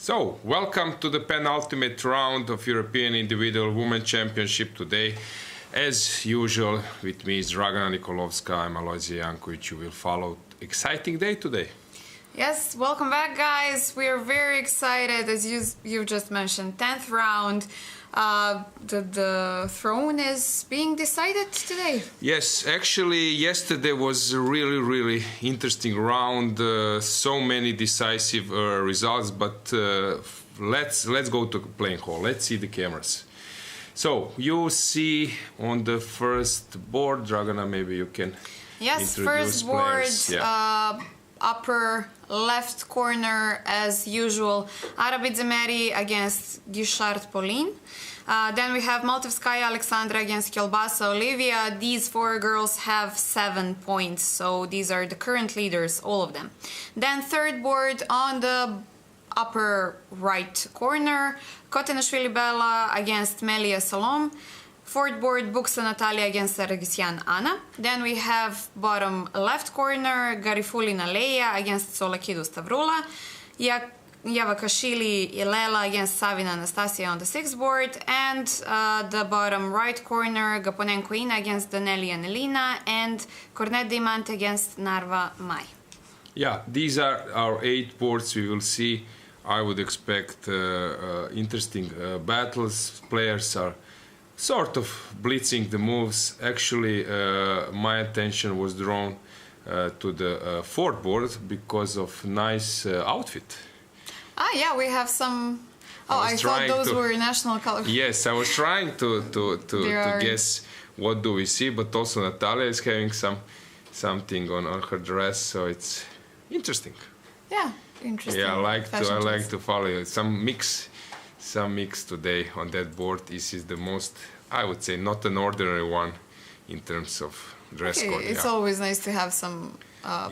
So, welcome to the penultimate round of European Individual Women Championship today. As usual, with me is Dragana Nikolovska, I'm Alojzije Jankovic. You will follow exciting day today. Yes, welcome back, guys. We are very excited, as you just mentioned, 10th round. The throne is being decided today. Yes, actually, yesterday was a really interesting round. So many decisive results, but let's go to playing hall. Let's see the cameras. So you see on the first board, Dragana, maybe you can introduce first board. Yeah. Upper left corner, as usual, Arabidze Mary against Guichard Pauline. Then we have Maltevskaya Alexandra against Kielbasa Olivia. These four girls have 7 points, so these are the current leaders, all of them. Then third board on the upper right corner, Kotenashvili Bella against Melia Salom. Fourth board, Buksa Natalia against Sargsyan Anna. Then we have bottom left corner, Garifulina Leia against Solakidou Stavrula. Yavakashvili Ilela against Savina Anastasia on the sixth board. And the bottom right corner, Gaponenko Ina against Daneli Anelina. And Cornet Diamante against Narva Mai. Yeah, these are our 8 boards. We will see, I would expect interesting battles. Players are sort of blitzing the moves. Actually, my attention was drawn to the fourth board because of nice outfit. Yeah, we have some. I thought those were national colors. Yes, I was trying to guess what do we see, but also Natalia is having something on her dress, so it's interesting. Yeah, interesting. Yeah, I like to follow you. Some mix today on that board. This is the most, I would say, not an ordinary one in terms of dress code. It's always nice to have some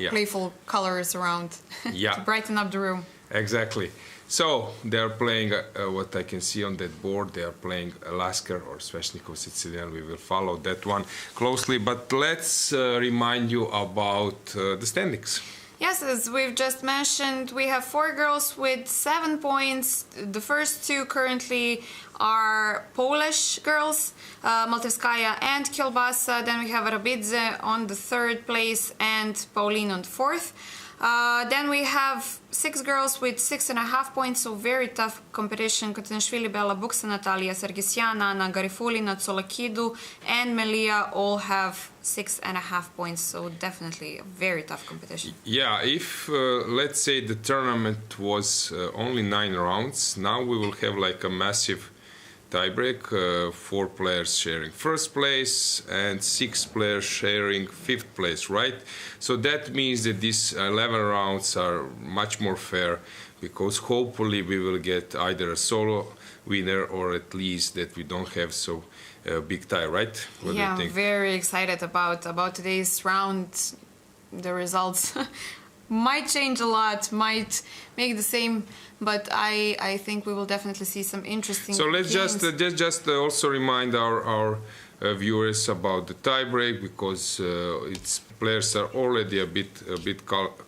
playful colors around to brighten up the room. Exactly. So they are playing what I can see on that board. They are playing Lasker or Sveshnikov Sicilian. We will follow that one closely. But let's remind you about the standings. Yes, as we've just mentioned, we have 4 girls with 7 points. The first 2 currently are Polish girls, Maltevskaya and Kielbasa. Then we have Arabidze on the 3rd place and Pauline on the 4th. Then we have 6 girls with 6.5 points, so very tough competition. Kotenashvili Bella, Buksa Natalia, Sargsyan Anna, Garifulina, Solakidou, and Melia all have 6.5 points, so definitely a very tough competition. Yeah, if let's say the tournament was only 9 rounds, now we will have like a massive tiebreak, 4 players sharing first place and 6 players sharing 5th place, right? So that means that these 11 rounds are much more fair, because hopefully we will get either a solo winner or at least that we don't have so big tie, right? What do you think? I'm very excited about today's round. The results might change a lot, might make the same, but I think we will definitely see some interesting So let's games. just also remind our viewers about the tiebreak, because its players are already a bit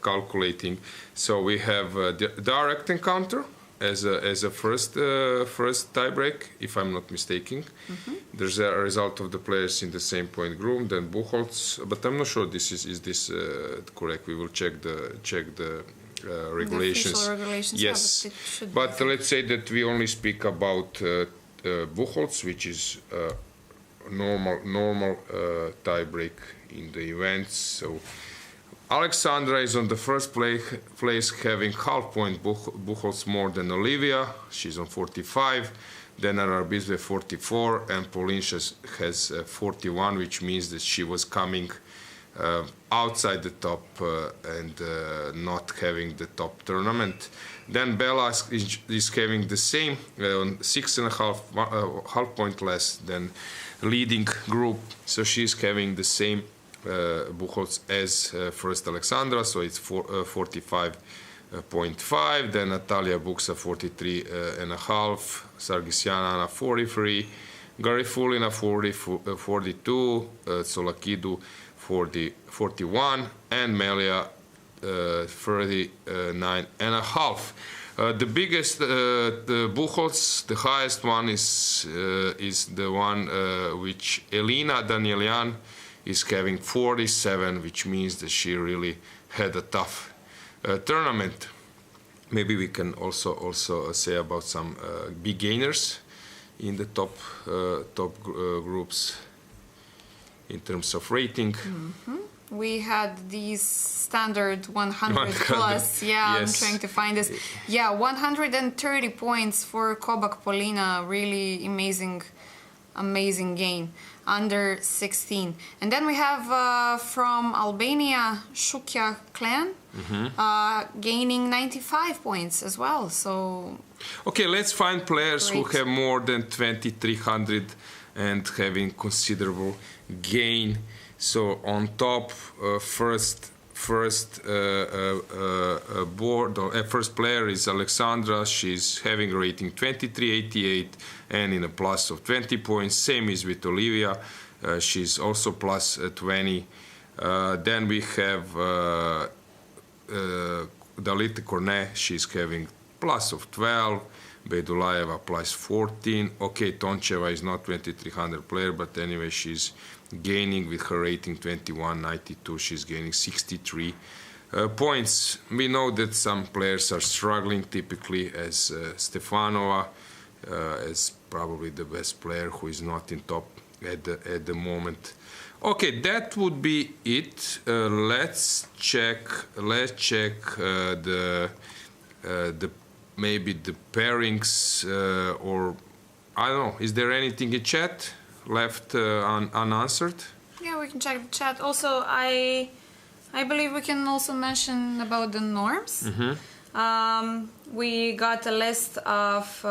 calculating. So we have direct encounter as a first tiebreak, if I'm not mistaken. There's a result of the players in the same point group, then Buchholz, but I'm not sure is this correct. We will check the regulations. The official regulations. Yes, Yeah, but let's say that we only speak about Buchholz, which is normal tiebreak in the events. So Alexandra is on the first place, having half point Buchholz more than Olivia. She's on 45. Then Arabidze 44, and Pauline has 41, which means that she was coming outside the top and not having the top tournament. Then Bella is having the same, 6.5 half point less than leading group, so she's having the same Buchholz as first Alexandra, so it's 45.5. Then Natalia Buksa 43.5, Sargsyan Anna 43, Garifulina 42, Solakidou 41, and Melia 39.5. The biggest, the Buchholz, the highest one is the one which Elina Danielian is having 47, which means that she really had a tough tournament. Maybe we can also say about some big gainers in the top groups in terms of rating. Mm-hmm. We had these standard 100 plus. Yeah, yes. I'm trying to find this. Yeah, 130 points for Kobak Polina. Really amazing gain. Under 16. And then we have from Albania, Shukya clan, gaining 95 points as well. So. Okay, let's find players who have more than 2,300 and having considerable gain. So on top, first player is Alexandra. She's having a rating 2388 and in a plus of 20 points. Same is with Olivia. She's also plus 20. Then we have Dalita Cornet. She's having plus of 12. Bedulayeva plus 14. Okay, Toncheva is not 2300 player, but anyway, she's gaining with her rating 2192. She's gaining 63 points. We know that some players are struggling, typically as Stefanova, as probably the best player who is not in top at the moment. Okay, that would be it. Let's check the maybe the pairings or I don't know. Is there anything in chat left unanswered? Yeah, we can check the chat. Also, I believe we can also mention about the norms. We got a list of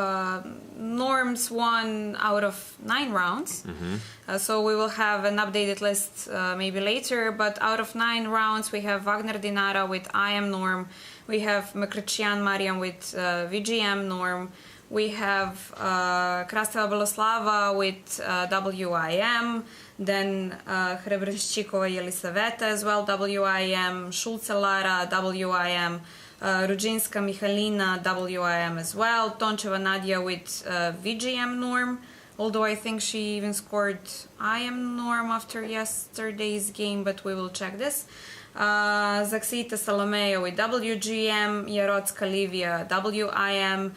norms 1 out of 9 rounds. So we will have an updated list maybe later. But out of 9 rounds, we have Wagner Dinara with IM norm. We have Mkrtchian Mariam with VGM norm. We have Krasteva Beloslava with WIM. Then Hrebrishchikova Yelisaveta as well, WIM. Schulze Lara, WIM. Rudzinska Michalina, WIM as well. Toncheva Nadia with VGM norm. Although I think she even scored IM norm after yesterday's game, but we will check this. Zaksita Salomea with WGM, Yarotska Livia WIM,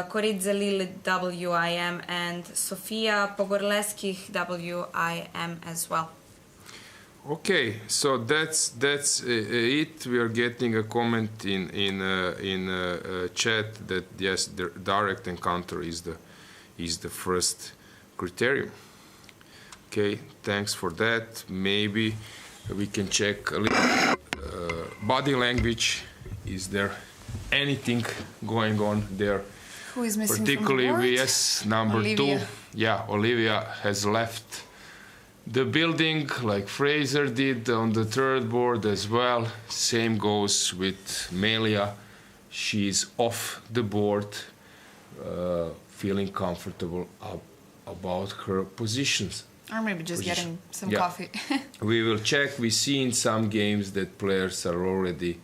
Koridze Lilith WIM, and Sofia Pogorleskih WIM as well. Okay, so that's it. We are getting a comment in chat that yes, the direct encounter is the first criterion. Okay, thanks for that. Maybe we can check a little body language. Is there anything going on there? Who is missing particularly from the board? Yes, number Olivia. 2. Yeah, Olivia has left the building like Fraser did on the third board as well. Same goes with Melia. She's off the board, feeling comfortable about her positions. Or maybe just getting some coffee. We will check. We see in some games that players are already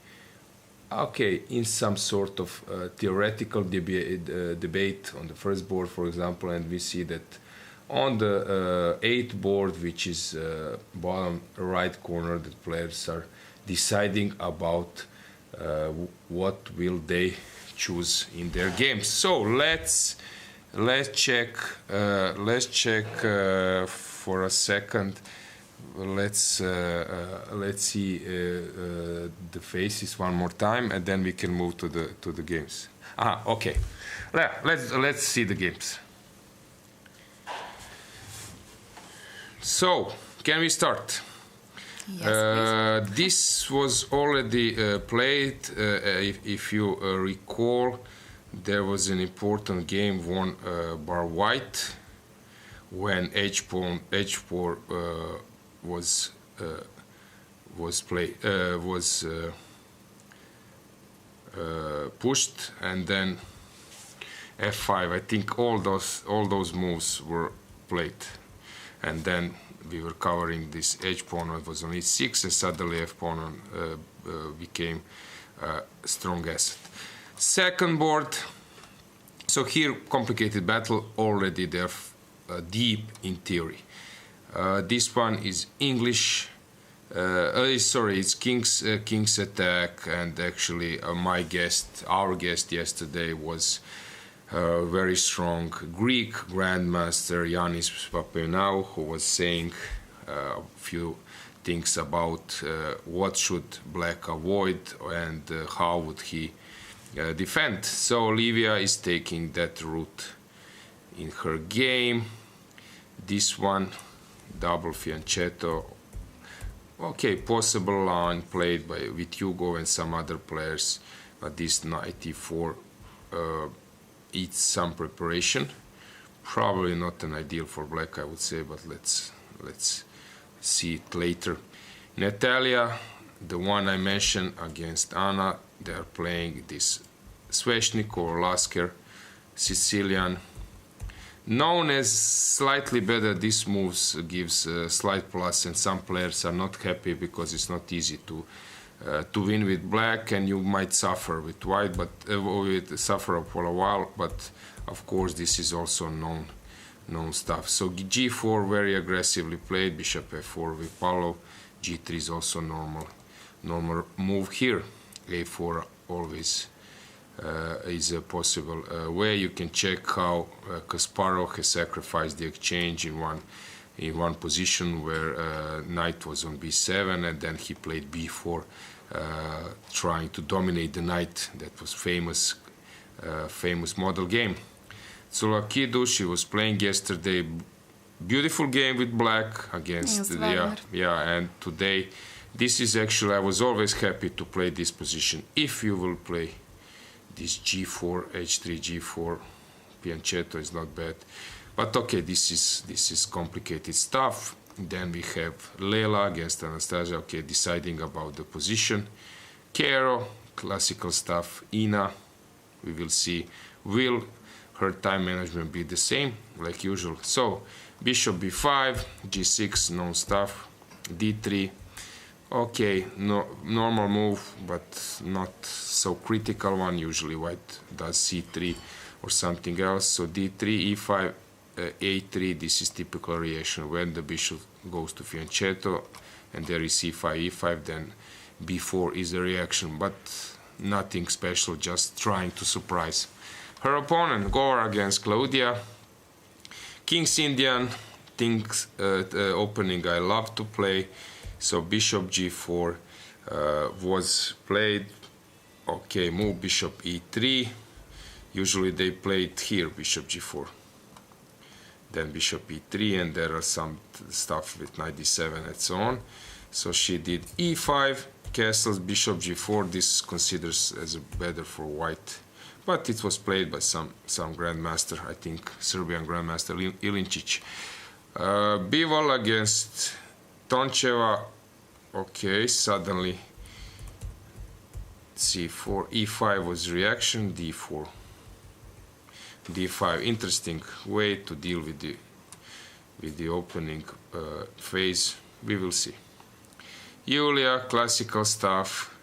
in some sort of theoretical debate on the first board, for example, and we see that on the 8th board, which is bottom right corner, the players are deciding about what will they choose in their games. So let's check for a second. Let's see the faces one more time, and then we can move to the games. Okay. Let's see the games. So, can we start? Yes, please. This was already played. If you recall, there was an important game won by White when H4 was pushed, and then F5. I think all those moves were played. And then we were covering this H pawn that was on E6, and suddenly F pawn became a strong asset. Second board, so here complicated battle already there, deep in theory. This one is English, sorry, it's King's attack, and actually our guest yesterday was very strong Greek grandmaster Yanis Papaioannou, who was saying a few things about what should black avoid and how would he defend. So Olivia is taking that route in her game. This one, double fianchetto. Okay, possible line played with Hugo and some other players, but this knight e4 needs some preparation. Probably not an ideal for black, I would say, but let's see it later. Natalia, the one I mentioned, against Anna, they are playing this Sveshnik or Lasker, Sicilian. Known as slightly better, this moves gives a slight plus, and some players are not happy because it's not easy to win with black, and you might suffer with white, but suffer for a while. But of course, this is also known stuff. So g4 very aggressively played, bishop f4 with Paolo. g3 is also normal move here. a4 always is a possible way. You can check how Kasparov has sacrificed the exchange in one position where knight was on b7, and then he played b4, trying to dominate the knight. That was famous model game. Tsulakidu, she was playing yesterday. Beautiful game with black against and today this is actually, I was always happy to play this position. If you will play this g4, h3, g4, fianchetto is not bad, but okay, this is complicated stuff. Then we have Lela against Anastasia, okay, deciding about the position. Kero, classical stuff. Ina, we will see, will her time management be the same like usual? So bishop b5, g6, known stuff. d3, okay, no, normal move, but not so critical one. Usually white does c3 or something else. So d3, e5, a3, this is typical reaction when the bishop goes to fianchetto, and there is c5, e5, then b4 is a reaction, but nothing special, just trying to surprise her opponent. Gore against Claudia. King's Indian, things opening I love to play. So bishop g4 was played. Okay, move bishop e3. Usually they played here bishop g4, then bishop e3, and there are some stuff with knight d7 and so on. So she did e5, castles, bishop g4. This considers as better for white, but it was played by some grandmaster, I think Serbian grandmaster Ilincic. Bival against Toncheva. Okay, suddenly c4, e5 was reaction, d4, d5. Interesting way to deal with the opening phase. We will see. Yulia, classical stuff.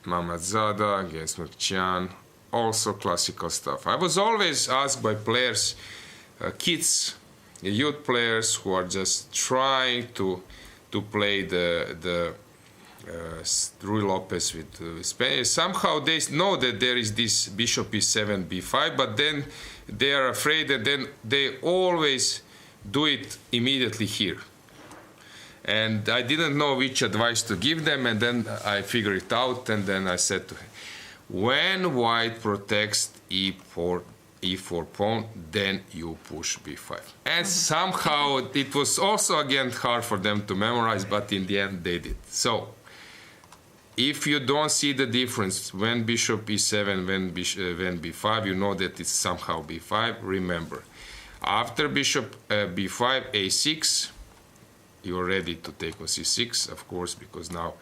Mamadzada against Mekcian, also classical stuff. I was always asked by players, kids, youth players who are just trying to play the Rui Lopez with Spain. Somehow they know that there is this bishop e7, b5, but then they are afraid, and then they always do it immediately here. And I didn't know which advice to give them, and then I figured it out, and then I said to him, when white protects e4 pawn, then you push b5. And somehow it was also again hard for them to memorize, but in the end they did. So if you don't see the difference when bishop e7, when b5, you know that it's somehow b5. Remember, after bishop b5, a6, you're ready to take on c6, of course, because now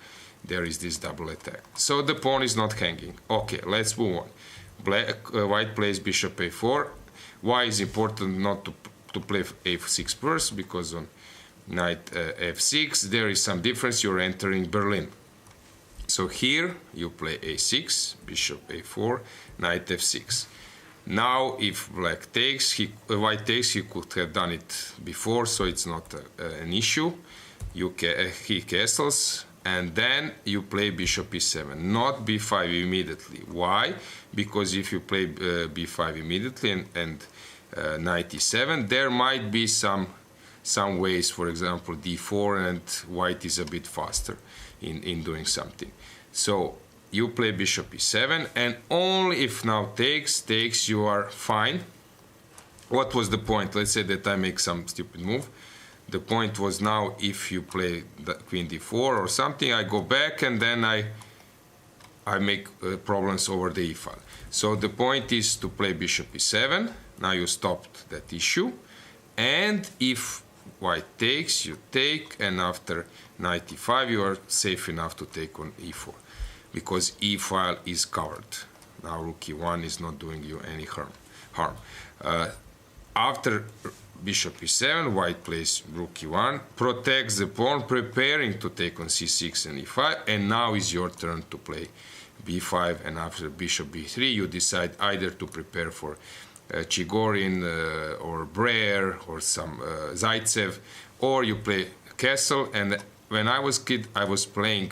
there is this double attack. So the pawn is not hanging. Okay, let's move on. White plays bishop a4. Why is important not to play f6 first? Because on knight f6 there is some difference. You're entering Berlin. So here you play a6, bishop a4, knight f6. Now if white takes, he could have done it before, so it's not an issue. He castles, and then you play bishop e7, not b5 immediately. Why? Because if you play b5 immediately and knight e7, there might be some ways, for example d4, and white is a bit faster in doing something. So you play bishop e7, and only if now takes, you are fine. What was the point? Let's say that I make some stupid move. The point was now if you play the queen d4 or something, I go back and then I make problems over the e file. So the point is to play bishop e7. Now you stopped that issue. And if white takes, you take, and after knight e5 you are safe enough to take on e4, because e file is covered. Now rook e1 is not doing you any harm. After bishop e7, white plays rook e1, protects the pawn, preparing to take on c6 and e5, and now is your turn to play b5, and after bishop b3 you decide either to prepare for Chigorin or Breyer or some Zaitsev, or you play castle. And when I was kid, I was playing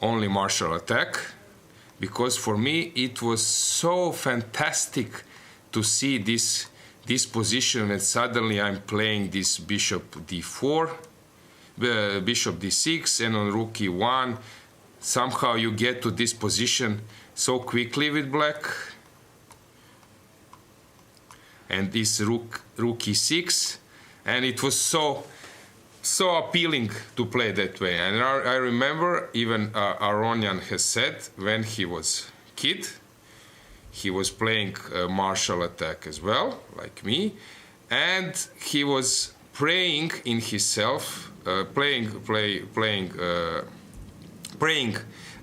only martial attack, because for me it was so fantastic to see this position, and suddenly I'm playing this bishop d4, bishop d6, and on rook e1 somehow you get to this position so quickly with black. And this rook e6, and it was so appealing to play that way. And I remember even Aronian has said when he was kid, he was playing martial attack as well, like me, and he was praying in himself, praying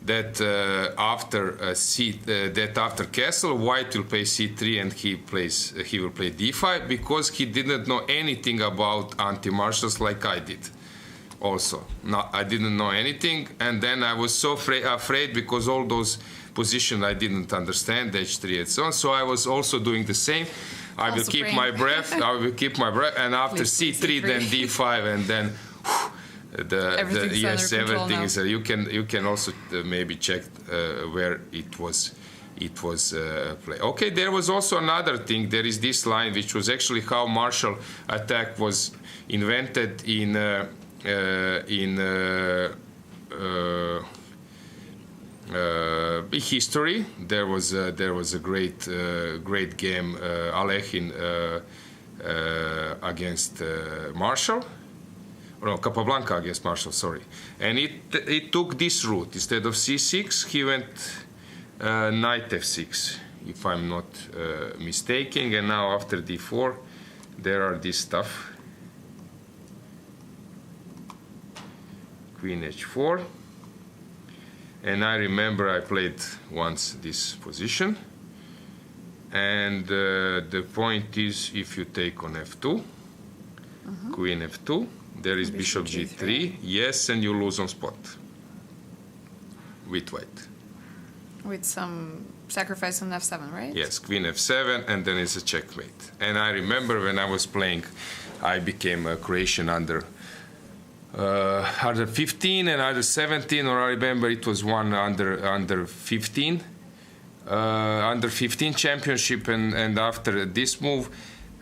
that after castle, white will play c3 and he will play d5, because he didn't know anything about anti-martials like I did. Also, I didn't know anything, and then I was so afraid because all those positions I didn't understand, h3 and so on. So I was also doing the same. I will keep my breath. And after c3, then d5, and then. Everything is. You can also maybe check where it was played. Okay, there was also another thing. There is this line, which was actually how martial attack was invented in history. There was a great game, Alekhine against Marshall. No, Capablanca against Marshall, sorry. And it took this route. Instead of c6, he went knight f6, if I'm not mistaken. And now after d4, there are this stuff. Queen h4. And I remember I played once this position. And the point is, if you take on f2, queen f2, there is bishop g3, yes, and you lose on spot with white. With some sacrifice on f7, right? Yes, queen f7, and then it's a checkmate. And I remember when I was playing, I became a Croatian under 15 and under 17, or I remember it was one under 15, under 15 championship, and after this move,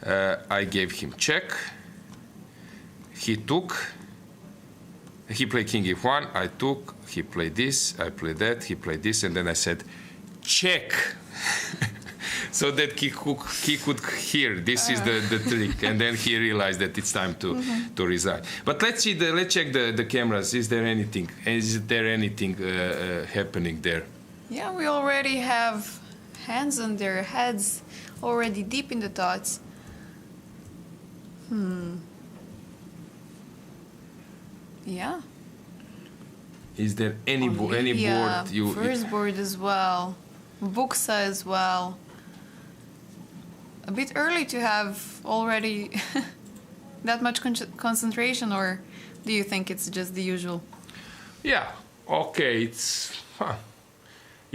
I gave him check. He took, he played king e1, I took, he played this, I played that, he played this, and then I said, check, so that he could hear, this is the trick, and then he realized that it's time to resign. But let's check the cameras, is there anything happening there? Yeah, we already have hands on their heads, already deep in the thoughts. Yeah. Is there any board you? First board as well, Buksa as well. A bit early to have already that much concentration, or do you think it's just the usual? Yeah, Okay, it's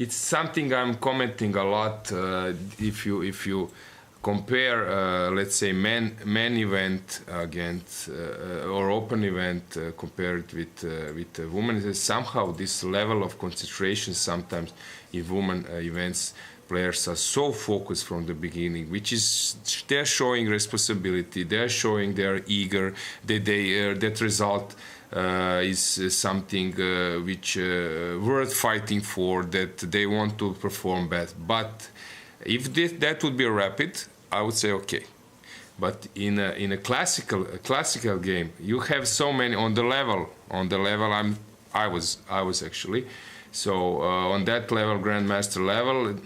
something I'm commenting a lot. If you compare, let's say, men event against or open event compared with women, somehow this level of concentration sometimes in women events, players are so focused from the beginning, which is they're showing responsibility, they're showing they're eager, that result is something which worth fighting for, that they want to perform best. But if that would be rapid, I would say okay. But in a classical game, you have so many on the level. I was actually, so on that level, grandmaster level,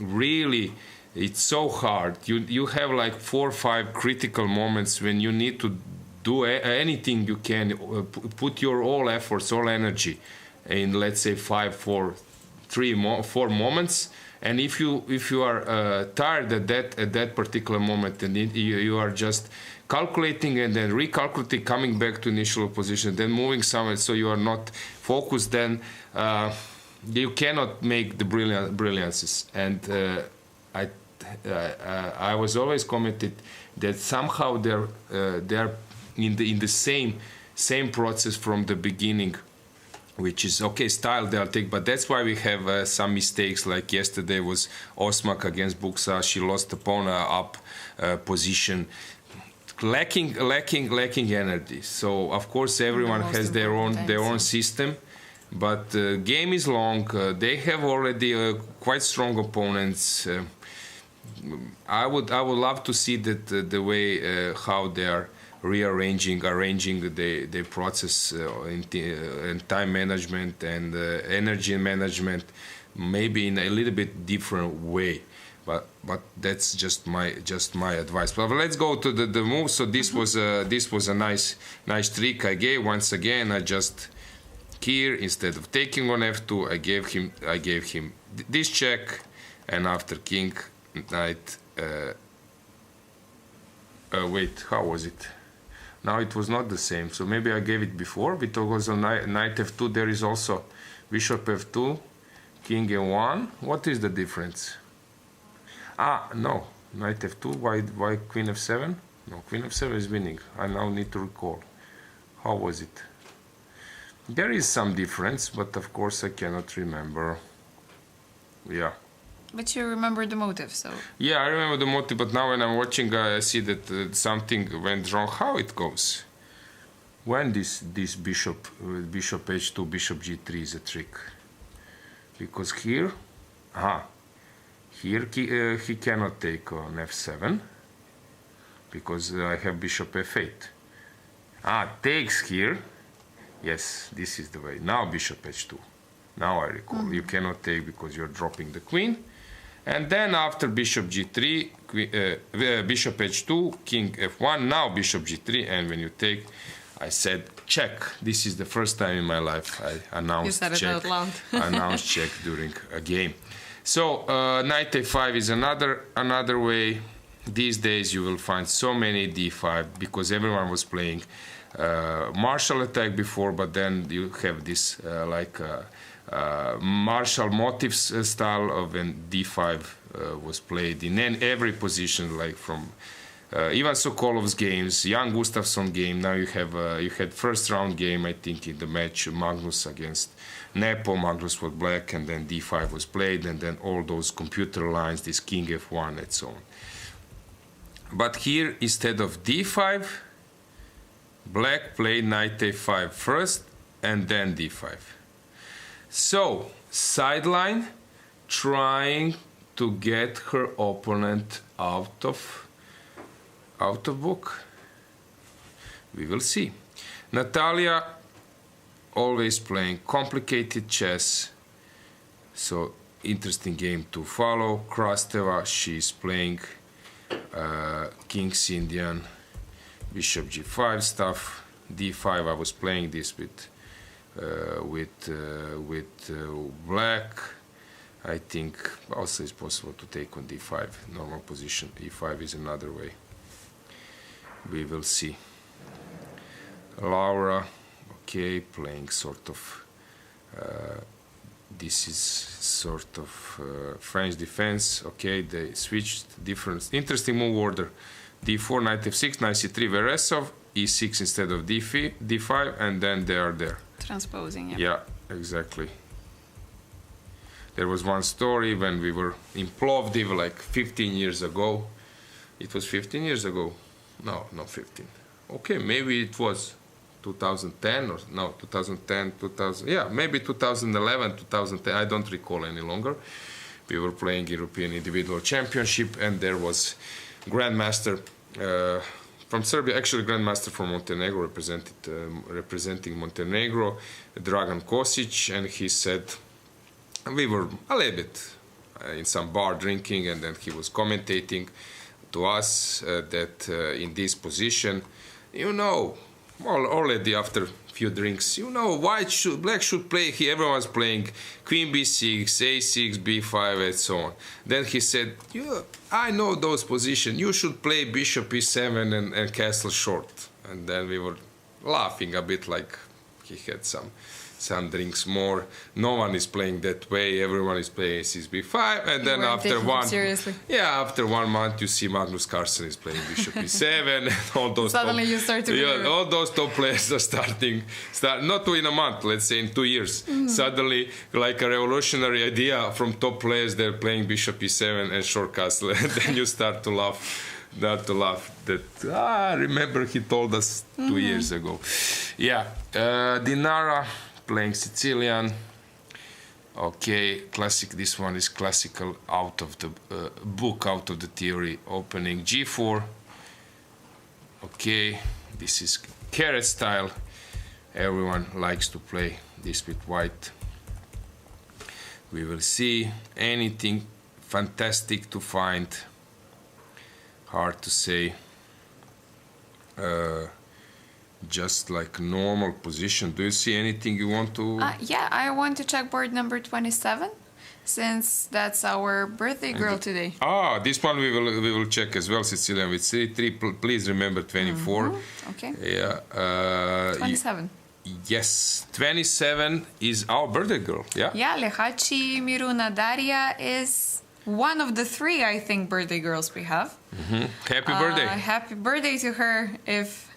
really, it's so hard. You have like 4 or 5 critical moments when you need to do anything you can, put your all efforts, all energy in, let's say, 5, 4, 3, 4 moments. And if you are tired at that particular moment, and you are just calculating and then recalculating, coming back to initial position, then moving somewhere, so you are not focused, then you cannot make the brilliances. And I was always commented that somehow they're in the same process from the beginning, which is okay, style they'll take, but that's why we have some mistakes. Like yesterday was Osmak against Buksa, she lost the pawn up position, lacking energy. So of course everyone has their own system, but the game is long. They have already quite strong opponents. I would love to see that the way how they are arranging the process in time management and energy management, maybe in a little bit different way. But that's just my advice. But let's go to the move. So this was a nice trick I gave. Once again, I just here, instead of taking on f2, I gave him this check, and after king knight. Wait, how was it? Now it was not the same, so maybe I gave it before. Because on knight f2 there is also bishop f2, king a1. What is the difference? No, knight f2. Why queen f7? No, queen f7 is winning. I now need to recall. How was it? There is some difference, but of course I cannot remember. Yeah. But you remember the motive, so... Yeah, I remember the motive, but now when I'm watching, I see that something went wrong. How it goes? When this bishop h2, bishop g3 is a trick. Because here, here he cannot take on f7, because I have bishop f8. Takes here. Yes, this is the way. Now bishop h2. Now I recall. You cannot take because you're dropping the queen. And then after bishop g3, bishop h2, king f1, now bishop g3, and when you take, I said check. This is the first time in my life I announced check. You said it out loud. I announced check during a game. So knight a5 is another way. These days you will find so many d5 because everyone was playing martial attack before, but then you have this martial motifs style of when d5 was played in every position, like from Ivan Sokolov's games, Jan Gustafsson game. Now you had first round game, I think, in the match Magnus against Nepo. Magnus was black, and then d5 was played, and then all those computer lines, this king f1 and so on. But here, instead of d5, black played knight a5 first and then d5. So, sideline, trying to get her opponent out of book. We will see. Natalia always playing complicated chess, so interesting game to follow. Krasteva, she's playing King's Indian, bishop g5 stuff. d5, I was playing this with black. I think also it's possible to take on d5, normal position. e5 is another way. We will see. Laura, okay, playing sort of This is sort of French defense. Okay, they switched different. Interesting move order. D4, knight f6, knight c3, Veresov, e6 instead of d5, and then they are there. Transposing, yeah. Yeah, exactly. There was one story when we were in Plovdiv like 15 years ago. It was 15 years ago. No, not 15. Okay, maybe it was 2010 or no, 2010, 2000. Yeah, maybe 2011, 2010. I don't recall any longer. We were playing European Individual Championship, and there was Grandmaster from Serbia, actually Grandmaster from Montenegro, representing Montenegro, Dragan Kosic, and he said, we were a little bit in some bar drinking, and then he was commentating to us that in this position, you know, already after few drinks, you know, black should play here. Everyone's playing queen b6, a6, b5, and so on. Then he said, I know those positions. You should play bishop e7 and castle short. And then we were laughing a bit, like he had some drinks more. No one is playing that way. Everyone is playing a6, b5, and then after after 1 month, you see Magnus Carlsen is playing bishop e7, and all those suddenly you start to all those top players are starting not in a month, let's say in 2 years. Suddenly, like a revolutionary idea from top players, they're playing bishop e7 and short castle, and then you start to laugh. That remember he told us 2 years ago. Yeah, Dinara playing Sicilian. Okay, classic. This one is classical, out of the book, out of the theory. Opening g4. Okay, this is carrot style. Everyone likes to play this with white. We will see anything fantastic to find. Hard to say. Just like normal position. Do you see anything you want to? Yeah, I want to check board number 27, since that's our birthday girl today. This one we will check as well. Sicilian with c3. Please remember 24. Okay. Yeah. 27. Yes, 27 is our birthday girl. Yeah. Yeah, Lehachi Miruna Daria is one of the 3, I think, birthday girls we have. Happy birthday. Happy birthday to her if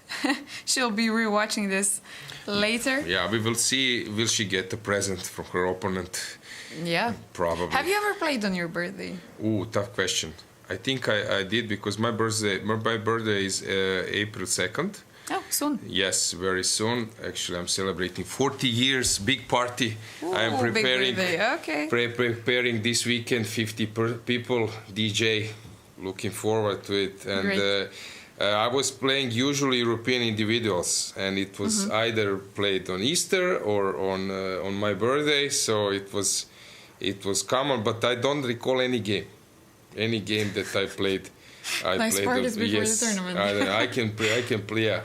she'll be rewatching this later. Yeah, we will see. Will she get a present from her opponent? Yeah. Probably. Have you ever played on your birthday? Ooh, tough question. I think I did, because my birthday is April 2nd. Oh, soon. Yes, very soon. Actually, I'm celebrating 40 years, big party. Ooh, I'm preparing. Big birthday. Okay. Preparing this weekend, 50 people, DJ. Looking forward to it. And Great. I was playing usually European individuals, and it was either played on Easter or on my birthday. So it was common, but I don't recall any game that I played. Nice parties before the tournament. I can play. Yeah,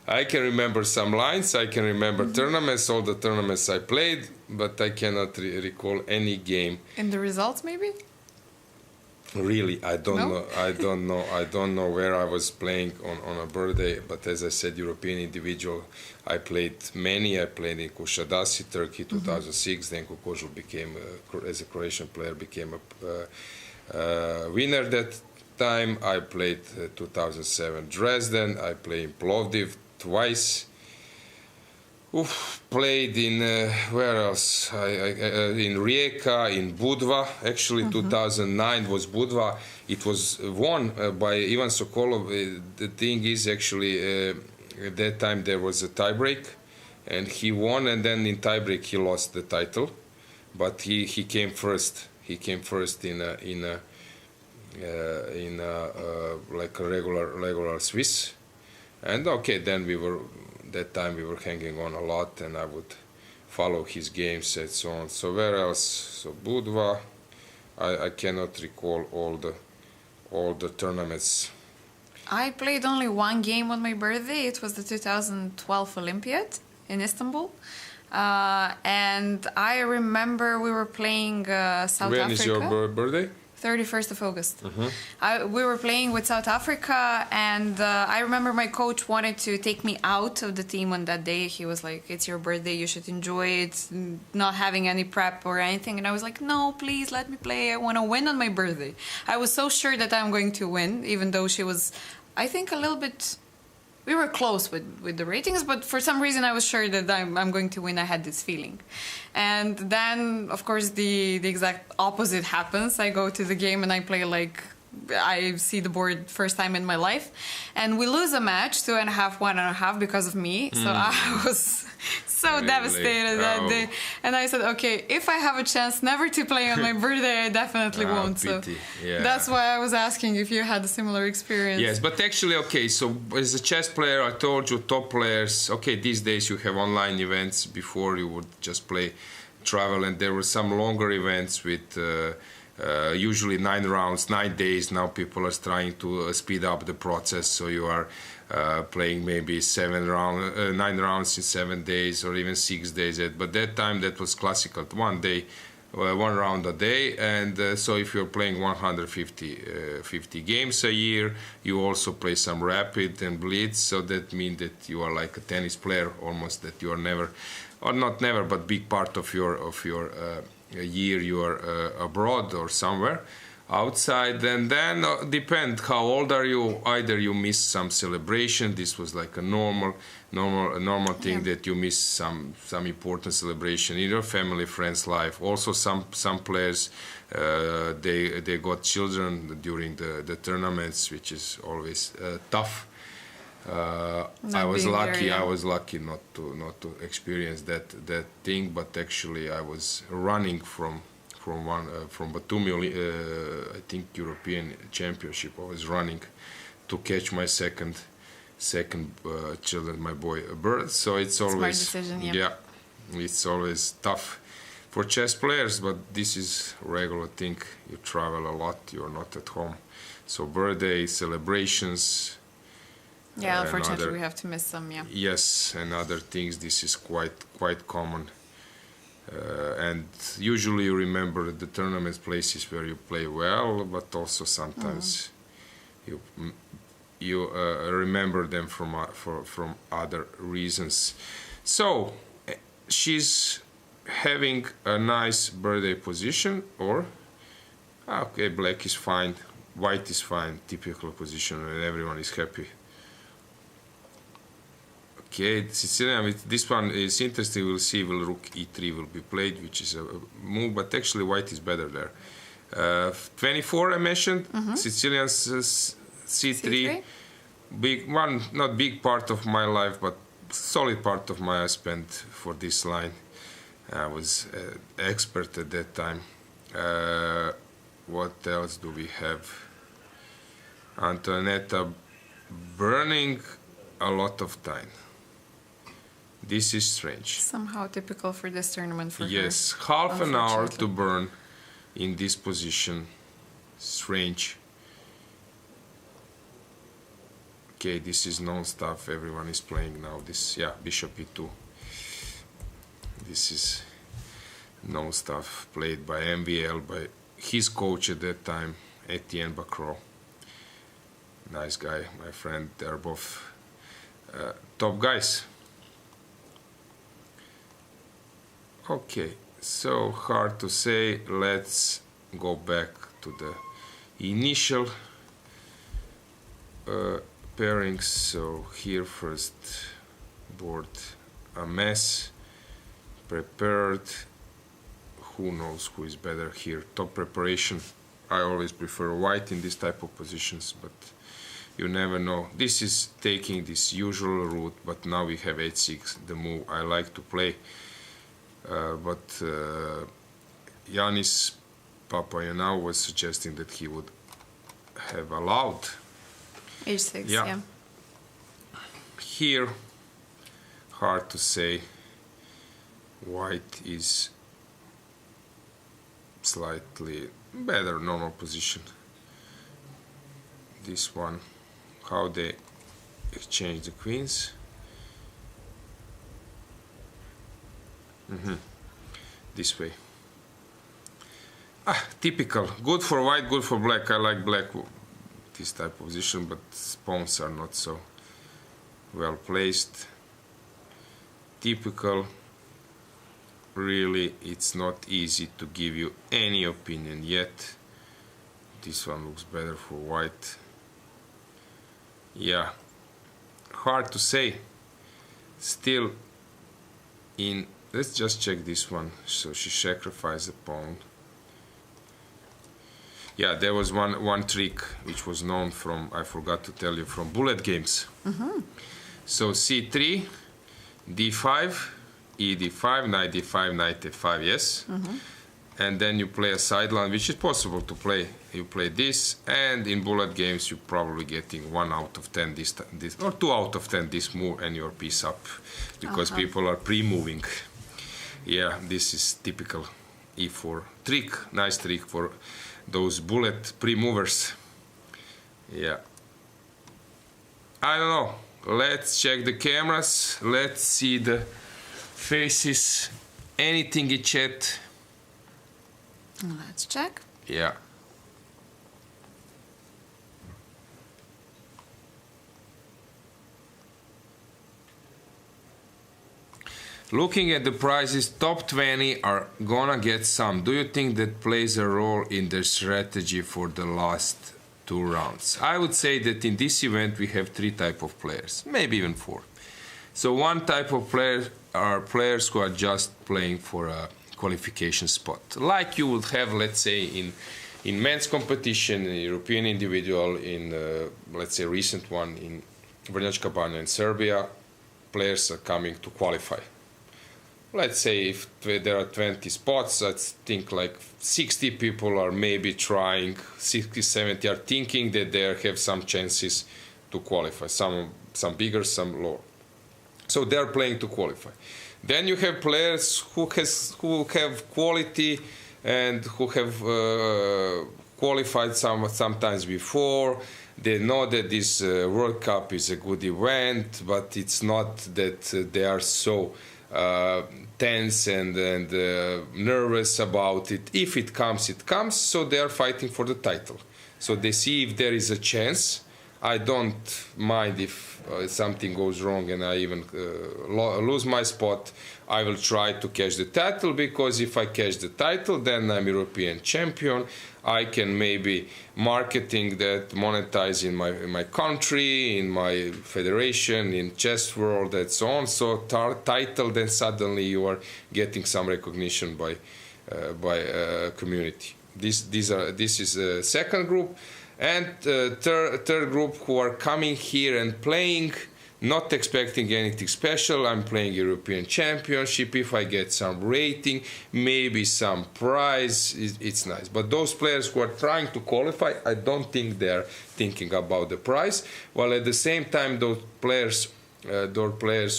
I can remember some lines. I can remember tournaments, all the tournaments I played, but I cannot recall any game. And the results, maybe? Really, I don't know. I don't know where I was playing on a birthday. But as I said, European individual, I played many. I played in Kushadasi, Turkey, 2006. Then Kokožul became, as a Croatian player, became a winner that time. I played 2007 Dresden. I played in Plovdiv twice. Played in where else? In Rijeka, in Budva. Actually, 2009 was Budva. It was won by Ivan Sokolov. The thing is, actually, at that time there was a tiebreak, and he won. And then in tiebreak he lost the title, but he came first. He came first in like a regular Swiss. And okay, then that time we were hanging on a lot, and I would follow his games and so on. So where else? So Budva, I cannot recall all the tournaments. I played only one game on my birthday. It was the 2012 Olympiad in Istanbul. And I remember we were playing South Africa. When is your birthday? 31st of August. We were playing with South Africa, and I remember my coach wanted to take me out of the team on that day. He was like, it's your birthday, you should enjoy it, not having any prep or anything. And I was like, no, please let me play. I want to win on my birthday. I was so sure that I'm going to win, even though she was, I think, a little bit... We were close with the ratings, but for some reason I was sure that I'm going to win. I had this feeling. And then, of course, the exact opposite happens. I go to the game and I play like I see the board first time in my life. And we lose a match, 2.5, 1.5 because of me. So I was so Really? devastated that day. And I said, okay, if I have a chance never to play on my birthday, I definitely won't. Pity. So that's why I was asking if you had a similar experience. Yes, but actually, okay, so as a chess player, I told you, top players, okay, these days you have online events. Before you would just play, travel, and there were some longer events with usually 9 rounds, 9 days. Now people are trying to speed up the process, so you are playing maybe 9 rounds in 7 days or even 6 days. But that time that was classical, 1 day, 1 round a day. And so if you're playing 150 games a year, you also play some rapid and blitz. So that means that you are like a tennis player almost, that you are never, or not never, but big part of your year you are abroad or somewhere outside. And then depend how old are you. Either you miss some celebration. This was like a normal thing, that you miss some important celebration in your family, friends' life. Also some players they got children during the tournaments, which is always tough. I was lucky not to experience that thing, but actually I was running from Batumi, I think European Championship. I was running to catch my second children, my boy, birth. So it's always smart decision, it's always tough for chess players, but this is regular thing. You travel a lot, you're not at home, so birthday celebrations. Yeah, unfortunately we have to miss some. Yes, and other things. This is quite common. And usually you remember the tournament places where you play well, but also sometimes you remember them from other reasons. So she's having a nice birthday position, or okay, black is fine, white is fine, typical position, and everyone is happy. Okay, Sicilian, this one is interesting. We'll see, will rook e3 will be played, which is a move, but actually white is better there. 24 I mentioned, Sicilian's c3. Big one, not big part of my life, but solid part of my I spent for this line. I was expert at that time. What else do we have? Antoinetta burning a lot of time. This is strange. Somehow typical for this tournament for her. Yes, half an hour to burn in this position. Strange. Okay, this is known stuff. Everyone is playing now. This, yeah, bishop e2. This is known stuff played by MVL, by his coach at that time, Etienne Bacro. Nice guy, my friend. They're both top guys. Okay, so hard to say. Let's go back to the initial pairings. So here first board a mess, prepared. Who knows who is better here? Top preparation. I always prefer white in this type of positions, but you never know. This is taking this usual route, but now we have h6, the move I like to play. But Yanis Papayanov was suggesting that he would have allowed h6, yeah. Here, hard to say. White is slightly better normal position. This one, how they exchange the queens. This way. Typical. Good for white, good for black. I like black, this type of position, but pawns are not so well placed. Typical. Really, it's not easy to give you any opinion yet. This one looks better for white. Yeah, hard to say. Still, let's just check this one. So she sacrificed a pawn. Yeah, there was one trick which was known from, I forgot to tell you, from bullet games. So c3, d5, e d5, knight d5, knight f5, yes? And then you play a sideline, which is possible to play. You play this, and in bullet games you're probably getting 1 out of 10 this, or 2 out of 10 this move, and your piece up, because people are pre-moving. Yeah, this is typical e4 trick, nice trick for those bullet pre-movers. Yeah. I don't know. Let's check the cameras. Let's see the faces. Anything in chat? Let's check. Yeah. Looking at the prizes, top 20 are gonna get some. Do you think that plays a role in their strategy for the last 2 rounds? I would say that in this event we have 3 types of players, maybe even 4. So one type of player are players who are just playing for a qualification spot, like you would have, let's say, in men's competition, in European individual, in let's say recent one in Vrnjačka Banja in Serbia. Players are coming to qualify. Let's say if there are 20 spots, I think like 60 people are maybe trying, 60, 70 are thinking that they have some chances to qualify, some bigger, some lower. So they are playing to qualify. Then you have players who have quality and who have qualified sometimes before. They know that this World Cup is a good event, but it's not that they are so tense and nervous about it. If it comes, it comes. So they are fighting for the title. So they see if there is a chance. I don't mind if something goes wrong and I even lose my spot. I will try to catch the title, because if I catch the title, then I'm European champion. I can maybe marketing that, monetize in my country, in my federation, in chess world, and so on. So title, then suddenly you are getting some recognition by community. This is the second group. And third group who are coming here and playing, not expecting anything special. I'm playing European Championship. If I get some rating, maybe some prize, it's nice. But those players who are trying to qualify, I don't think they're thinking about the prize. While at the same time, those players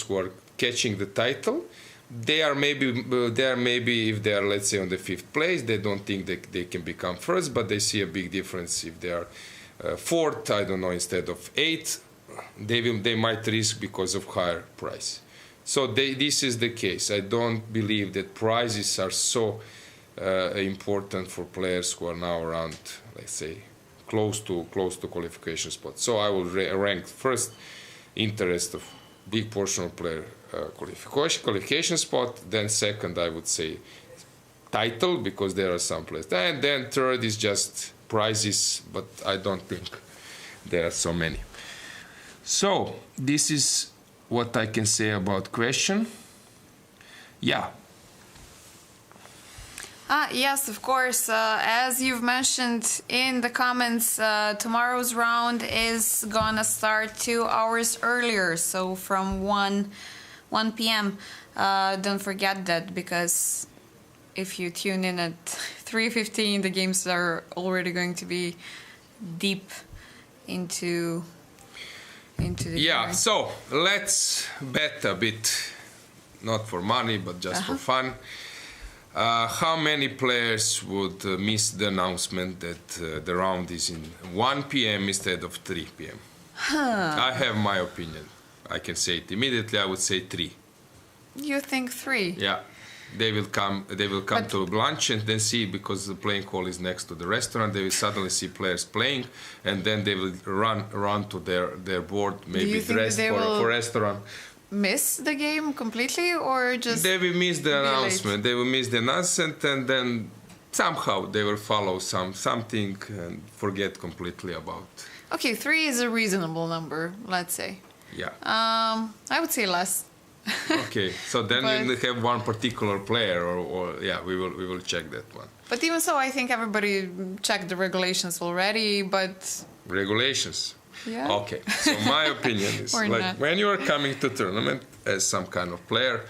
who are catching the title, they are maybe if they are, let's say, on the 5th place, they don't think that they can become first, but they see a big difference if they are 4th, I don't know, instead of 8th. They might risk because of higher price. So this is the case. I don't believe that prizes are so important for players who are now around, let's say, close to qualification spots. So I will rank first interest of big portion of player qualification spot. Then second, I would say title, because there are some players. And then third is just prizes, but I don't think there are so many. So this is what I can say about question. Yeah. Yes, of course. As you've mentioned in the comments, tomorrow's round is gonna start 2 hours earlier, so from 1 p.m. Don't forget that, because if you tune in at 3:15, the games are already going to be deep into the game. So let's bet a bit, not for money, but just for fun. How many players would miss the announcement that the round is in 1 p.m. instead of 3 p.m.? I have my opinion. I can say it immediately. I would say 3. You think 3? Yeah. They will come to lunch and then see, because the playing hall is next to the restaurant. They will suddenly see players playing, and then they will run to their board, maybe dressed for restaurant. Miss the game completely, or just they will miss the announcement. late? They will miss the announcement, and then somehow they will follow something and forget completely about. Okay, 3 is a reasonable number, let's say. Yeah. I would say less. Okay, so then we have one particular player, or yeah, we will check that one. But even so, I think everybody checked the regulations already. But regulations. Yeah. Okay, so my opinion is like not. when you are coming to tournament as some kind of player,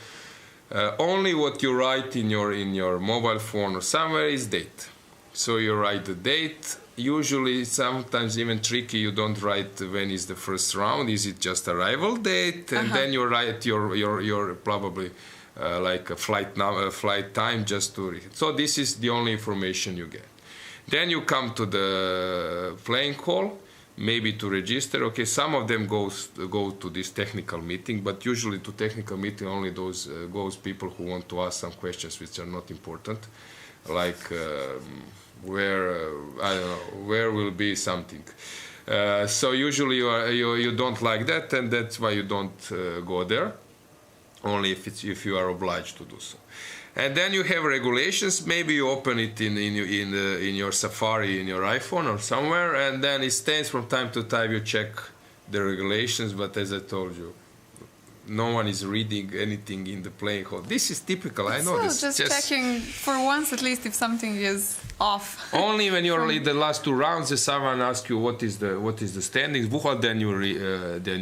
only what you write in your mobile phone or somewhere is date. So you write the date. Usually, sometimes even tricky, you don't write when is the first round. Is it just arrival date? And then you write your probably like a flight time just to read. So this is the only information you get. Then you come to the playing hall, maybe to register. Okay, some of them go to this technical meeting, but usually to technical meeting only those goes people who want to ask some questions which are not important, like where I don't know where will be something. So usually you don't like that, and that's why you don't go there. Only if you are obliged to do so. And then you have regulations. Maybe you open it in your Safari in your iPhone or somewhere, and then it stays from time to time. You check the regulations, but as I told you, no one is reading anything in the playing hall. This is typical. I know this. Just checking for once at least if something is off. Only when you're in the last 2 rounds, if someone asks you what is the standings, then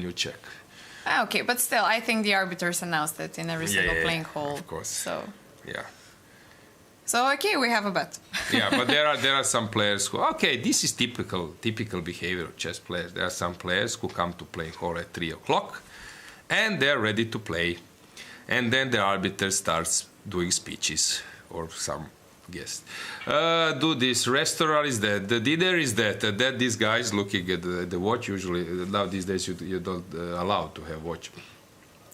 you check. Okay, but still, I think the arbiters announced it in every single playing hall. Of course. So. Yeah. So okay, we have a bet. Yeah, but there are some players who this is typical behavior of chess players. There are some players who come to playing hall at 3 o'clock, and they're ready to play, and then the arbiter starts doing speeches or some guest. Do this restaurant is that the dinner is that these guys looking at the watch. Usually now these days you don't allow to have watch.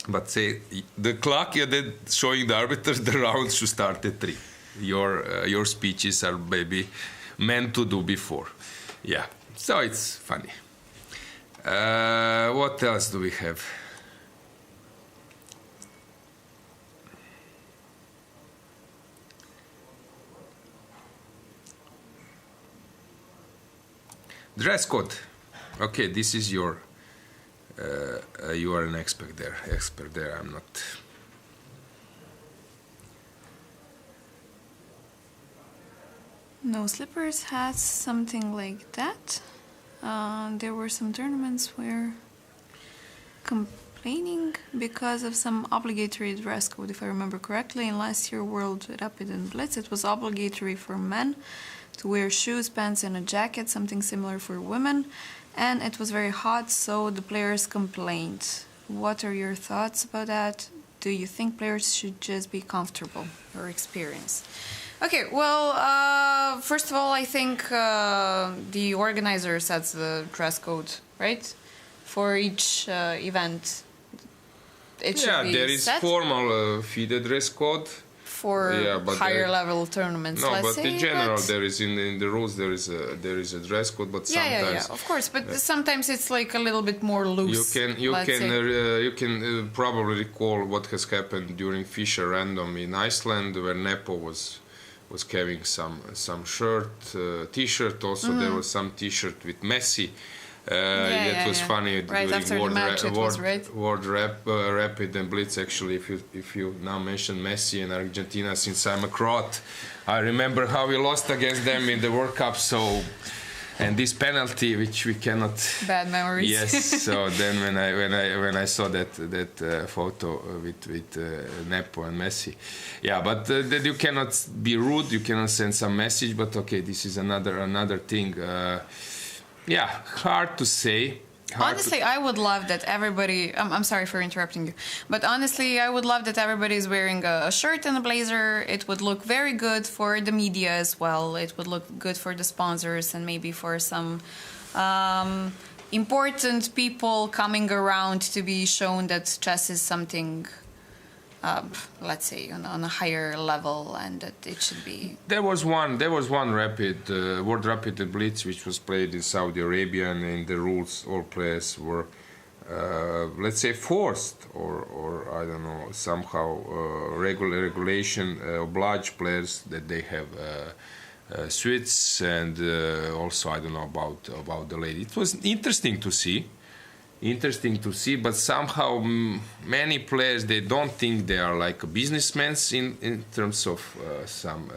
But say the clock, you're then showing the arbiters the rounds should start at 3. Your speeches are maybe meant to do before. Yeah, so it's funny. What else do we have? Dress code. Okay, this is your. You are an expert there. I'm not. No slippers, hats, something like that. There were some tournaments where complaining because of some obligatory dress code, if I remember correctly. In last year World Rapid and Blitz, it was obligatory for men to wear shoes, pants and a jacket, something similar for women. And it was very hot, so the players complained. What are your thoughts about that? Do you think players should just be comfortable or experienced? Okay, well, first of all, I think the organizer sets the dress code, right? For each event. It should be there is set formal FIDE dress code. For higher level tournaments. No, let's but say, in general, there is in the rules there is a dress code, but sometimes of course, but sometimes it's like a little bit more loose. You can probably recall what has happened during Fischer Random in Iceland, where Nepo was carrying some shirt, T-shirt. Also, there was some T-shirt with Messi. That was funny right during World Rapid and Blitz. Actually, if you now mention Messi and Argentina, since I'm a Croat, I remember how we lost against them in the World Cup. So, and this penalty, which we cannot. Bad memories. Yes. So then when I saw that photo with Nepo and Messi, but that you cannot be rude. You cannot send some message. But okay, this is another thing. Hard to say. Honestly, I would love that everybody... I'm sorry for interrupting you. But honestly, I would love that everybody is wearing a shirt and a blazer. It would look very good for the media as well. It would look good for the sponsors and maybe for some important people coming around to be shown that chess is something let's say, on a higher level, and that it should be. There was one rapid World Rapid Blitz which was played in Saudi Arabia, and in the rules all players were let's say forced or I don't know, somehow regulation oblige players that they have suites, and also I don't know about the lady. It was interesting to see, but somehow many players, they don't think they are like businessmen in terms of some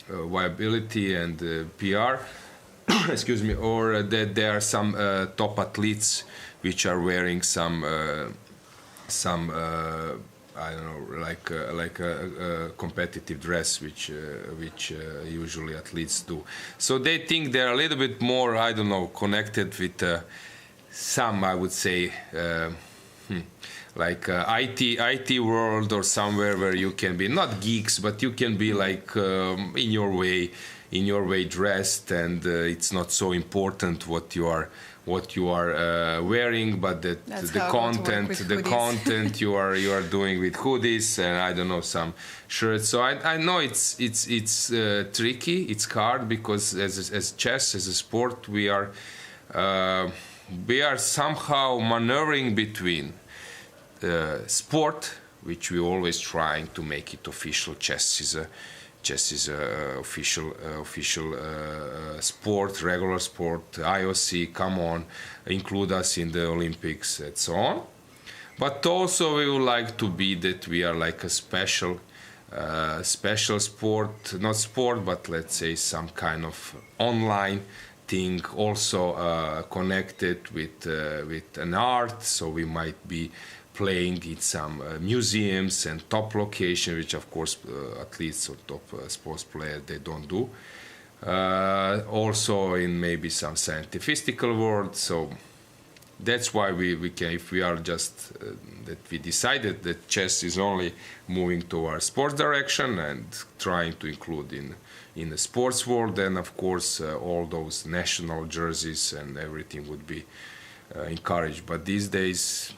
viability and PR. Excuse me, or that there are some top athletes which are wearing some I don't know, like a competitive dress, which usually athletes do. So they think they're a little bit more, I don't know, connected with some, I would say, like IT world, or somewhere where you can be not geeks, but you can be like in your way dressed, and it's not so important what you are wearing, but that the content you are doing with hoodies and I don't know, some shirts. So I know it's tricky, it's hard, because as chess, as a sport, we are somehow maneuvering between sport, which we always trying to make it official. Chess is a official sport, regular sport. IOC, come on, include us in the Olympics and so on. But also we would like to be that we are like a special sport, not sport, but let's say some kind of online thing, also connected with an art. So we might be playing in some museums and top location, which of course athletes or top sports players, they don't do. Also in maybe some scientifical world. So that's why we can, if we are just that we decided that chess is only moving towards sports direction and trying to include in the sports world, then of course all those national jerseys and everything would be encouraged. But these days,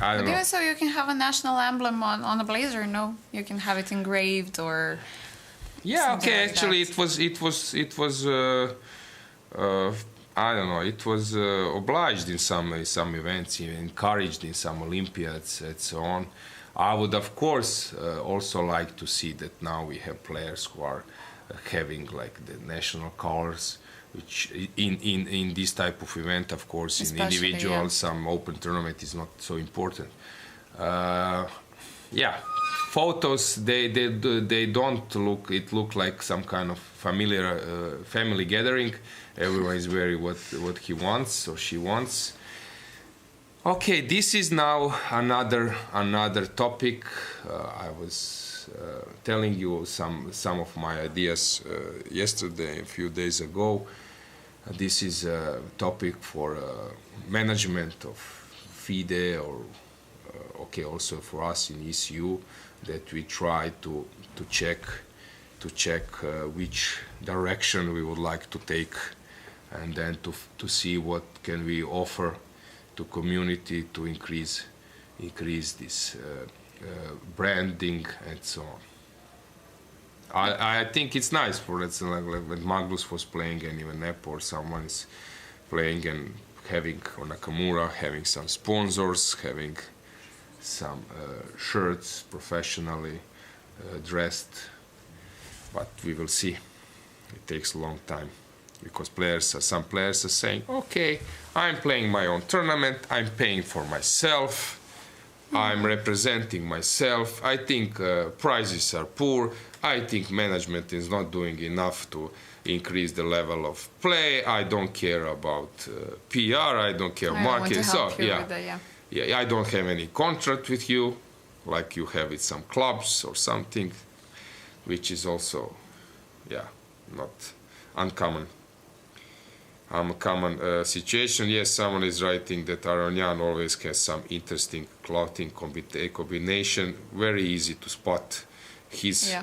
I don't know. So you can have a national emblem on a blazer, no? You can have it engraved or. Yeah, okay. Like actually, that. it was. I don't know. It was obliged in some events, encouraged in some Olympiads and so on. I would, of course, also like to see that now we have players who are having like the national colors, which in this type of event, of course, especially in individual, yeah. Some open tournament is not so important. Yeah, photos they don't look. It look like some kind of family gathering. Everyone is wearing what he wants or she wants. Okay, this is now another topic. I was telling you some of my ideas yesterday, a few days ago. This is a topic for management of FIDE, or okay, also for us in ECU, that we try to check which direction we would like to take, and then to see what can we offer to community to increase this branding and so on. I think it's nice for, let's say, like when Magnus was playing and even Nep or someone is playing and having, or Nakamura, having some sponsors, having some shirts professionally dressed. But we will see. It takes a long time, because some players are saying, okay, I'm playing my own tournament, I'm paying for myself, I'm representing myself, I think prizes are poor, I think management is not doing enough to increase the level of play, I don't care about PR, I don't care market. So yeah, I don't have any contract with you, like you have with some clubs or something, which is also, yeah, not uncommon. Common situation. Yes, someone is writing that Aronian always has some interesting clothing combination. Very easy to spot. He's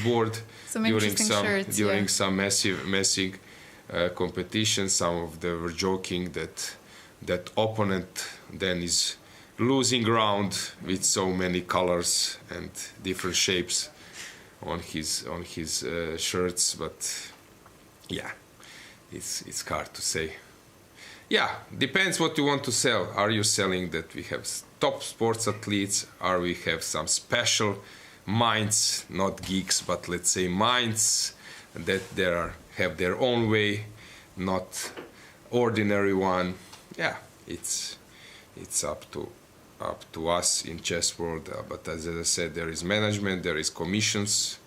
bored during some massive competition. Some of them were joking that opponent then is losing ground with so many colors and different shapes on his shirts, but yeah, it's hard to say. Yeah, depends what you want to sell. Are you selling that we have top sports athletes? Are we have some special minds, not geeks, but let's say minds that have their own way, not ordinary one? Yeah, it's up to us in chess world. But as I said, there is management, there is commissions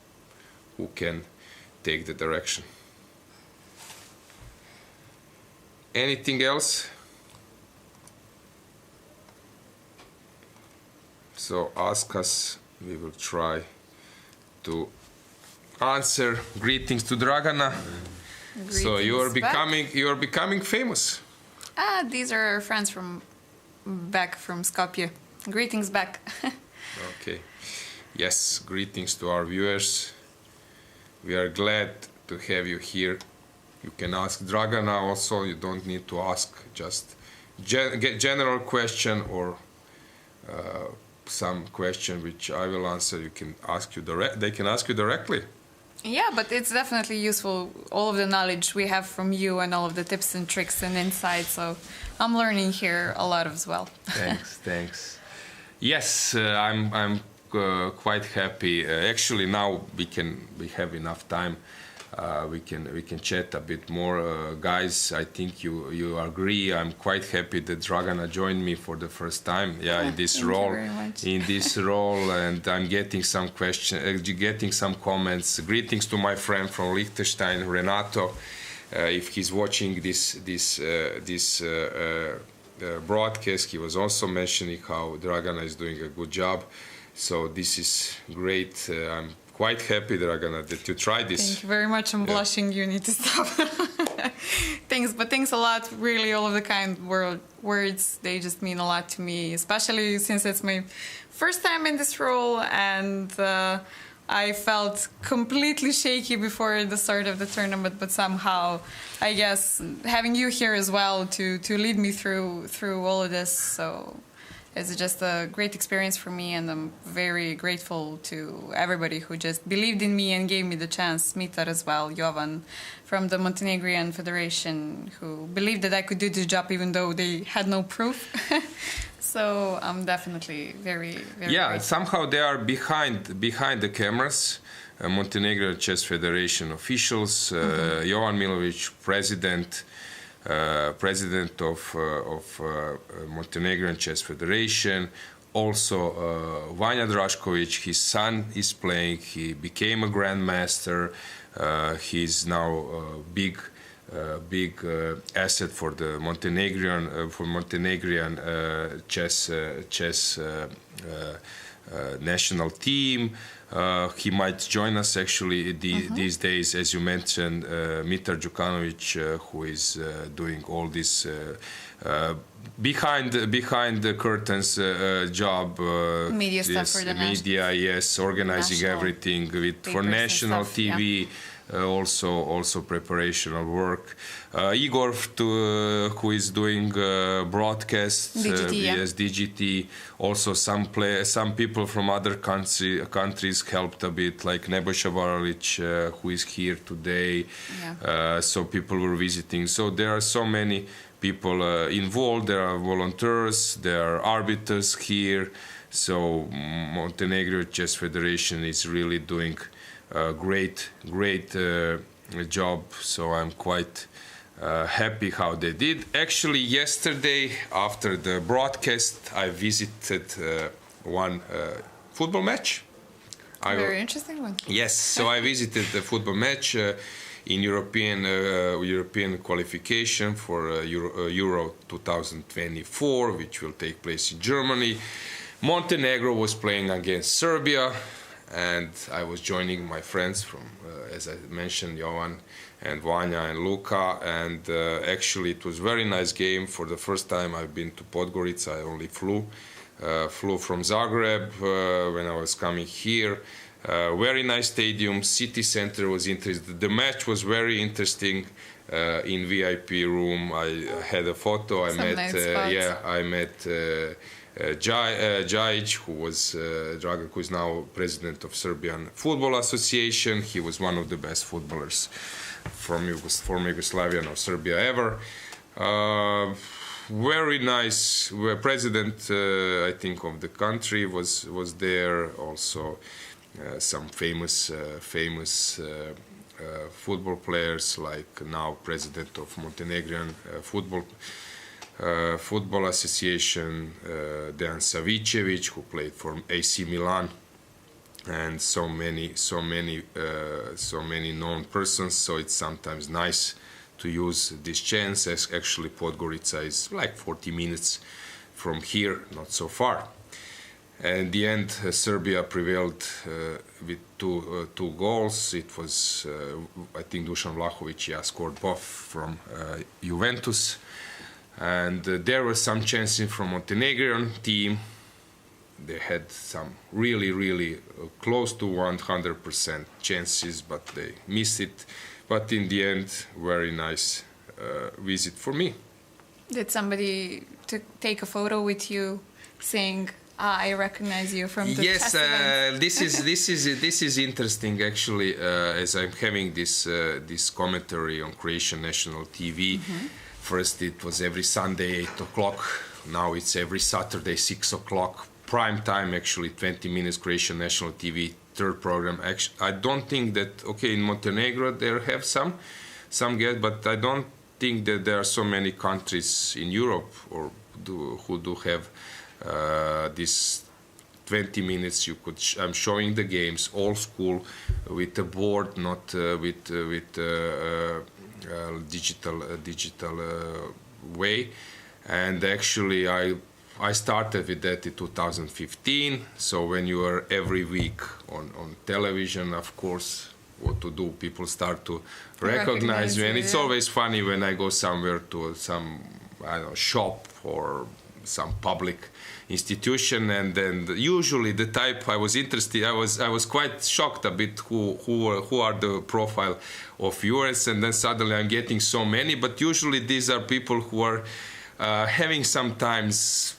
who can take the direction. Anything else? So ask us, we will try to answer. Greetings to Dragana. Greetings So you are becoming famous. These are our friends from back from Skopje. Greetings back. Okay. Yes, greetings to our viewers. We are glad to have you here. You can ask Dragana also. You don't need to ask just general question or some question which I will answer. You can ask you They can ask you directly. Yeah, but it's definitely useful, all of the knowledge we have from you and all of the tips and tricks and insights. So I'm learning here a lot as well. Thanks. Yes, I'm quite happy. Actually, now we have enough time. We can chat a bit more, guys. I think you agree. I'm quite happy that Dragana joined me for the first time. In this role. And I'm getting some questions, getting some comments. Greetings to my friend from Liechtenstein, Renato. If he's watching this broadcast, he was also mentioning how Dragana is doing a good job. So this is great. I'm quite happy, Dragana, that you tried this. Thank you very much. I'm blushing. You need to stop. Thanks a lot. Really, all of the kind words, they just mean a lot to me, especially since it's my first time in this role, and I felt completely shaky before the start of the tournament, but somehow, I guess, having you here as well to lead me through all of this, so it's just a great experience for me, and I'm very grateful to everybody who just believed in me and gave me the chance. Mitar as well, Jovan from the Montenegrin Federation, who believed that I could do the job even though they had no proof. So I'm definitely very grateful. Somehow they are behind the cameras. Montenegro Chess Federation officials, Jovan Milovic, president of Montenegrin Chess Federation. Also, Vanja Drašković, his son is playing. He became a grandmaster. He's now a big asset for the Montenegrin chess national team. He might join us actually these days, as you mentioned, Mitar Đukanović, who is doing all this behind the curtains job, media stuff for the media, organizing everything for national TV. Also preparational work. Igor, who is doing broadcast, DGT. Also, some people from other countries helped a bit, like Nebojša Varalić, who is here today. So people were visiting. So there are so many people involved. There are volunteers. There are arbiters here. So Montenegro Chess Federation is really doing great job, so I'm quite happy how they did. Actually, yesterday after the broadcast, I visited one football match. Very interesting one. Yes, so I visited the football match in European qualification for Euro 2024, which will take place in Germany. Montenegro was playing against Serbia, and I was joining my friends from, as I mentioned, Jovan and Vanja and Luka, and actually it was a very nice game. For the first time I've been to Podgorica. I only flew from Zagreb when I was coming here. Very nice stadium, city center was interesting. The match was very interesting. In VIP room, I had a photo. I met Djajic, who was Dragan, who is now president of Serbian Football Association. He was one of the best footballers from former Yugoslavia or Serbia ever. Very nice. President, I think, of the country was there. Also, some famous football players, like now president of Montenegrin Football Association, Dejan Savicevic, who played for AC Milan, and so many known persons. So it's sometimes nice to use this chance, as actually Podgorica is like 40 minutes from here, not so far. And in the end, Serbia prevailed with two goals. It was, I think, Dusan Vlahovic scored both from Juventus. And there were some chances from Montenegrin team. They had some really close to 100% chances, but they missed it. But in the end, very nice visit for me. Did somebody take a photo with you saying, I recognize you from the Yes, this is interesting actually, as I'm having this commentary on Croatian national TV. Mm-hmm. First it was every Sunday 8 o'clock, now it's every Saturday 6 o'clock, prime time actually, 20 minutes Croatian national TV, third program. Actually, I don't think that, okay, in Montenegro there have some guests, but I don't think that there are so many countries in Europe who do have this 20 minutes. I'm showing the games, old school, with a board, not with digital way. And actually I started with that in 2015. So when you are every week on television, of course, what to do? People start to recognize you, and it's always funny when I go somewhere to some, I don't know, shop or some public institution, and then usually the type I was interested, I was quite shocked a bit who are the profile of viewers, and then suddenly I'm getting so many. But usually these are people who are having sometimes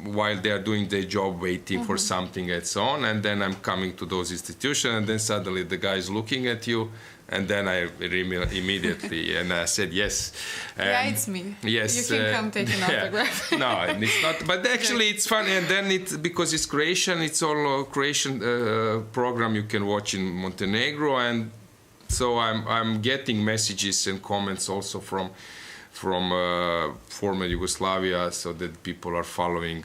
while they are doing their job, waiting for something and so on, and then I'm coming to those institutions, and then suddenly the guy is looking at you, and then I immediately and I said yes. Yeah, it's me. Yes, you can come take an autograph. No, it's not. But actually, it's funny, and then because it's Croatian, it's all a Croatian program you can watch in Montenegro, and so I'm getting messages and comments also from former Yugoslavia, so that people are following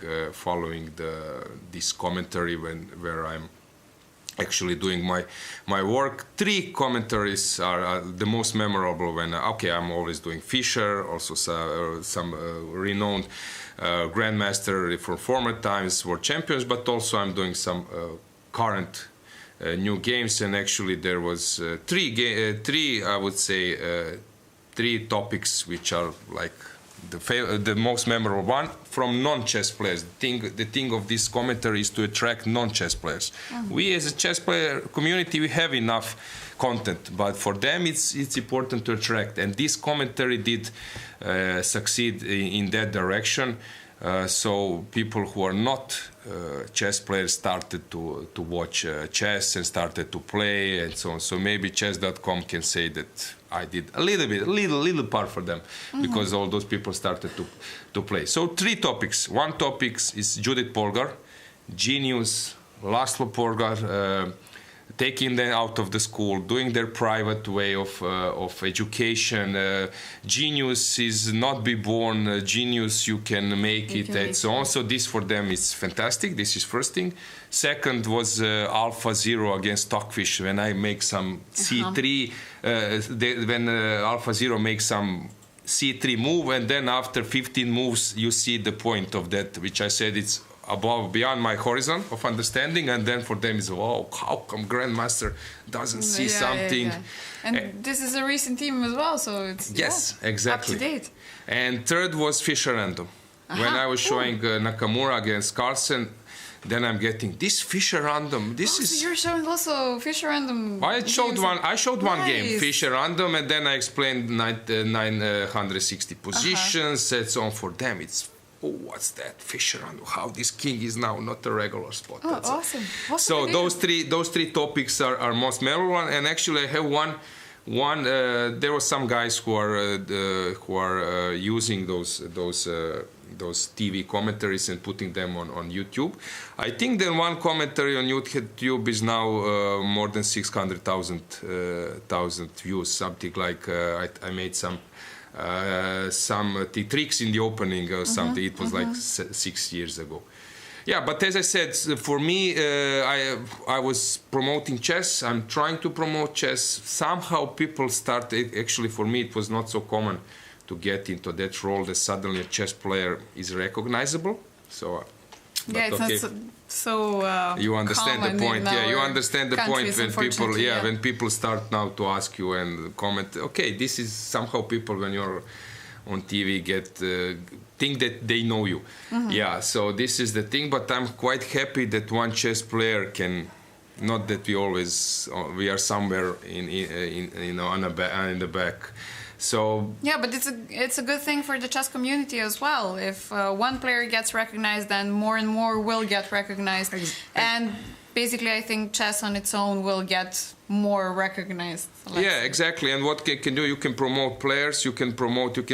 this commentary where I'm actually doing my work. 3 commentaries are the most memorable when I'm always doing Fischer, also some renowned grandmaster from former times, world champions, but also I'm doing some current new games. And actually there was three I would say 3 topics which are like the most memorable one from non-chess players. The thing of this commentary is to attract non-chess players. We as a chess player community, we have enough content, but for them it's important to attract, and this commentary did succeed in that direction. So people who are not chess players started to watch chess and started to play and so on. So maybe chess.com can say that I did a little part for them, because all those people started to play. So 3 topics. One topic is Judith Polgar, genius, Laszlo Polgar, taking them out of the school, doing their private way of education. Genius is not be born, genius you can make it, and so on. So this for them is fantastic. This is first thing. Second was Alpha Zero against Stockfish. When I make some C3, when Alpha Zero makes some C3 move, and then after 15 moves you see the point of that, which I said it's beyond my horizon of understanding, and then for them is, wow, how come Grandmaster doesn't see something? Yeah. And this is a recent team as well, so it's exactly up to date. And third was Fischer random. When I was showing Nakamura against Carlsen, then I'm getting this Fischer random. So you're showing also Fischer random. I showed one game, Fischer random, and then I explained 960 positions and so on. For them, it's oh, what's that Fischer? How this king is now not a regular spot. Oh, awesome. So those three topics are most memorable. And actually, I have one. There were some guys who are using those TV commentaries and putting them on YouTube. I think that one commentary on YouTube is now more than 600,000 views. Something like I made some tricks in the opening or something. It was like 6 years ago. Yeah, but as I said, for me, I was promoting chess. I'm trying to promote chess. Somehow people started, actually for me it was not so common to get into that role that suddenly a chess player is recognizable. So, yeah, it's okay. not so you understand the point. Yeah, you understand the point when people, yeah, when people start now to ask you and comment. Okay, this is somehow people when you're on TV think that they know you. Yeah, so this is the thing. But I'm quite happy that one chess player can. Not that we are somewhere in the back. So yeah, but it's a good thing for the chess community as well. If one player gets recognized, then more and more will get recognized, and basically, I think chess on its own will get more recognized. Yeah, exactly. And what can do? You can promote players. You can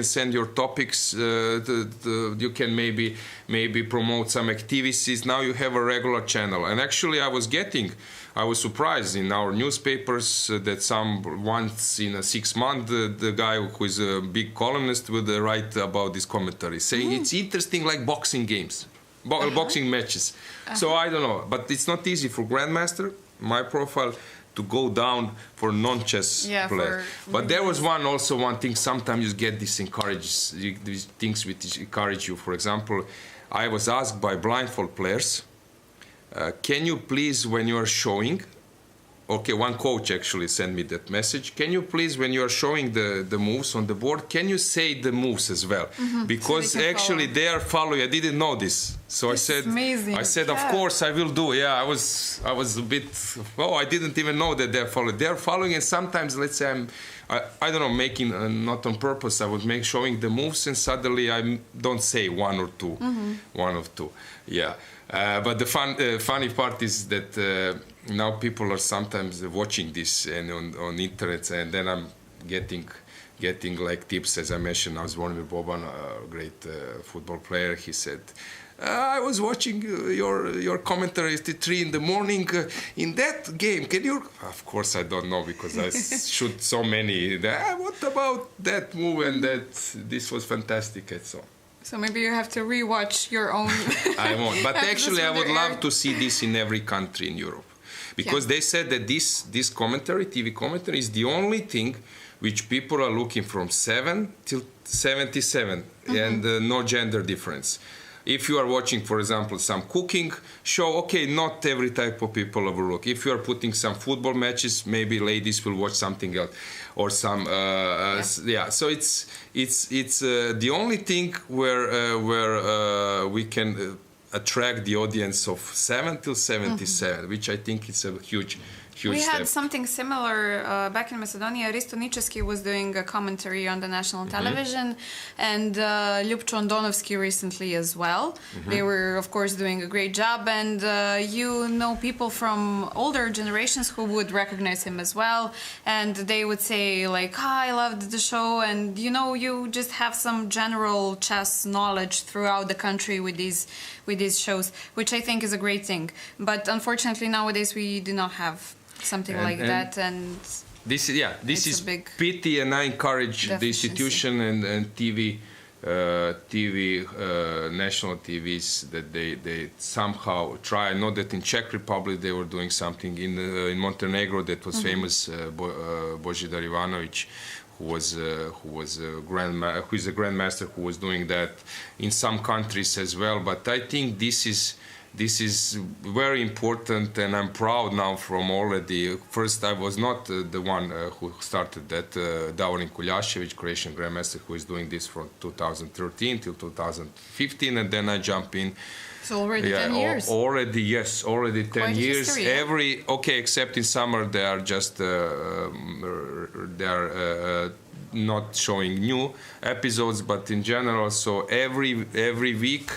send your topics. You can maybe promote some activities. Now you have a regular channel. And actually, I was surprised in our newspapers that once in 6 months, the guy who is a big columnist would write about this commentary, saying it's interesting like boxing games, boxing matches. So I don't know, but it's not easy for grandmaster, my profile, to go down for non-chess players. But there was one thing. Sometimes you get these things which encourage you. For example, I was asked by blindfold players, can you please, when you are showing, okay, one coach actually sent me that message, can you please, when you are showing the moves on the board, can you say the moves as well? Because so actually they are following. I didn't know this. So this I said, of course I will do. Yeah, I was a bit, I didn't even know that they're following. They're following, and sometimes, let's say I don't know, making, not on purpose, I would showing the moves, and suddenly I don't say one or two. Yeah. But the funny part is that now people are sometimes watching this and on internet, and then I'm getting like tips. As I mentioned, I was Zvonimir Boban, a great football player. He said, I was watching your commentary at 3 in the morning in that game. Can you? Of course, I don't know because I shoot so many. What about that move and that? This was fantastic and so. So maybe you have to rewatch your own. I won't. But actually, I would love to see this in every country in Europe, because they said that this commentary, TV commentary, is the only thing which people are looking from 7 till 77, and no gender difference. If you are watching, for example, some cooking show, okay, not every type of people will look. If you are putting some football matches, maybe ladies will watch something else, or some So it's the only thing where we can attract the audience of 7 till 77, which I think is a huge we step. had something similar back in Macedonia. Risto Ničeski was doing a commentary on the national television, and Ljupčo Andonovski recently as well. They were, of course, doing a great job, and people from older generations who would recognize him as well, and they would say like, I loved the show, and you just have some general chess knowledge throughout the country with these shows, which I think is a great thing. But unfortunately nowadays we do not have something like that, and this is big pity, and I encourage the institution and TV national TVs that they somehow try. I know that in Czech Republic they were doing something in Montenegro that was famous, Božidar Ivanović, who is a grandmaster who was doing that in some countries as well. But I think this is very important, and I'm proud now from already. First, I was not the one who started that. Davorin Kuljašević, Croatian grandmaster, who is doing this from 2013 till 2015, and then I jump in. So already 10 years. Already 10 Quite years. History, Except in summer they are just not showing new episodes, but in general. So every week,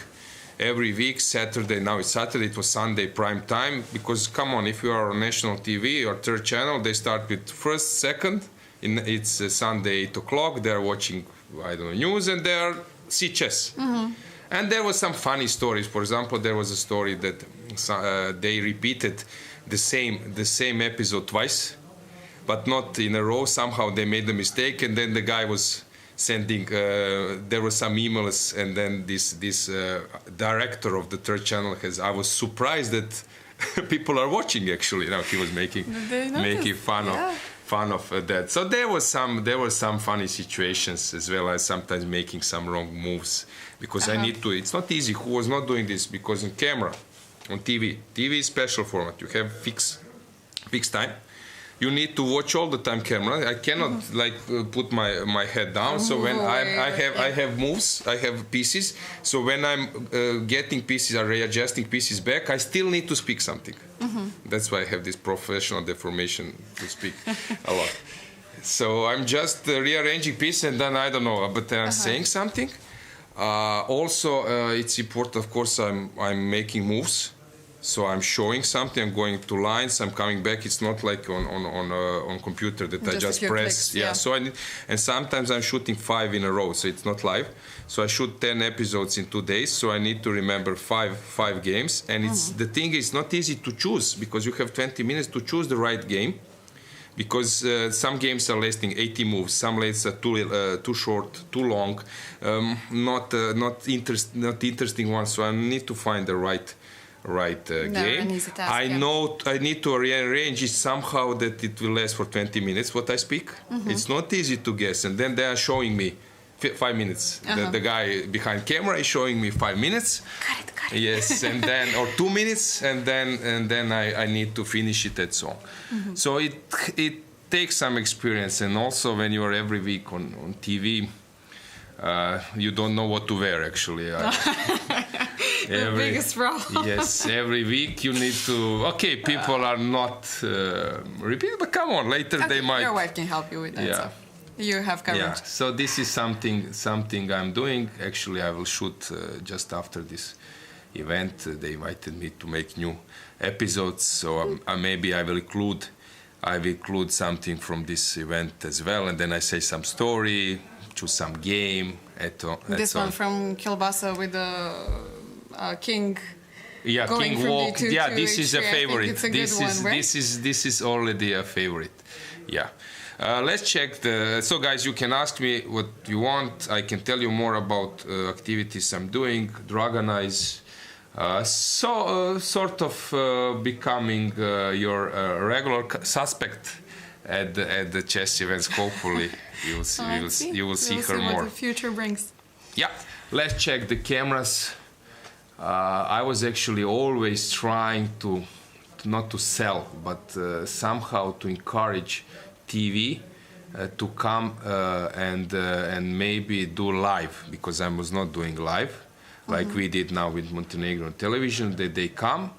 Saturday, now it's Saturday, it was Sunday prime time, because come on, if you are on national TV or third channel, they start with first, second, it's Sunday 8 o'clock, they're watching, I don't know, news, and they're see chess. And there was some funny stories. For example, there was a story that they repeated the same episode twice, but not in a row. Somehow they made a mistake, and then the guy was sending, there were some emails, and then this director of the third channel I was surprised that people are watching, actually. Now he was making fun of that. So there were some funny situations, as well as sometimes making some wrong moves, because I need to, it's not easy. Who was not doing this? Because on camera, on TV is special format. You have fixed time. You need to watch all the time camera. I cannot put my head down. So when I have moves, I have pieces. So when I'm getting pieces or readjusting pieces back, I still need to speak something. That's why I have this professional deformation to speak a lot. So I'm just rearranging pieces, and then I don't know, but I'm saying something. Also, it's important, of course, I'm making moves. So I'm showing something, I'm going to lines, I'm coming back. It's not like on computer that I just press. Clicks, yeah. So and sometimes I'm shooting 5 in a row, so it's not live. So I shoot 10 episodes in 2 days, so I need to remember five games. And the thing is not easy to choose, because you have 20 minutes to choose the right game. Because some games are lasting 80 moves, some lates are too short, too long, not interesting ones. So I need to find the right game. I know I need to rearrange it somehow that it will last for 20 minutes what I speak. It's not easy to guess, and then they are showing me 5 minutes. The guy behind camera is showing me 5 minutes. Got it. Yes, and then or 2 minutes, and then I need to finish it and so on. So it takes some experience, and also when you are every week on TV, you don't know what to wear, actually. The biggest problem. Yes, every week you need to. Okay, people are not repeating, but come on, later they might. Your wife can help you with that. Yeah. So you have coverage. Yeah. So this is something I'm doing. Actually, I will shoot just after this event. They invited me to make new episodes, so maybe I will include something from this event as well, and then I say some story, choose some game. This one from Kielbasa with the king. Yeah, going king from walk. D2 Yeah, to this is a H3. favorite. It's a good one, right? This is already a favorite. Yeah. Let's check so guys, you can ask me what you want. I can tell you more about activities I'm doing, Dragonize. Sort of becoming your regular suspect at the chess events. Hopefully, you will see her more. What the future brings. Yeah, let's check the cameras. I was actually always trying to not to sell, but somehow to encourage TV to come and maybe do live, because I was not doing live like we did now with Montenegro on television. That they come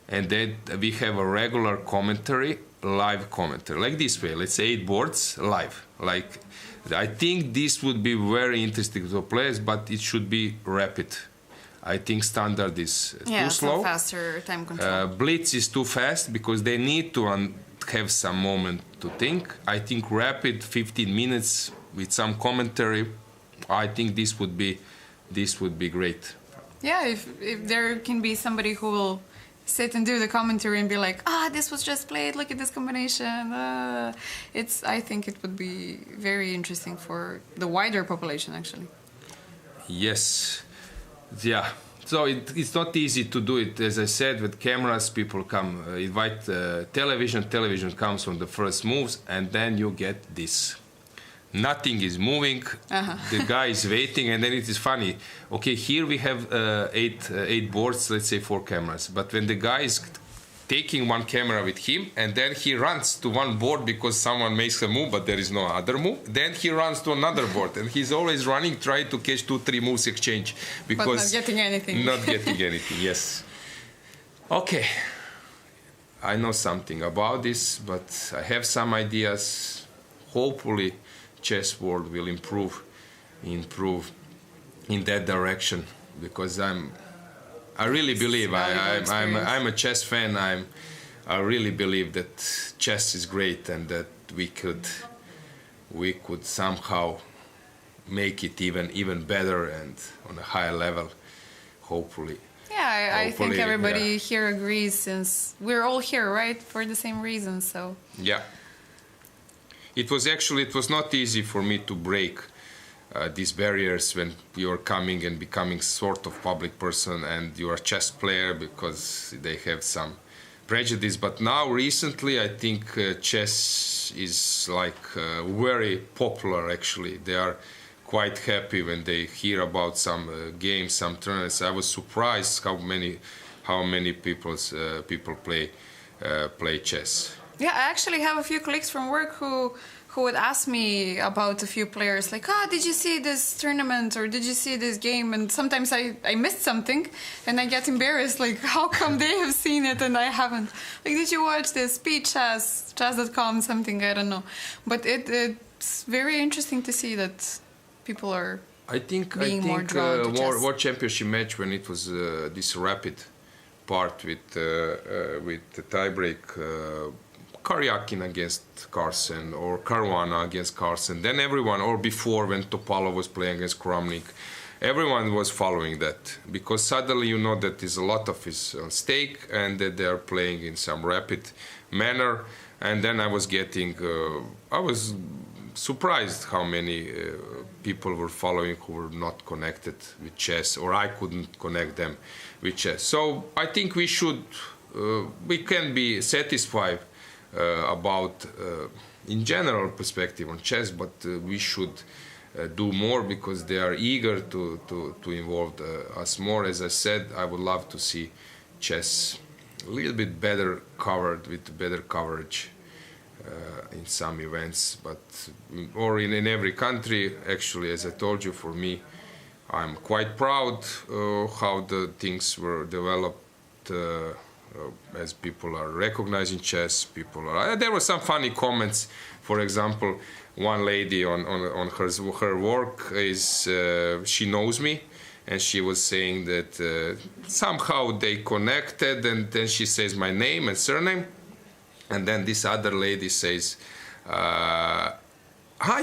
and that we have a regular commentary, live commentary, like this way. Let's say 8 boards live. Like I think this would be very interesting to players, but it should be rapid. I think standard is too slow. Faster time control. Blitz is too fast because they need to have some moment to think. I think rapid 15 minutes with some commentary. I think this would be great. Yeah, if there can be somebody who will sit and do the commentary and be like, this was just played, look at this combination. I think it would be very interesting for the wider population, actually. Yes. Yeah. So it's not easy to do it. As I said, with cameras, people come, invite television. Television comes on the first moves, and then you get this. Nothing is moving. The guy is waiting, and then it is funny. Okay, here we have 8 boards, let's say 4 cameras. But when the guy is taking one camera with him, and then he runs to one board because someone makes a move, but there is no other move. Then he runs to another board, and he's always running, trying to catch 2-3 moves exchange. Because but not getting anything. Not getting anything, yes. Okay. I know something about this, but I have some ideas. Hopefully chess world will improve in that direction, because I really believe I'm a chess fan. I really believe that chess is great, and that we could somehow make it even better and on a higher level, hopefully. Yeah, I think everybody here agrees, since we're all here, right, for the same reason. So yeah, it was not easy for me to break these barriers when you're coming and becoming sort of public person and you're a chess player, because they have some prejudice. But now recently I think chess is like very popular. Actually, they are quite happy when they hear about some games, some tournaments. I was surprised how many people play chess. yeah, I actually have a few colleagues from work who would ask me about a few players, like, did you see this tournament, or did you see this game? And sometimes I missed something and I get embarrassed, like, how come they have seen it and I haven't? Like, did you watch this speed chess, chess.com, something, I don't know. But it's very interesting to see that people are more drawn to chess. World Championship match, when it was this rapid part with the tiebreak, Karyakin against Carlsen, or Caruana against Carlsen, then everyone, or before when Topalov was playing against Kramnik, everyone was following that, because suddenly you know that there's a lot of is on stake and that they are playing in some rapid manner. And then I was surprised how many people were following who were not connected with chess, or I couldn't connect them with chess. So I think we can be satisfied about in general perspective on chess, but we should do more, because they are eager to involve us more. As I said, I would love to see chess a little bit better covered, with better coverage in some events, or in every country. Actually, as I told you, for me, I'm quite proud how the things were developed. As people are recognizing chess, there were some funny comments. For example, one lady on her work she knows me, and she was saying that somehow they connected, and then she says my name and surname, and then this other lady says,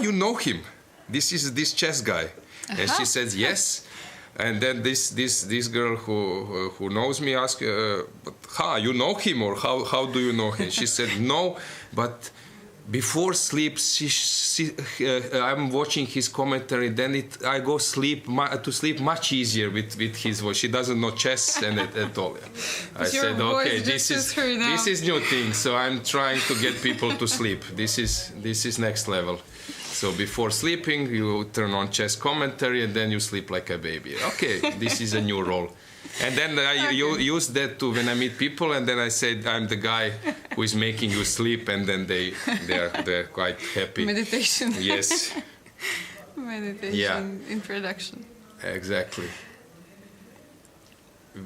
you know him, this is this chess guy. And she says yes. And then this girl who knows me asked, but you know him, or how do you know him? She said no, but before sleep I'm watching his commentary. Then I go to sleep much easier with his voice. She doesn't know chess and at all. I said, okay, this is new thing. So I'm trying to get people to sleep. This is next level. So before sleeping, you turn on chess commentary, and then you sleep like a baby. Okay, this is a new role. And then I use that to when I meet people, and then I said I'm the guy who is making you sleep, and then they're quite happy. Meditation. Yes. Meditation introduction. Exactly.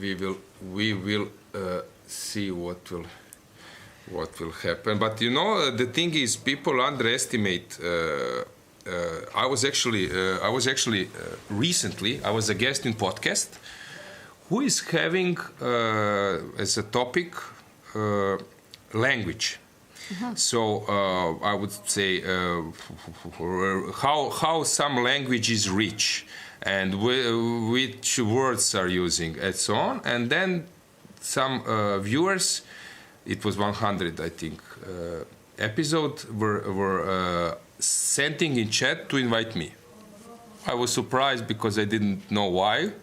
We will see what will happen. But you know, the thing is, people underestimate. I was actually recently, I was a guest in podcast who is having as a topic language. Mm-hmm. So I would say how some languages reach, and which words are using, and so on. And then some viewers, it was 100, I think, episode, were sending in chat to invite me. I was surprised because I didn't know why.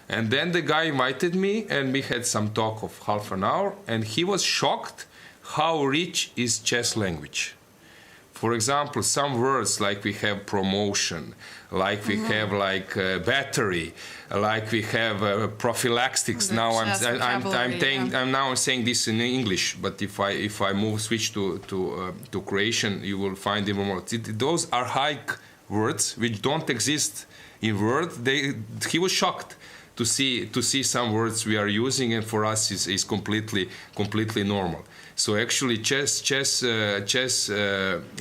And then the guy invited me, and we had some talk of half an hour, and he was shocked how rich is chess language. For example, some words like we have promotion, like we have like battery, like we have prophylactics. Now I'm saying this in English, but if I switch to Croatian, you will find even more. Those are archaic words which don't exist in Word. He was shocked to see some words we are using, and for us is completely normal. So actually, chess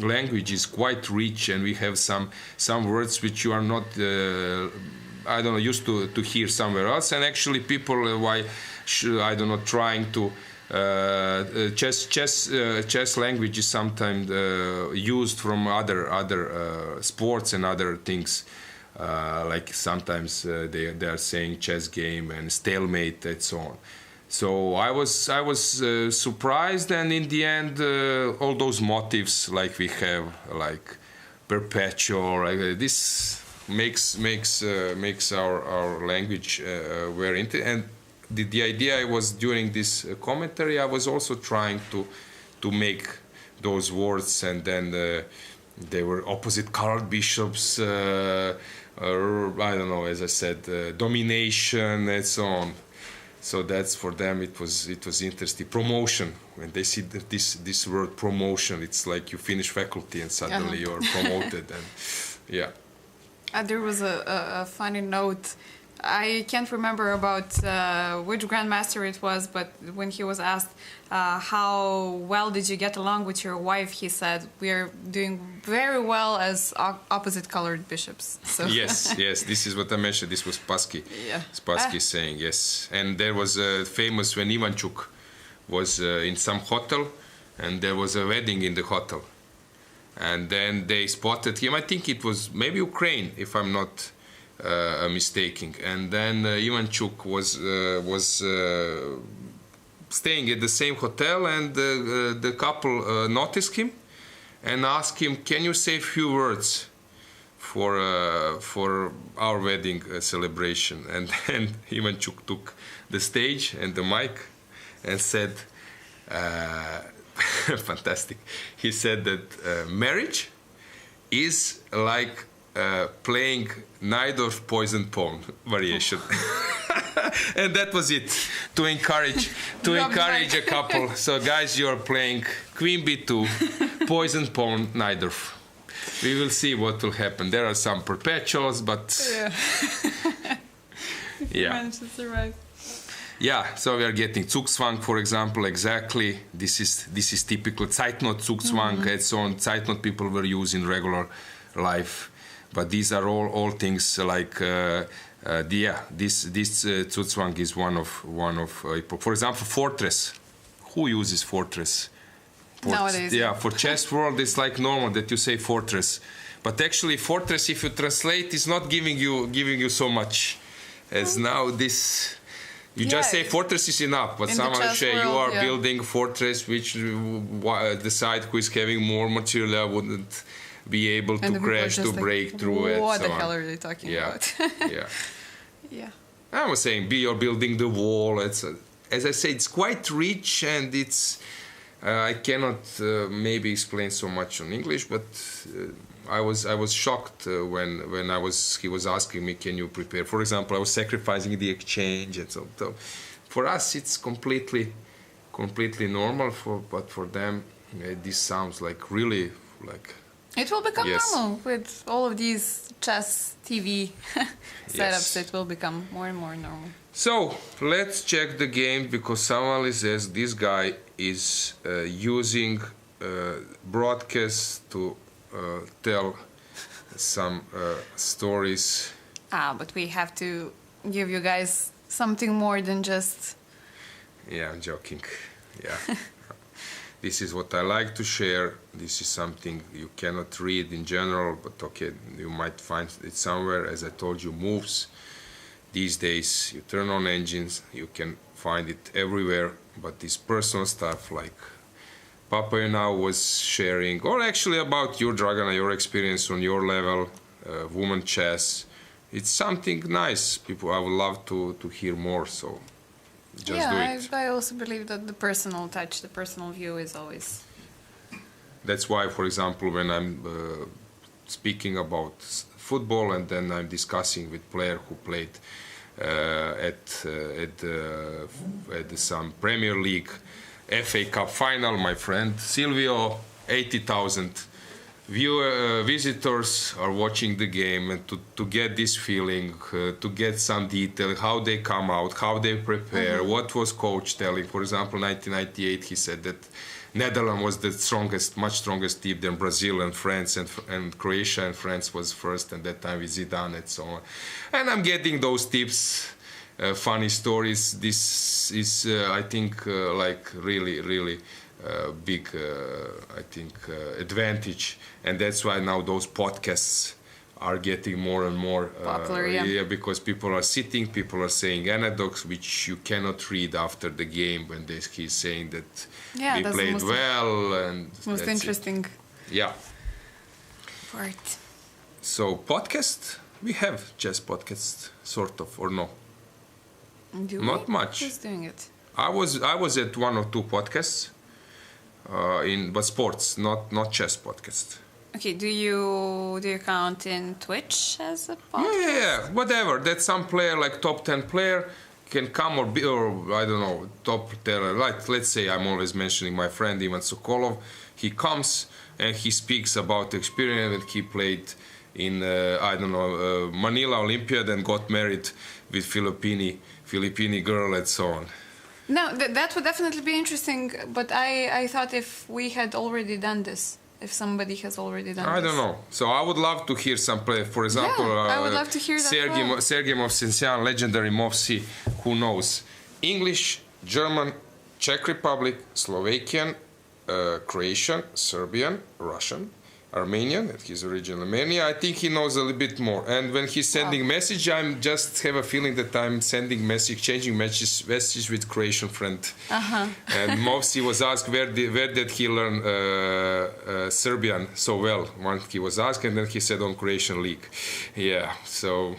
language is quite rich, and we have some words which you are not I don't know, used to hear somewhere else. And actually, people I don't know, trying to chess language is sometimes used from other sports and other things. Like sometimes they are saying chess game and stalemate and so on. So I was surprised, and in the end, all those motifs like we have, like perpetual, like this makes our language very interesting. And the idea I was during this commentary, I was also trying to make those words, and then they were opposite colored bishops. I don't know, as I said, domination and so on. So that's for them. It was interesting. Promotion. When they see this word promotion, it's like you finish faculty and suddenly you're promoted. And yeah. There was a funny note. I can't remember about which grandmaster it was, but when he was asked how well did you get along with your wife, he said, "We are doing very well as opposite colored bishops." So yes, this is what I mentioned. This was Spassky. Yeah. Spassky saying yes. And there was famous when Ivanchuk was in some hotel, and there was a wedding in the hotel, and then they spotted him. I think it was maybe Ukraine, if I'm not mistaken. And then Ivanchuk was staying at the same hotel, and the couple noticed him and asked him, "Can you say a few words for our wedding celebration?" And then Ivanchuk took the stage and the mic and said, fantastic. He said that marriage is like playing Najdorf poison pawn variation. And that was it, to encourage a couple. So guys, you are playing Queen B2, poison pawn Najdorf. We will see what will happen. There are some perpetuals, but yeah. Managed to survive. Yeah, so we are getting Zugzwang, for example, exactly. This is typical Zeitnot, Zugzwang, and so on. Zeitnot people were used in regular life. But these are all things like this Zugzwang is one of for example, fortress. Who uses fortress? Nowadays. Yeah, for chess world it's like normal that you say fortress, but actually fortress, if you translate, is not giving you so much as now this. You just say fortress is enough, but someone will say you are building fortress, which decide who is having more material wouldn't be able to crash, to break through it. What the hell are they talking about? Yeah. I was saying, you're building the wall. It's as I say, it's quite rich, and it's I cannot maybe explain so much in English, but I was shocked when he was asking me, can you prepare? For example, I was sacrificing the exchange, and so for us it's completely normal. But for them, this sounds like really like. It will become normal with all of these chess TV setups. It will become more and more normal. So let's check the game, because someone says this guy is using broadcast to tell some stories. But we have to give you guys something more than just. Yeah, I'm joking. Yeah. This is what I like to share. This is something you cannot read in general, but okay, you might find it somewhere. As I told you, moves. These days, you turn on engines, you can find it everywhere. But this personal stuff, like Papa now was sharing, or actually about you, Dragana, your experience on your level, woman chess. It's something nice. People, I would love to hear more. So. Just do it. I also believe that the personal touch, the personal view is always. That's why, for example, when I'm speaking about football and then I'm discussing with player who played at some Premier League FA Cup final, my friend Silvio, 80,000 visitors are watching the game, and to get this feeling, to get some detail, how they come out, how they prepare, what was coach telling. For example, 1998, he said that Netherlands was the strongest, much strongest team than Brazil and France, and Croatia and France was first, and that time with Zidane and so on. And I'm getting those tips, funny stories. This is, I think, like really big, I think, advantage, and that's why now those podcasts are getting more and more popular. Because people are sitting, people are saying anecdotes which you cannot read after the game when he's saying that they played well, and most interesting part. So podcast, we have chess podcast, sort of, or no? Not much. Who's doing it? I was at one or two podcasts. But sports, not chess podcast. Okay, do you count in Twitch as a podcast? Yeah, whatever. That some player, like top 10 player, can come or I don't know, top 10. Like, let's say I'm always mentioning my friend Ivan Sokolov. He comes and he speaks about the experience that he played in Manila Olympiad and got married with Filipino girl and so on. No, that would definitely be interesting, but I thought if we had already done this, if somebody has already done this. I don't know. So I would love to hear some play. For example, I would love to hear that. Sergei Movsesian, legendary Movsi, who knows English, German, Czech Republic, Slovakian, Croatian, Serbian, Russian, Armenian, and he's original Armenia. I think he knows a little bit more. And when he's sending message, I'm just have a feeling that I'm sending message, changing message with Croatian friend. And Movsi was asked where did he learn Serbian so well. One he was asked, and then he said on Croatian league. Yeah, so.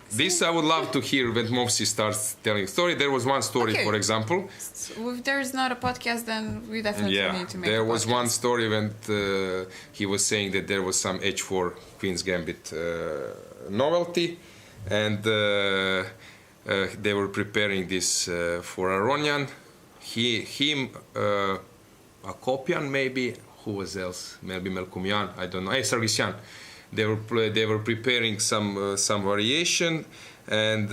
This I would love to hear when Movsi starts telling story. There was one story, for example. So if there is not a podcast, then we definitely need to make there a was podcast. one story when he was saying that there was some H4 Queen's Gambit novelty, and they were preparing this for Aronian. Akopian maybe, who was else? Maybe Melkumian, I don't know. Sargisyan. They were preparing some variation, and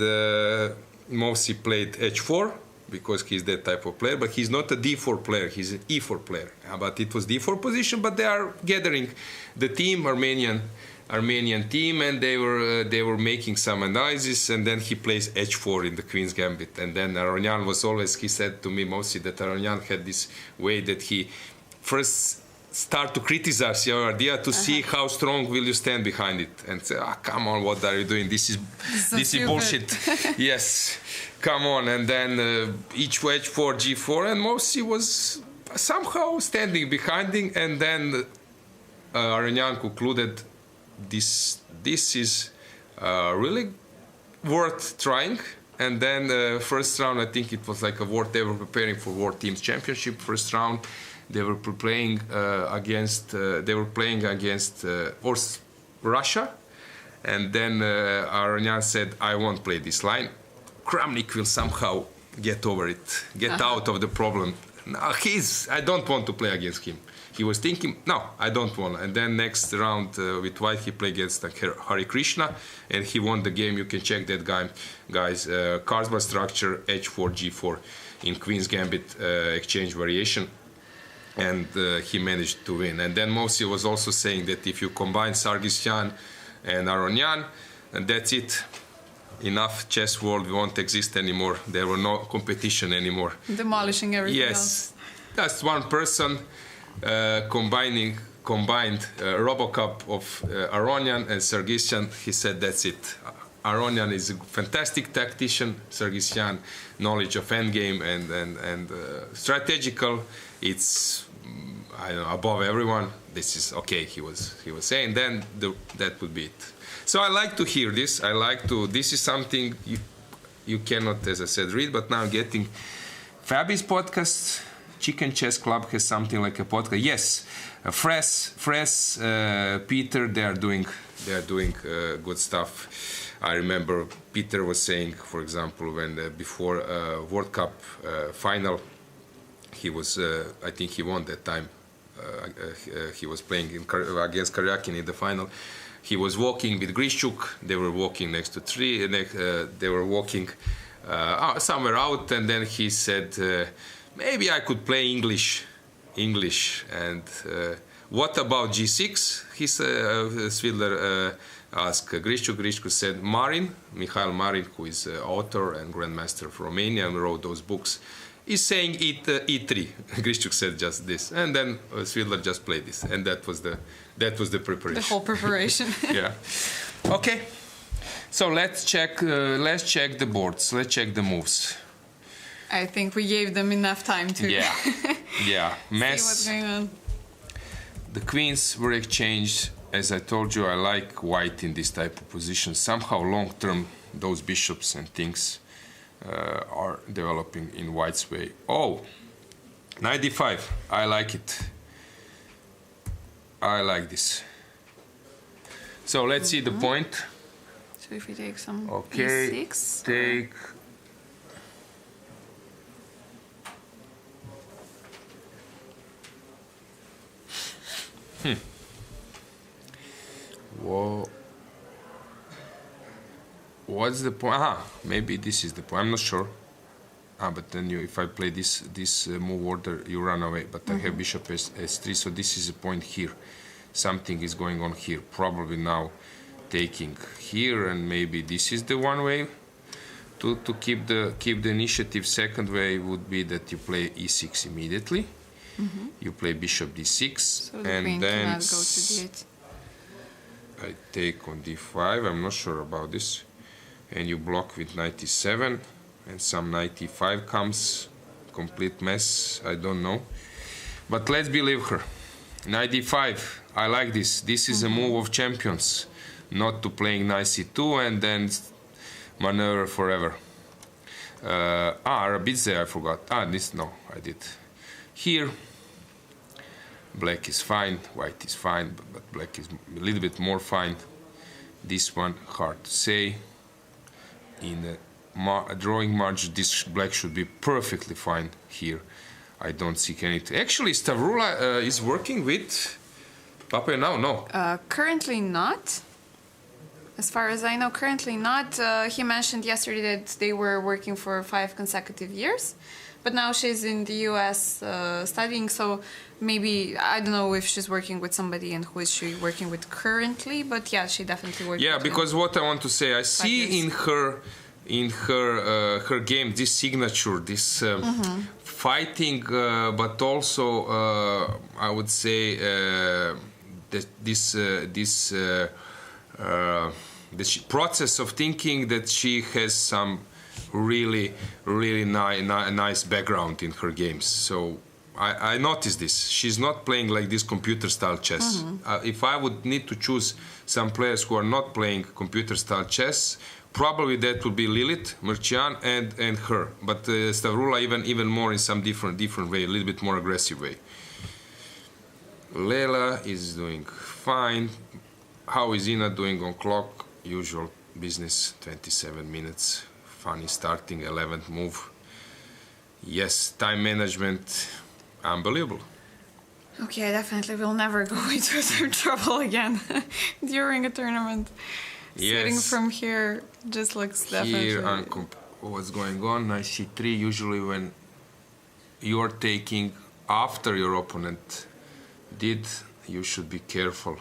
Movsi played H4 because he's that type of player, but he's not a D4 player, he's an E4 player. But it was D4 position, but they are gathering the team, Armenian team, and they were making some analysis, and then he plays H4 in the Queen's Gambit. And then Aronian was always, he said to me, Movsi, that Aronian had this way that he first start to criticize your idea to see how strong will you stand behind it, and say, come on, what are you doing? This is bullshit. Yes, come on. And then each H4, G4, and Movsi was somehow standing behind him, and then Aronian concluded this is really worth trying. And then first round, I think it was like they were preparing for World Teams Championship. First round, they were playing against Russia, and then Aronian said, "I won't play this line. Kramnik will somehow get over it, get out of the problem. No, I don't want to play against him." He was thinking, "No, I don't want." And then next round with White, he played against Hari Krishna, and he won the game. You can check that guys. Carlsbad structure H4 G4 in Queen's Gambit exchange variation. And he managed to win. And then Movsi was also saying that if you combine Sargisyan and Aronian, and that's it. Enough, chess world won't exist anymore. There were no competition anymore. Demolishing everything else. That's one person combined RoboCup of Aronian and Sargisyan. He said that's it. Aronian is a fantastic tactician. Sargisyan, knowledge of endgame and strategical. It's above everyone. This is okay. He was saying. Then that would be it. So I like to hear this. This is something you cannot, as I said, read. But now I'm getting Fabi's podcast. Chicken Chess Club has something like a podcast. Yes, Fres, Peter. They are doing good stuff. I remember Peter was saying, for example, when before World Cup final, he was, I think he won that time he was playing against Karyakin in the final. He was walking with Grishuk. They were walking next to tree. They were walking somewhere out, and then he said, "Maybe I could play English." And what about G6? Svidler asked Grishuk. Grishuk said, Mikhail Marin, who is author and grandmaster from Romania and wrote those books, is saying E3. Grishuk said just this, and then Svidler just played this, and that was the preparation. The whole preparation. Yeah. Okay. So let's check the boards. Let's check the moves. I think we gave them enough time to yeah. Mess. See what's going on. The queens were exchanged. As I told you, I like white in this type of position. Somehow long term, those bishops and things are developing in white's way. Oh, knight d5. I like it. I like this. So let's see the point. So if we take some okay, e6, take. Whoa. What's the point? Maybe this is the point. I'm not sure. But then if I play this move order, you run away. But I have bishop s3, so this is a point here. Something is going on here. Probably now taking here, and maybe this is the one way to keep the initiative. Second way would be that you play e6 immediately. You play bishop d6, so the and queen then cannot go to d8. I take on d5. I'm not sure about this. And you block with knight e7, and some knight e5 comes. Complete mess. I don't know. But let's believe her. Knight d5. I like this. This is a move of champions. Not to playing knight c2 and then maneuver forever. Arabidze, I forgot. No, I did. Here, black is fine, white is fine, but black is a little bit more fine. This one, hard to say. In a drawing margin, this black should be perfectly fine here. I don't see anything. Actually, Stavrula is working with Papa now? No. Currently not. As far as I know, currently not. He mentioned yesterday that they were working for 5 consecutive years. But now she's in the US studying, so maybe, I don't know if she's working with somebody and who is she working with currently, but yeah, she definitely works with him. Because what I want to say, I see in her game this signature, this fighting, but also I would say that this process of thinking that she has some really nice background in her games. So I noticed this. She's not playing like this computer style chess. If I would need to choose some players who are not playing computer style chess, probably that would be Lilith, Murcian, and her. But Stavrula even more in some different way, a little bit more aggressive way. Lela is doing fine. How is Ina doing on clock? Usual business, 27 minutes. Funny starting, 11th move. Yes, time management, unbelievable. Okay, I definitely will never go into some trouble again during a tournament. Yes. Sitting from here just looks definitely... Here, what's going on? Knight c3, usually when you're taking after your opponent did, you should be careful.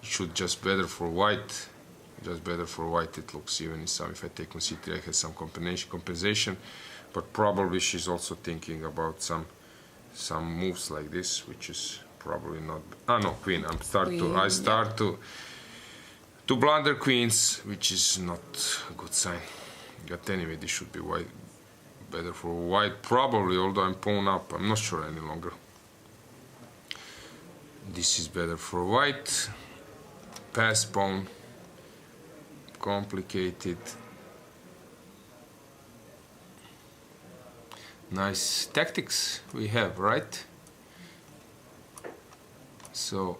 It should just better for white. Just better for white, it looks, even in some, if I take on c3, I have some compensation, but probably she's also thinking about some moves like this, which is probably not. No, queen. I start to blunder queens, which is not a good sign. But anyway, this should be white, better for white, probably. Although I'm pawn up, I'm not sure any longer. This is better for white. Pass pawn. Complicated. Nice tactics we have, right? So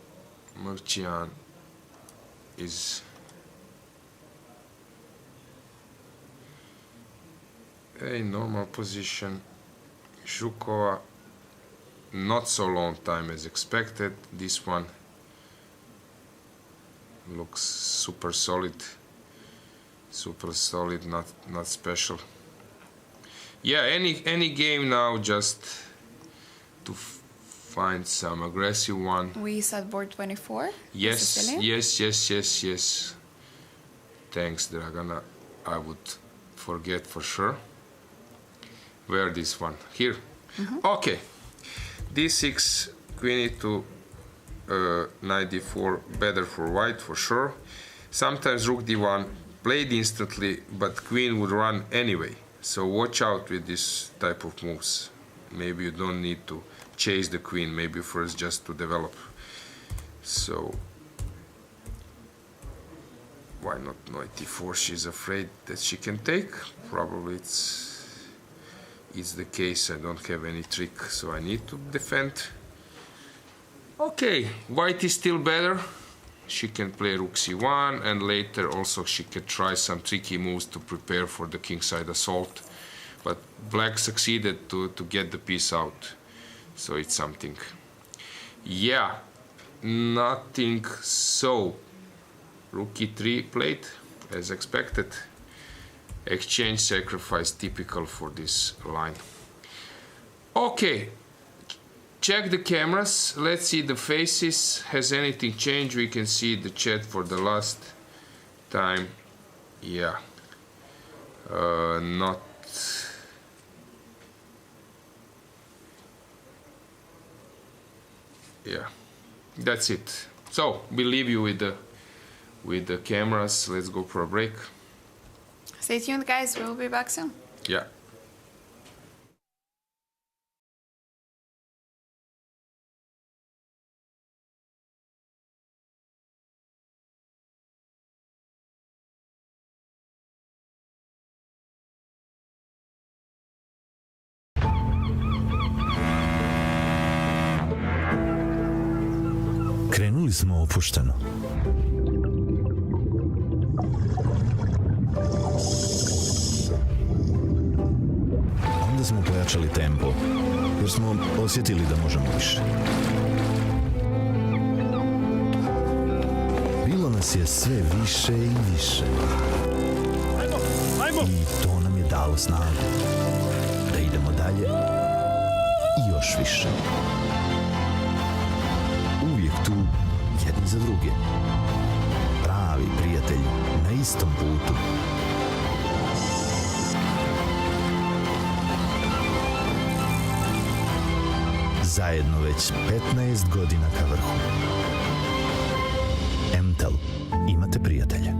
Murcian is a normal position. Zhukova not so long time as expected. This one looks super solid, not special. Yeah, any game now, just to find some aggressive one. We set board 24. Yes. Thanks, Dragana. I would forget for sure. Where this one? Here. Okay. D6, queen e2, knight d4, better for white for sure. Sometimes rook d1 played instantly, but queen would run anyway. So watch out with this type of moves. Maybe you don't need to chase the queen, maybe first just to develop. So why not knight d4? She's afraid that she can take. Probably it's the case. I don't have any trick, so I need to defend. Okay, white is still better. She can play rook c1, and later also she can try some tricky moves to prepare for the kingside assault. But black succeeded to get the piece out, so it's something. Yeah, nothing. So rook e3 played as expected. Exchange sacrifice, typical for this line. Okay, check the cameras. Let's see the faces. Has anything changed? We can see the chat for the last time. Yeah, not. Yeah, that's it. So we leave you with the cameras. Let's go for a break. Stay tuned, guys. We'll be back soon. Yeah. Krenuli smo opušteno. Onda smo pojačali tempo, jer smo osjetili da možemo više. Bilo nas je sve više i više. I to nam je dalo snagu da idemo dalje i još više. Uvijek tu, jedni za druge. Pravi prijatelji na istom putu. Zajedno već 15 godina ka vrhu. Emtel, imate prijatelje.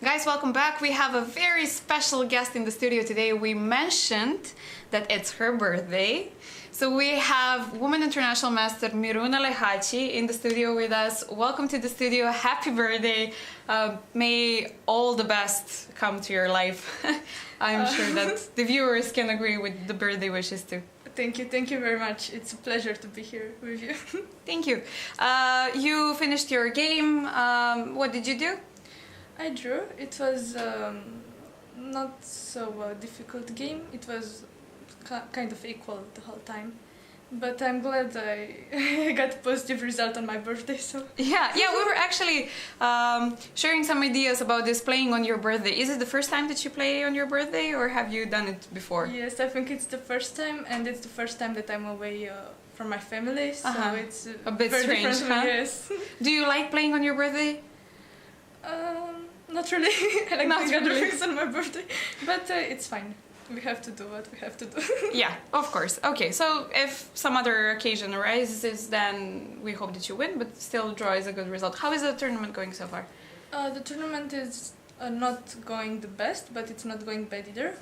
Guys, welcome back. We have a very special guest in the studio today. We mentioned that it's her birthday. So we have Women International Master Miruna Lehaci in the studio with us. Welcome to the studio. Happy birthday. May all the best come to your life. I'm sure that the viewers can agree with the birthday wishes too. Thank you very much. It's a pleasure to be here with you. Thank you. You finished your game. What did you do? I drew. It was not so difficult game. It was kind of equal the whole time. But I'm glad I got a positive result on my birthday. So yeah, we were actually sharing some ideas about this playing on your birthday. Is it the first time that you play on your birthday, or have you done it before? Yes, I think it's the first time, and it's the first time that I'm away from my family. So it's a bit very strange, huh? Yes. Do you like playing on your birthday? Not really. I like Not doing other really. things on my birthday, but it's fine. We have to do what we have to do. Yeah, of course. Okay, so if some other occasion arises, then we hope that you win, but still draw is a good result. How is the tournament going so far? The tournament is not going the best, but it's not going bad either.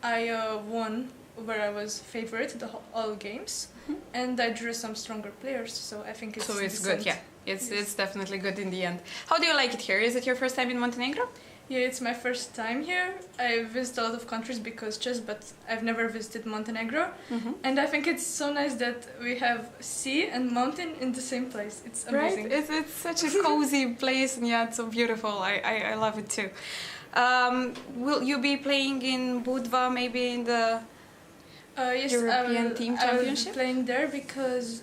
I won where I was favorite all games, and I drew some stronger players, so I think it's Good, yeah. It's definitely good in the end. How do you like it here? Is it your first time in Montenegro? Yeah, it's my first time here. I visited a lot of countries because chess, but I've never visited Montenegro. And I think it's so nice that we have sea and mountain in the same place. It's amazing. Right? It's such a cozy place, and yeah, it's so beautiful. I love it too. Will you be playing in Budva, maybe in the Yes, European Team Championship? I will be playing there because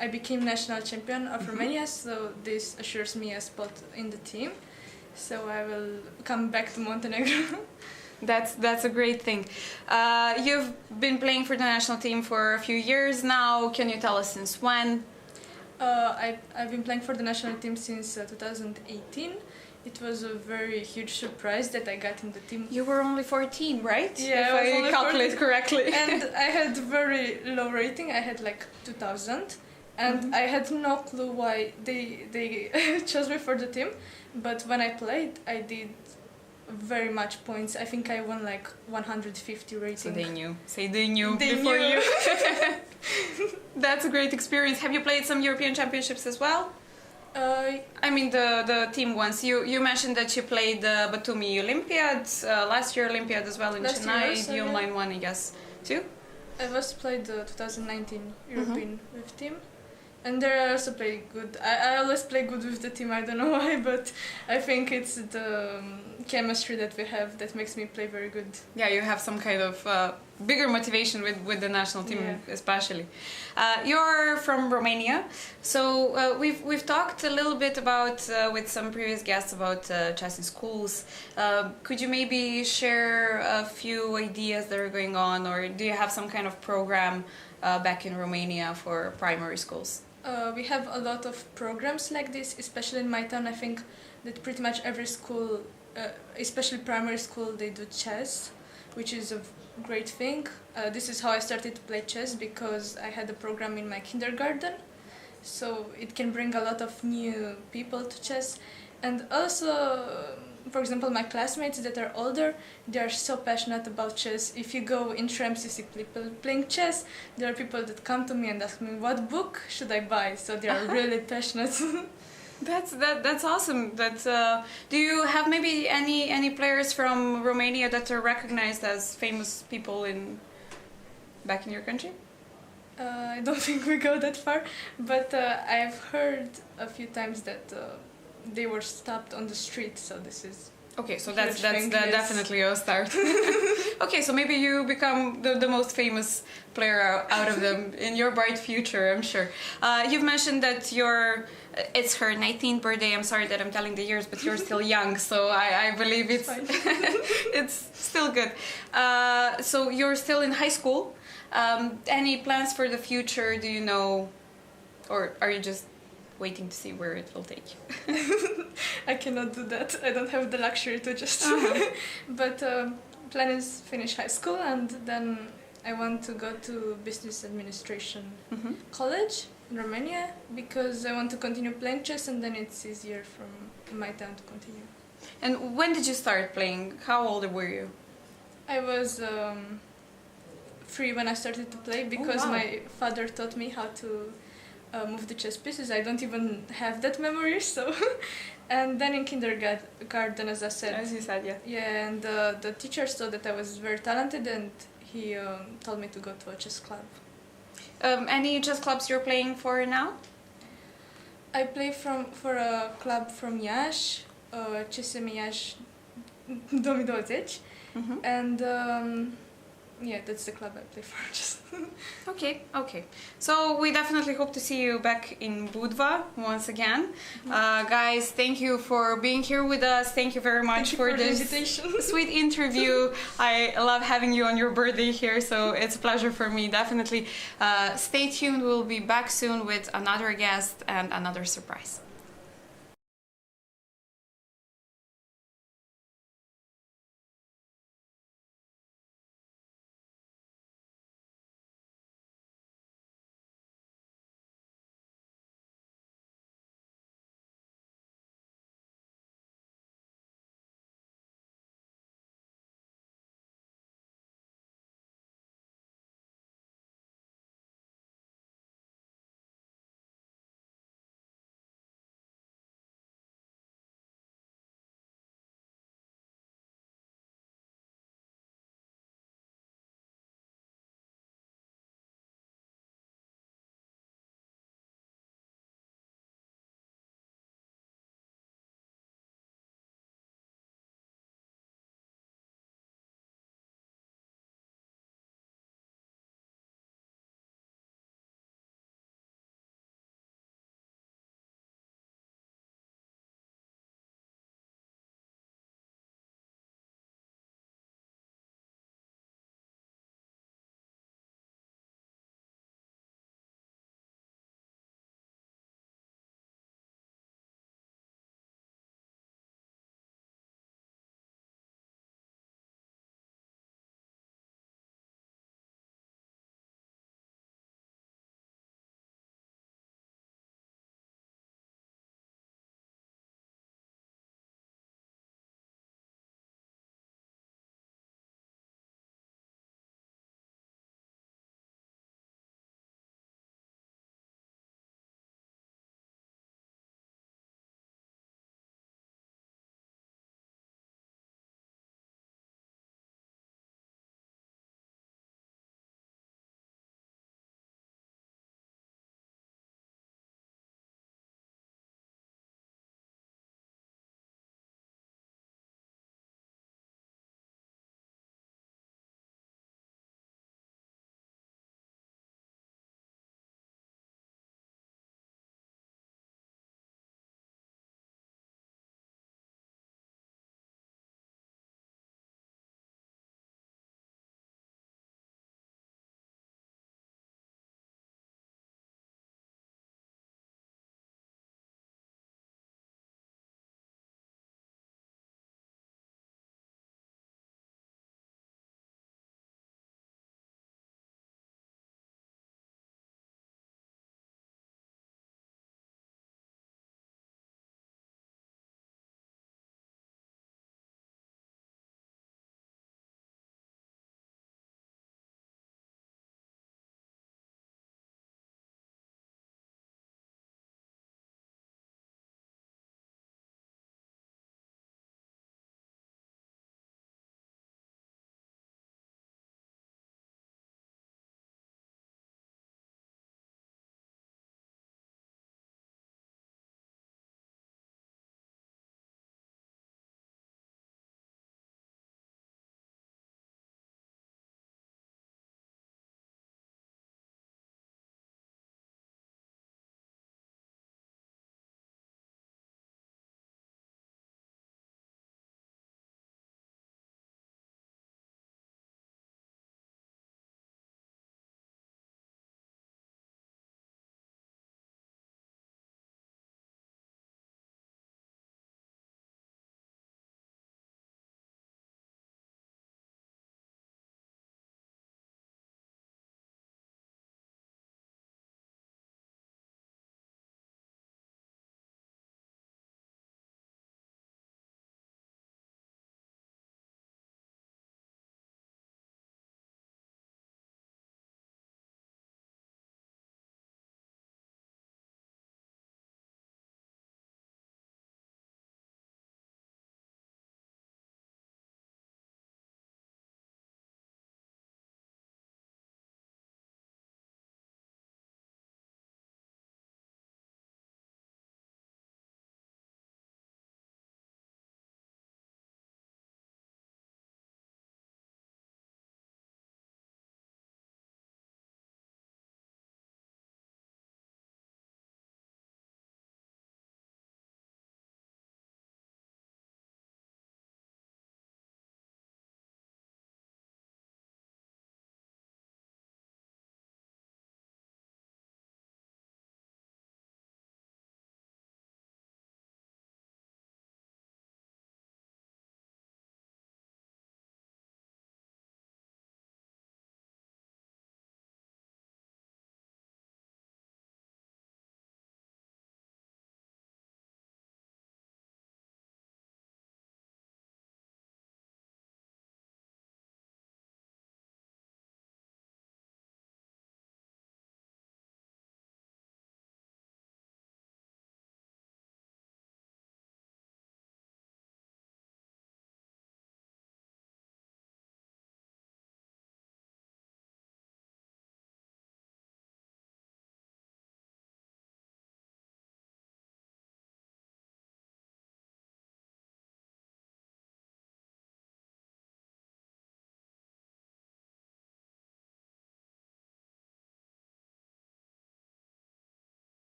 I became national champion of Romania, so this assures me a spot in the team. So I will come back to Montenegro. That's a great thing. You've been playing for the national team for a few years now. Can you tell us since when? I've been playing for the national team since 2018. It was a very huge surprise that I got in the team. You were only 14, right? Yeah, if I was I only calculate 14. correctly. And I had very low rating. I had like 2000. And I had no clue why they chose me for the team. But when I played, I did very much points. I think I won like 150 rating. So they knew. Say they knew They before knew. you. That's a great experience. Have you played some European Championships as well? I mean the team ones. You mentioned that you played the Batumi Olympiad, last year Olympiad as well in Last year Chennai, also, the yeah. online one, I guess, too? I was played the 2019 European with team. And there I also play good. I always play good with the team, I don't know why, but I think it's the chemistry that we have that makes me play very good. Yeah, you have some kind of bigger motivation with the national team, especially. You're from Romania, so we've talked a little bit about with some previous guests about chess in schools. Could you maybe share a few ideas that are going on, or do you have some kind of program back in Romania for primary schools? We have a lot of programs like this, especially in my town. I think that pretty much every school, especially primary school, they do chess, which is a great thing. This is how I started to play chess, because I had a program in my kindergarten, so it can bring a lot of new people to chess. And also, for example, my classmates that are older, they are so passionate about chess. If you go in trams, you see people playing chess. There are people that come to me and ask me, what book should I buy? So they are really passionate. That's awesome. Do you have maybe any players from Romania that are recognized as famous people back in your country? I don't think we go that far, but I've heard a few times that they were stopped on the street, so this is... Okay, so that's thing, yes. definitely a start. Okay, so maybe you become the most famous player out of them in your bright future, I'm sure. You've mentioned that it's her 19th birthday. I'm sorry that I'm telling the years, but you're still young, so I believe it's it's still good. So you're still in high school. Any plans for the future, do you know, or are you just waiting to see where it will take you? I cannot do that. I don't have the luxury to just... But plan is finish high school, and then I want to go to business administration college in Romania, because I want to continue playing chess, and then it's easier from my town to continue. And when did you start playing? How old were you? I was 3 when I started to play because wow. my father taught me how to move the chess pieces. I don't even have that memory, so. And then in kindergarten, as I said. As you said, yeah. Yeah, and the teacher saw that I was very talented, and he told me to go to a chess club. Any chess clubs you're playing for now? I play for a club from Iași, CSM Iași 2020, and yeah, that's the club I play for. Just Okay, okay. So we definitely hope to see you back in Budva once again. Guys, thank you for being here with us. Thank you very much for the this invitation. sweet interview. I love having you on your birthday here, so it's a pleasure for me, definitely. Stay tuned, we'll be back soon with another guest and another surprise.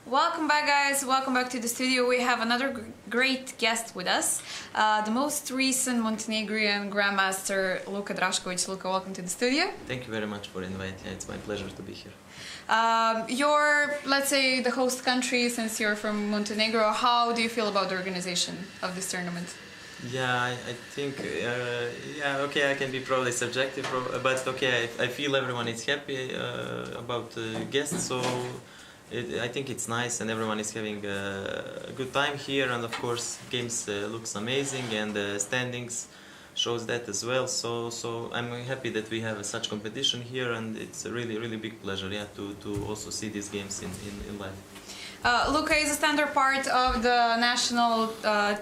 Welcome back, guys. Welcome back to the studio. We have another great guest with us, the most recent Montenegrin Grandmaster, Luka Drašković. Luka, welcome to the studio. Thank you very much for inviting. It's my pleasure to be here. You're, let's say, the host country since you're from Montenegro. How do you feel about the organization of this tournament? Yeah, I think, okay, I can be probably subjective, but okay, I feel everyone is happy about the guests, so I think it's nice and everyone is having a good time here, and of course games looks amazing and the standings shows that as well, so I'm happy that we have such competition here, and it's a really big pleasure, yeah, to also see these games in live. Luka is a standard part of the national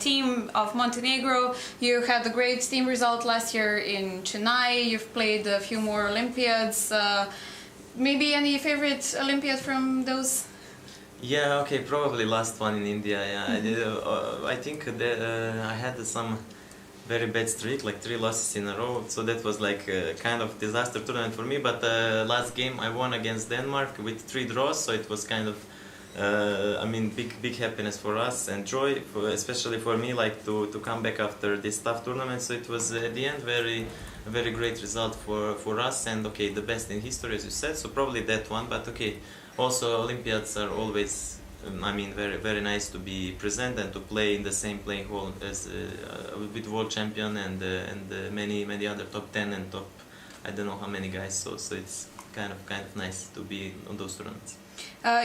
team of Montenegro. You had a great team result last year in Chennai. You've played a few more Olympiads. Maybe any favorite Olympiad from those? Yeah, okay, probably last one in India. Yeah, I think that I had some very bad streak, like 3 losses in a row. So that was like a kind of disaster tournament for me. But last game I won against Denmark with 3 draws. So it was kind of big happiness for us and joy, especially for me, like to come back after this tough tournament. So it was at the end a very great result for us, and okay, the best in history, as you said. So probably that one, but okay, also Olympiads are always, very nice to be present and to play in the same playing hall as with world champion and many other top 10 and top, I don't know how many guys. So it's kind of nice to be on those tournaments.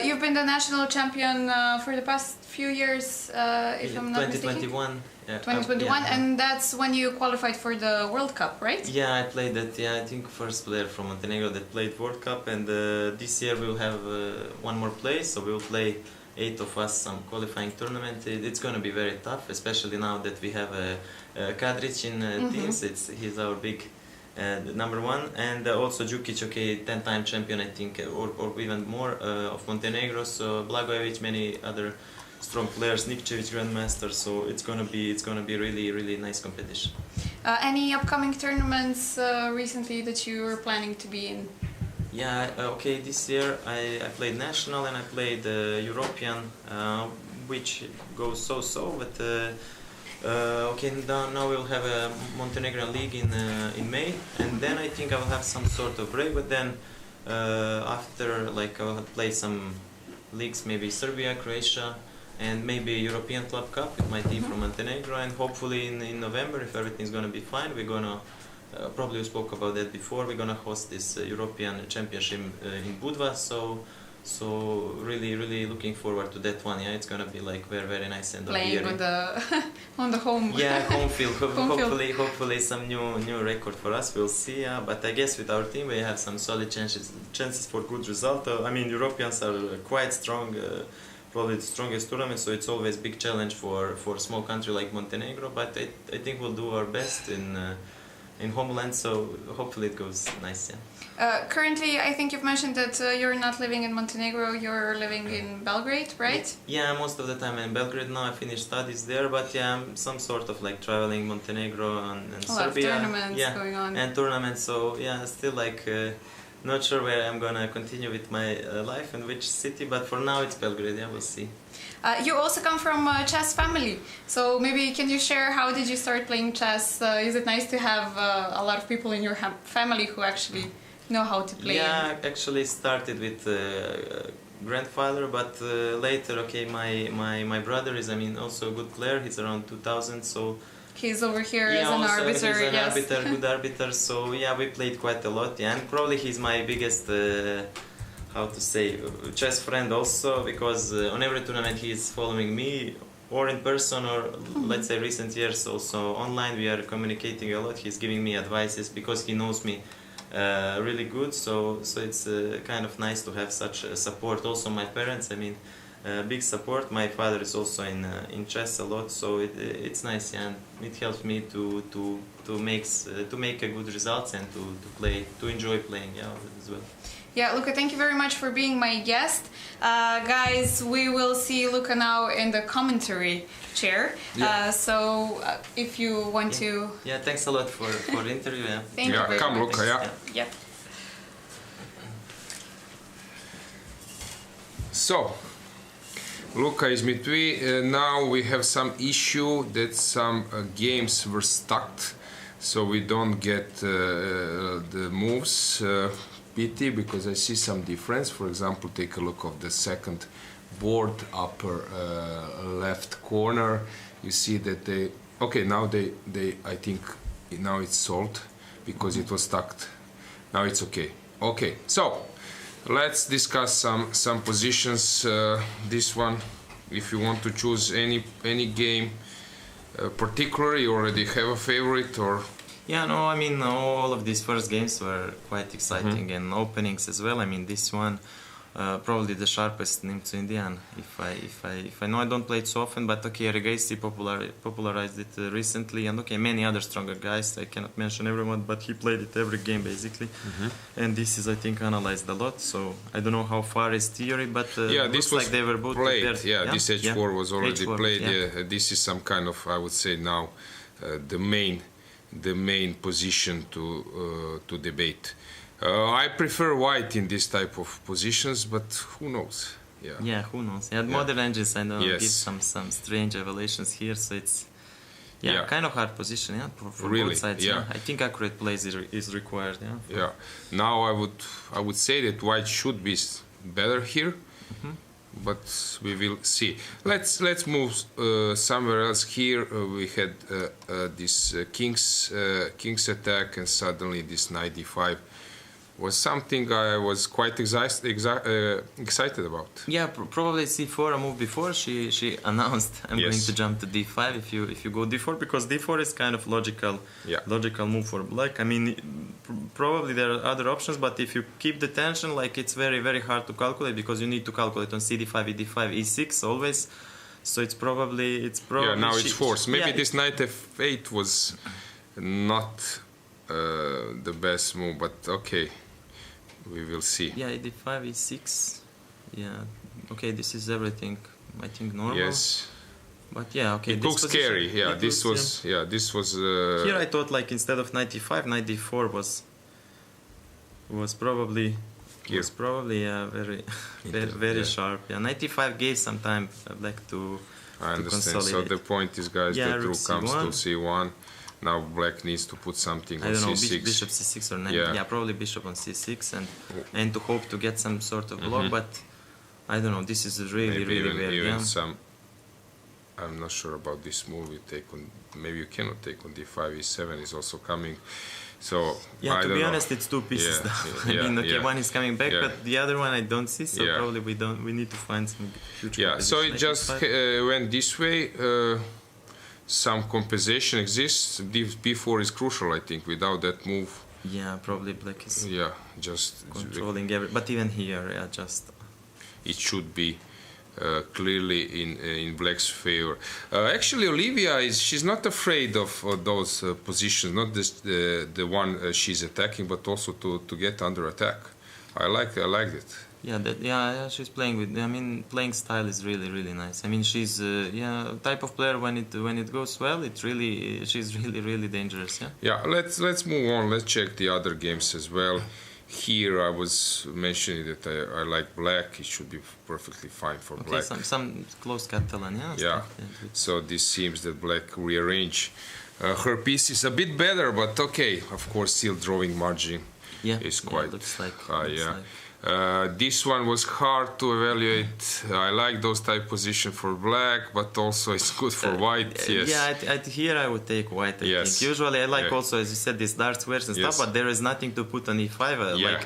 You've been the national champion for the past few years, if I'm not mistaken. 2021. Yeah, 2021, and that's when you qualified for the World Cup, right? Yeah, I played that. Yeah, I think first player from Montenegro that played World Cup, and this year we'll have one more place, so we'll play 8 of us some qualifying tournament. It's going to be very tough, especially now that we have Kadrić in teams. He's our big number one, and also Đukić, okay, 10-time champion, I think, or even more of Montenegro. So Blagojević, many other strong players, Nikčević, grandmaster. So it's gonna be really nice competition. Any upcoming tournaments recently that you were planning to be in? Yeah, okay. This year I played national and I played European, which goes so. But okay, now we'll have a Montenegrin league in May, and then I think I will have some sort of break. But then after, like, I will play some leagues, maybe Serbia, Croatia, and maybe European Club Cup with my team from Montenegro, and hopefully in November, if everything's gonna be fine, we're gonna probably we spoke about that before. We're gonna host this European Championship in Budva. So really looking forward to that one. Yeah, it's gonna be like very nice end of the year. Playing on the home. Yeah, home field. Hopefully some new record for us. We'll see. Yeah, but I guess with our team we have some solid chances for good result. Europeans are quite strong. Probably the strongest tournament, so it's always big challenge for a small country like Montenegro. But I think we'll do our best in homeland. So hopefully it goes nice. Yeah. Currently, I think you've mentioned that you're not living in Montenegro, you're living in Belgrade, right? Yeah, most of the time in Belgrade now. I finished studies there, but yeah, I'm some sort of like traveling Montenegro and Serbia. A lot of tournaments going on. And tournaments, so yeah, still like not sure where I'm gonna continue with my life and which city, but for now it's Belgrade, yeah, we'll see. You also come from a chess family, so maybe can you share how did you start playing chess? Is it nice to have a lot of people in your family who actually know how to play? Yeah, actually started with grandfather, but later, okay, my brother is, also a good player. He's around 2000, so he's over here as an arbiter. He's an yes. arbiter, good arbiter. So yeah, we played quite a lot. Yeah, and probably he's my biggest, chess friend also, because on every tournament he's following me, or in person, or let's say recent years also online. We are communicating a lot. He's giving me advices because he knows me really good, so it's kind of nice to have such support. Also my parents, big support. My father is also in chess a lot, so it's nice, yeah, and it helps me to make a good results and to enjoy playing, yeah, as well. Yeah, Luka, thank you very much for being my guest. Guys, we will see Luka now in the commentary chair. Yeah. If you want to... Yeah, thanks a lot for the interview. Yeah. Thank you very come, much. Luka, yeah. Yep. So, Luka is mitvi. Now we have some issue that some games were stuck, so we don't get the moves. Pity, because I see some difference. For example, take a look of the second board, upper left corner. You see that they now they I think now it's solved because it was stuck. Now it's okay. Okay, so let's discuss some positions. This one, if you want to choose any game particularly, you already have a favorite or? Yeah, no, I mean all of these first games were quite exciting and openings as well. I mean this one probably the sharpest Nimzo Indian. If I know I don't play it so often, but okay, Regaisi popularized it recently, and okay, many other stronger guys. I cannot mention everyone, but he played it every game basically. And this is I think analyzed a lot. So I don't know how far is theory, but yeah, this was like they were both played. prepared. Yeah, this H4 was already H4, played. yeah. This is some kind of, I would say now, the main position to debate. I prefer white in this type of positions, but who knows? Yeah, who knows? Yeah, modern engines I know Yes. give some strange evaluations here, so it's kind of hard position, for Really, both sides. yeah. I think accurate plays is required. Yeah. Now I would say that white should be better here, but we will see. Let's move somewhere else. Here we had this king's attack, and suddenly this knight d5 was something I was quite excited about. Yeah, probably c4 a move before she announced I'm going to jump to d5 if you go d4, because d4 is kind of logical move for black. I mean probably there are other options, but if you keep the tension, like it's very very hard to calculate, because you need to calculate on cd5 e5 e6 always. So it's probably now it's forced. Maybe this knight f8 was not the best move, but okay. We will see. Yeah, d5, e6. Yeah. Okay, this is everything. I think normal. Yes. But yeah, okay. It looks scary. Yeah, this was. Here I thought like instead of knight d5, knight d4 was probably very sharp. Yeah, knight d5 gave some time black to. I understand. To consolidate. So the point is, guys, that rook comes to c1. Now black needs to put something on c6. Bishop c6 or knight. Yeah, probably bishop on c6 and to hope to get some sort of block. But I don't know. This is really weird. Even some. I'm not sure about this move. You take on. Maybe you cannot take on d5. e7 is also coming. So yeah, to be know. honest, it's two pieces. I mean, okay, one is coming back, but the other one I don't see. So probably we need to find some future. Yeah. So it just went this way. Some compensation exists. b4 is crucial, I think. Without that move, probably black is just controlling but even here, just it should be clearly in black's favor. Actually, Olivia she's not afraid of those positions, not just the one she's attacking, but also to get under attack. I like it. Yeah, she's playing with. I mean, playing style is really nice. I mean, she's type of player when it goes well. She's really dangerous. Yeah. Let's move on. Let's check the other games as well. Here I was mentioning that I like black. It should be perfectly fine for black. Some close Catalan. Yeah. So this seems that black rearrange her piece is a bit better, but okay. Of course, still drawing margin is quite. Looks like. This one was hard to evaluate. I like those type position for black, but also it's good for white. Yes. Yeah, here I would take white. I think. Usually I like also, as you said, these dark squares and stuff, but there is nothing to put on e5.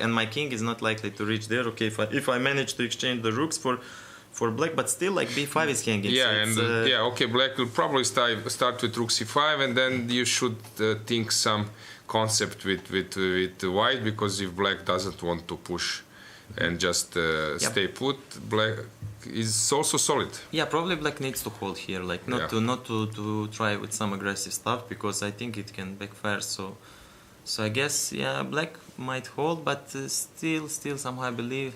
And my king is not likely to reach there. Okay, if I manage to exchange the rooks for black, but still like b5 is hanging. Yeah, so okay, black will probably start with rook c5, and then you should think some concept with white, because if black doesn't want to push and just stay put, black is also solid. Yeah, probably black needs to hold here, like not to try with some aggressive stuff, because I think it can backfire. So I guess black might hold, but still somehow I believe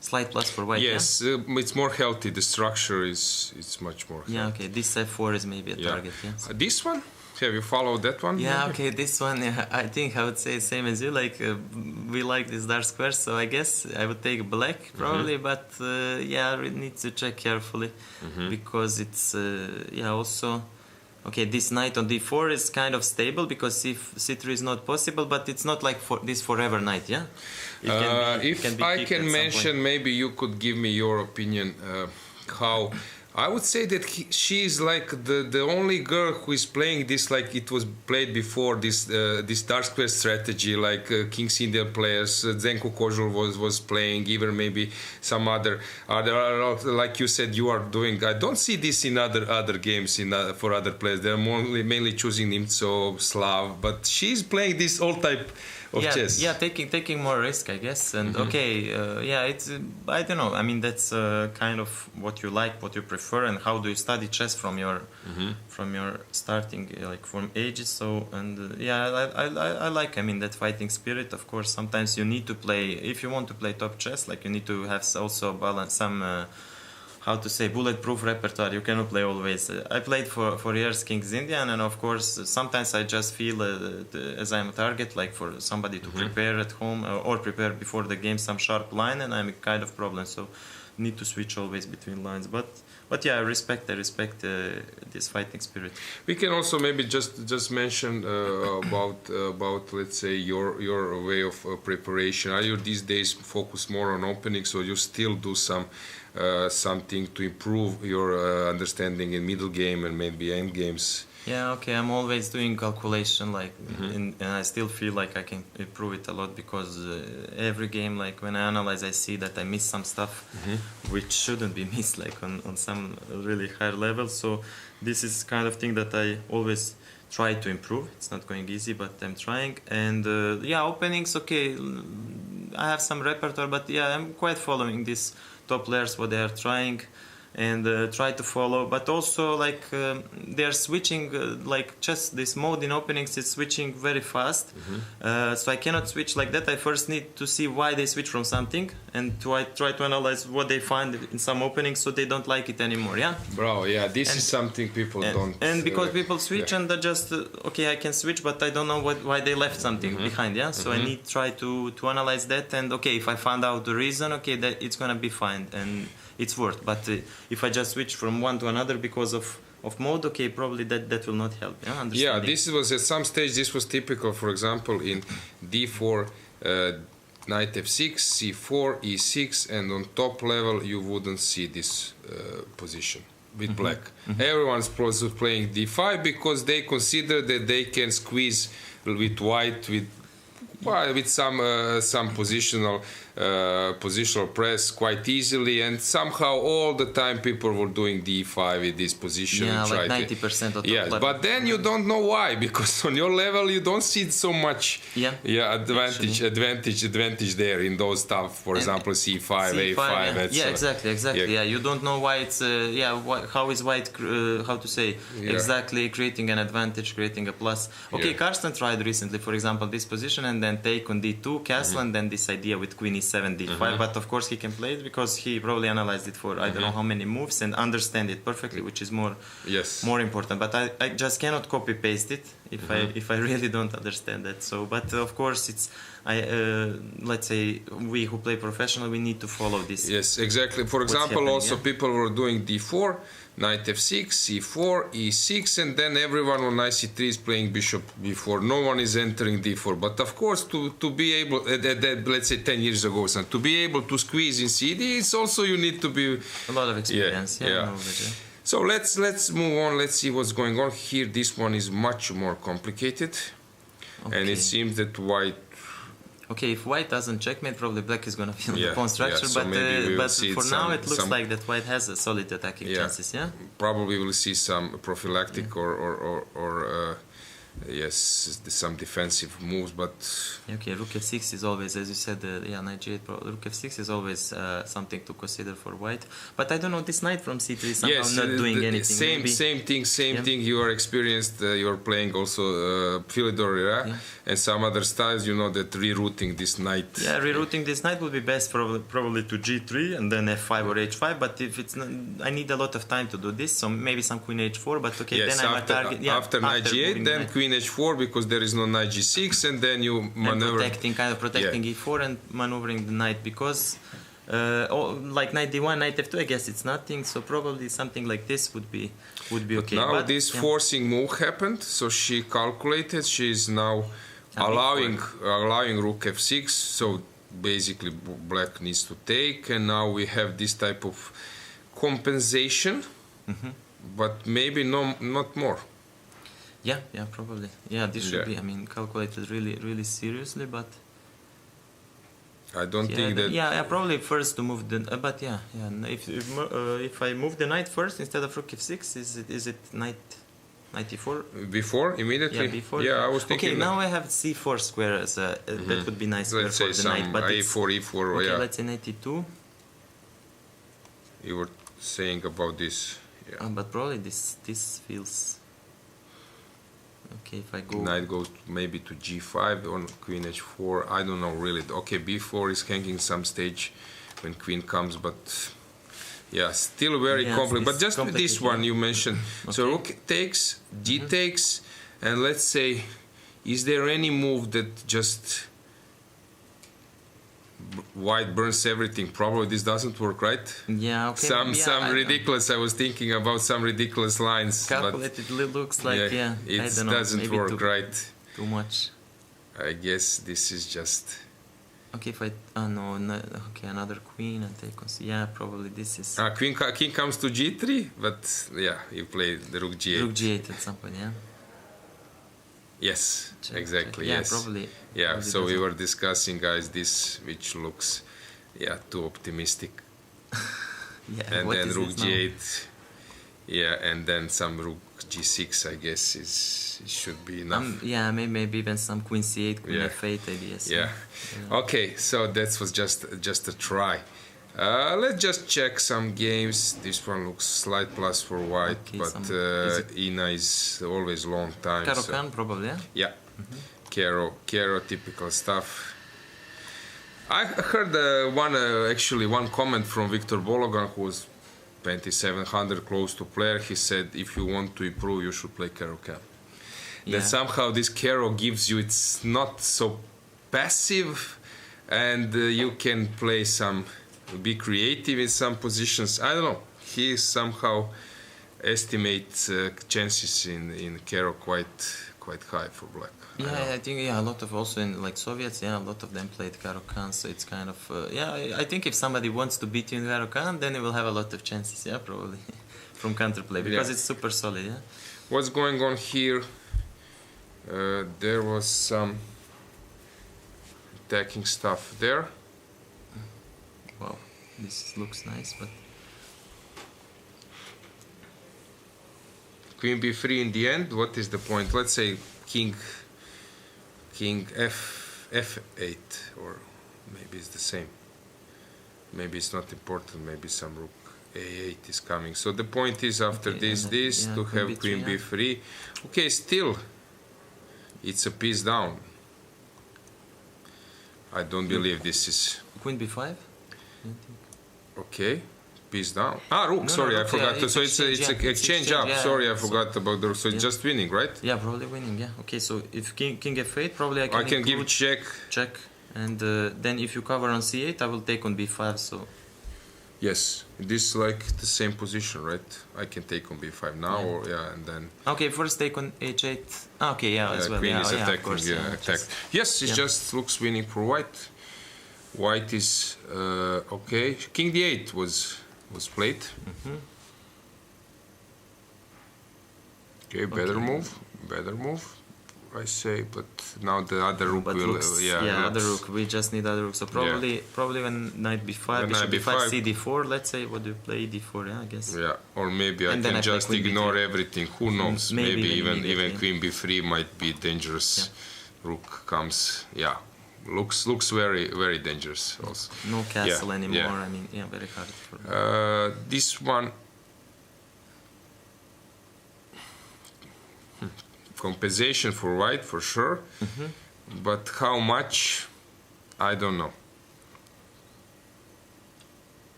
slight plus for white. Yes, it's more healthy. The structure is much more healthy. Yeah, okay. This f4 is maybe a target. Yes. This one, Have you followed that one? Yeah, maybe? okay, this one, yeah, I think I would say same as you. Like, we like these dark squares, so I guess I would take black probably, but yeah, we need to check carefully because it's, yeah, also, okay, this knight on d4 is kind of stable because if c3 is not possible, but it's not like for this forever knight, yeah? If I can mention, maybe you could give me your opinion how. I would say that she is like the only girl who is playing this like it was played before, this dark square strategy, like King's Indian players, Zenko Kožul was playing, even maybe some other like you said you are doing. I don't see this in other games for other players. They're mainly choosing Nimtsov, Slav, but she's playing this all type of chess. Yeah, taking more risk, I guess. And okay, yeah, it's I don't know. I mean, that's kind of what you like, what you prefer, and how do you study chess from your starting like from ages. So and yeah, I like. I mean, that fighting spirit. Of course, sometimes you need to play if you want to play top chess. Like you need to have also balance some. How to say, bulletproof repertoire. You cannot play always. I played for years King's Indian, and of course sometimes I just feel as I'm a target, like for somebody to prepare at home or prepare before the game some sharp line, and I'm a kind of problem. So need to switch always between lines. But yeah, I respect this fighting spirit. We can also maybe just mention about let's say your way of preparation. Are you these days focused more on openings, or you still do something to improve your understanding in middle game and maybe end games? Yeah, okay, I'm always doing calculation, like, and I still feel like I can improve it a lot because every game, like when I analyze, I see that I miss some stuff which shouldn't be missed, like on some really higher level. So this is kind of thing that I always try to improve. It's not going easy, but I'm trying. And yeah, openings, okay, I have some repertoire, but yeah, I'm quite following these top players, what they are trying. And try to follow, but also like they are switching like just this mode in openings is switching very fast, so I cannot switch like that. I first need to see why they switch from something and try to analyze what they find in some openings so they don't like it anymore. Yeah, bro, yeah, this is something people don't, and because people switch and they just okay, I can switch, but I don't know why they left something behind. Yeah, so I need try to analyze that, and okay, if I find out the reason, okay, that it's gonna be fine and it's worth. But if I just switch from one to another because of mode, okay, probably that will not help. Yeah, this was at some stage, this was typical, for example, in d4, knight f6, c4, e6, and on top level you wouldn't see this position with black. Everyone's playing d5 because they consider that they can squeeze with white with some positional press quite easily, and somehow all the time people were doing d5 with this position. Yeah, like 90% of the level. But then you don't know why, because on your level you don't see so much advantage there in those stuff. For example, c5, a5. Yeah, exactly. Yeah, you don't know why it's how is white how to say exactly creating an advantage, creating a plus. Okay, Karsten tried recently, for example, this position and then take on d2 castle and then this idea with queen e7 d5, but of course he can play it because he probably analyzed it for I don't know how many moves and understand it perfectly, which is more important. But I just cannot copy paste it if I really don't understand that. So, but of course it's let's say we who play professional, we need to follow this. Yes, exactly. For example, also people were doing d4, knight f6, c4, e6, and then everyone on knight c3 is playing bishop b4. No one is entering d4. But of course, to be able, let's say 10 years ago, to be able to squeeze in cd, it's also you need to be a lot of experience. So let's move on. Let's see what's going on here. This one is much more complicated, and it seems that white. Okay, if white doesn't checkmate, probably black is going to feel the pawn structure, so but for now it looks like that white has a solid attacking chances, yeah? Probably we'll see some prophylactic or Yes, some defensive moves, but Okay, rook f6 is always, as you said, knight g8. Rook f6 is always something to consider for white. But I don't know, this knight from c3 is somehow not doing anything. Same thing. You are experienced. You are playing also Philidor and some other styles. You know that rerouting this knight. Yeah, rerouting this knight would be best probably to g3 and then f5 or h5. But if it's not, I need a lot of time to do this, so maybe some queen h4. But okay, yes, then I'm after, a target. after knight g8, then queen h4 because there is no knight g6, and then you maneuver. Kind of protecting e4 and maneuvering the knight because like knight d1, knight f2, I guess it's nothing, so probably something like this would be okay. Now this forcing move happened, so she calculated. She is now allowing rook f6, so basically black needs to take, and now we have this type of compensation, but maybe not more. Yeah, probably. Yeah, this should be, I mean, calculated really seriously, but I don't think that. Yeah, probably first to move the. But if I move the knight first instead of rook f6, is it knight e4? Before immediately. Yeah, before. Yeah, I was thinking. Okay, now I have c4 square as that would be nice square for the knight. But e4. Okay, yeah. let's say knight e2. You were saying about this. Yeah. But probably this feels. Okay, if I go... Knight goes maybe to g5 or queen h4, I don't know really. Okay, b4 is hanging some stage when queen comes, but yeah, still very complicated. But just this one you mentioned. Okay. So rook takes, g takes, and let's say, is there any move that just white burns everything? Probably this doesn't work, right? Yeah, okay. Some ridiculous. I was thinking about some ridiculous lines. Calculated looks like it doesn't work right. Too much. I guess this is just. Okay, if I okay, another queen and take on. Yeah, probably this is. King comes to g3, but yeah, you play the rook g8. Rook g8 at some point, yeah. Yes, exactly. Yeah, yes. Probably. Yeah, probably so we were discussing, guys, this which looks, too optimistic. And then rook g8. Yeah, and then some rook g6, I guess, should be enough. Maybe even some queen c8, queen f8 ideas. Yeah. Okay, so that was just a try. Let's just check some games. This one looks slight plus for white, but Ina is always long time. Caro-Kann probably, yeah? Yeah. Caro, typical stuff. I heard one comment from Victor Bologan, who was 2700 close to player. He said, if you want to improve, you should play Caro-Kann. That somehow this Caro gives you, it's not so passive, and you can play be creative in some positions. I don't know. He somehow estimates chances in Caro quite high for black. Yeah, I think a lot of also in like Soviets, a lot of them played Caro-Kann, so it's kind of I think if somebody wants to beat you in Caro-Kann, then he will have a lot of chances, probably from counterplay because it's super solid. Yeah. What's going on here? There was some attacking stuff there. Wow, this looks nice, but queen b3 in the end. What is the point? Let's say king f8, or maybe it's the same. Maybe it's not important. Maybe some rook a8 is coming. So the point is after this to have queen b3. Okay, still it's a piece down. I don't believe this is queen b5. Okay, piece down. Rook. Sorry, I forgot. So it's a exchange up. Sorry, I forgot about the rook. So it's just winning, right? Yeah, probably winning. Yeah. Okay, so if king f8, probably I can give check, and then if you cover on c8, I will take on b5. So yes, this is like the same position, right? I can take on b5 now, and then. Okay, first take on h8. Okay, as well. Queen is attacking. Of course, attacked. Yes, it just looks winning for white. White is okay. King d8 was played. Okay, better move. I say, but now the other rook But will, looks, yeah, other rook. We just need other rook. So probably when knight b5, When bishop knight b5, b5. cd4. Let's say, what do you play? d4, yeah, I guess. Yeah, or maybe I And then can I play just queen ignore b3. everything. Who knows? Maybe Maybe even even immediately. queen b3 might be dangerous. Rook comes. Yeah, looks very very dangerous also. No castle anymore. yeah. I mean, yeah, very hard. For This one. Compensation for white for sure, but how much? I don't know.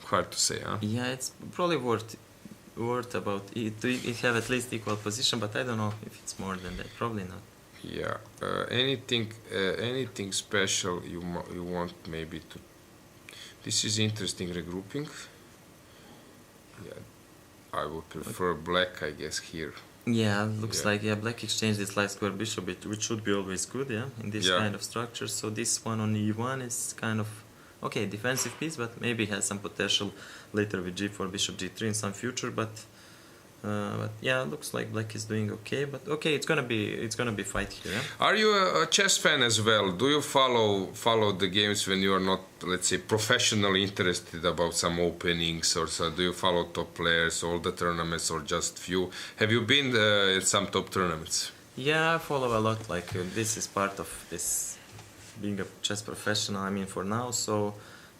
Hard to say, huh? Yeah, it's probably worth about it to have at least equal position, but I don't know if it's more than that. Probably not. Yeah. Anything special you want maybe to? This is interesting regrouping. Yeah, I would prefer black, I guess, here. Yeah, looks Yeah. like black exchange this light square bishop, which should be always good, in this Yeah. kind of structure. So this one on e1 is kind of okay, defensive piece, but maybe has some potential later with g4, bishop g3 in some future. But yeah, looks like black is doing okay. But okay, it's gonna be fight here. Yeah? Are you a chess fan as well? Do you follow the games when you are not, let's say, professionally interested about some openings, or so? Do you follow top players, all the tournaments, or just few? Have you been in some top tournaments? Yeah, I follow a lot. Like this is part of this being a chess professional. I mean, for now, so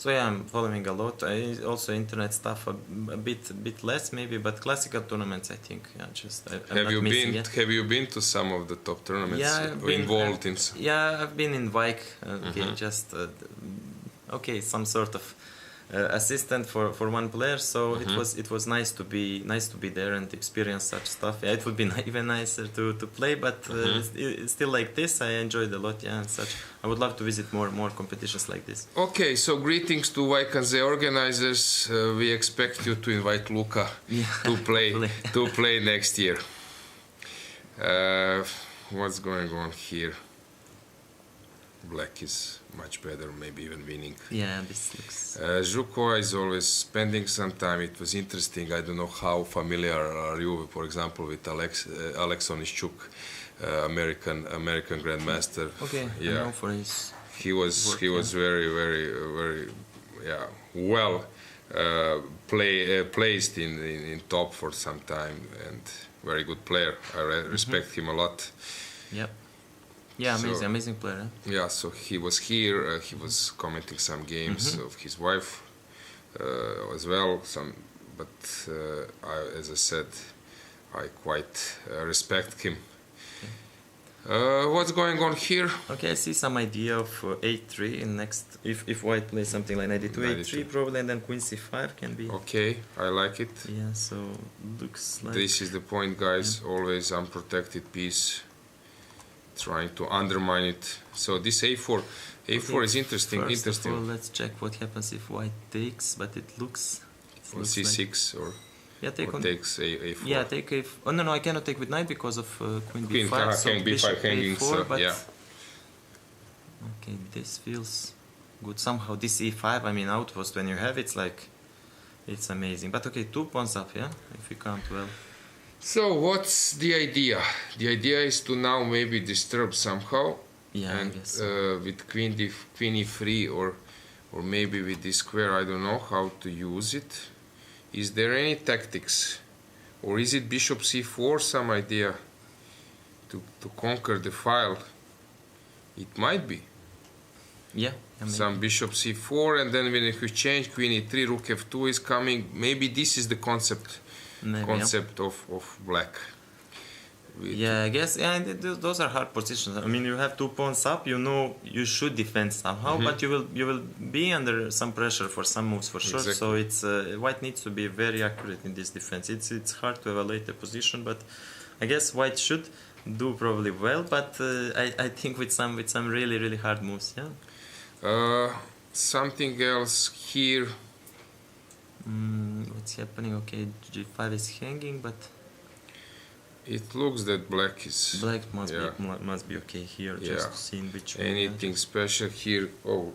yeah, I'm following a lot. I also internet stuff a bit less maybe, but classical tournaments, I think. Yeah, just I'm Have not missing it. Have you been to some of the top tournaments? Yeah, I've been involved in. Yeah, I've been in FIDE. Okay, just okay, some sort of assistant for one player. So it was nice to be there and experience such stuff. Yeah, it would be even nicer to play, but it's still like this. I enjoyed a lot. Yeah, and such. I would love to visit more competitions like this. Okay, so greetings to Vaikanze organizers. We expect you to invite Luka to play next year. What's going on here? Black is much better, maybe even winning. Yeah, this looks. Zhukova is always spending some time. It was interesting. I don't know how familiar are you, for example, with Alex Onischuk, American grandmaster. Okay, yeah. I know for his. He was very well placed in top for some time, and very good player. I respect him a lot. Yep. Yeah, So- amazing player. Eh? Yeah, so he was here. He was commenting some games of his wife as well. But as I said, I quite respect him. What's going on here? Okay, I see some idea of a3 in next. If white plays something like knight d2, a3 probably, and then queen c5 can be. Okay, I like it. Yeah, so looks like. This is the point, guys. Always unprotected piece, trying to undermine it. So this a4 is interesting. First of all, let's check what happens if white takes, but it looks. Or c6 or take on. takes a4. Yeah, take a. Oh no, I cannot take with knight because of queen Queen, b5. So king b5 bishop hanging. a4, So, but yeah. okay, this feels good. Somehow this e5. I mean, outpost when you have it's like, it's amazing. But okay, 2 pawns up. Yeah, if you count well. So what's the idea? The idea is to now maybe disturb somehow. Yeah, And I guess. with queen e3 or maybe with this square, I don't know how to use it. Is there any tactics, or is it bishop c4 some idea to conquer the file? It might be Yeah. some bishop c4, and then when you change queen e3, rook f2 is coming. Maybe this is the concept of black. Yeah, I guess. Yeah, and those are hard positions. I mean, you have 2 pawns up. You know, you should defend somehow, but you will be under some pressure for some moves for sure. Exactly. So it's white needs to be very accurate in this defense. It's hard to evaluate the position, but I guess white should do probably well. But I think with some really hard moves. Yeah. Something else here. What's happening? Okay, g5 is hanging, but It looks that black is. black must be okay here. Just seeing which one. Anything special here? Oh,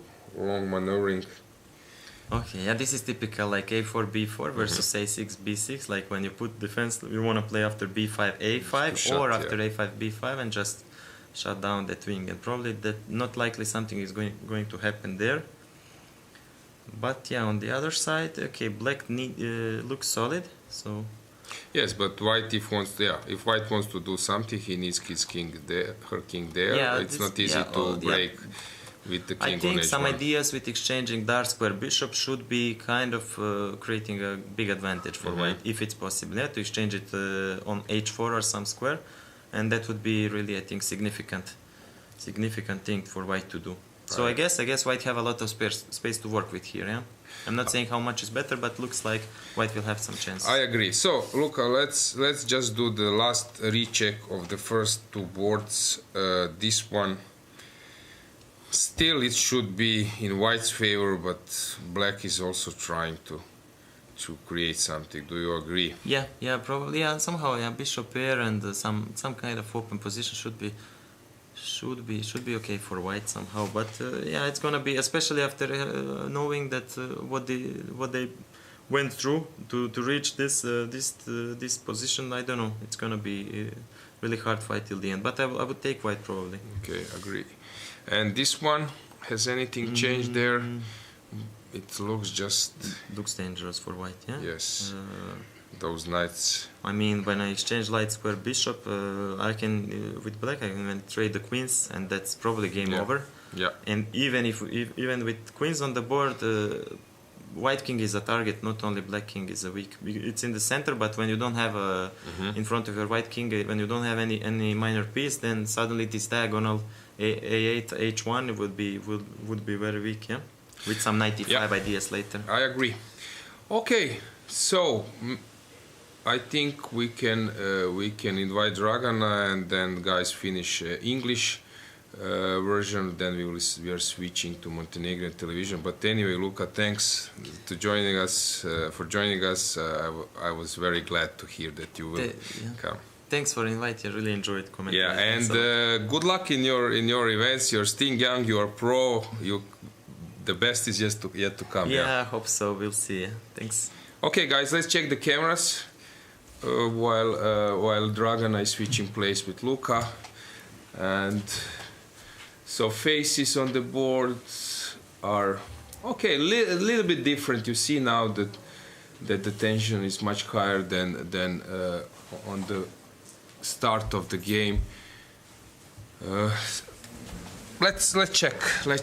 long maneuvering. Okay, yeah, this is typical, like a4, b4 versus a6, b6. Like when you put defense, you want to play after b5, a5, Shut, or after yeah. a5, b5, and just shut down that wing. And probably that not likely something is going to happen there. But yeah, on the other side, okay, black looks solid. So Yes, but white if white wants to do something, he needs his king there, her king there. Yeah, it's not easy yeah, to break with the king I on think h1. some ideas with exchanging dark square bishop should be kind of creating a big advantage for white, if it's possible. Yeah, to exchange it on h4 or some square, and that would be really, I think, significant thing for white to do. So I guess white have a lot of space to work with here. Yeah, I'm not saying how much is better, but looks like white will have some chances. I agree. So, Luca, let's just do the last recheck of the first two boards. This one, still it should be in white's favor, but black is also trying to create something. Do you agree? Yeah, probably. Yeah, somehow, yeah, bishop pair and some kind of open position should be okay for white somehow. But yeah, it's gonna be, especially after knowing that what they went through to reach this position. I don't know. It's gonna be really hard fight till the end. But I would take white probably. Okay, agree. And this one, has anything changed there? It looks dangerous for white. Yeah. Yes. Those knights. I mean, when I exchange light square bishop, I can with black I can trade the queens, and that's probably game over. Yeah. And even with queens on the board, white king is a target. Not only black king is a weak. It's in the center, but when you don't have in front of your white king, when you don't have any minor piece, then suddenly this diagonal a8 h1 would be very weak. Yeah. With some 95 ideas later. I agree. Okay, so I think we can invite Dragana, and then guys finish English version. Then we are switching to Montenegrin television. But anyway, Luca, thanks for joining us. I was very glad to hear that you will come. Thanks for inviting. I really enjoyed commenting. Yeah, and good luck in your events. You're still young. You are pro. The best is yet to come. Yeah, I hope so. We'll see. Thanks. Okay, guys, let's check the cameras while Dragana is switching place with Luca. And so faces on the board are okay, a little bit different. You see now that the tension is much higher than on the start of the game. Let's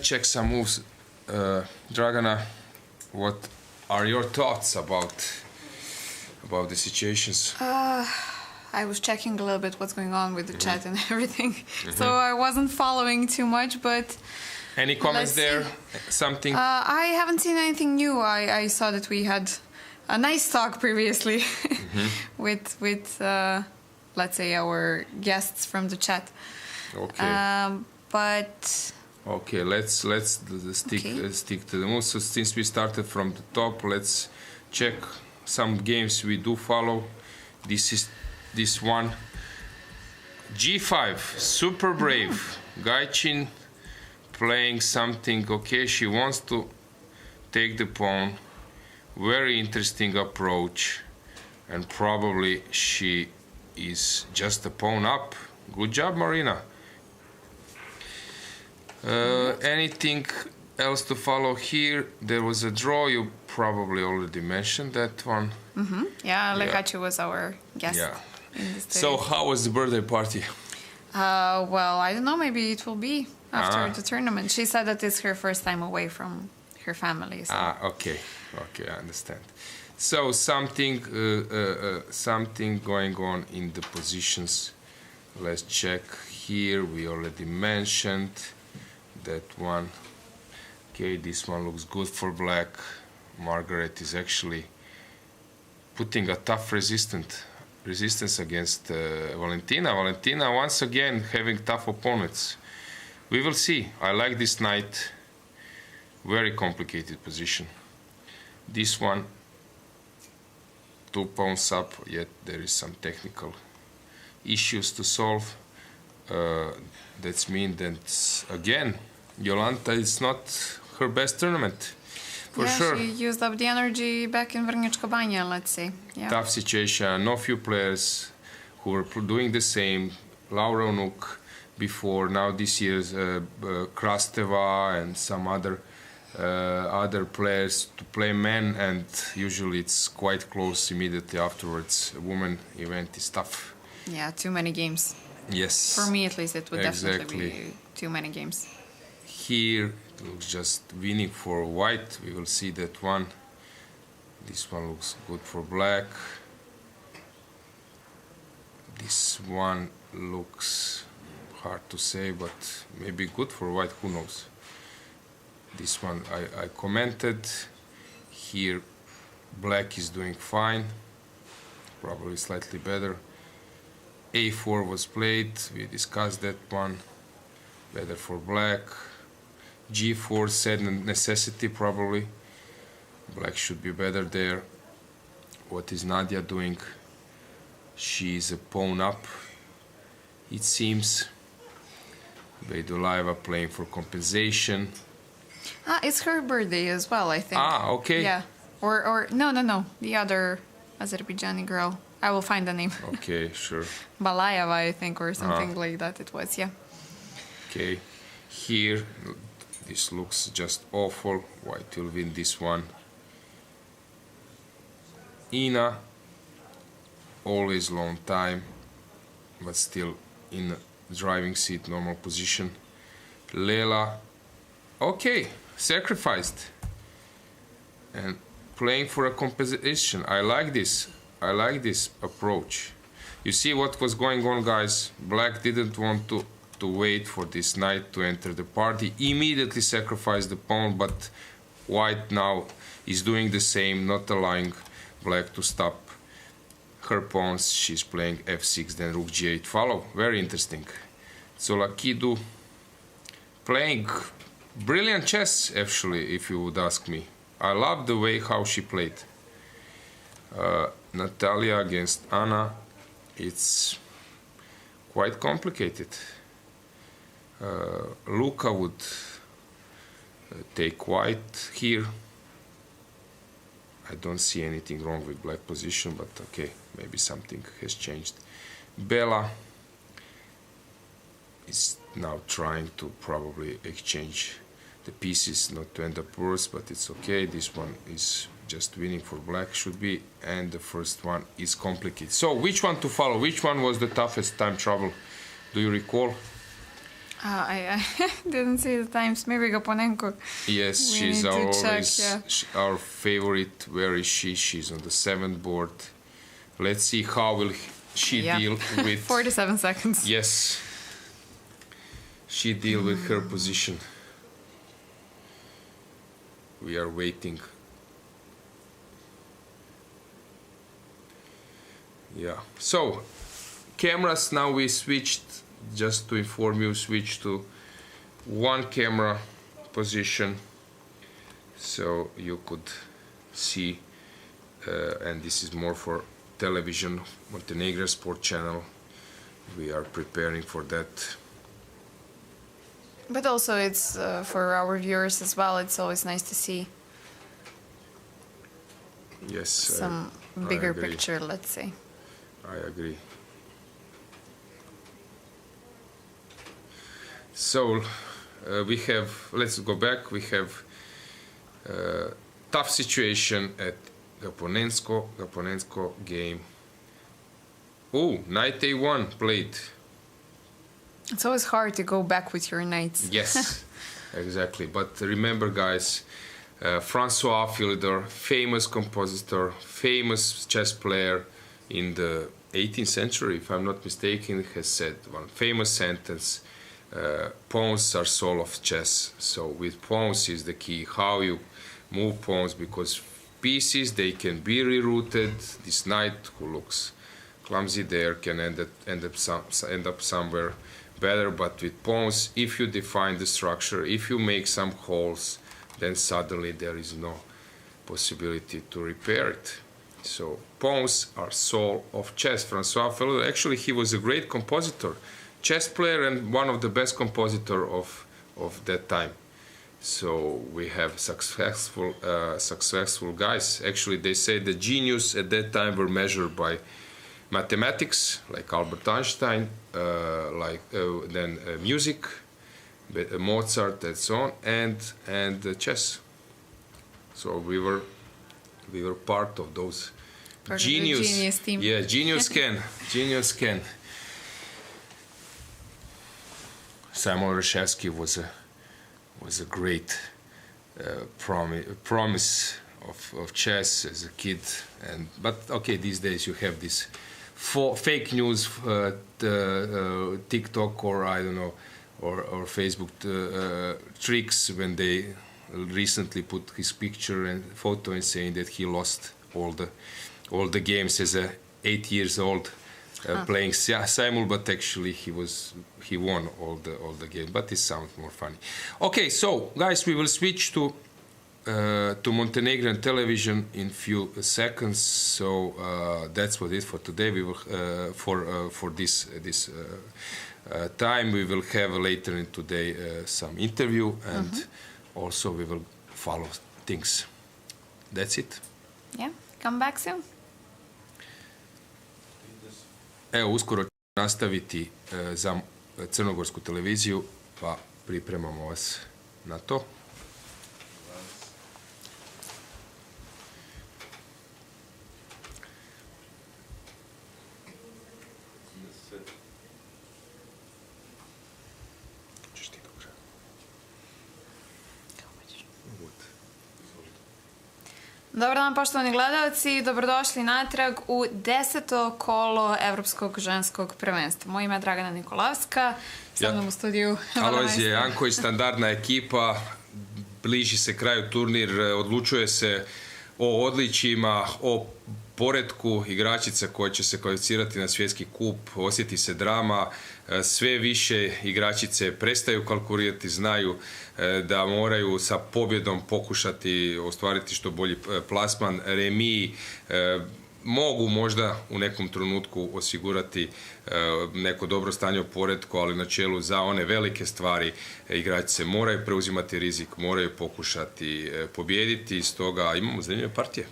check some moves. Dragana, what are your thoughts about the situations? I was checking a little bit what's going on with the chat and everything, so I wasn't following too much. But any comments there? Something? I haven't seen anything new. I saw that we had a nice talk previously with let's say our guests from the chat. Okay. But. Okay, let's stick to the moves. So since we started from the top, let's check some games we do follow. This one. G5, super brave. Gaichin playing something. Okay, she wants to take the pawn. Very interesting approach, and probably she is just a pawn up. Good job, Marina. Anything else to follow here? There was a draw. You probably already mentioned that one. Yeah, Lekachi was our guest. Yeah. In this So how was the birthday party? Well, I don't know. Maybe it will be after the tournament. She said that it's her first time away from her family. So. Okay, I understand. So something going on in the positions. Let's check here. We already mentioned that one. Okay, this one looks good for black. Margaret is actually putting a tough resistance against Valentina. Valentina once again having tough opponents. We will see. I like this knight. Very complicated position. This one, 2 pawns up, yet there is some technical issues to solve. That means that again, Jolanta is not her best tournament. For sure. She used up the energy back in Vrnjačka Banja, let's say. Yeah. Tough situation. No few players who were doing the same. Laura Onuk before. Now this year's Krasteva and some other players to play men, and usually it's quite close immediately afterwards. A woman event is tough. Yeah, too many games. Yes. For me, at least, it would definitely Exactly. be too many games. Here it looks just winning for white. We will see that one. This one looks good for black. This one looks hard to say, but maybe good for white, who knows. This one I commented. Here black is doing fine, probably slightly better. A4 was played, we discussed that one, better for black. G4 said necessity, probably black should be better there. What is Nadia doing? She's a pawn up, it seems. Veidulaiva playing for compensation. It's her birthday as well, I think. Okay. Yeah. Or no. The other Azerbaijani girl. I will find the name. Okay, sure. Balayeva, I think, or something like that it was, yeah. Okay, here this looks just awful. White will win this one. Ina, always long time, but still in driving seat, normal position. Lela, okay, sacrificed and playing for a compensation. I like this approach. You see what was going on, guys. Black didn't want to wait for this knight to enter the party, immediately sacrificed the pawn, but white now is doing the same, not allowing black to stop her pawns. She's playing f6, then rook g8 follow. Very interesting. Zolakidu playing brilliant chess, actually, if you would ask me. I love the way how she played. Natalia against Anna, it's quite complicated. Luka would take white here. I don't see anything wrong with black position, but okay, maybe something has changed. Bela is now trying to probably exchange the pieces, not to end up worse, but it's okay. This one is just winning for black, should be, and the first one is complicated. So which one to follow? Which one was the toughest time trouble? Do you recall? I didn't see the times. Maybe Gaponenko. Yes, We she's need to always check, yeah. our favorite. Where is she? She's on the 7th board. Let's see how will she deal with 47 seconds. Yes, she deal with her position. We are waiting. Yeah. So cameras, now we switched, just to inform you, switched to one camera position, so you could see, and this is more for television, Montenegro Sport Channel. We are preparing for that. But also it's for our viewers as well, it's always nice to see Yes. some I bigger agree. picture, let's say. I agree. So we have, let's go back, we have tough situation at Gaponenko game. Oh, knight a1 played. It's always hard to go back with your knights. Yes, exactly. But remember, guys, Francois Fielder, famous compositor, famous chess player in the 18th century, if I'm not mistaken, has said one famous sentence: pawns are soul of chess. So with pawns is the key, how you move pawns, because pieces, they can be rerouted. This knight who looks clumsy there can end up somewhere better, but with pawns, if you define the structure, if you make some holes, then suddenly there is no possibility to repair it. So pawns are soul of chess. Francois Fielder, actually he was a great compositor, chess player, and one of the best compositor of that time. So we have successful guys. Actually, they say the genius at that time were measured by mathematics, like Albert Einstein, then music, Mozart, and so on, and chess. So we were part of those genius team. Yeah, genius can. Simon Reshevsky was a great promise of chess as a kid, but okay, these days you have this fake news, TikTok or I don't know, or Facebook tricks when they recently put his picture and photo and saying that he lost all the games as a 8 years old playing Simul, but actually he won all the games. But it sounds more funny. Okay, so guys, we will switch to Montenegrin television in few seconds. So that's what it is for today. We will for this time we will have later in today some interview and also we will follow things. That's it. Yeah, come back soon. Evo, uskoro ću nastaviti za crnogorsku televiziju, pa pripremamo vas na to. Dobar dan, poštovani gledalci, dobrodošli natrag u 10. kolo Evropskog ženskog prvenstva. Moje ime je Dragana Nikolavska, sa mnom u studiju. Alojzije Janković, standardna ekipa, bliži se kraju turnir, odlučuje se o odličjima, o poretku igračica koja će se kvalificirati na svjetski kup, osjeti se drama, sve više igračice prestaju kalkulirati, znaju da moraju sa pobjedom pokušati ostvariti što bolji plasman, remiji, mogu možda u nekom trenutku osigurati neko dobro stanje u poretku, ali na čelu za one velike stvari igračice moraju preuzimati rizik, moraju pokušati pobijediti i stoga imamo zanimljive partije.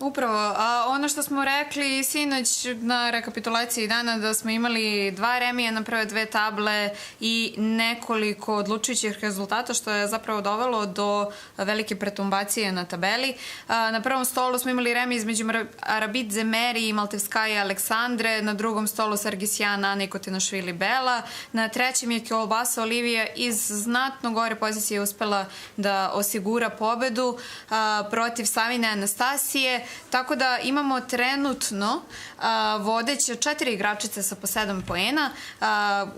Upravo, a ono što smo rekli sinoć na rekapitulaciji dana, da smo imali 2 remija na prve 2 table i nekoliko odlučujućih rezultata, što je zapravo dovelo do velike pretumbacije na tabeli. Na prvom stolu smo imali remi između Arabidze Meri i Maltevskaje Aleksandre, na drugom stolu Sargisjan Ana i Kotinašvili Bela, na trećem je Kiolbasa Olivija iz znatno gore pozicije uspela da osigura pobedu protiv Savine Anastasije. Tako da imamo trenutno vodeće 4 igračice sa po 7 poena.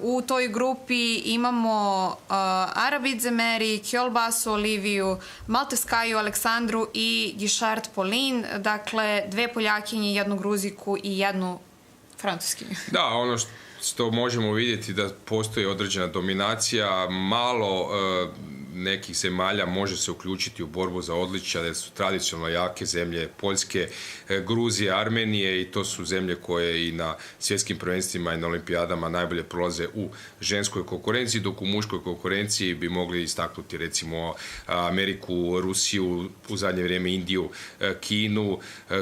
U toj grupi imamo Arabidze Meri, Kiolbasu Oliviju, Maltevskaju Aleksandru i Gišart Polin. Dakle, 2 Poljakinje, 1 Gruziku i 1 Francuskinju. Da, ono što možemo vidjeti da postoji određena dominacija, malo nekih zemalja može se uključiti u borbu za odličja, jer su tradicionalno jake zemlje Poljske, Gruzije, Armenije i to su zemlje koje i na svjetskim prvenstvima i na olimpijadama najbolje prolaze u ženskoj konkurenciji, dok u muškoj konkurenciji bi mogli istaknuti recimo Ameriku, Rusiju, u zadnje vrijeme Indiju, Kinu,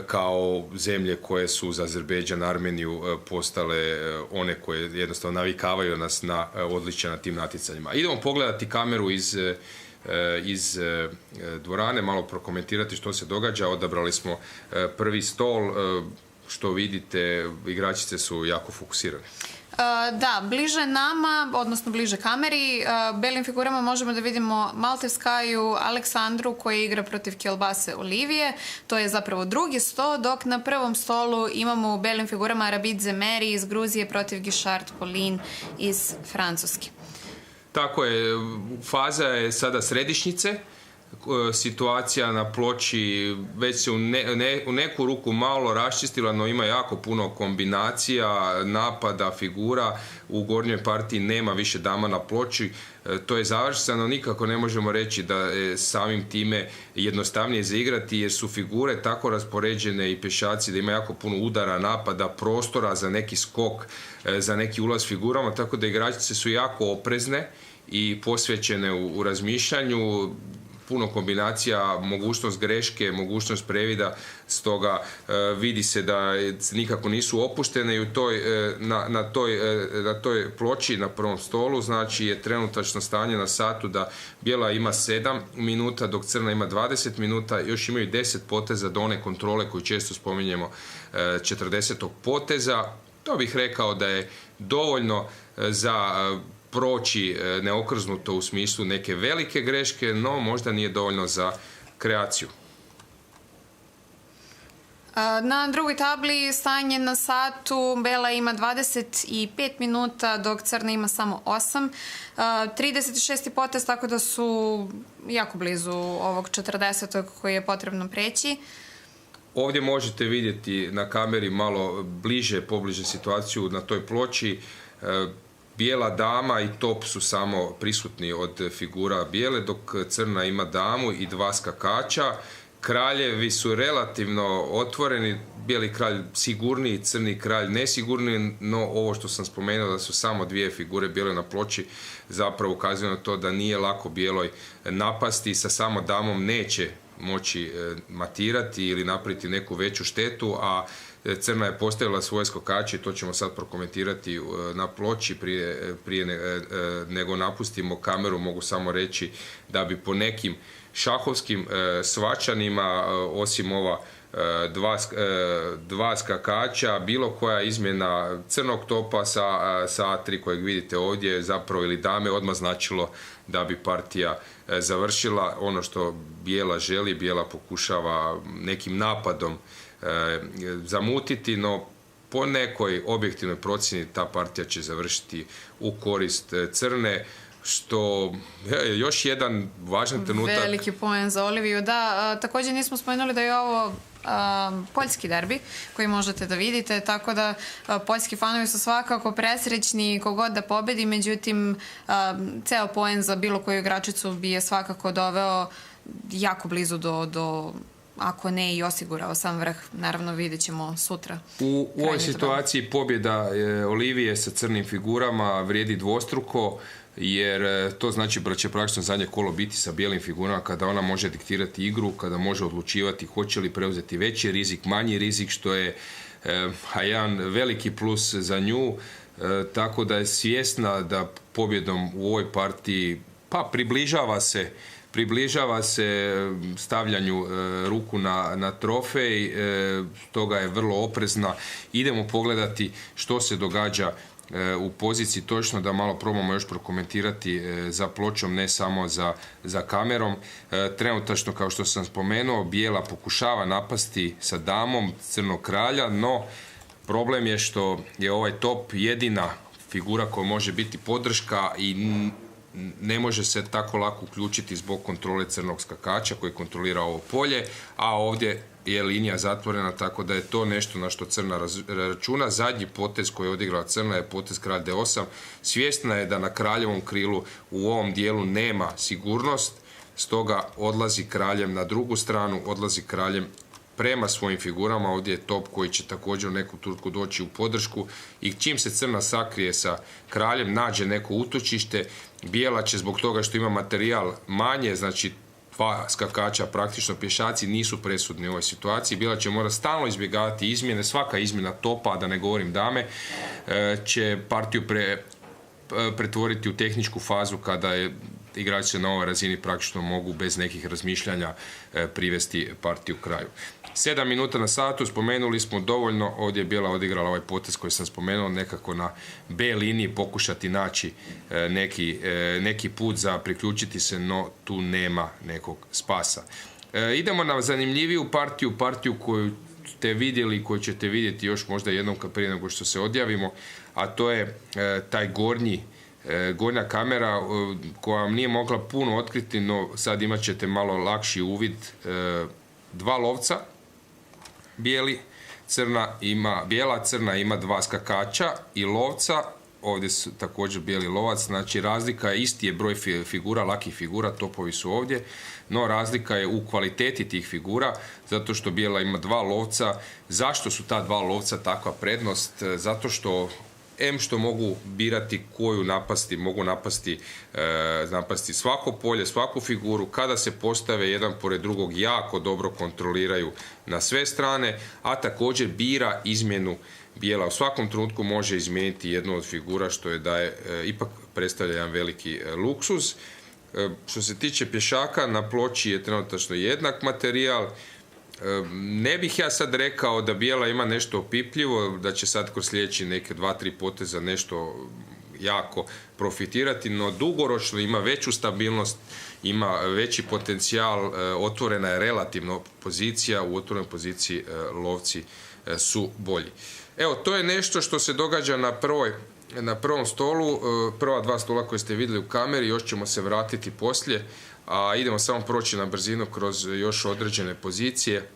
kao zemlje koje su za Azerbejdžan, Armeniju postale one koje jednostavno navikavaju nas na odličja na tim natjecanjima. Idemo pogledati kameru iz dvorane, malo prokomentirati što se događa. Odabrali smo prvi stol, što vidite, igračice su jako fokusirane. Da, bliže nama, odnosno bliže kameri, belim figurama možemo da vidimo Maltevskaju Aleksandru koja igra protiv Kiolbase Olivije. To je zapravo drugi sto, dok na prvom stolu imamo u belim figurama Arabidze Meri iz Gruzije protiv Gišart Polin iz Francuske. Tako je, faza je sada središnjice, situacija na ploči već se u neku ruku malo raščistila, no ima jako puno kombinacija, napada, figura. U gornjoj partiji nema više dama na ploči, to je završeno, nikako ne možemo reći da je samim time jednostavnije zaigrati, jer su figure tako raspoređene i pješaci da ima jako puno udara, napada, prostora za neki skok, za neki ulaz figurama, tako da igračice su jako oprezne i posvećene u razmišljanju, puno kombinacija, mogućnost greške, mogućnost previda, stoga vidi se da nikako nisu opuštene i na toj ploči na prvom stolu, znači je trenutačno stanje na satu da bijela ima 7 minuta, dok crna ima 20 minuta, još imaju 10 poteza do one kontrole koju često spominjemo 40. poteza. To bih rekao da je dovoljno za proći neokrznuto u smislu neke velike greške, no možda nije dovoljno za kreaciju. Na drugoj tabli stanje na satu, bela ima 25 minuta, dok crna ima samo 8. 36. potez, tako da su jako blizu ovog 40. koji je potrebno preći. Ovdje možete vidjeti na kameri malo pobliže situaciju na toj ploči. Bijela dama i top su samo prisutni od figura bijele, dok crna ima damu i 2 skakača. Kraljevi su relativno otvoreni, bijeli kralj sigurniji, crni kralj nesigurniji, no ovo što sam spomenuo da su samo 2 figure bijele na ploči zapravo ukazuje na to da nije lako bijeloj napasti, sa samo damom neće moći matirati ili napraviti neku veću štetu, a crna je postavila svoje skokače i to ćemo sad prokomentirati na ploči. Prije nego napustimo kameru mogu samo reći da bi po nekim šahovskim svačanima, osim ova 2 skakača, bilo koja izmjena crnog topa sa A3 kojeg vidite ovdje zapravo ili dame odmah značilo da bi partija završila. Ono što bijela želi, bijela pokušava nekim napadom zamutiti, no po nekoj objektivnoj procjeni ta partija će završiti u korist crne, što je još jedan važan trenutak. Veliki poen za Oliviju. Da, također nismo spomenuli da je ovo poljski derbi koji možete da vidite, tako da poljski fanovi su svakako presrećni kogod da pobedi, međutim ceo poen za bilo koju igračicu bi je svakako doveo jako blizu do ako ne i osigurao sam vrh. Naravno vidjet ćemo sutra. U ovoj situaciji pobjeda Olivije sa crnim figurama vrijedi dvostruko, jer to znači da će praktično zadnje kolo biti sa bijelim figurama, kada ona može diktirati igru, kada može odlučivati hoće li preuzeti veći rizik, manji rizik, što je jedan veliki plus za nju, tako da je svjesna da pobjedom u ovoj partiji približava se stavljanju ruku na trofej, toga je vrlo oprezna. Idemo pogledati što se događa u poziciji točno, da malo probamo još prokomentirati za pločom, ne samo za kamerom. Trenutačno, kao što sam spomenuo, bijela pokušava napasti sa damom crnog kralja, no problem je što je ovaj top jedina figura koja može biti podrška i ne može se tako lako uključiti zbog kontrole crnog skakača koji kontrolira ovo polje, a ovdje je linija zatvorena, tako da je to nešto na što crna računa. Zadnji potez koji je odigrala crna je potez kralj D8. Svjesna je da na kraljevom krilu u ovom dijelu nema sigurnost, stoga odlazi kraljem na drugu stranu, odlazi kraljem prema svojim figurama. Ovdje je top koji će također u neku trenutku doći u podršku i čim se crna sakrije sa kraljem, nađe neko utočište, bijela će zbog toga što ima materijal manje, znači 2 skakača, praktično pješaci nisu presudni u ovoj situaciji. Bijela će morati stalno izbjegavati izmjene, svaka izmjena topa, da ne govorim dame, će partiju pretvoriti u tehničku fazu kada je igrači na ovoj razini praktično mogu bez nekih razmišljanja privesti partiju kraju. 7 minuta na satu, spomenuli smo dovoljno, ovdje je bijela odigrala ovaj potez koji sam spomenuo, nekako na B liniji pokušati naći neki put za priključiti se, no tu nema nekog spasa. Idemo na zanimljiviju partiju koju ste vidjeli, koju ćete vidjeti još možda jednom prije nego što se odjavimo, a to je taj gornja kamera koja vam nije mogla puno otkriti, no sad imat ćete malo lakši uvid. 2 lovca, bijela, crna ima 2 skakača i lovca, ovdje su također bijeli lovac, znači razlika je, isti je broj figura, lakih figura, topovi su ovdje, no razlika je u kvaliteti tih figura, zato što bijela ima 2 lovca. Zašto su ta 2 lovca takva prednost? Zato što što mogu birati koju napasti, mogu napasti svako polje, svaku figuru, kada se postave jedan pored drugog jako dobro kontroliraju na sve strane, a također bira izmjenu bijela. U svakom trenutku može izmijeniti jednu od figura, što je da je ipak predstavlja jedan veliki luksuz. Što se tiče pješaka, na ploči je trenutačno jednak materijal. Ne bih ja sad rekao da bijela ima nešto opipljivo, da će sad kroz sljedeći neke 2-3 poteza nešto jako profitirati, no dugoročno ima veću stabilnost, ima veći potencijal, otvorena je relativno pozicija, u otvorenoj poziciji lovci su bolji. Evo, to je nešto što se događa na prvom stolu, prva dva stola koje ste vidjeli u kameri, još ćemo se vratiti poslije, a idemo samo proći na brzinu kroz još određene pozicije.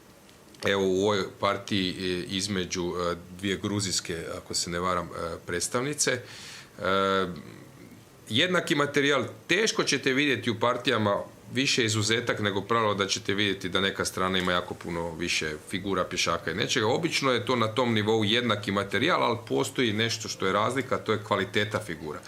Evo u ovoj partiji između dvije gruzijske, ako se ne varam, predstavnice. Jednaki materijal, teško ćete vidjeti u partijama više izuzetak nego pravilo da ćete vidjeti da neka strana ima jako puno više figura, pješaka i nečega. Obično je to na tom nivou jednaki materijal, ali postoji nešto što je razlika, to je kvaliteta figura.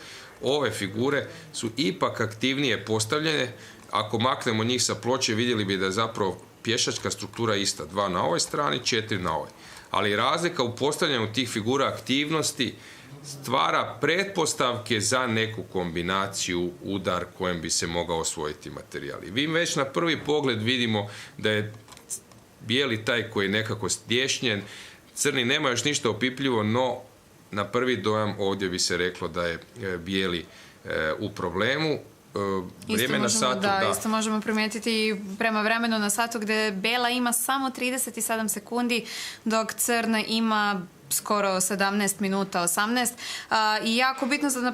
Ove figure su ipak aktivnije postavljene. Ako maknemo njih sa ploče, vidjeli bi da je zapravo pješačka struktura ista. 2 na ovoj strani, 4 na ovoj. Ali razlika u postavljanju tih figura aktivnosti stvara pretpostavke za neku kombinaciju, udar kojem bi se mogao osvojiti materijal. I vi već na prvi pogled vidimo da je bijeli taj koji je nekako stješnjen, crni nema još ništa opipljivo, no na prvi dojam ovdje bi se reklo da je bijeli u problemu. Vrijeme na satu, da. Isto možemo primijetiti prema vremenu na satu gdje bela ima samo 37 sekundi, dok crna ima skoro 17 minuta, 18. I jako bitno za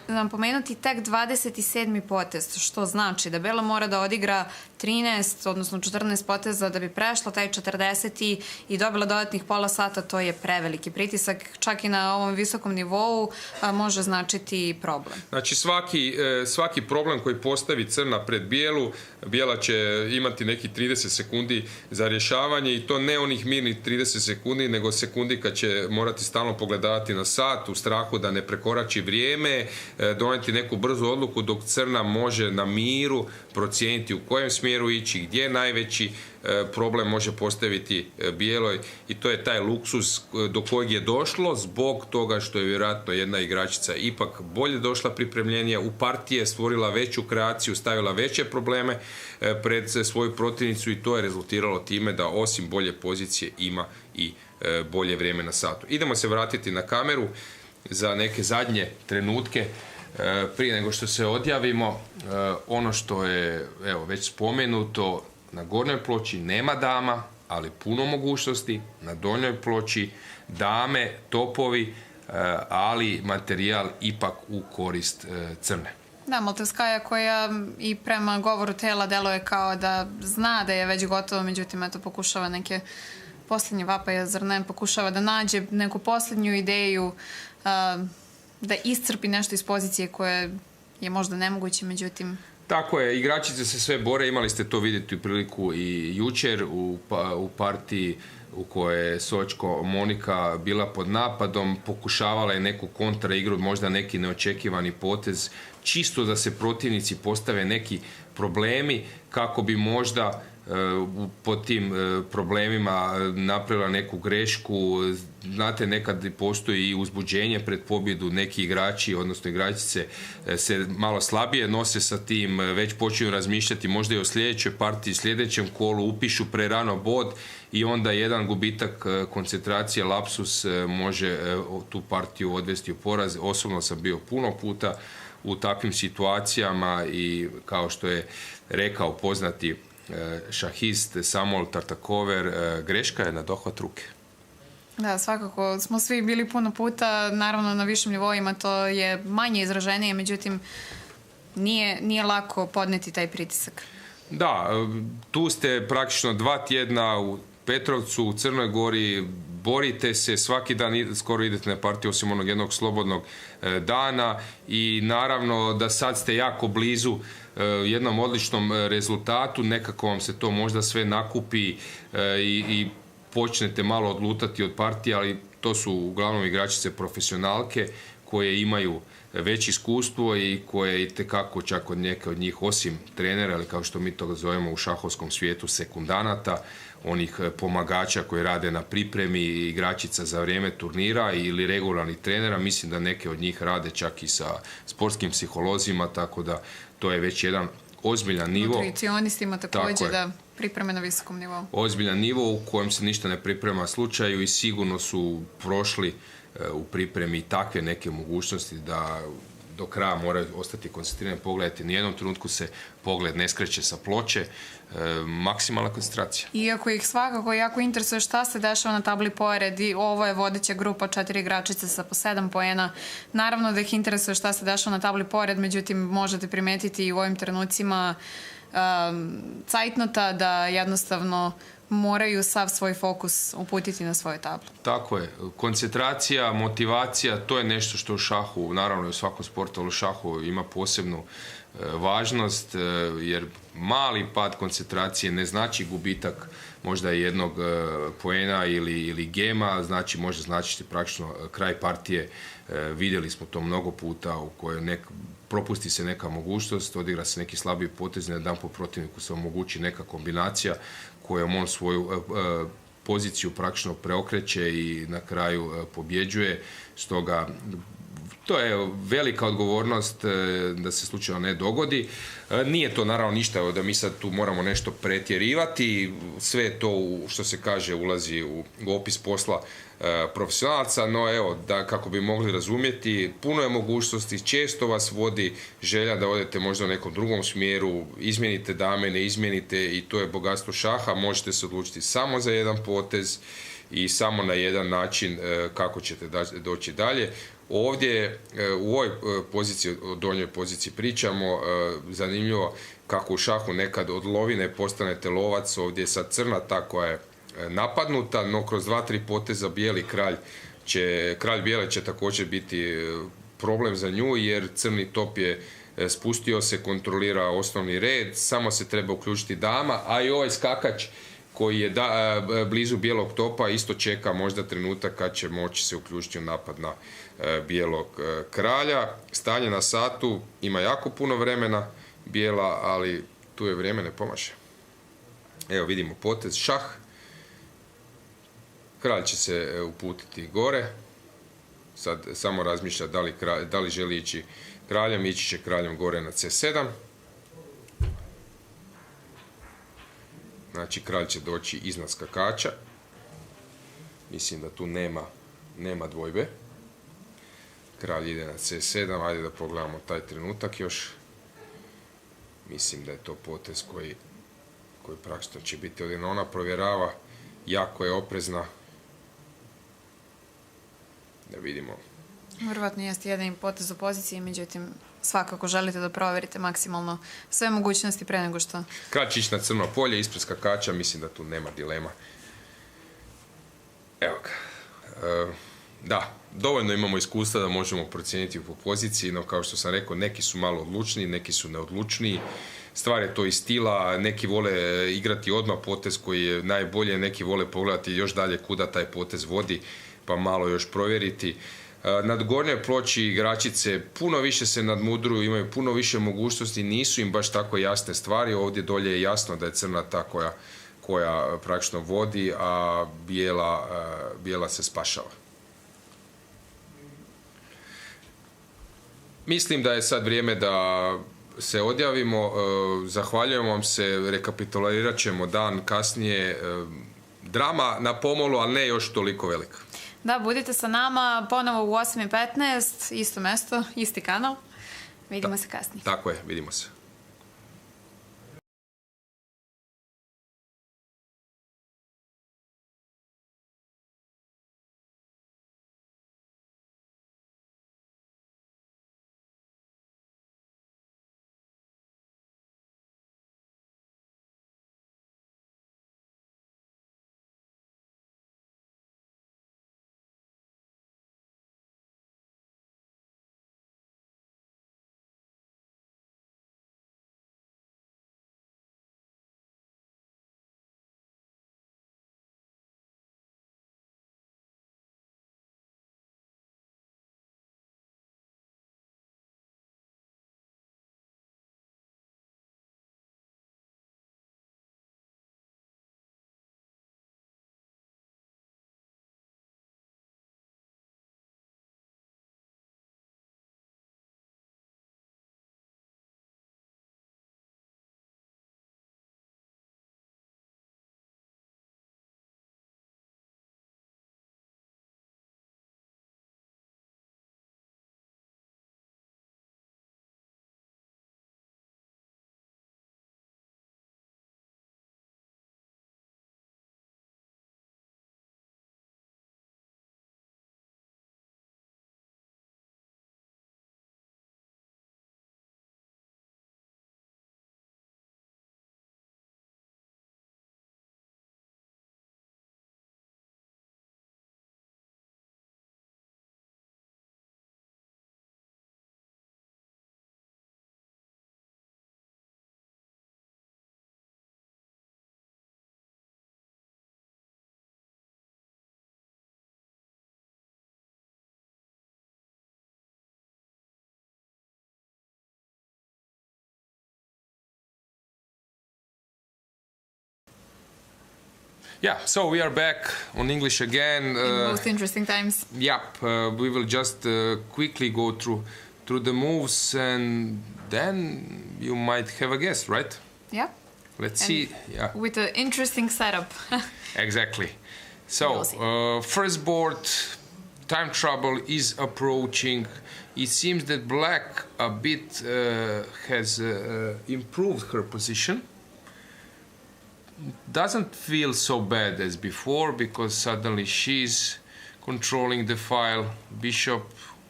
napomenuti tek 27. potez, što znači da bela mora da odigra 13, odnosno 14 poteza da bi prešla taj 40. i dobila dodatnih pola sata. To je preveliki pritisak, čak i na ovom visokom nivou može značiti problem. Znači svaki problem koji postavi crna pred bijelu, bijela će imati neki 30 sekundi za rješavanje, i to ne onih mirnih 30 sekundi, nego sekundi kad će morati stalno pogledati na sat u strahu da ne prekorači vrijeme, donijeti neku brzu odluku, dok crna može na miru procijeniti u kojem smjeru ići, gdje najveći problem može postaviti bijeloj, i to je taj luksuz do kojeg je došlo zbog toga što je vjerojatno jedna igračica ipak bolje došla pripremljenija, u partije stvorila veću kreaciju, stavila veće probleme pred svoju protivnicu, i to je rezultiralo time da osim bolje pozicije ima i bolje vrijeme na satu. Idemo se vratiti na kameru za neke zadnje trenutke prije nego što se odjavimo. Ono što je već spomenuto, na gornjoj ploči nema dama, ali puno mogućnosti. Na donjoj ploči dame, topovi, ali materijal ipak u korist crne. Da, Moldavskaja koja i prema govoru tela deluje kao da zna da je već gotovo, međutim eto pokušava neke posljednje vapaje, zar ne, pokušava da nađe neku posljednju ideju, da iscrpi nešto iz pozicije koje je možda nemoguće, međutim... Tako je, igračice se sve bore, imali ste to vidjeti u priliku i jučer u partiji u kojoj je Sočko Monika bila pod napadom, pokušavala je neku kontra igru, možda neki neočekivani potez, čisto da se protivnici postave neki problemi kako bi možda pod tim problemima napravila neku grešku. Znate, nekad postoji i uzbuđenje pred pobjedu, neki igrači, odnosno igračice se malo slabije nose sa tim, već počinju razmišljati možda i o sljedećoj partiji, sljedećem kolu, upišu prerano bod i onda jedan gubitak koncentracije, lapsus može tu partiju odvesti u poraz. Osobno sam bio puno puta u takvim situacijama i kao što je rekao poznati šahist Samuel Tartakover, greška je na dohvat ruke. Da, svakako smo svi bili puno puta, naravno na višim nivoima to je manje izraženije, međutim nije lako podneti taj pritisak. Da, tu ste praktično 2 tjedna u Petrovcu, u Crnoj Gori, borite se, svaki dan skoro idete na partiju osim onog jednog slobodnog dana, i naravno da sad ste jako blizu jednom odličnom rezultatu, nekako vam se to možda sve nakupi i počnete malo odlutati od partije, ali to su uglavnom igračice profesionalke koje imaju već iskustvo i koje itekako čak od neke od njih, osim trenera, ali kao što mi to zovemo u šahovskom svijetu sekundanata, onih pomagača koji rade na pripremi igračica za vrijeme turnira ili regularnih trenera, mislim da neke od njih rade čak i sa sportskim psiholozima, tako da to je već jedan ozbiljan nivo. Nutricionistima također, da pripreme na visokom nivou. Ozbiljan nivo u kojem se ništa ne priprema slučaju i sigurno su prošli u pripremi takve neke mogućnosti da do kraja moraju ostati koncentrirani. Pogledajte, nijednom trenutku se pogled ne skreće sa ploče, maksimalna koncentracija. Iako ih svakako jako interesuje šta se dešava na tabli pored i ovo je vodeća grupa 4 igračice sa po 7 poena. Naravno da ih interesuje šta se dešava na tabli pored, međutim možete primetiti i u ovim trenucima cajtnota da jednostavno moraju sav svoj fokus uputiti na svoje table. Tako je. Koncentracija, motivacija, to je nešto što u šahu, naravno u svakom sportu, ali u šahu ima posebnu važnost, jer mali pad koncentracije ne znači gubitak možda jednog poena ili gema, znači može značiti praktično kraj partije. Vidjeli smo to mnogo puta u kojoj propusti se neka mogućnost, odigra se neki slabiji potez, na dan po protivniku se omogući neka kombinacija kojom on svoju poziciju praktično preokreće i na kraju pobjeđuje. Stoga to je velika odgovornost da se slučajno ne dogodi. Nije to naravno ništa da mi sad tu moramo nešto pretjerivati. Sve to, što se kaže, ulazi u opis posla profesionalaca, no evo, da kako bi mogli razumjeti, puno je mogućnosti, često vas vodi želja da odete možda u nekom drugom smjeru, izmijenite dame, ne izmijenite, i to je bogatstvo šaha. Možete se odlučiti samo za jedan potez i samo na jedan način kako ćete doći dalje. Ovdje u ovoj poziciji, o donjoj poziciji pričamo, zanimljivo kako u šahu nekad od lovine postanete lovac, ovdje je sad crna ta koja je napadnuta, no kroz 2-3 poteza bijeli kralj bijele će također biti problem za nju, jer crni top je spustio se, kontrolira osnovni red, samo se treba uključiti dama, a i ovaj skakač koji je blizu bijelog topa isto čeka možda trenutak kad će moći se uključiti u napad na bijelog kralja. Stanje na satu, ima jako puno vremena bijela, ali tu je vrijeme ne pomaže. Evo vidimo potez, šah. Kralj će se uputiti gore. Sad samo razmišlja da li želi ići kraljem, ići će kraljem gore na c7. Znači kralj će doći iznad skakača. Mislim da tu nema dvojbe. Kralj ide na c7, ajde da pogledamo taj trenutak još. Mislim da je to potez koji praktično će biti ovdje. Ona provjerava, jako je oprezna. Da vidimo. Vjerovatno jeste jedan potez u poziciji, međutim svakako želite da provjerite maksimalno sve mogućnosti pre nego što... Kralj će ići na crno polje, ispred skakača, mislim da tu nema dilema. Evo ga. Da, dovoljno imamo iskustva da možemo procijeniti po poziciji, no kao što sam rekao, neki su malo odlučniji, neki su neodlučniji. Stvar je to i stila, neki vole igrati odmah potez koji je najbolje, neki vole pogledati još dalje kuda taj potez vodi, pa malo još provjeriti. Na gornjoj ploči igračice puno više se nadmudruju, imaju puno više mogućnosti, nisu im baš tako jasne stvari. Ovdje dolje je jasno da je crna ta koja praktično vodi, a bijela se spašava. Mislim da je sad vrijeme da se odjavimo. Zahvaljujem vam se, rekapitulirat ćemo dan kasnije. Drama na pomolu, ali ne još toliko velika. Da, budite sa nama ponovo u 8:15, isto mesto, isti kanal. Vidimo se kasnije. Tako je, vidimo se. Yeah, so we are back on English again. In most interesting times. Yep, we will just quickly go through the moves, and then you might have a guess, right? Yeah. Let's And see. Yeah, with an interesting setup. exactly. So We'll see. first board, time trouble is approaching. It seems that black a bit has improved her position. Doesn't feel so bad as before because suddenly she's controlling the file. Bishop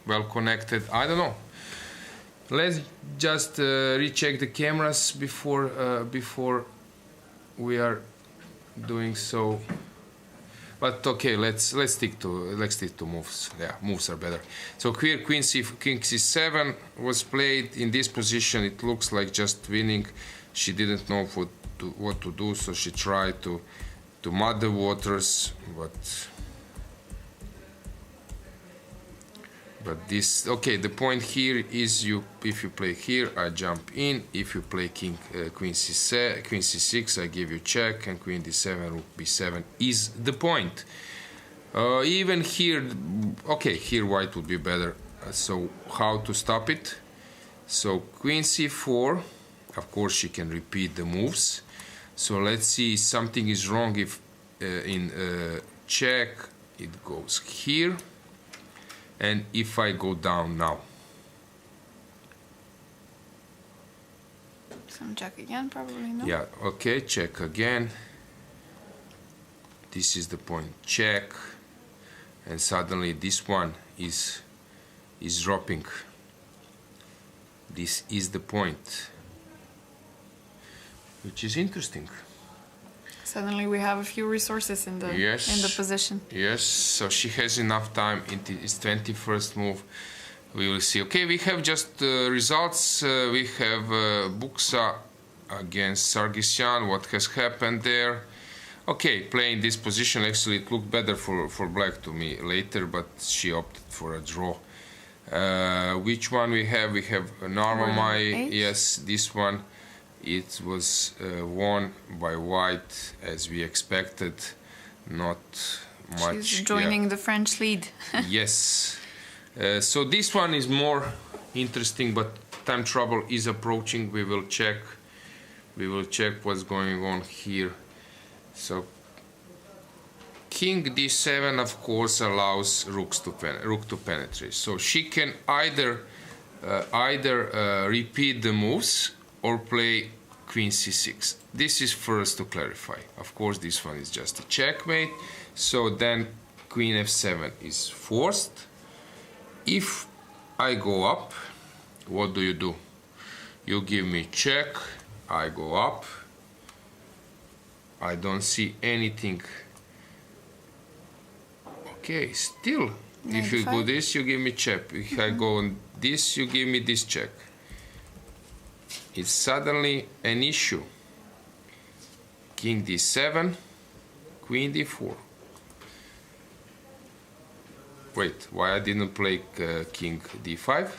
well connected. I don't know. Let's just recheck the cameras before we are doing so. But okay, let's stick to moves. Yeah, moves are better. So here King C7 was played in this position. It looks like just winning. She didn't know what to do, so she tried to mud the waters, but this okay. The point here is if you play here, I jump in. If you play Queen C6, I give you check, and Queen D7, Rook B7 is the point. Even here, okay, here white would be better. So how to stop it? So Queen C4. Of course, she can repeat the moves. So let's see, something is wrong if in check it goes here, and if I go down now. Some check again, probably, no? Yeah, okay, check again. This is the point, check, and suddenly this one is dropping. This is the point, which is interesting. Suddenly we have a few resources in the position. Yes, so she has enough time in its 21st move. We will see. Okay, we have just results. We have Buksa against Sargsyan. What has happened there? Okay, playing this position, actually it looked better for black to me later, but she opted for a draw. Which one we have? We have Narvamai. Yes, this one. It was won by white as we expected. Not much. She's joining the French lead. Yes. So this one is more interesting, but time trouble is approaching. We will check. We will check what's going on here. So King D7, of course, allows rook to penetrate. So she can either repeat the moves or play Queen C6. This is first to clarify. Of course, this one is just a checkmate. So then Queen F7 is forced. If I go up, what do? You give me check, I go up. I don't see anything. Okay, still, if you go this, you give me check. If I go on this, you give me this check. It's suddenly an issue. King D7, Queen D4. Wait, why I didn't play King D5?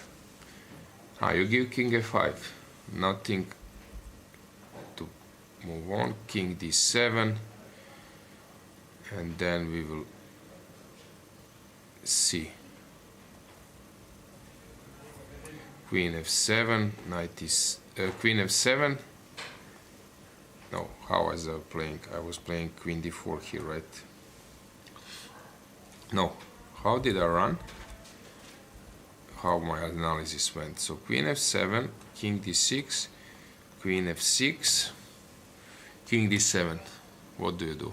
You give King F5. Nothing to move on. King D7, and then we will see. Queen F7, knight is Queen F7. No, how was I playing? I was playing Queen D4 here, right? No, how did I run? How my analysis went? So Queen F7, King D6, Queen F6, King D7. What do?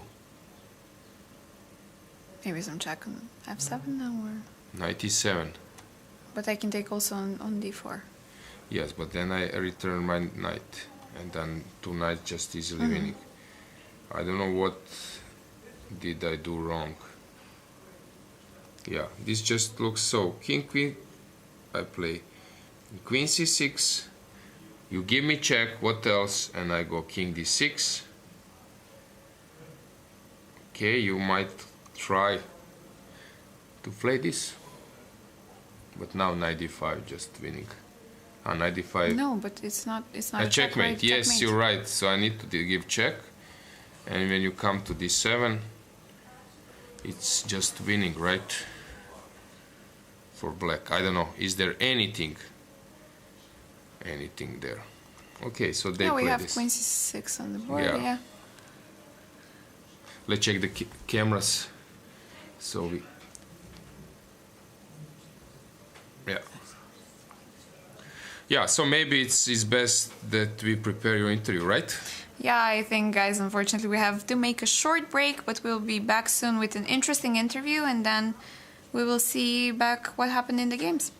Maybe some check on F7 now, or Knight E7. but I can take also on D4. Yes, but then I return my knight, and then two knights just easily winning. I don't know what did I do wrong. Yeah, this just looks so. King, Queen, I play Queen C6. You give me check, what else? And I go King D6. Okay, you might try to play this. But now knight d5 just winning. Knight d5. No, but it's not. It's not A a checkmate. Yes, checkmate. you're right. So I need to give check. And when you come to d7, it's just winning, right? For black. I don't know. Is there anything there? Okay, so they play we have this. queen c6 on the board. Yeah. Yeah. Let's check the cameras. So we. Yeah, so maybe it's best that we prepare your interview, right? Yeah, I think, guys, unfortunately, we have to make a short break, but we'll be back soon with an interesting interview, and then we will see back what happened in the games.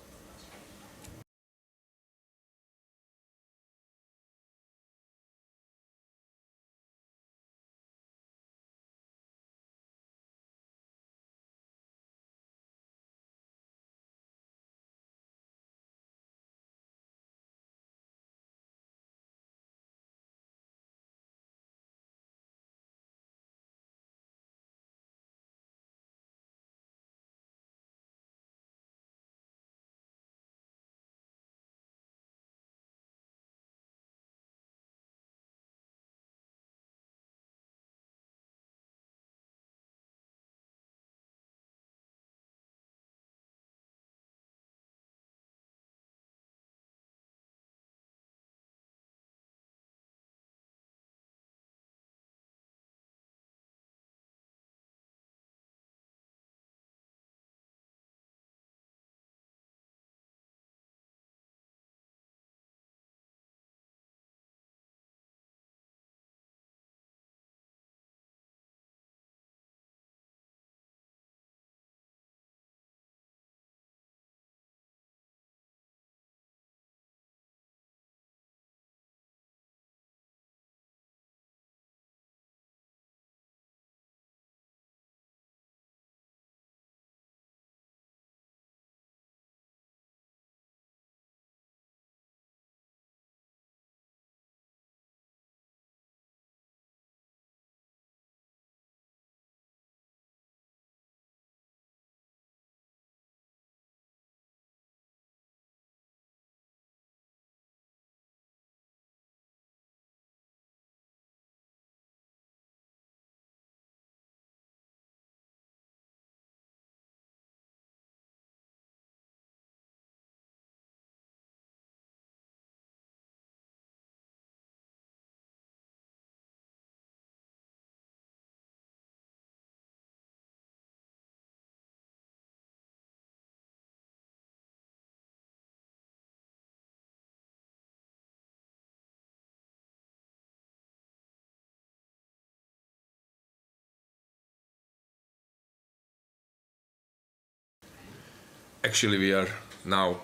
Actually, we are now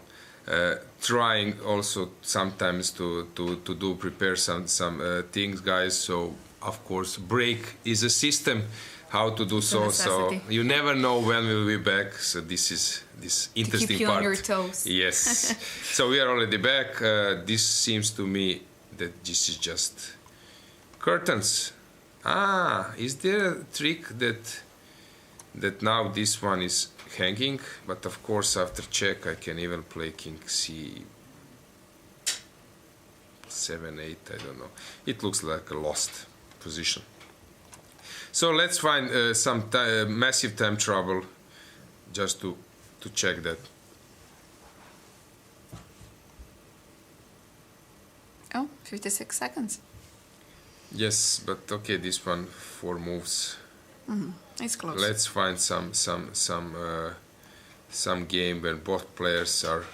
trying also sometimes to prepare some things, guys. So of course, break is a system how to do so. So you never know when we'll be back. So this is this interesting to keep you part. on your toes. Yes. So we are already back. This seems to me that this is just curtains. Ah, is there a trick that now this one is hanging? But of course, after check, I can even play king c7, 8. I don't know. It looks like a lost position. So let's find some massive time trouble just to check that. Oh, 56 seconds. Yes, but okay, this one 4 moves. It's close. Let's find some game where both players are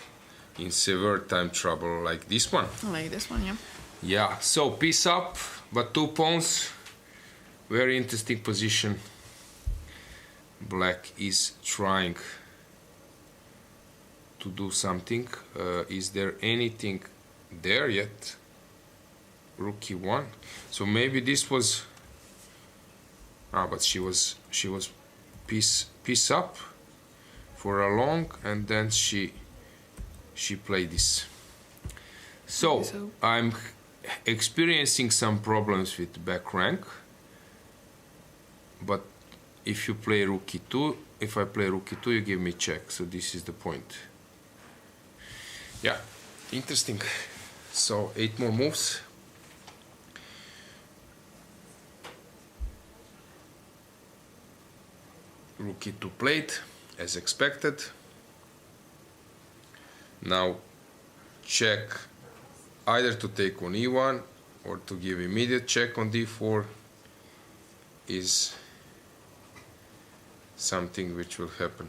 in severe time trouble, like this one. Like this one, yeah. Yeah. So piece up, but 2 pawns. Very interesting position. Black is trying to do something. Is there anything there yet? Rook e1. So maybe this was. But she was piece up for a long, and then she played this. So I'm experiencing some problems with back rank. But if you play rook e2, if I play rook e2, you give me check. So this is the point. Yeah, interesting. So 8 more moves. Rook e2 played, as expected. Now check, either to take on e1 or to give immediate check on d4 is something which will happen.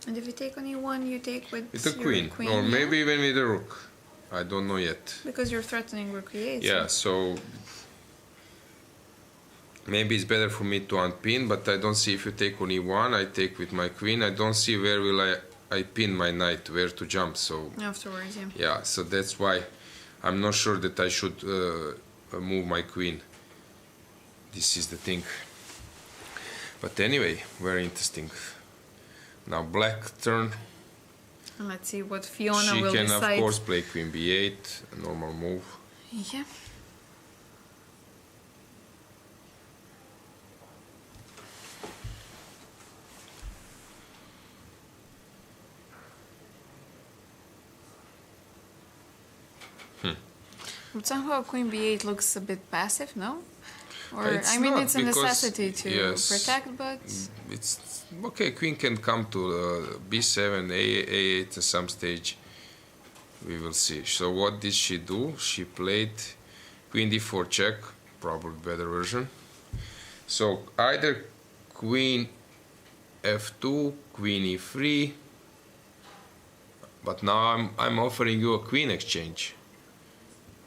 And if you take on e1, you take with With the your queen, or yeah? maybe even with the rook. I don't know yet. Because you're threatening rook e8. Yeah, so maybe it's better for me to unpin, but I don't see if you take on e1, I take with my queen. I don't see where will I pin my knight, where to jump. So Afterwards, yeah. yeah, so that's why I'm not sure that I should move my queen. This is the thing. But anyway, very interesting. Now black turn. And let's see what Fiona She will can decide. of course play queen b8, a normal move. Yeah. But somehow queen b8 looks a bit passive, no? Or It's I mean, not, it's a because- necessity to yes. protect, but It's okay. Queen can come to b7, a8 at some stage. We will see. So what did she do? She played queen d4 check, probably better version. So either queen f2, queen e3. But now I'm offering you a queen exchange.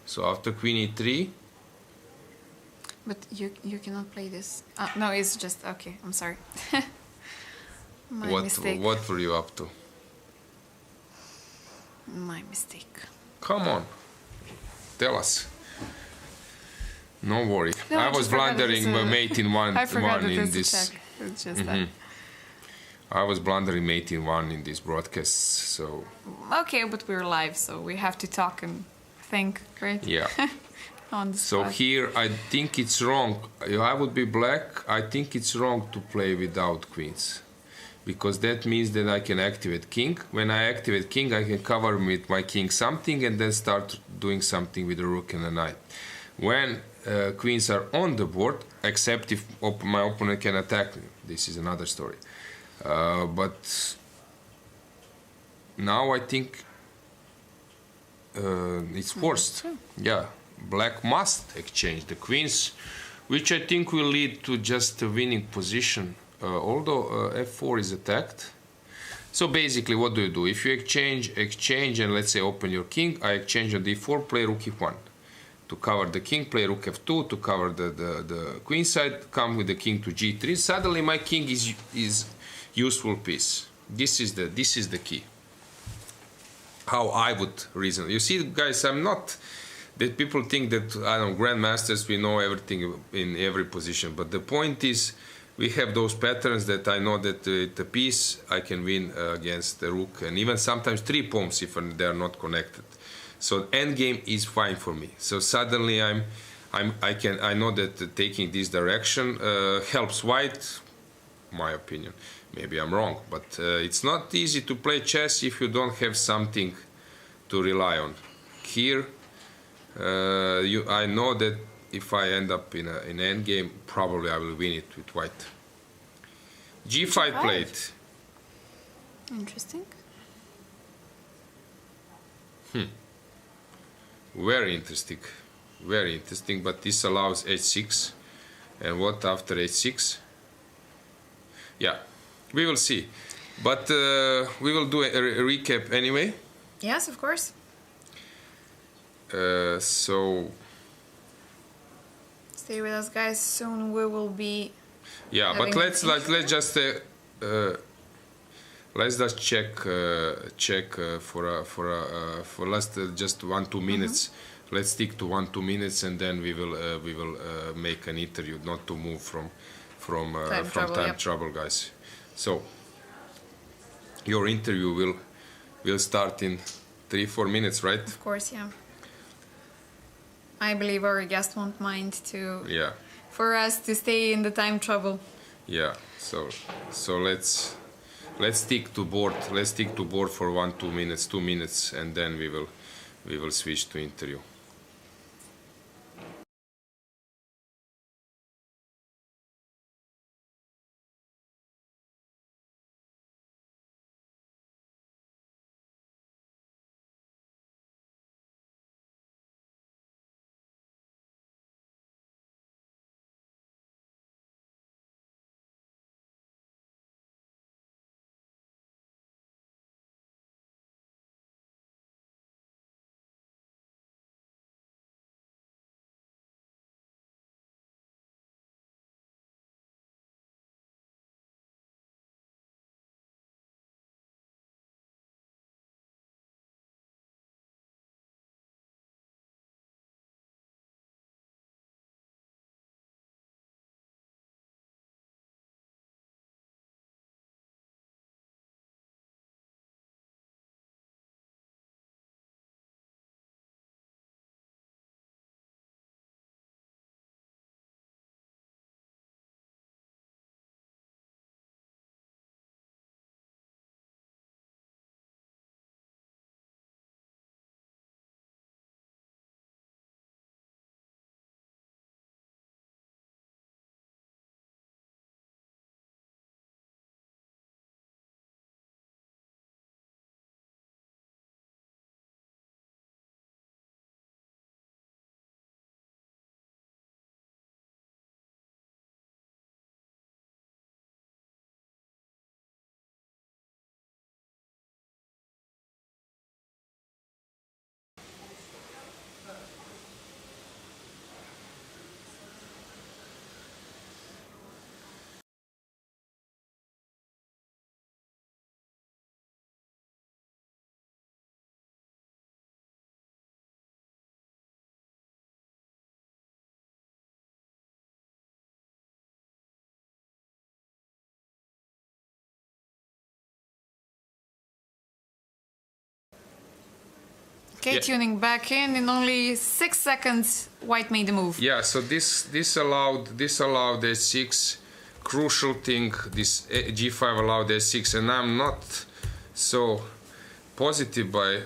So after queen e3. but you cannot play this. No, it's just okay. I'm sorry. My mistake. What were you up to? My mistake. Come on, tell us. No worry. No, I I was just forgot blundering that it's a- mate in one, I forgot one that in it's this. a check. It's just that. I was blundering mate in one in this broadcast. So Okay, but we're live, so we have to talk and think, right? yeah. On the So spot. here I think it's wrong. If I would be black, I think it's wrong to play without queens. Because that means that I can activate king. When I activate king, I can cover with my king something and then start doing something with the rook and the knight. When queens are on the board, except if my opponent can attack me. This is another story. But now I think it's forced. Yeah, black must exchange the queens, which I think will lead to just a winning position. Although f4 is attacked. So basically, what do? If you exchange, and let's say open your king, I exchange on d4, play rook e1. To cover the king, play rook f2, to cover the queen side, come with the king to g3. Suddenly my king is useful piece. This is the key. How I would reason. You see, guys, I'm not that people think that, I don't know, grandmasters, we know everything in every position. But the point is, we have those patterns that I know that the piece I can win against the rook, and even sometimes 3 pawns if they are not connected. So endgame is fine for me. So suddenly I know that taking this direction helps white. My opinion, maybe I'm wrong, but it's not easy to play chess if you don't have something to rely on. Here, I know that if I end up in an endgame, probably I will win it with white. G5 played. Interesting. Very interesting. Very interesting, but this allows h6. And what after h6? Yeah, we will see. But we will do a recap anyway. Yes, of course. So Stay with us, guys. Soon we will be. yeah, but having let's just check for last just 1-2 minutes. Let's stick to 1-2 minutes, and then we will make an interview, not to move from time trouble, guys. So your interview will start in 3-4 minutes, right? Of course, yeah. I believe our guest won't mind to Yeah. for us to stay in the time trouble. Yeah. So let's stick to board. Let's stick to board for 2 minutes, and then we will switch to interview. Okay, Yeah. tuning back in only 6 seconds, White made the move. Yeah, so this allowed a6, crucial thing. This g5 allowed a6, and I'm not so positive by.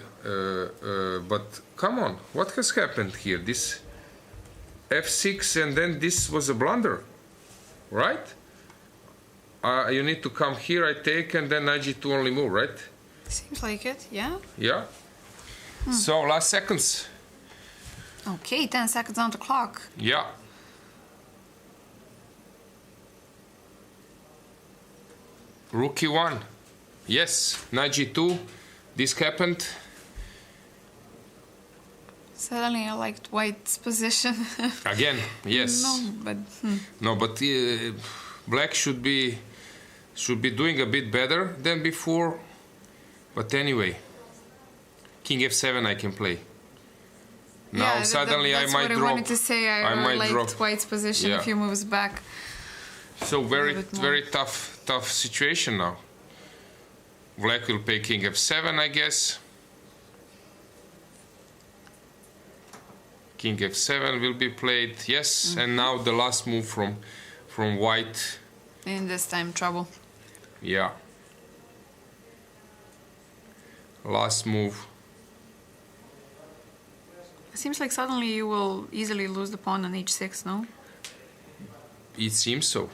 But come on, what has happened here? This f6, and then this was a blunder, right? You need to come here. I take, and then knight g2 only move, right? Seems like it, yeah. Yeah. So last seconds. Okay, 10 seconds on the clock. Yeah. Rook e1. Yes. Knight g2. This happened. Suddenly I liked White's position. Again. Yes. No, but No, but black should be doing a bit better than before. But anyway, king f7 I can play. Now yeah, suddenly that's I might what drop. I wanted to say. I might liked drop. White's position Yeah. a few moves back. So very bit more. very tough situation now. Black will play king f7, I guess. King f7 will be played. Yes, and now the last move from White. In this time, trouble. Yeah. Last move. It seems like suddenly you will easily lose the pawn on h6, no? It seems so.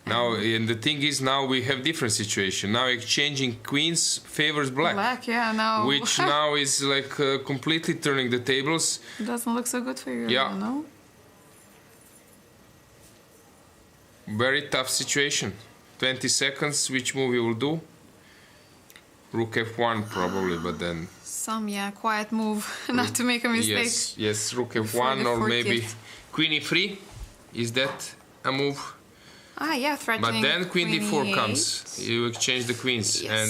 Now, and the thing is, now we have different situation. Now exchanging queens favors black. Black, yeah, now. Which now is like completely turning the tables. Doesn't look so good for you, Yeah. no? Very tough situation. 20 seconds, which move you will do? Rook f1 probably, but then... Some, quiet move, not to make a mistake. Yes, rook Before f1 the or fourth maybe gift. queen e3. Is that a move? Ah, yeah, But threatening then queen d4 e8. comes. You exchange the queens. Yes. And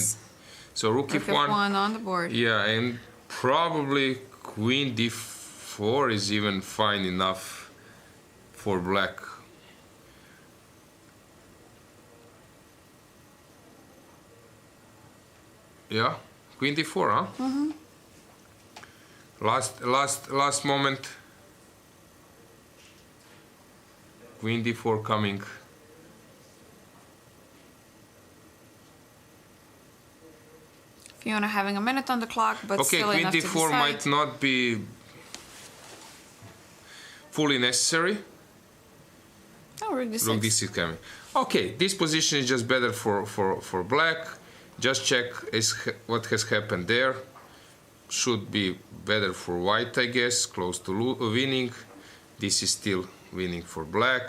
so rook Rook f1. f1 on the board. Yeah, and probably queen d4 is even fine enough for black. Yeah, queen d4, huh? Mm-hmm. Last moment. Queen d4 coming. Fiona having a minute on the clock, but Okay, still Queen enough to d4 decide. might not be fully necessary. Oh, rook d6. Rook d6 coming. Okay, this position is just better for black. Just check what has happened there. Should be better for white, I guess, close to winning. This is still winning for black.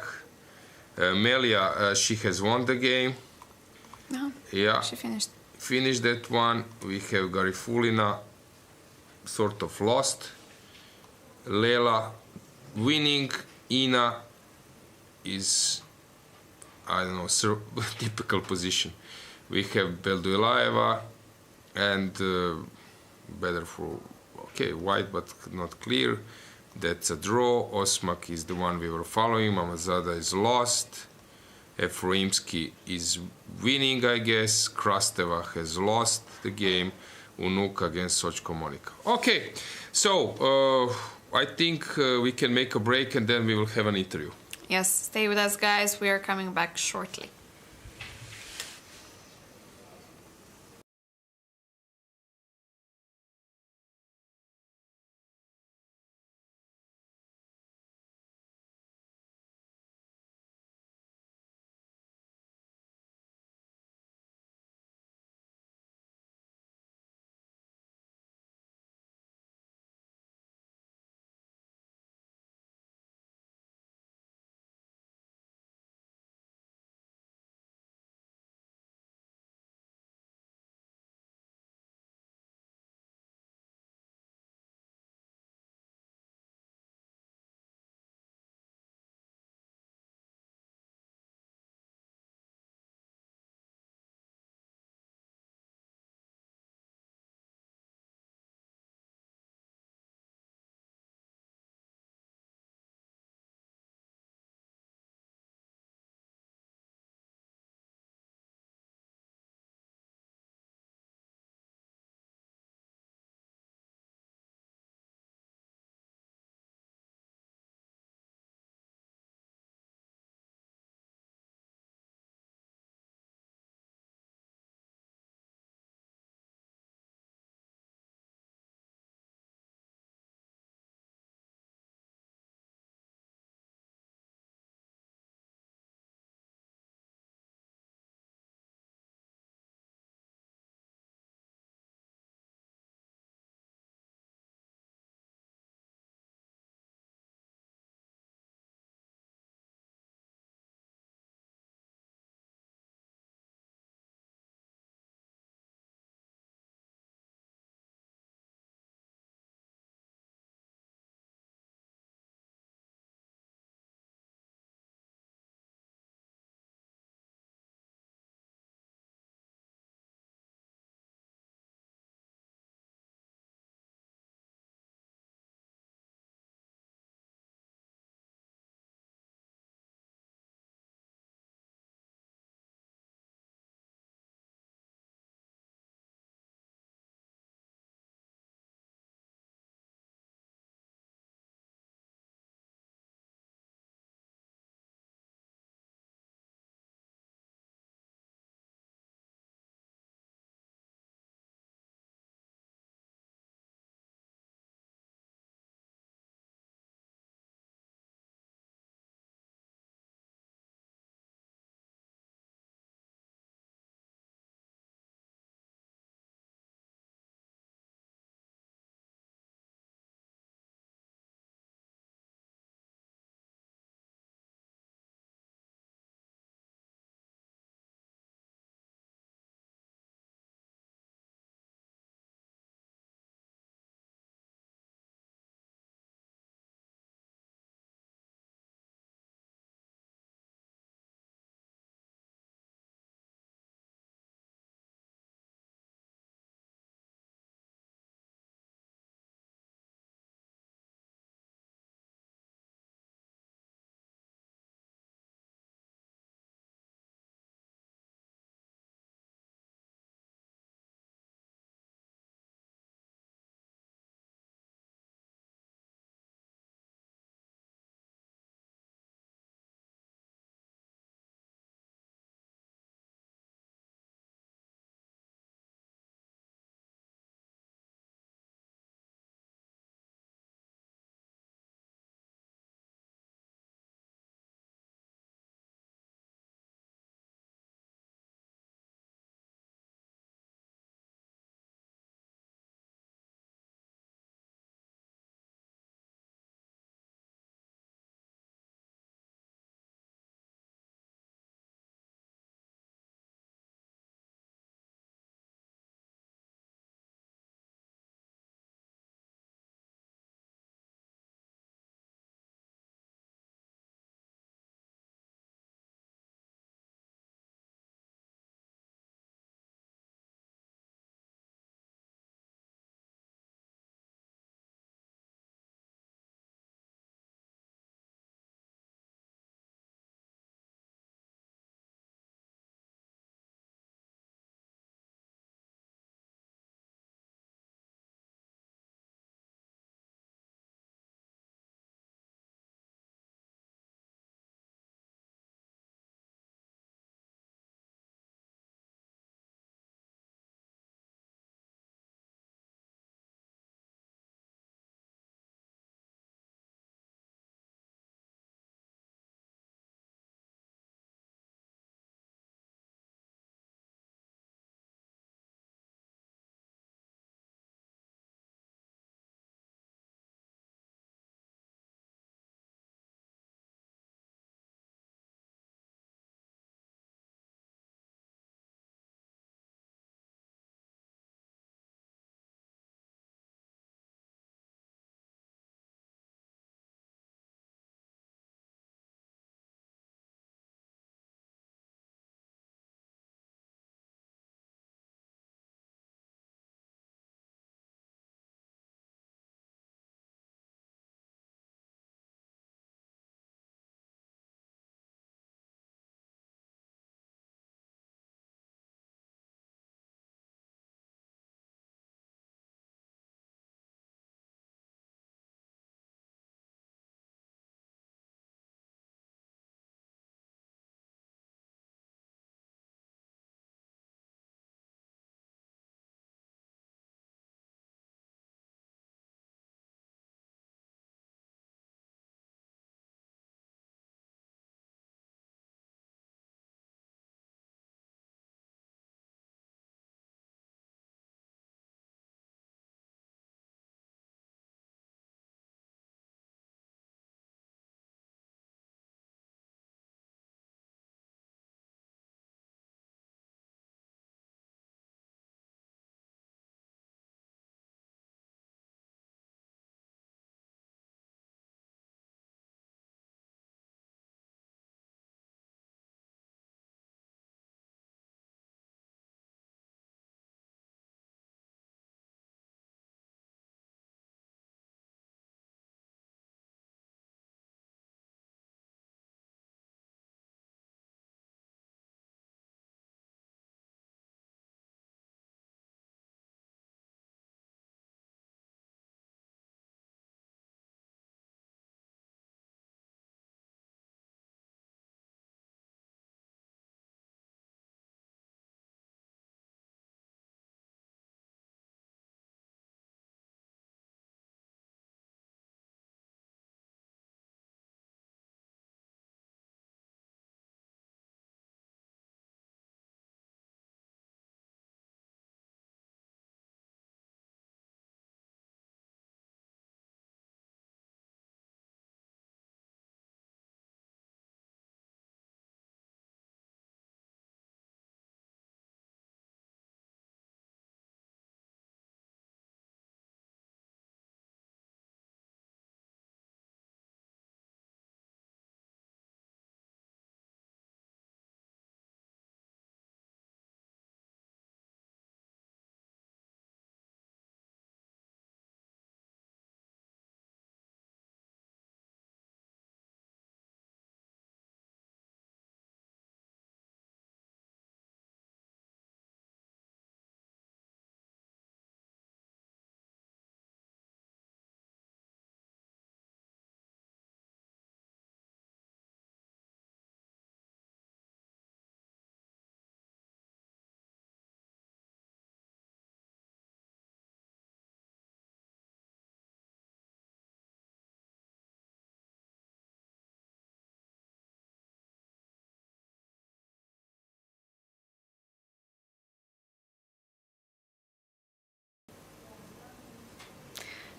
Melia, she has won the game. No, Yeah, she finished. finished that one. We have Garifulina sort of lost. Lela winning. Ina is, I don't know, typical position. We have Belduilaeva and better for, okay, white but not clear. That's a draw. Osmak is the one we were following. Mamazada is lost. Efroimski is winning, I guess. Krasteva has lost the game. Unuk against Sochko Monica. Okay, so I think we can make a break and then we will have an interview. Yes, stay with us, guys. We are coming back shortly.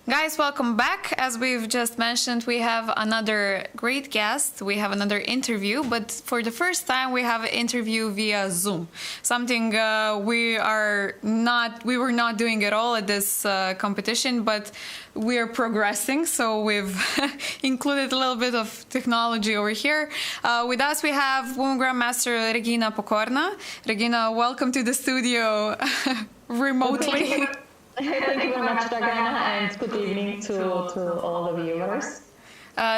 Guys, welcome back. As we've just mentioned, we have another great guest. We have another interview, but for the first time, we have an interview via Zoom. Something we were not doing at all at this competition, but we are progressing. So we've included a little bit of technology over here. With us, we have Women Grandmaster Regina Pokorna. Regina, welcome to the studio remotely. Thank you very much, Dragana, and good evening to all the viewers.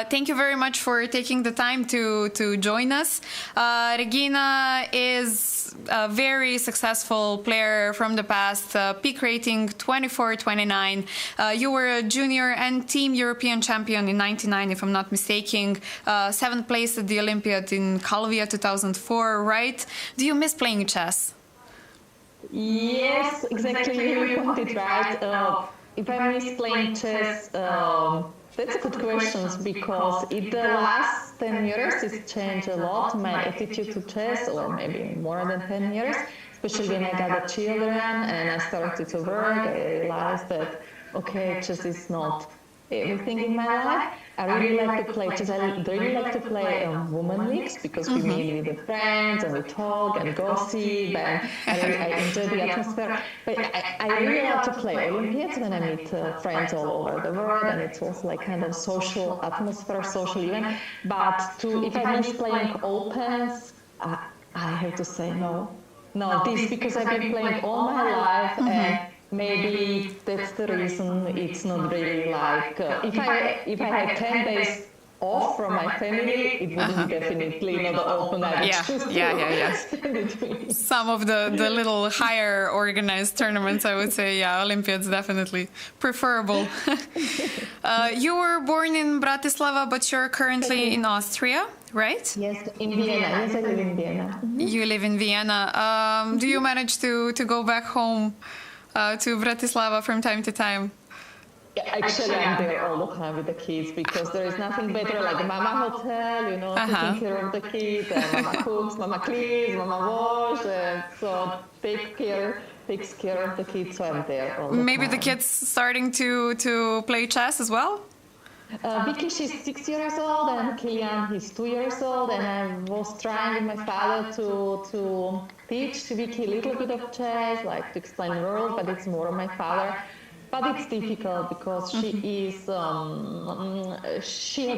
Thank you very much for taking the time to join us. Regina is a very successful player from the past, peak rating 24-29. You were a junior and team European champion in 99, if I'm not mistaken. 7th place at the Olympiad in Calvia 2004, right? Do you miss playing chess? Yes, exactly. You got it right. If I miss playing chess, that's a good question because in the last 10 years it's changed a lot, my attitude to chess, or maybe more than 10 years, especially when I got the children and I started to work. I realized that, okay, chess is not everything in my life. I really like to play chess. I really like to play women leagues because we meet with the friends and we talk and gossip and I enjoy the atmosphere. But I really love to play Olympiads when I meet friends all over the world, and it's also like kind of social atmosphere, social event. But if I miss playing Opens, I have to say no, this because I've been playing all my life and maybe that's the reason it's not really like if I had 10 days off from my family, it would be definitely not the Open I would choose to Some of the little higher organized tournaments, I would say, Olympiads definitely preferable. You were born in Bratislava, but you're currently in Austria, right? Yes, in Vienna. Yes, I live in Vienna. You live in Vienna. Do you manage to go back home to Bratislava from time to time? Yeah, actually, I'm there all the time with the kids because there is nothing better like Mama Hotel, taking care of the kids, and Mama cooks, Mama cleans, Mama wash, and so takes care of the kids, so I'm there all the time. Maybe the kids starting to play chess as well? Vicky, she's 6 years old, and Kilian, he's 2 years old, and I was trying with my father to teach Vicky a little bit of chess, like to explain the rules, but it's more of my father. But it's difficult because she has a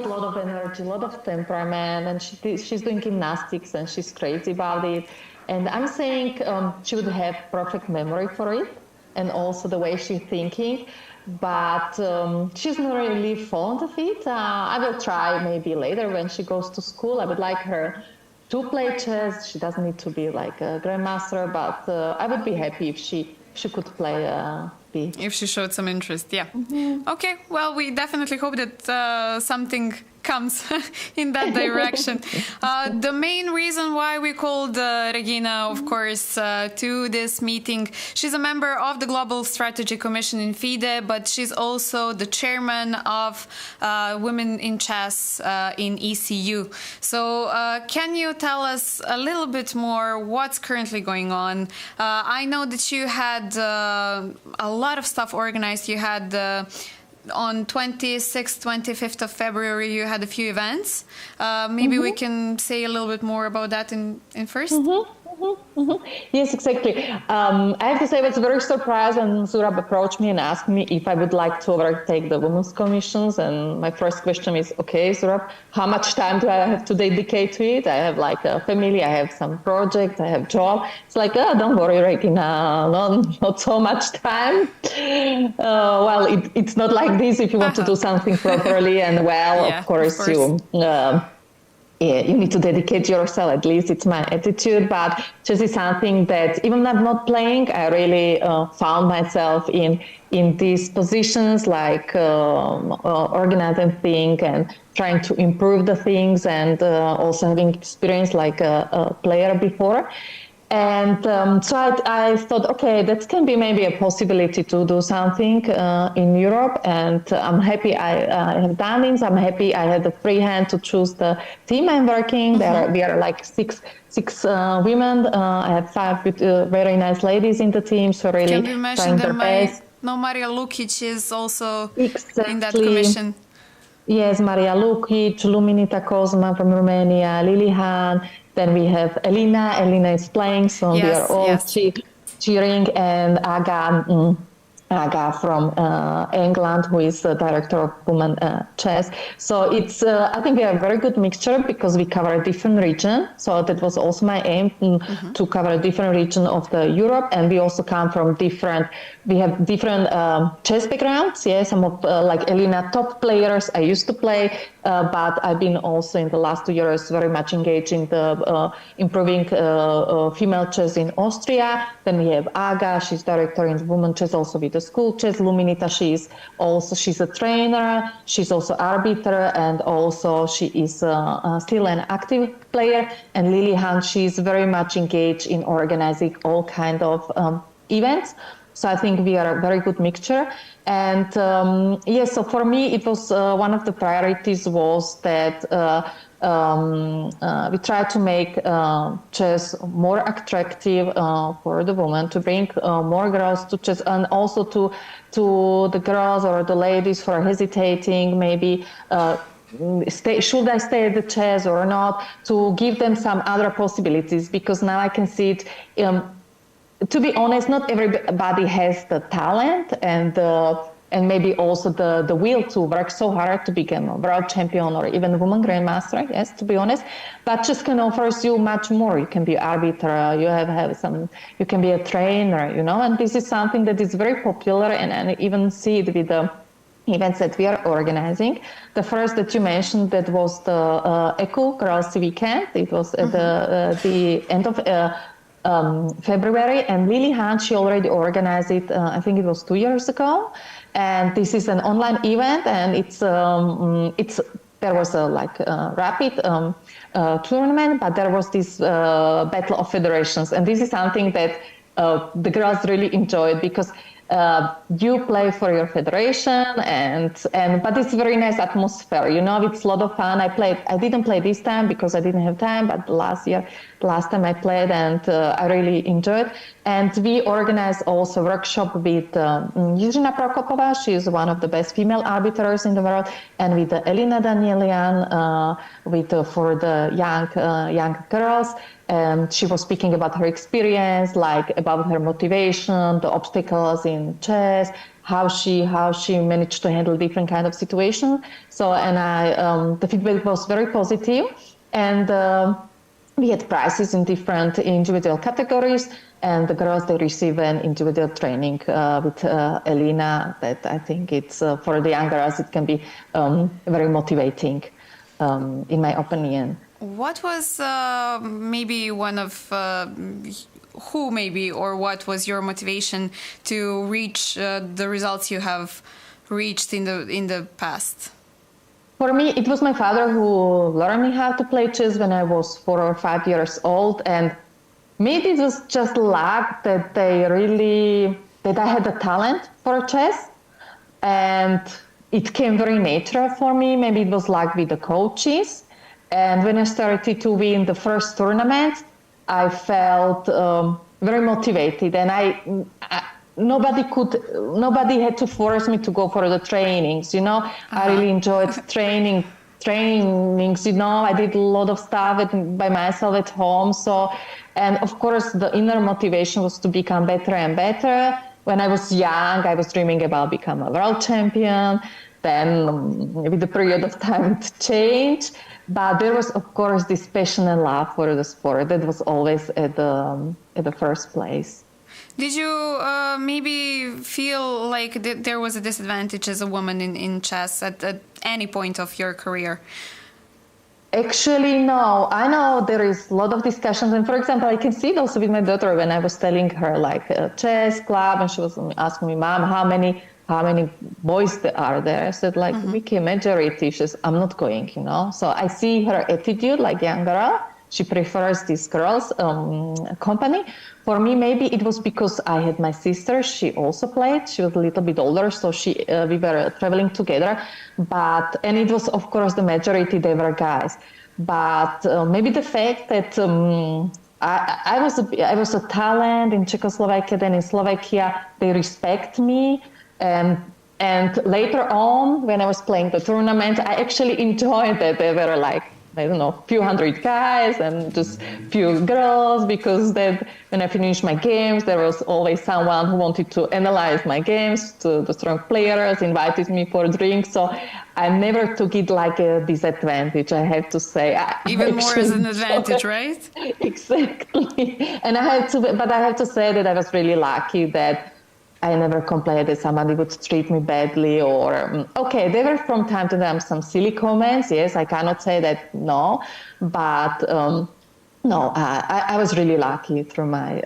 lot of energy, a lot of temperament, and she's doing gymnastics and she's crazy about it. And I'm saying she would have perfect memory for it, and also the way she's thinking. But she's not really fond of it. I will try maybe later when she goes to school. I would like her to play chess. She doesn't need to be like a grandmaster, but I would be happy if she could play if she showed some interest, yeah. Okay, well, we definitely hope that something comes in that direction. The main reason why we called Regina, of course, to this meeting, she's a member of the Global Strategy Commission in FIDE, but she's also the chairman of Women in Chess in ECU. So can you tell us a little bit more what's currently going on? I know that you had a lot of stuff organized. You had on 26th, 25th of February, you had a few events. Maybe we can say a little bit more about that in first. Yes, exactly. I have to say I was very surprised when Zurab approached me and asked me if I would like to overtake the women's commissions. And my first question is, okay, Zurab, how much time do I have to dedicate to it? I have like a family, I have some projects, I have job. It's like, oh, don't worry, Regina, not so much time. Well, it's not like this. If you want to do something properly and well, of course. You need to dedicate yourself, at least it's my attitude, but chess is something that even though I'm not playing, I really found myself in these positions, like organizing things and trying to improve the things, and also having experience like a player before. And so I thought, okay, that can be maybe a possibility to do something in Europe. And I'm happy I have done this. I'm happy I had the free hand to choose the team I'm working. We are like six women. I have 5 very nice ladies in the team. So really can you mention their best. No, Maria Lukic is also Exactly. in that commission. Yes, Maria Lukic, Luminita Kozma from Romania, Lilihan. Then we have Elina. Elina is playing, so we are all cheering. And Aga from England, who is the director of women chess. So it's, I think we have a very good mixture because we cover a different region. So that was also my aim to cover a different region of the Europe. And we also come from we have different chess backgrounds. Yeah, some of like Elina, top players I used to play, but I've been also in the last 2 years very much engaged in the improving female chess in Austria. Then we have Aga, she's director in women chess, also with the school chess. Luminita, she's a trainer, she's also arbiter, and also she is still an active player. And Lilihan, she's very much engaged in organizing all kind of events. So I think we are a very good mixture. And yes, so for me, it was one of the priorities was that we try to make chess more attractive for the women, to bring more girls to chess, and also to the girls or the ladies who are hesitating, maybe should I stay at the chess or not, to give them some other possibilities, because now I can see it. To be honest, not everybody has the talent and maybe also the will to work so hard to become a world champion or even a woman grandmaster, yes, to be honest. But chess can offer you much more. You can be an arbiter, you can be a trainer, you know, and this is something that is very popular, and I even see it with the events that we are organizing. The first that you mentioned, that was the ECU Girls Weekend. It was at the end of February, and Lilihan, she already organized it, I think it was 2 years ago. And this is an online event, and there was a rapid tournament, but there was this battle of federations, and this is something that the girls really enjoyed, because you play for your federation, but it's very nice atmosphere, you know, it's a lot of fun. I didn't play this time because I didn't have time, but last time I played, and I really enjoyed. And we organized also a workshop with Jiřina Prokopova. She is one of the best female arbiters in the world, and with Elina Danielian, for the young girls. And she was speaking about her experience, like about her motivation, the obstacles in chess, how she managed to handle different kind of situations. So, and the feedback was very positive, and we had prizes in different individual categories, and the girls, they receive an individual training with Elina. That I think it's for the young girls, it can be very motivating, in my opinion. What was maybe one of what was your motivation to reach the results you have reached in the past? For me, it was my father who learned me how to play chess when I was 4 or 5 years old, and maybe it was just luck that I had a talent for chess, and it came very natural for me. Maybe it was luck with the coaches. And when I started to win the first tournament, I felt very motivated, and nobody had to force me to go for the trainings, you know. I really enjoyed trainings, you know. I did a lot of stuff by myself at home. So, and of course, the inner motivation was to become better and better. When I was young, I was dreaming about becoming a world champion. Then, with the period of time, it changed. But there was, of course, this passion and love for the sport that was always at the first place. Did you maybe feel like there was a disadvantage as a woman in chess at any point of your career? Actually, no. I know there is a lot of discussions. And for example, I can see it also with my daughter when I was telling her like a chess club, and she was asking me, Mom, how many boys are there? I said, like, Vicky, majority. She says, I'm not going, you know. So I see her attitude, like young girl. She prefers this girls' company. For me, maybe it was because I had my sister. She also played. She was a little bit older, so we were traveling together. And it was, of course, the majority, they were guys. But maybe the fact that I was a talent in Czechoslovakia, then in Slovakia, they respect me. And later on, when I was playing the tournament, I actually enjoyed that. They were like, I don't know, few hundred guys and just few girls, because then when I finished my games, there was always someone who wanted to analyze my games, to the strong players, invited me for drinks. So I never took it like a disadvantage, I have to say. Even more as an advantage, right? Exactly. And I have to say that I was really lucky that I never complained that somebody would treat me badly or, okay, there were from time to time some silly comments. Yes, I cannot say that no, but no, I was really lucky through my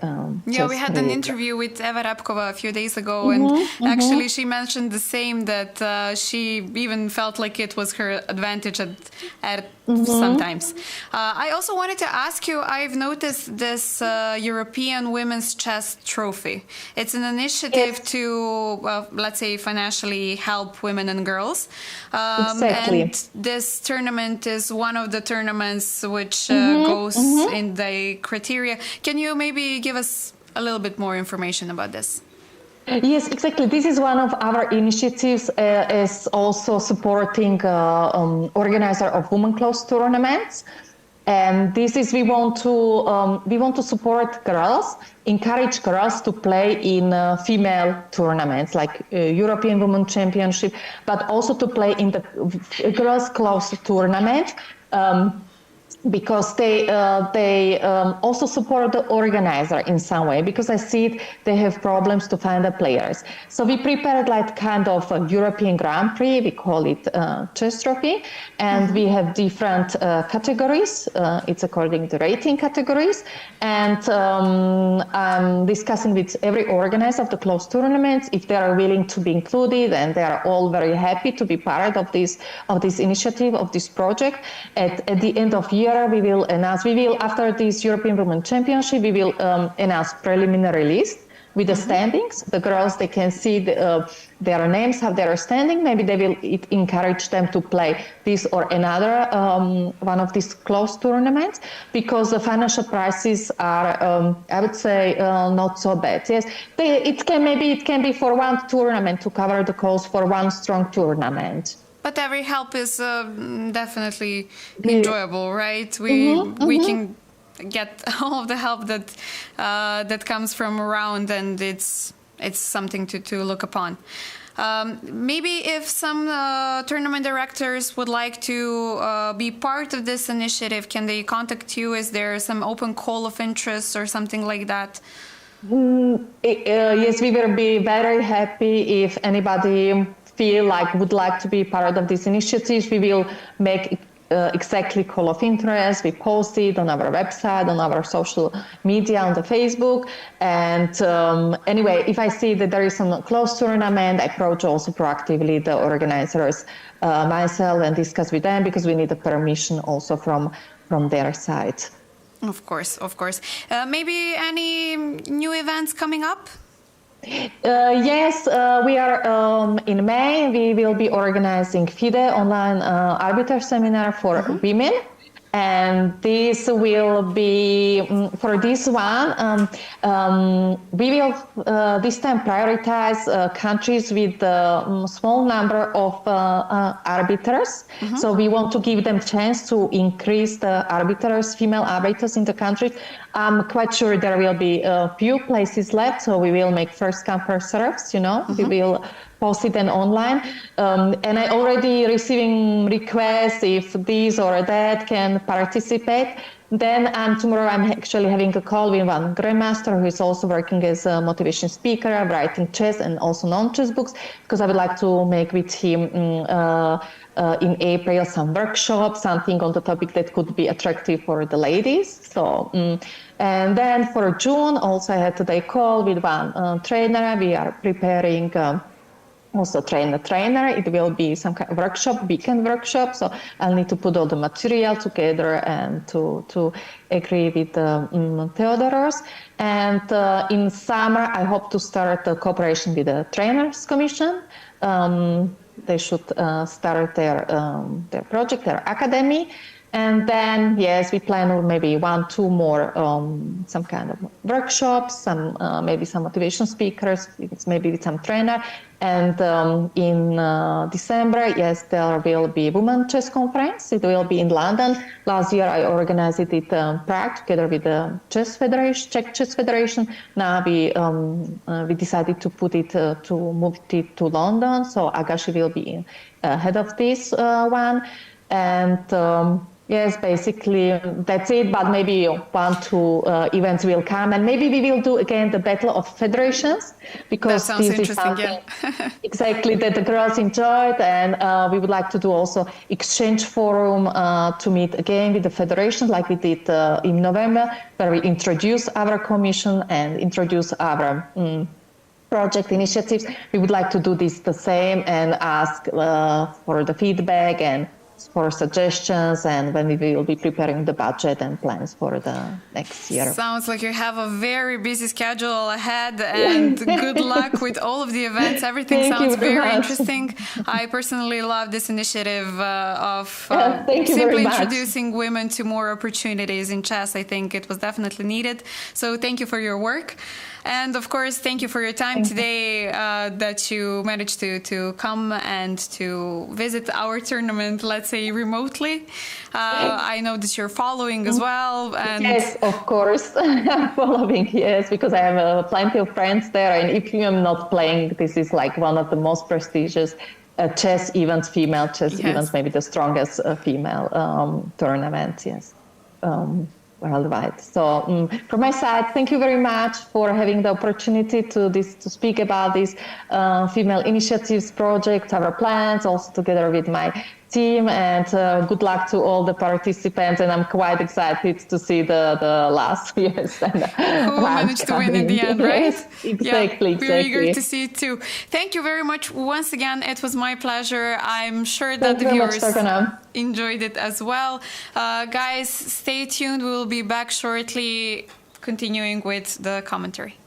Yeah, we had an interview with Eva Rabkova a few days ago, and actually she mentioned the same, that she even felt like it was her advantage at sometimes. I also wanted to ask you, I've noticed this European Women's Chess Trophy. It's an initiative to, well, let's say, financially help women and girls. Exactly. And this tournament is one of the tournaments which goes in the criteria. Can you maybe give us a little bit more information about this? Yes, exactly. This is one of our initiatives, is also supporting organizer of women close tournaments. And this is, we want to support girls, encourage girls to play in female tournaments like European Women Championship, but also to play in the girls close tournament. Because they also support the organizer in some way, because I see it, they have problems to find the players. So we prepared like kind of a European Grand Prix, we call it chess trophy, and we have different categories. It's according to rating categories, and I'm discussing with every organizer of the closed tournaments if they are willing to be included, and they are all very happy to be part of this initiative, of this project. At the end of year, we will announce, after this European Women Championship, we will announce preliminary list with the standings. The girls, they can see their names, how they are standing. Maybe they will encourage them to play this or another one of these closed tournaments, because the financial prizes are, I would say, not so bad. Yes, it can be for one tournament to cover the cost for one strong tournament. But every help is definitely enjoyable, right? We can get all of the help that comes from around, and it's something to look upon. Maybe if some tournament directors would like to be part of this initiative, can they contact you? Is there some open call of interest or something like that? Yes, we will be very happy if anybody would like to be part of this initiative. We will make exactly call of interest. We post it on our website, on our social media, on the Facebook. And anyway, if I see that there is some close tournament, I approach also proactively the organizers myself and discuss with them, because we need a permission also from their side. Of course. Maybe any new events coming up? Yes, we are in May. We will be organizing FIDE online arbiter seminar for women, and this will be for this one. We will this time prioritize countries with a small number of arbiters. So we want to give them chance to increase the arbiters, female arbiters in the country. I'm quite sure there will be a few places left, so we will make first come first serves. We will post it then online. And I already receiving requests if this or that can participate. Then tomorrow I'm actually having a call with one grandmaster who is also working as a motivation speaker, writing chess and also non-chess books, because I would like to make with him in April some workshop, something on the topic that could be attractive for the ladies. So, and then for June also I had today call with one trainer. We are preparing also train a trainer. It will be some kind of workshop, weekend workshop. So I'll need to put all the material together and to agree with Theodoros. And in summer, I hope to start a cooperation with the Trainers Commission. They should start their project, their academy. And then, yes, we plan maybe 1-2 more, some kind of workshops, some maybe some motivation speakers, maybe with some trainer. And in December, yes, there will be a Women Chess Conference. It will be in London. Last year, I organized it in Prague together with the Chess Federation, Czech Chess Federation. Now we decided to move it to London. So Agashi will be head of this one. And yes, basically that's it, but maybe 1-2 events will come, and maybe we will do again the Battle of Federations, because that sounds this is interesting, something yeah. exactly that the girls enjoyed, and we would like to do also exchange forum to meet again with the federations like we did in November, where we introduce our commission and introduce our project initiatives. We would like to do this the same and ask for the feedback and for suggestions, and when we will be preparing the budget and plans for the next year. Sounds like you have a very busy schedule ahead, and good luck with all of the events. Everything sounds very interesting. I personally love this initiative of simply introducing women to more opportunities in chess. I think it was definitely needed. So thank you for your work. And of course, thank you for your time today, that you managed to come and to visit our tournament, let's say remotely. I know that you're following as well. And yes, of course, I'm following, yes, because I have plenty of friends there. And if you am not playing, this is like one of the most prestigious chess events, female chess events, maybe the strongest female tournament, yes. Worldwide. So from my side, thank you very much for having the opportunity to speak about this female initiatives project, our plans, also together with my team, and good luck to all the participants. And I'm quite excited to see the last years. Who managed to win in the end, right? Yes, exactly. We're eager to see it too. Thank you very much once again. It was my pleasure. I'm sure that the viewers enjoyed it as well. Guys, stay tuned. We will be back shortly, continuing with the commentary.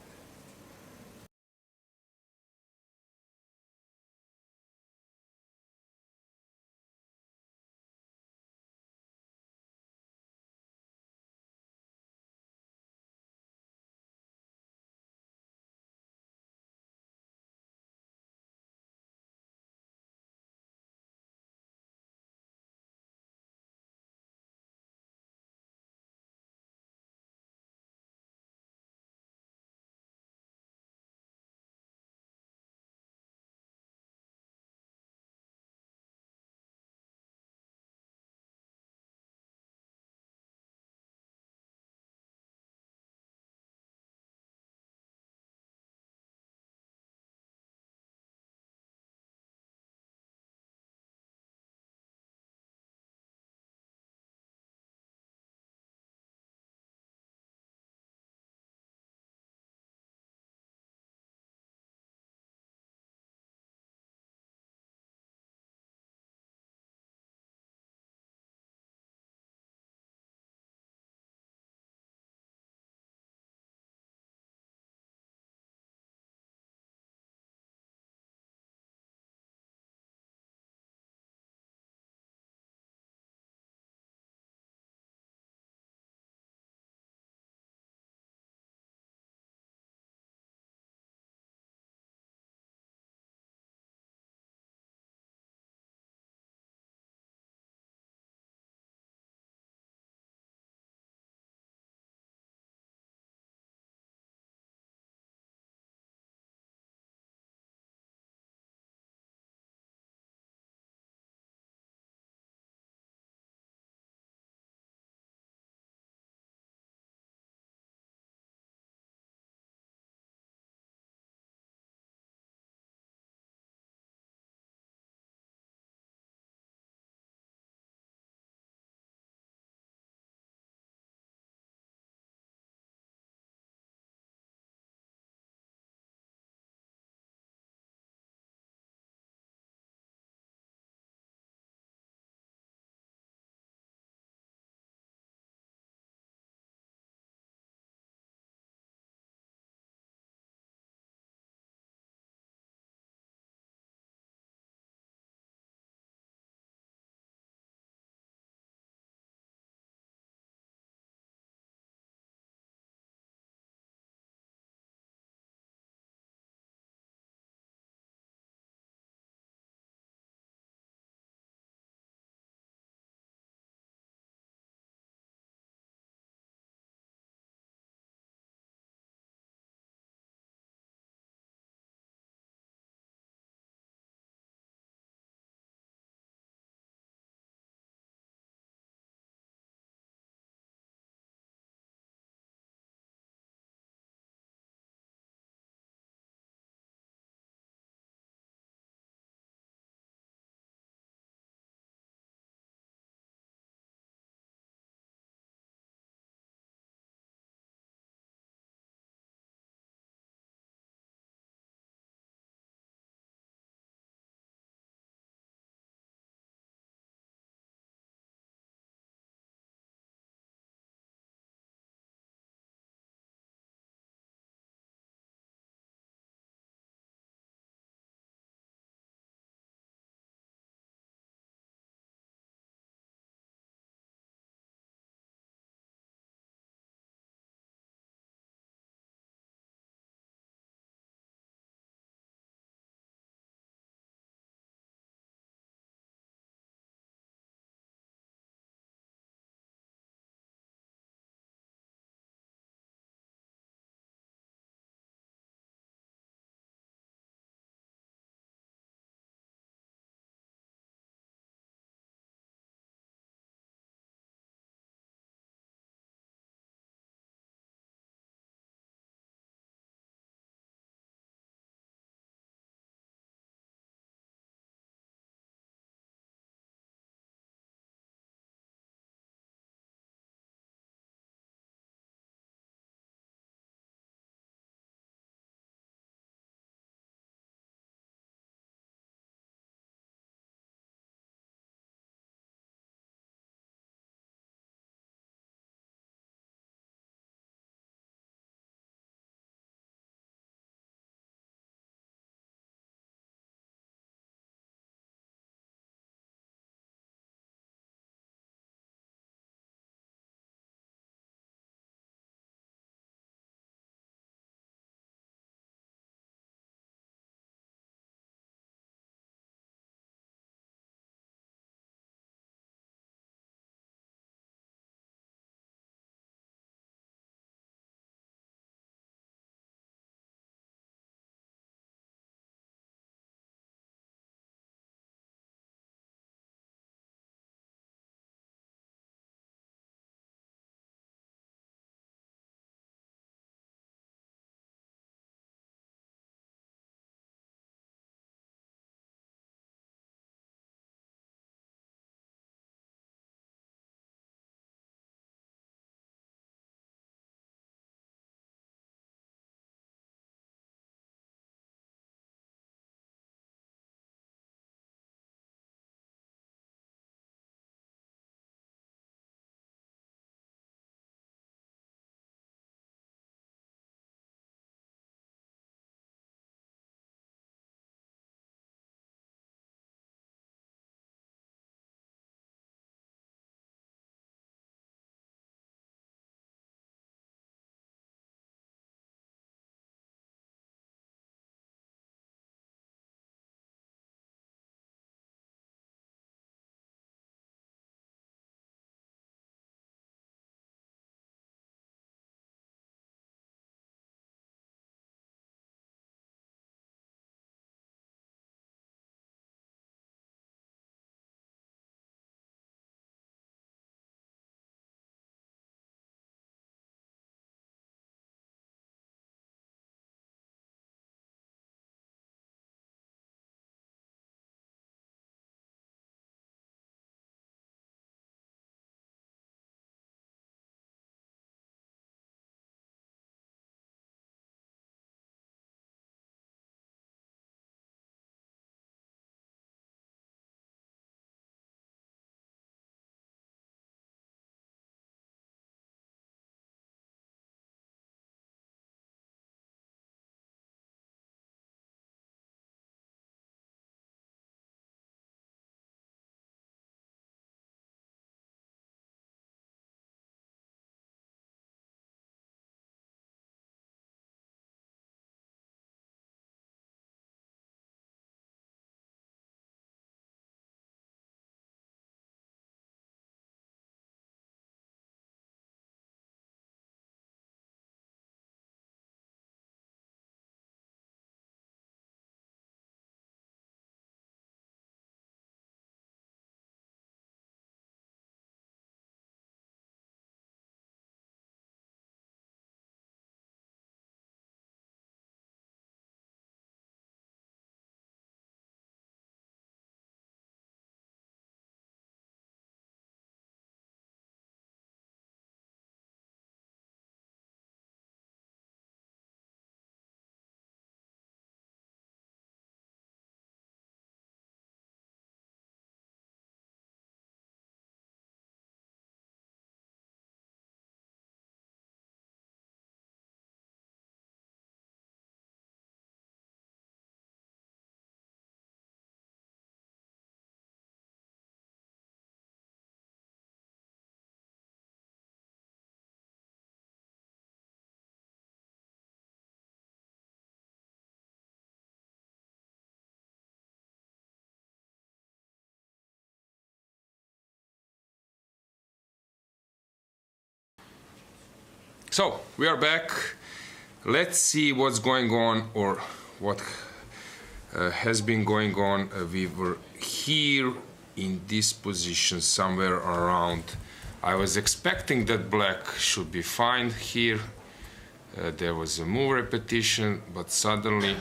So we are back. Let's see what's going on, or what has been going on. We were here in this position somewhere around. I was expecting that black should be fine here. There was a move repetition, but suddenly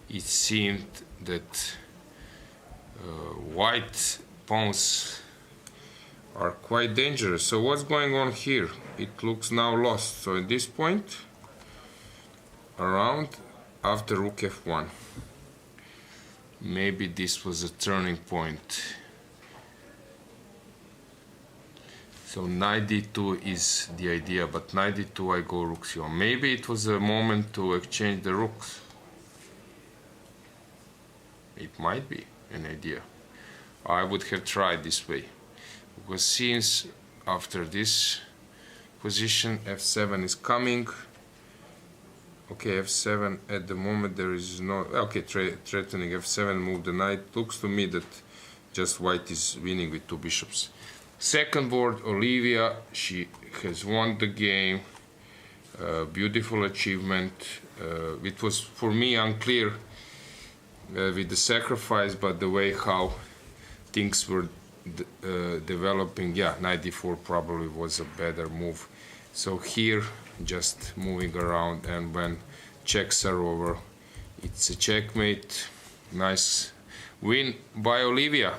it seemed that white pawns are quite dangerous. So what's going on here? It looks now lost. So at this point, around after rook f1, maybe this was a turning point. So knight d2 is the idea, but knight d2 I go rook c1. Maybe it was a moment to exchange the rooks. It might be an idea. I would have tried this way, because since after this position f7 is coming, okay, f7 at the moment there is no, okay, threatening f7, move the knight. Looks to me that just white is winning with two bishops. Second board, Olivia, she has won the game. Beautiful achievement. It was for me unclear with the sacrifice, but the way how things were developing, yeah, knight d4 probably was a better move. So here, just moving around, and when checks are over, it's a checkmate. Nice win by Olivia.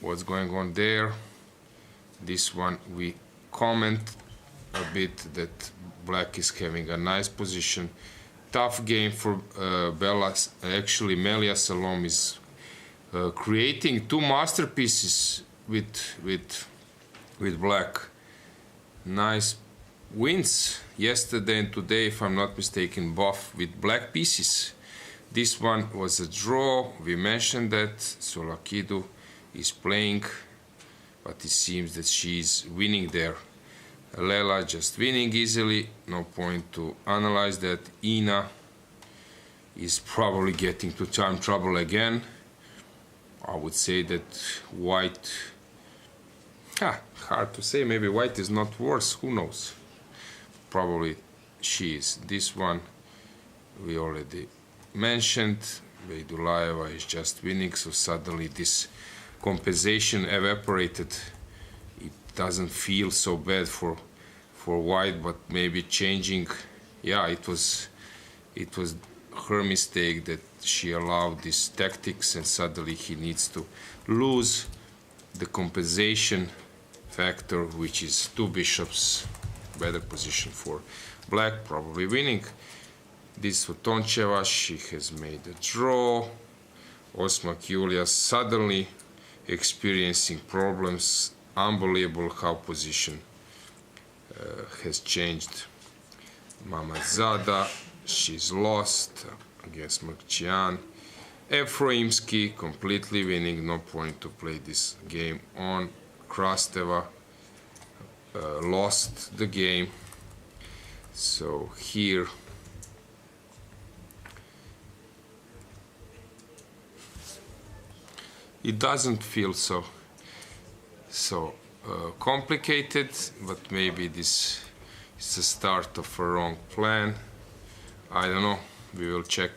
What's going on there? This one we comment a bit that black is having a nice position. Tough game for Bella. Actually, Melia Salom is creating two masterpieces with black. Nice wins yesterday and today, if I'm not mistaken, both with black pieces. This one was a draw. We mentioned that Solakidu is playing, but it seems that she's winning there. Lela just winning easily, no point to analyze that. Ina is probably getting to time trouble again. I would say that white, hard to say, maybe white is not worse, who knows. Probably she is. This one we already mentioned. Veidulaeva is just winning, so suddenly this compensation evaporated. It doesn't feel so bad for white, but maybe changing, yeah, it was her mistake that she allowed these tactics, and suddenly he needs to lose the compensation factor, which is two bishops, better position for black, probably winning. This Toncheva, she has made a draw. Osmak Julia suddenly experiencing problems. Unbelievable how position has changed. Mama Zada, she's lost against Mrkčian. Efroimski completely winning, no point to play this game on. Krasteva lost the game. So here it doesn't feel so complicated, but maybe this is the start of a wrong plan. I don't know. We will check.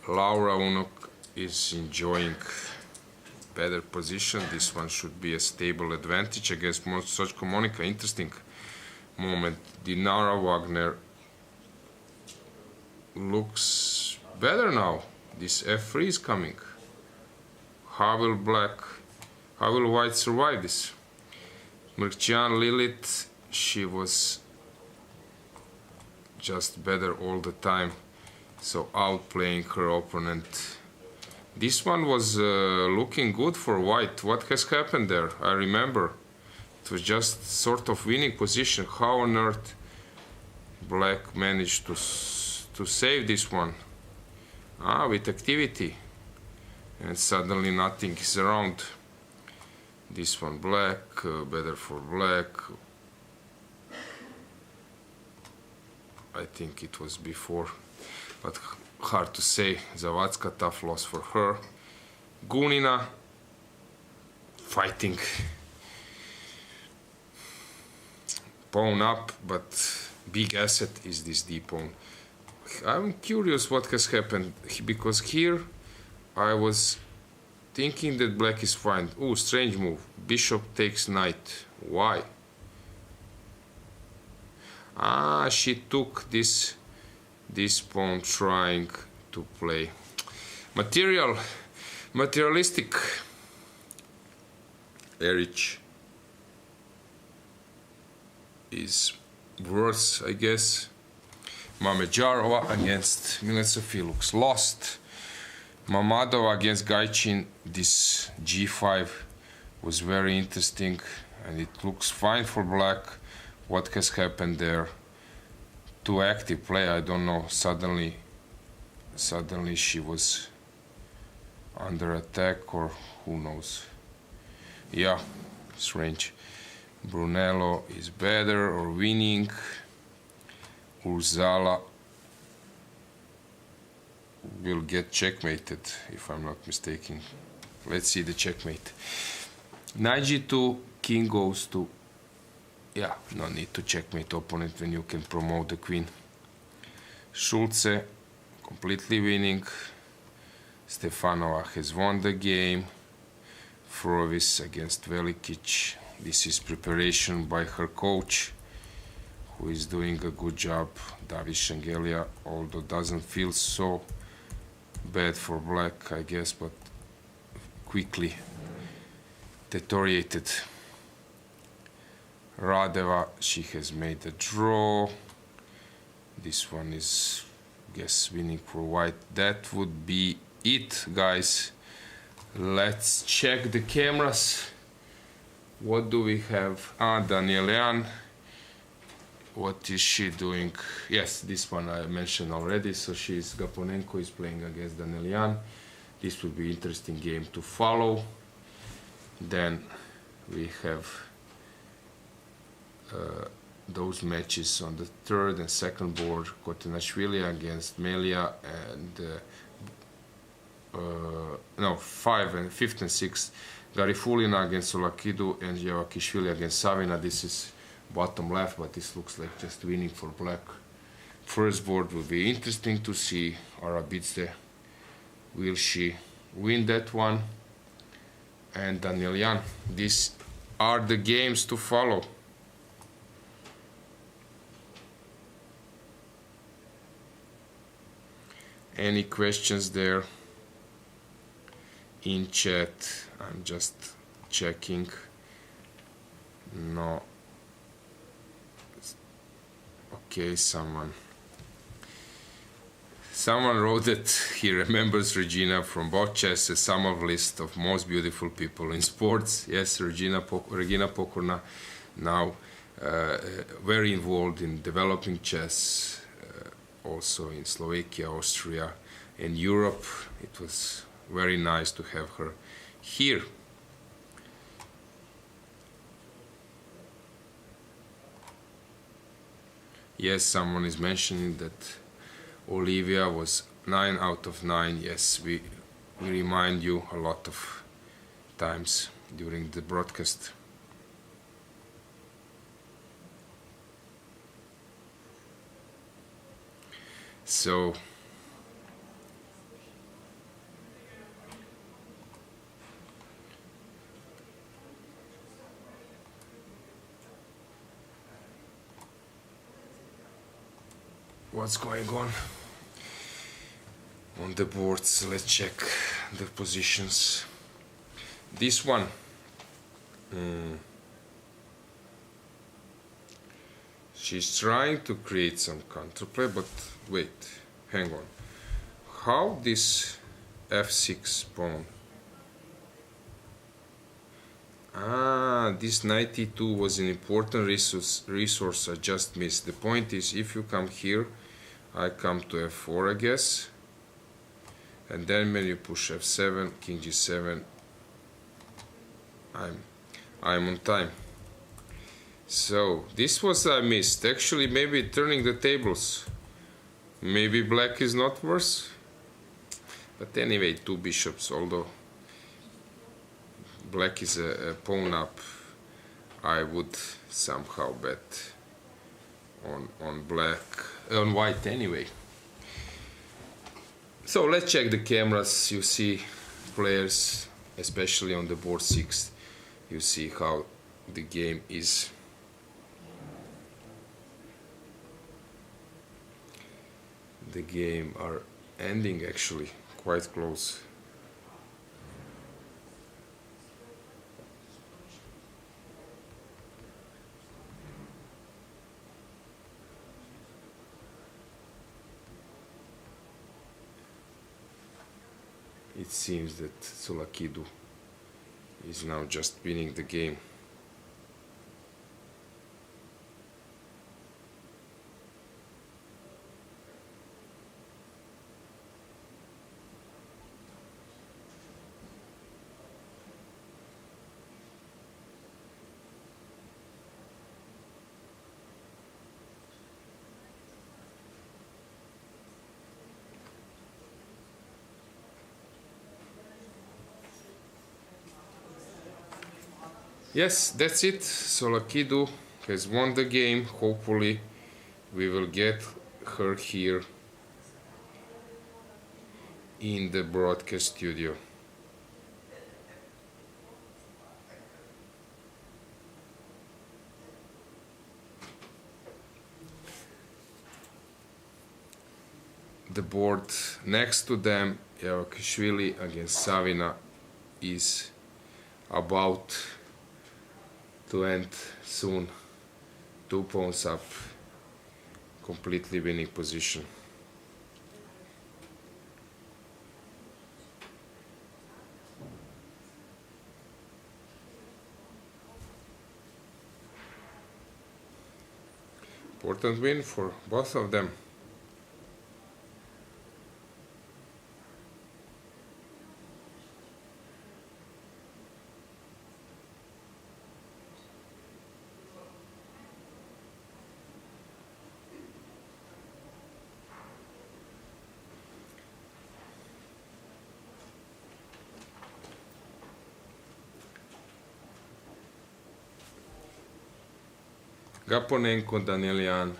Laura Unok is enjoying better position. This one should be a stable advantage against Sochko Monica. Interesting moment. Dinara Wagner looks better now. This f3 is coming. How will white survive this? Mrkčian Lilith, she was just better all the time, so outplaying her opponent. This one was looking good for white. What has happened there? I remember it was just sort of winning position. How on earth black managed to save this one? With activity. And suddenly nothing is around. This one black, better for black. I think it was before, but hard to say. Zawadzka, tough loss for her. Gunina fighting. pawn up, but big asset is this d pawn. I'm curious what has happened, because here I was thinking that black is fine. Oh, strange move. Bishop takes knight. Why? Ah, she took this pawn trying to play materialistic. Erich is worse, I guess. Mamedyarova against Milesov looks lost. Mamadova against Gaichin, this g5 was very interesting, and it looks fine for black. What has happened there? Too active play, I don't know. Suddenly she was under attack, or who knows. Yeah, strange. Brunello is better or winning. Urzala will get checkmated, if I'm not mistaken. Let's see the checkmate. Knight g2, king goes to... Yeah, no need to checkmate opponent when you can promote the queen. Schulze completely winning. Stefanova has won the game. Frovis against Velikic. This is preparation by her coach, who is doing a good job. David Shengelia, although doesn't feel so bad for black, I guess, but quickly deteriorated. Radeva, she has made a draw. This one is, I guess, winning for white. That would be it, guys. Let's check the cameras. What do we have? Danielian. What is she doing? Yes, this one I mentioned already. So Gaponenko is playing against Danielian. This will be interesting game to follow. Then we have those matches on the third and second board. Kotenashvili against Melia, and five and fifth and sixth. Garifulina against Solakidu and Yevakishvili against Savina. This is bottom left, but this looks like just winning for black. First board will be interesting to see. Arabidze, will she win that one? And Danielian. These are the games to follow. Any questions there in chat? I'm just checking. No. Okay, someone wrote that he remembers Regina from Bocchess, a sum of list of most beautiful people in sports. Yes, Regina Pokorna, now very involved in developing chess, also in Slovakia, Austria, and Europe. It was very nice to have her here. Yes, someone is mentioning that Olivia was 9 out of 9. Yes, we remind you a lot of times during the broadcast. So what's going on the boards? Let's check the positions. This one, she's trying to create some counterplay, but wait, hang on. How this f6 pawn? This knight e2 was an important resource I just missed. The point is, if you come here, I come to f4, I guess, and then when you push f7, king g7, I'm on time. So this was I missed. Actually, maybe turning the tables. Maybe black is not worse. But anyway, two bishops, although black is a pawn up, I would somehow bet on black, on white anyway. So let's check the cameras. You see players, especially on the board 6. You see how the game is. The game are ending actually quite close. It seems that Solakidu is now just winning the game. Yes, that's it. Solakidu has won the game. Hopefully we will get her here in the broadcast studio. The board next to them, Yavakishvili against Savina, is about to end soon. 2 pawns up, completely winning position. Important win for both of them. Gaponenko, Danielyan,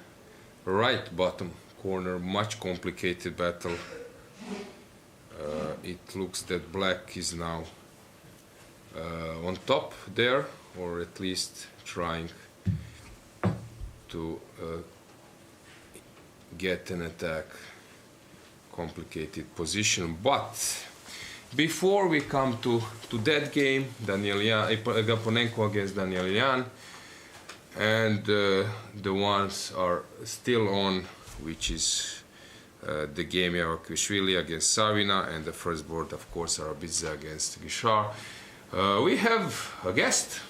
right bottom corner, much complicated battle. It looks that black is now on top there, or at least trying to get an attack. Complicated position, but before we come to that game, Gaponenko against Danielyan, and the ones are still on, which is the game Yavakishvili against Savina, and the first board, of course, Arabidze against Gishar. We have a guest.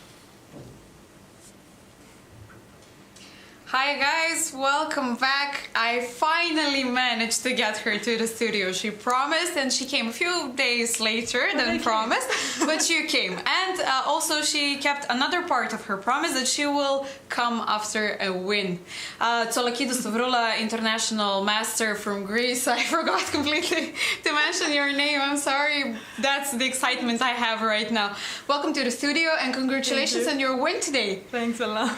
Hi guys, welcome back. I finally managed to get her to the studio. She promised, and she came a few days later than promised, but she came. And also she kept another part of her promise, that she will come after a win. Tsolakidu Stavrula, international master from Greece. I forgot completely to mention your name. I'm sorry. That's the excitement I have right now. Welcome to the studio, and congratulations on your win today. Thanks a lot.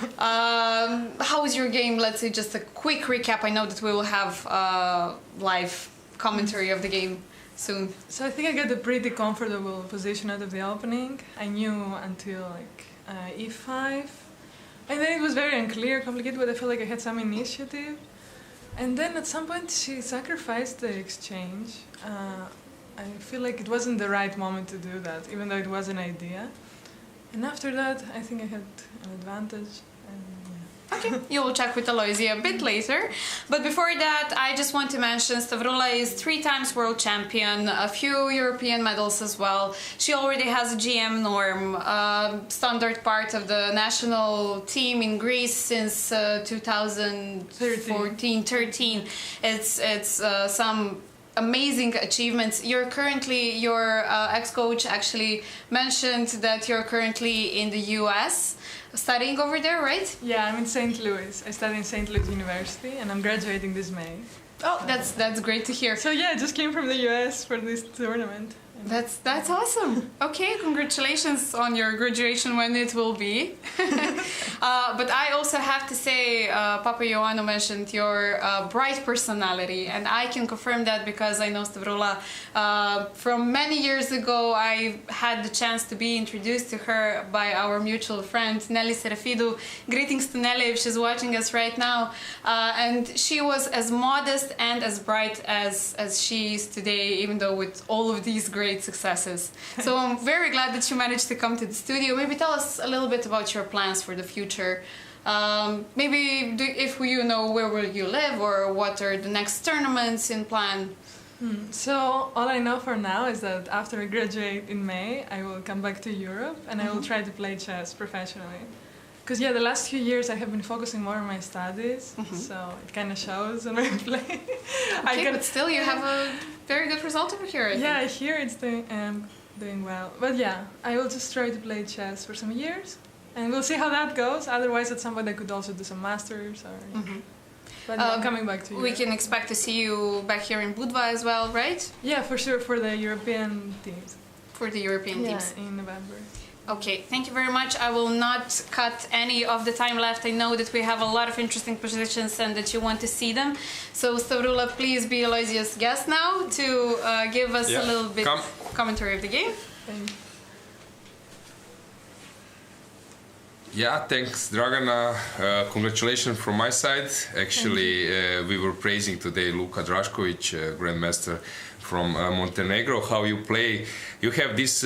How was your game? Let's say just a quick recap. I know that we will have live commentary of the game soon. So I think I got a pretty comfortable position out of the opening. I knew until like e5, and then it was very unclear, complicated, but I felt like I had some initiative. And then at some point she sacrificed the exchange. I feel like it wasn't the right moment to do that, even though it was an idea. And after that, I think I had an advantage. Okay, you will check with Aloysia a bit later. But before that, I just want to mention Stavrula is 3 times world champion, a few European medals as well. She already has a GM norm, standard part of the national team in Greece since 2014-13. It's some amazing achievements. Your ex-coach actually mentioned that you're currently in the US studying over there, right? Yeah, I'm in St. Louis. I study in St. Louis University, and I'm graduating this May. Oh, that's great to hear. So yeah, I just came from the US for this tournament. That's awesome. Okay, congratulations on your graduation when it will be. But I also have to say, Papa Ioanu mentioned your bright personality, and I can confirm that because I know Stavrula from many years ago. I had the chance to be introduced to her by our mutual friend Nelly Serafidou. Greetings to Nelly if she's watching us right now. And she was as modest and as bright as she is today, even though with all of these great successes. So I'm very glad that you managed to come to the studio. Maybe tell us a little bit about your plans for the future. Maybe if you know where will you live or what are the next tournaments in plan. So all I know for now is that after I graduate in May, I will come back to Europe and I will try to play chess professionally. Because yeah, the last few years I have been focusing more on my studies, so it kind of shows when I play. Okay, but still you have a very good result over here, I think. Yeah, here it's doing well. But yeah, I will just try to play chess for some years, and we'll see how that goes. Otherwise, at some point I could also do some masters or... But I'm coming back to Europe. We can expect to see you back here in Budva as well, right? Yeah, for sure, for the European teams. For the European teams. Yeah, in November. Okay, thank you very much. I will not cut any of the time left. I know that we have a lot of interesting positions and that you want to see them. So Stavrula, please be Aloysius' guest now to give us a little bit commentary of the game. Thank you. Yeah, thanks, Dragana. Congratulations from my side. Actually, we were praising today Luka Drašković, Grandmaster from Montenegro, how you play. You have this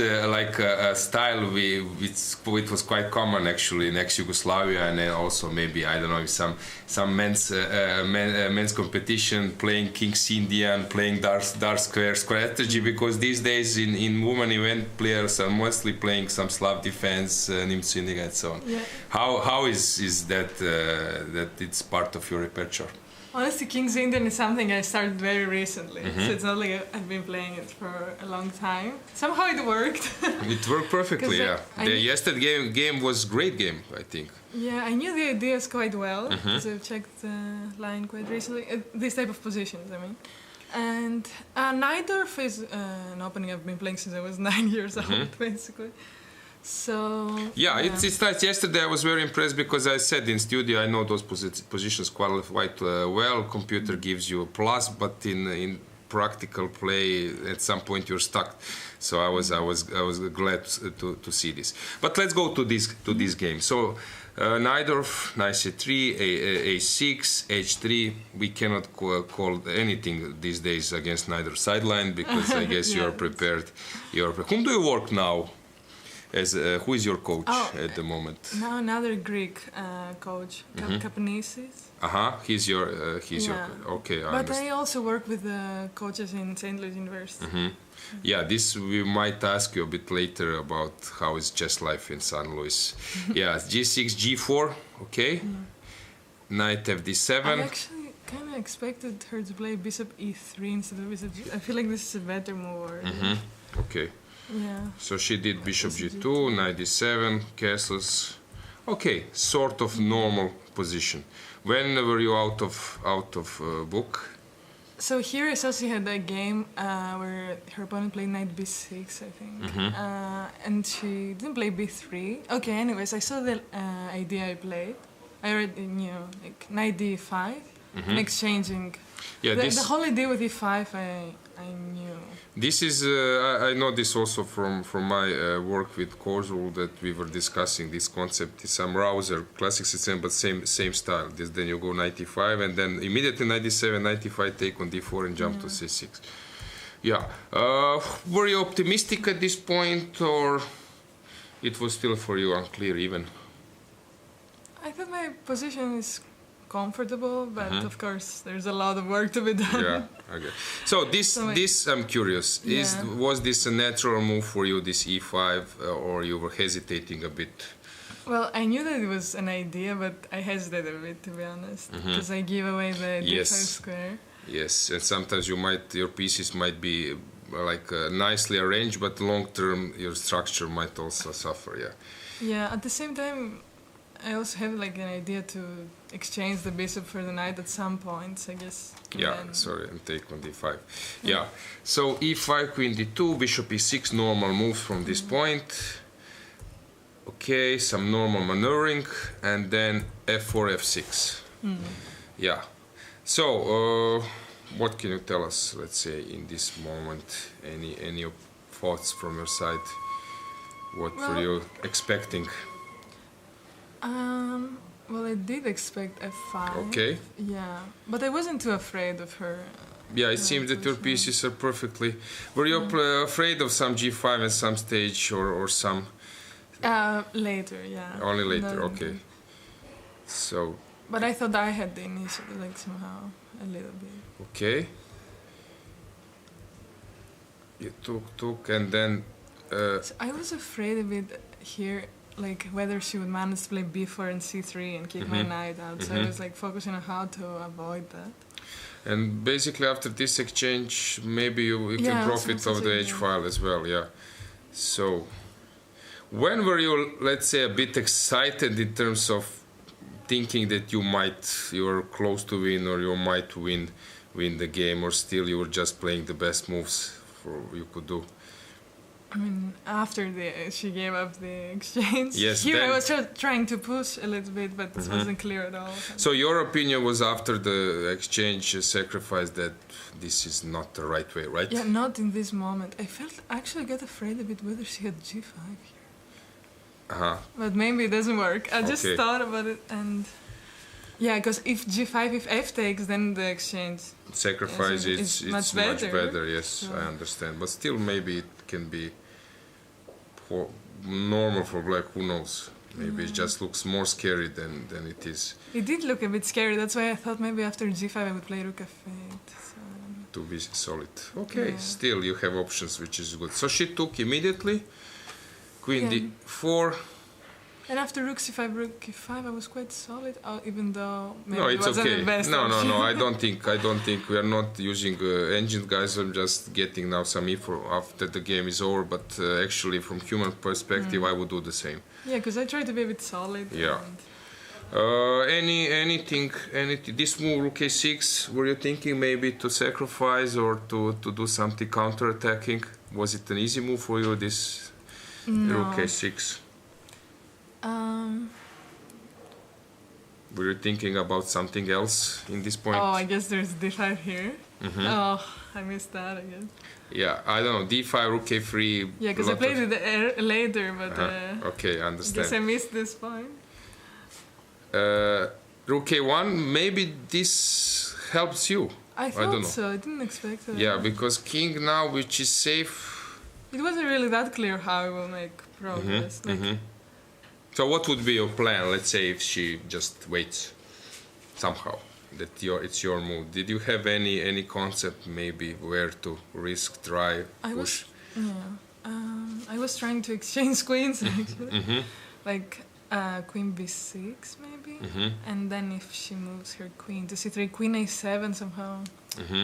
style which was quite common actually in ex-Yugoslavia, and then also maybe, I don't know, some men's competition, playing King's Indian, playing dark square strategy, because these days in women event players are mostly playing some Slav defense, Nimtsuniga and so on. Yeah. How is that it's part of your repertoire? Honestly, King's Indian is something I started very recently, so it's not like I've been playing it for a long time. Somehow it worked. It worked perfectly, yeah. The yesterday game was great game, I think. Yeah, I knew the ideas quite well, because I've checked the line quite recently. This type of positions, I mean. And Najdorf is an opening I've been playing since I was 9 years old, basically. So it's like yesterday I was very impressed because I said in studio I know those positions quite well. Computer gives you a plus, but in practical play at some point you're stuck. So I was glad to see this. But let's go to this game. So Najdorf, knight c3, a6, h3. We cannot call anything these days against Najdorf sideline because I guess you are prepared. Whom do you work now? Who is your coach at the moment? Now another Greek coach, Kapanisis. He's your okay. But I also work with coaches in St. Louis University. Yeah, this we might ask you a bit later about how is chess life in St. Louis. Yeah, g6, g4, okay. Knight fd7. I actually kind of expected her to play bishop e3 instead of bishop g. I feel like this is a better move. Okay. Yeah. So she did bishop g2, knight d7, castles. Okay, sort of normal position. When were you out of book? So here I saw she had a game where her opponent played knight b6, I think, and she didn't play b3. Okay, anyways, I saw the idea I played. I already knew, like knight d5, and exchanging. Yeah, the whole idea with e5, I knew. This is I know this also from my work with Korzul, that we were discussing this concept. It's some rouser, classic system, but same style. Then you go knight e5, and then immediately knight d7, knight e5, take on d4, and jump to c6. Yeah. Were you optimistic at this point, or it was still for you unclear even? I thought my position is comfortable, but of course there's a lot of work to be done. Yeah, okay. So this I'm curious. Was this a natural move for you, this e5, or you were hesitating a bit? Well, I knew that it was an idea, but I hesitated a bit, to be honest, because I give away the d5 square. Yes, and sometimes your pieces might be like nicely arranged, but long term your structure might also suffer. Yeah. Yeah. At the same time, I also have like an idea to exchange the bishop for the knight at some points, I guess. Yeah, sorry, and take on d5. Yeah, so e5, queen d2, bishop e6, normal moves from this point. Okay, some normal maneuvering, and then f4, f6. Yeah. So, what can you tell us, let's say, in this moment? Any thoughts from your side? What were you expecting? Well, I did expect f5. Okay. Yeah, but I wasn't too afraid of her. Yeah, it seems that your pieces are perfectly... Were you afraid of some g5 at some stage or some... Later, yeah. Only later, No, okay. So... But I thought I had the initiative, like somehow, a little bit. Okay. You took, and then... So I was afraid a bit here, like whether she would manage to play b4 and c3 and kick my knight out. So I was like focusing on how to avoid that. And basically after this exchange, maybe you can profit of the h-file as well, yeah. So, when were you, let's say, a bit excited in terms of thinking that you're close to win or you might win the game, or still you were just playing the best moves you could do? I mean, after she gave up the exchange, yes, here I was trying to push a little bit, but it wasn't clear at all. So your opinion was after the exchange sacrifice that this is not the right way, right? Yeah, not in this moment. I actually got afraid a bit whether she had g5 here. But maybe it doesn't work. I just thought about it, and yeah, because if g5, if f takes, then the exchange sacrifice it's much better. Yes, so. I understand. But still, maybe it can be normal for black. Who knows? Maybe it just looks more scary than it is. It did look a bit scary. That's why I thought maybe after g5 I would play rook f8. So. To be solid. Okay, still you have options, which is good. So she took immediately. Queen d4. And after rook c5, rook e5, I was quite solid, even though maybe it's it wasn't okay. the best No, option. I don't think we are not using engine, guys. I'm just getting now some info after the game is over. But actually, from human perspective, I would do the same. Yeah, because I try to be a bit solid. Yeah. Anything? This move, rook a6. Were you thinking maybe to sacrifice or to do something counter-attacking? Was it an easy move for you? This rook a6. Were you thinking about something else in this point? Oh, I guess there's d5 here. Oh, I missed that again. Yeah, I don't know. d5, rook a3. Yeah, because I played it later, but okay, I understand. I guess I missed this point. Rook a1. Maybe this helps you. I thought so. I didn't expect it. Yeah, because king now, which is safe. It wasn't really that clear how I will make progress. So what would be your plan, let's say, if she just waits somehow, that it's your move? Did you have any concept maybe where to risk, try, push? I was trying to exchange queens, actually. Like queen b6 maybe, and then if she moves her queen to c3, queen a7 somehow.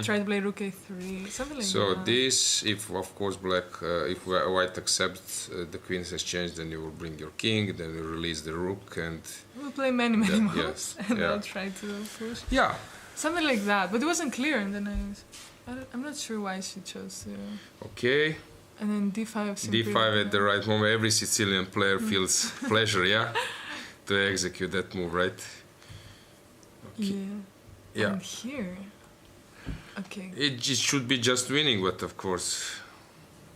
Try to play rook a3, something like that. So this, if of course if white accepts the queen's exchange, then you will bring your king, then you release the rook, and we'll play many moves, and I'll try to push. Yeah, something like that. But it wasn't clear, and then I'm not sure why she chose to. Okay. And then d5. d5 at the right moment. Every Sicilian player feels pleasure, to execute that move, right? Okay. Yeah. And here. Okay. It should be just winning, but of course,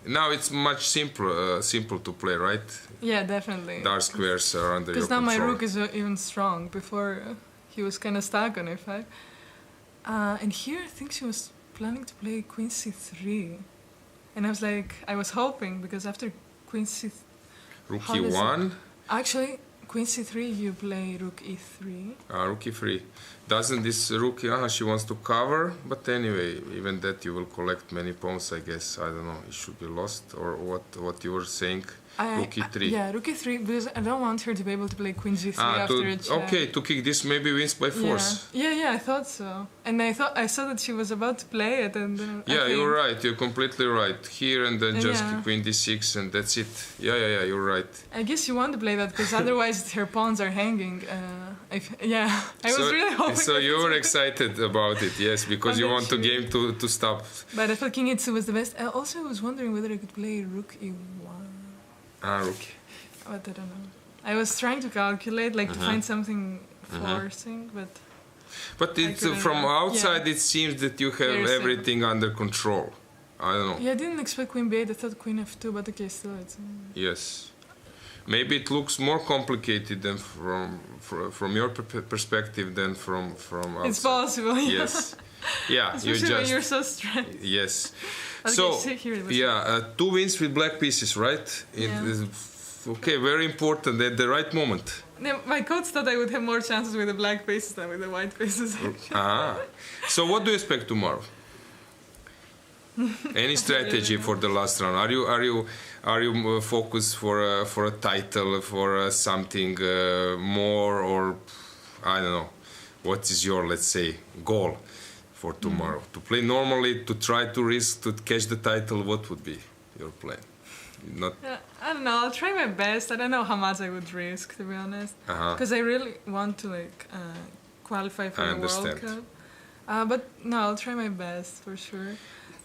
now it's much simple to play, right? Yeah, definitely. Dark squares are under your control. Because now my rook is even strong. Before he was kind of stuck on a5. And here I think she was planning to play queen c3, and I was hoping, because after queen c3, rook e1. Actually, queen c3, you play rook e3. Rook e3. Doesn't this rook, she wants to cover, but anyway, even that you will collect many pawns, I guess. I don't know, it should be lost, or what you were saying. Rook e3. Yeah, rook e3, because I don't want her to be able to play queen g3 after a check. Okay, to kick this maybe wins by force. Yeah, I thought so. And I saw that she was about to play it, and then Yeah, you're right. You're completely right. Here and then just kick queen d6 and that's it. Yeah, you're right. I guess you want to play that because otherwise her pawns are hanging. I was really hoping. So you were excited about it, yes, because you want the game to stop. But I thought king e2 was the best. I also was wondering whether I could play rook e1. Rook. But I don't know. I was trying to calculate, to find something forcing, but... But from outside it seems that you have everything under control. I don't know. Yeah, I didn't expect queen b8, I thought queen f2, but okay, still it's... Yes. Maybe it looks more complicated than from your perspective than from outside. It's possible, yeah. Yes. Yeah, especially when you're so stressed. Yes. Okay, so, 2 wins with black pieces, right? Okay, very important at the right moment. My coach thought I would have more chances with the black pieces than with the white pieces. So what do you expect tomorrow? Any strategy for the last round? Are you focused for a title, for something more, or I don't know? What is your, let's say, goal for tomorrow? To play normally, to try to risk to catch the title. What would be your plan? I don't know. I'll try my best. I don't know how much I would risk, to be honest, because I really want to qualify for the World Cup. But no, I'll try my best for sure.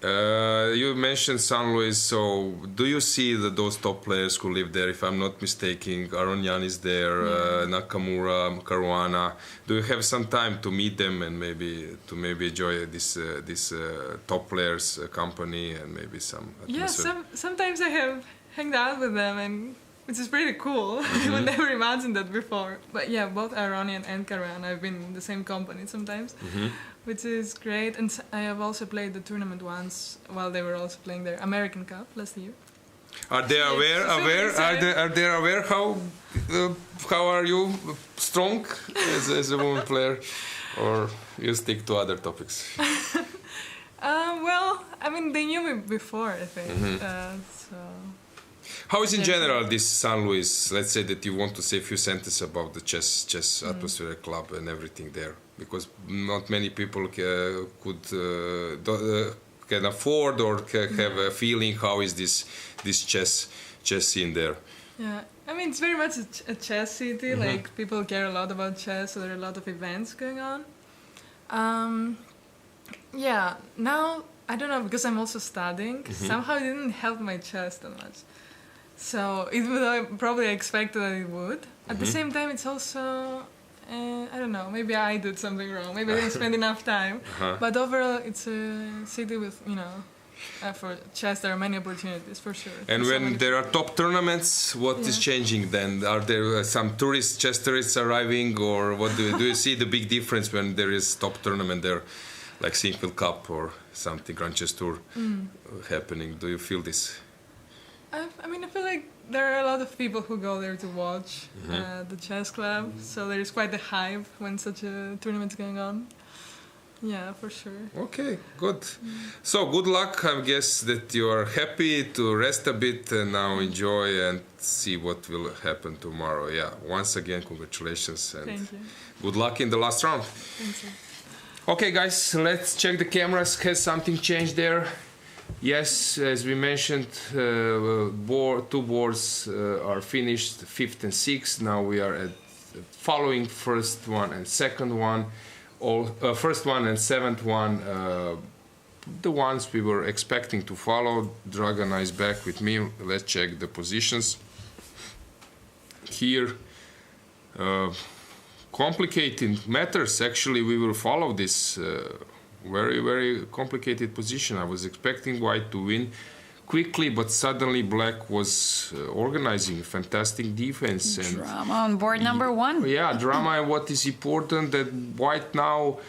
You mentioned San Luis, so do you see those top players who live there? If I'm not mistaken, Aronian is there, Nakamura, Caruana. Do you have some time to meet them and maybe enjoy this top players' company and maybe some atmosphere? Yeah, sometimes I have hanged out with them, and which is pretty cool. I would never imagined that before. But yeah, both Aronian and Caruana, I've been in the same company sometimes. Which is great, and I have also played the tournament once while they were also playing their American Cup last year. Are they aware? Are they aware how are you strong as a woman player, or you stick to other topics? Well, I mean, they knew me before, I think. So. How is in general this San Luis? Let's say that you want to say a few sentences about the chess atmosphere club and everything there, because not many people can afford or have a feeling how is this chess scene there. Yeah, I mean it's very much a chess city. Like people care a lot about chess, so there are a lot of events going on. Yeah, now I don't know, because I'm also studying. Somehow it didn't help my chess that much. So even though I probably expected that it would, at the same time it's also, I don't know, maybe I did something wrong. Maybe I didn't spend enough time. But overall it's a city with, for chess there are many opportunities for sure. And when there are top tournaments, what is changing then? Are there some chess tourists arriving, or what do you see the big difference when there is top tournament there, like Single Cup or something, Grand Chess Tour happening? Do you feel this? I feel like there are a lot of people who go there to watch the chess club, so there is quite a hype when such a tournament is going on. Yeah, for sure. Okay, good. So good luck. I guess that you are happy to rest a bit and now enjoy and see what will happen tomorrow. Yeah, once again, congratulations and good luck in the last round. Thank you. Okay, guys, let's check the cameras. Has something changed there? Yes, as we mentioned, 2 boards are finished, 5th and 6th. Now we are at following first one and second one. First one and 7th one, the ones we were expecting to follow. Dragana is back with me. Let's check the positions. Here, complicated matters. Actually, we will follow this very, very complicated position. I was expecting white to win quickly, but suddenly black was organizing fantastic defense. And drama on board number 1. Yeah, drama. And what is important that white now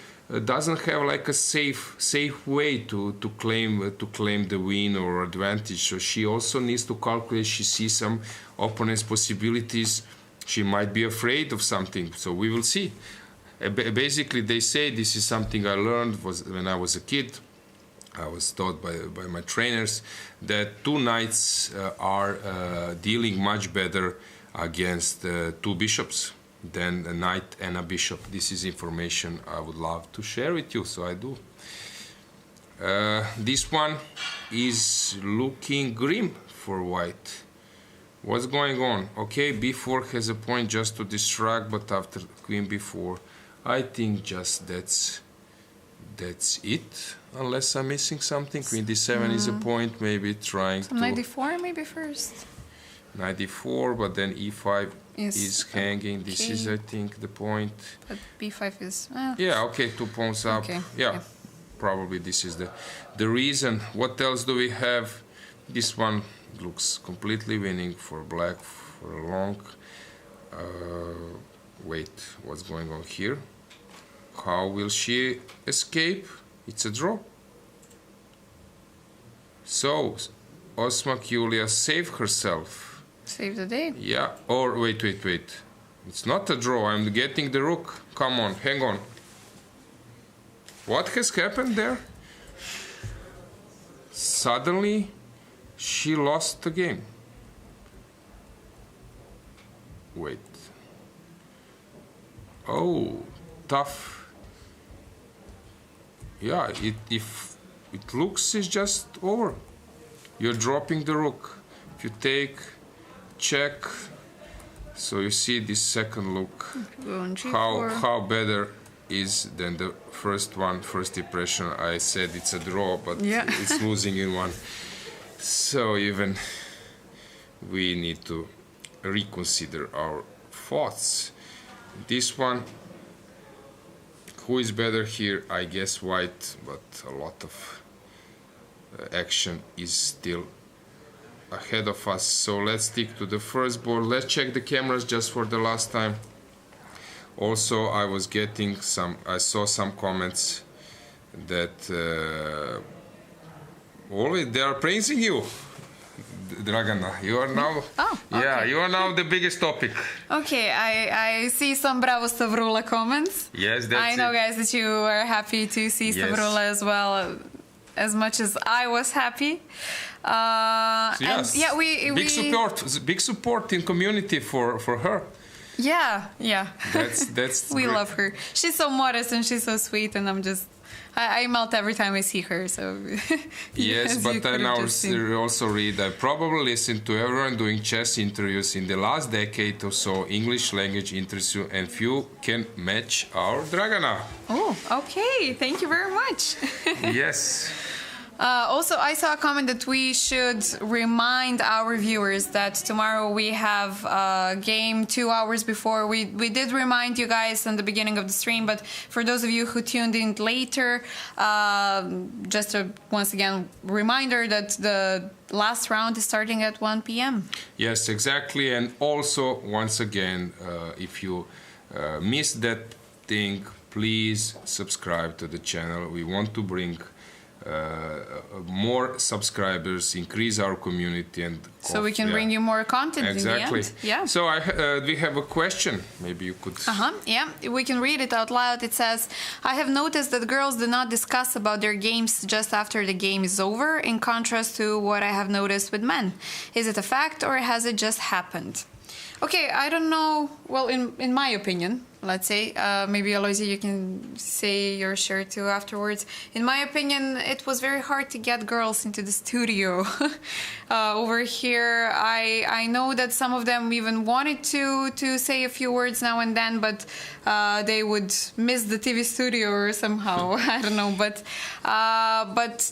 doesn't have like a safe way to claim the win or advantage. So she also needs to calculate. She sees some opponent's possibilities. She might be afraid of something. So we will see. Basically, they say, this is something I learned when I was a kid. I was taught by my trainers that two knights are dealing much better against two bishops than a knight and a bishop. This is information I would love to share with you, so I do. This one is looking grim for white. What's going on? Okay, b4 has a point just to distract, but after queen b4, I think just that's it, unless I'm missing something. Queen d7 is a point, maybe trying to... Knight d4 maybe first. Knight d4, but then e5 is hanging. Okay. This is, I think, the point. But b5 is... Yeah, okay, 2 pawns up. Okay, Yeah, probably this is the reason. What else do we have? This one looks completely winning for black for a long... wait, what's going on here? How will she escape? It's a draw. So, Osmak Julia saved herself. Save the day. Yeah, or wait. It's not a draw, I'm getting the rook. Come on, hang on. What has happened there? Suddenly, she lost the game. Wait. Oh, tough. Yeah, if it looks it's just over. You're dropping the rook. If you take, check. So you see this second look. How better is than the first one. First impression, I said it's a draw, but it's losing in one. So even we need to reconsider our thoughts. This one, who is better here? I guess white, but a lot of action is still ahead of us. So let's stick to the first board. Let's check the cameras just for the last time. Also, I saw some comments that always they are praising you, Dragana. You are now, you are now the biggest topic. Okay, I see some Bravo Stavrula comments. Yes, that's I know, guys, that you are happy to see Stavrula as well, as much as I was happy. Yes, and yeah, big support in community for her. Yeah. That's we great. love her. She's so modest and she's so sweet, and I melt every time I see her. So yes, but I now also read. I probably listened to everyone doing chess interviews in the last decade or so, English language interviews, and few can match our Dragana. Oh, okay. Thank you very much. Yes. Also, I saw a comment that we should remind our viewers that tomorrow we have a game 2 hours before. We did remind you guys in the beginning of the stream, but for those of you who tuned in later, just a once again reminder that the last round is starting at 1 p.m. Yes, exactly. And also, once again, if you missed that thing, please subscribe to the channel. We want to bring more subscribers, increase our community, and so we can bring you more content. Exactly. In the end. Yeah. So we have a question. Maybe you could. Yeah, we can read it out loud. It says, "I have noticed that girls do not discuss about their games just after the game is over, in contrast to what I have noticed with men. Is it a fact or has it just happened?" Okay, I don't know. Well, in my opinion, let's say, maybe Aloysia, you can say your share too afterwards. In my opinion, it was very hard to get girls into the studio. Over here, I know that some of them even wanted to say a few words now and then, but they would miss the TV studio or somehow, I don't know. But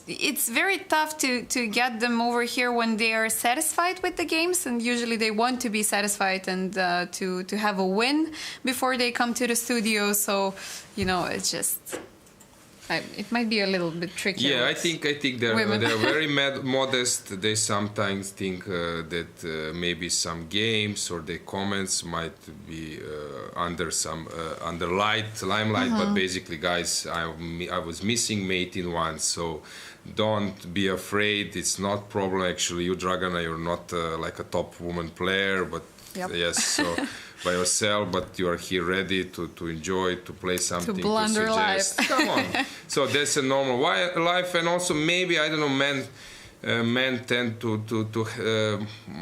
it's very tough to get them over here when they are satisfied with the games, and usually they want to be satisfied and to have a win before they come to the studio. So, it's just it might be a little bit tricky. Yeah, I think they're very modest. They sometimes think that maybe some games or their comments might be under limelight. But basically, guys, I was missing mate in one, so don't be afraid. It's not problem. Actually, you Dragana, you're not like a top woman player, but. Yep. Yes, so by yourself, but you are here ready to enjoy, to play something, to blunder suggest. life. Come on. So that's a normal life, and also maybe, I don't know, men tend to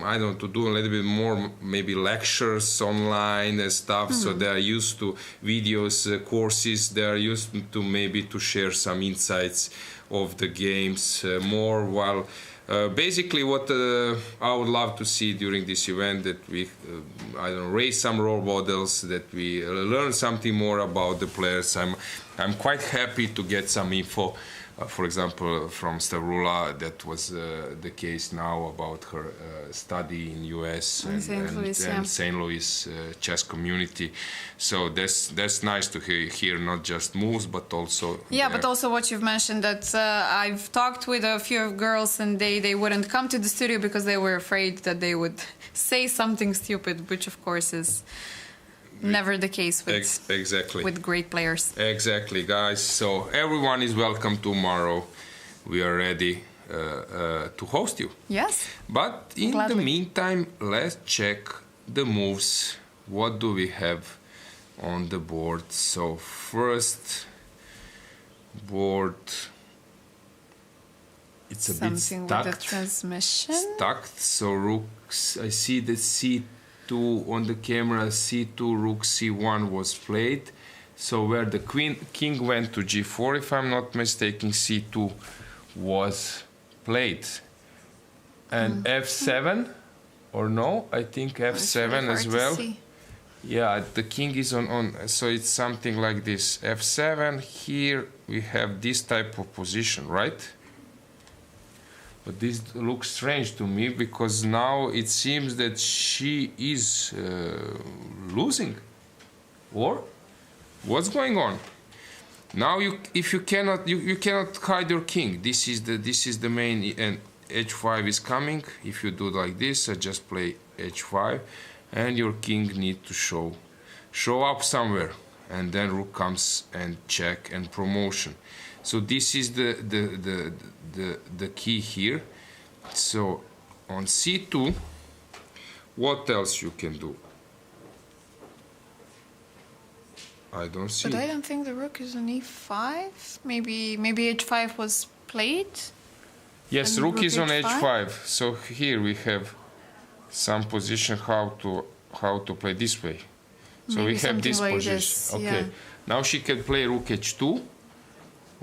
I don't know, to do a little bit more, maybe lectures online and stuff. So they are used to videos, courses. They are used to maybe to share some insights of the games more. While basically, what I would love to see during this event, that we I don't know, raise some role models, that we learn something more about the players. I'm quite happy to get some info. For example, from Stavrula, that was the case now about her study in US and St. Louis chess community. So that's nice to hear not just moves, but also... Yeah, but also what you've mentioned, that I've talked with a few girls and they wouldn't come to the studio because they were afraid that they would say something stupid, which of course is... never the case with exactly with great players. Exactly, guys. So everyone is welcome tomorrow. We are ready to host you. Yes. But in the meantime, let's check the moves. What do we have on the board? So first board, it's a bit stuck. With the transmission. Stuck. So rooks. I see the C2 on the camera. C2, rook C1 was played. So where the king went to G4, if I'm not mistaken, C2 was played. And F7, or no? I think F7 as well. Yeah, the king is on, so it's something like this. F7, here we have this type of position, right? But this looks strange to me, because now it seems that she is losing. Or what's going on? Now if you cannot hide your king. This is the main, and H5 is coming. If you do like this, I just play H5, and your king need to show up somewhere, and then rook comes and check and promotion. So this is the key here. So on C2, what else you can do? I don't see. But I don't think the rook is on E5. Maybe H5 was played. Yes, rook is on H5. So here we have some position how to play this way. So maybe we have this like position. This, okay. yeah. Now she can play rook H2.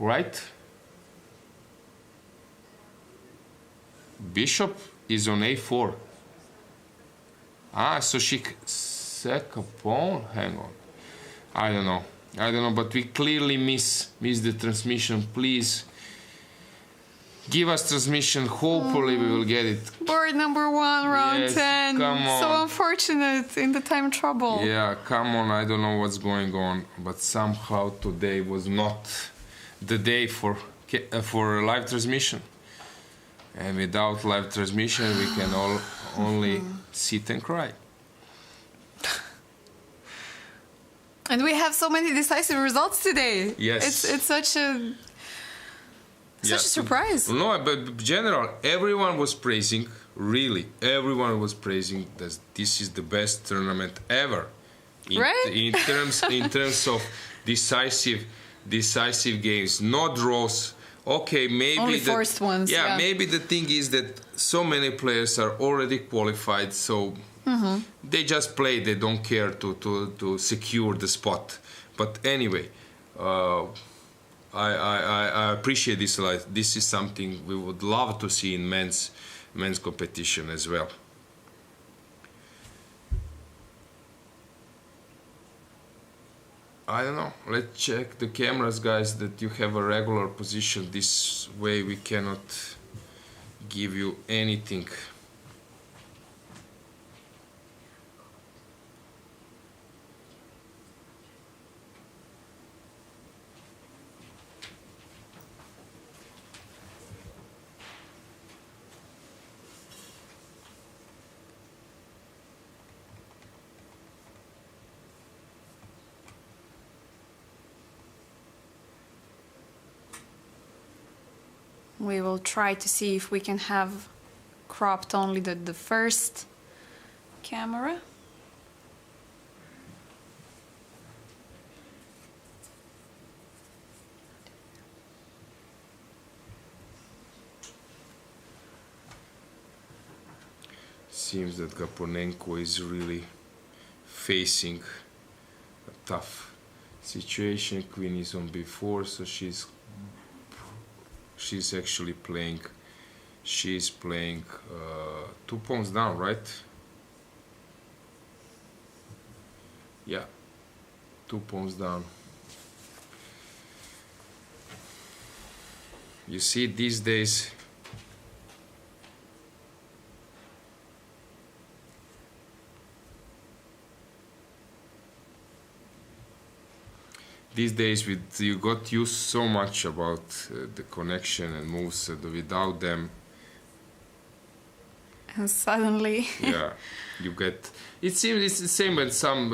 Right? Bishop is on A4. So she second pawn. Hang on. I don't know, but we clearly miss the transmission. Please give us transmission. Hopefully we will get it. Board number 1, round Yes, 10. come on. So unfortunate in the time trouble. Yeah, come on. I don't know what's going on, but somehow today was not the day for live transmission, and without live transmission we can only sit and cry. And we have so many decisive results today. Yes, it's such a surprise. No, but in general, everyone was praising. Really, everyone was praising that this is the best tournament ever. In terms of decisive games, not draws. Okay, maybe only forced ones. Yeah, maybe the thing is that so many players are already qualified, so they just play. They don't care to secure the spot. But anyway, I appreciate this. This is something we would love to see in men's competition as well. I don't know. Let's check the cameras, guys, that you have a regular position. This way we cannot give you anything. We will try to see if we can have cropped only the first camera. seems that Gaponenko is really facing a tough situation. Queen is on b4, so she's actually playing. She's playing 2 pawns down, right? Yeah, 2 pawns down. You see, these days you got used so much about the connection and moves that without them, and suddenly yeah, you get, it seems it's the same when some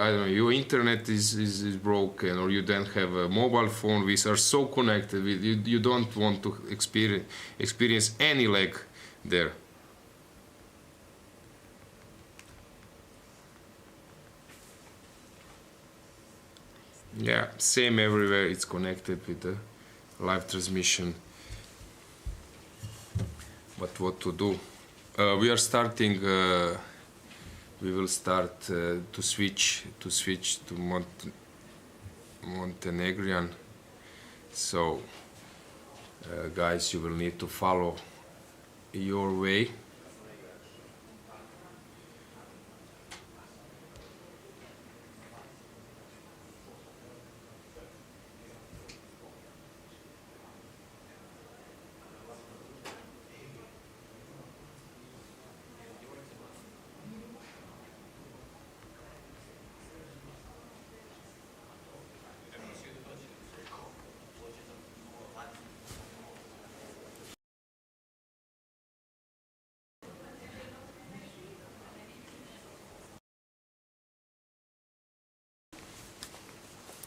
I don't know, your internet is broken, or you then have a mobile phone which are so connected with you don't want to experience any lag there. Yeah, same everywhere. It's connected with the live transmission. But what to do? We are starting. We will start to switch to Montenegrin. So, guys, you will need to follow your way.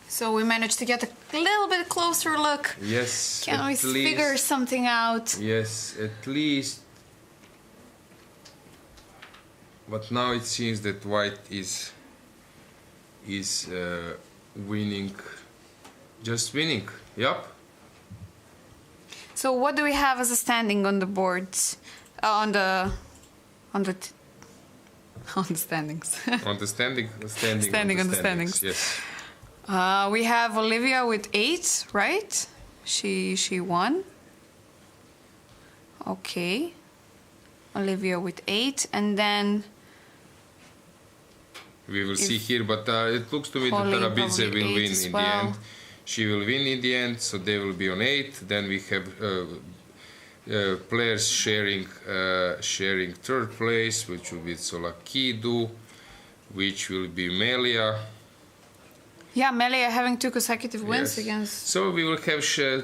So we managed to get a little bit closer look. Yes. Can we figure something out? Yes, at least. But now it seems that white is winning, just winning. Yup. So what do we have as a standing on the boards? On the standings. On the standing On the standings. Yes. We have Olivia with 8, right? She won. Okay. Olivia with 8, and then we will see here, but it looks to me that Tarabidze will win in the end. She will win in the end, so they will be on 8. Then we have players sharing 3rd place, which will be Solakidu, which will be Melia. Yeah, Melia having 2 consecutive wins against. So we will have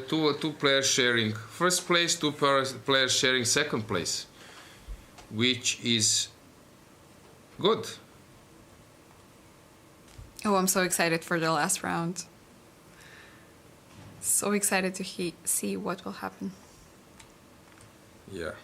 two players sharing 1st place, 2 players sharing 2nd place, which is good. Oh, I'm so excited for the last round. So excited to see what will happen. Yeah.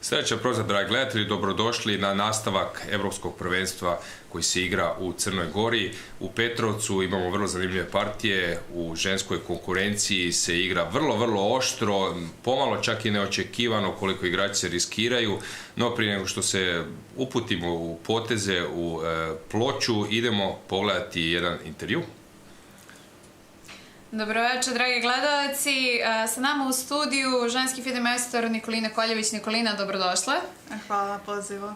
Sljedeća proza, dragi gledatelji, dobrodošli na nastavak Evropskog prvenstva koji se igra u Crnoj Gori. U Petrovcu imamo vrlo zanimljive partije, u ženskoj konkurenciji se igra vrlo oštro, pomalo čak i neočekivano koliko igrači se riskiraju, no prije nego što se uputimo u poteze, u ploču, idemo pogledati jedan intervju. Dobro večer, dragi gledalci. Sa nama u studiju ženski FIDE majstor Nikolina Koljević. Nikolina, dobrodošla. Hvala na pozivu.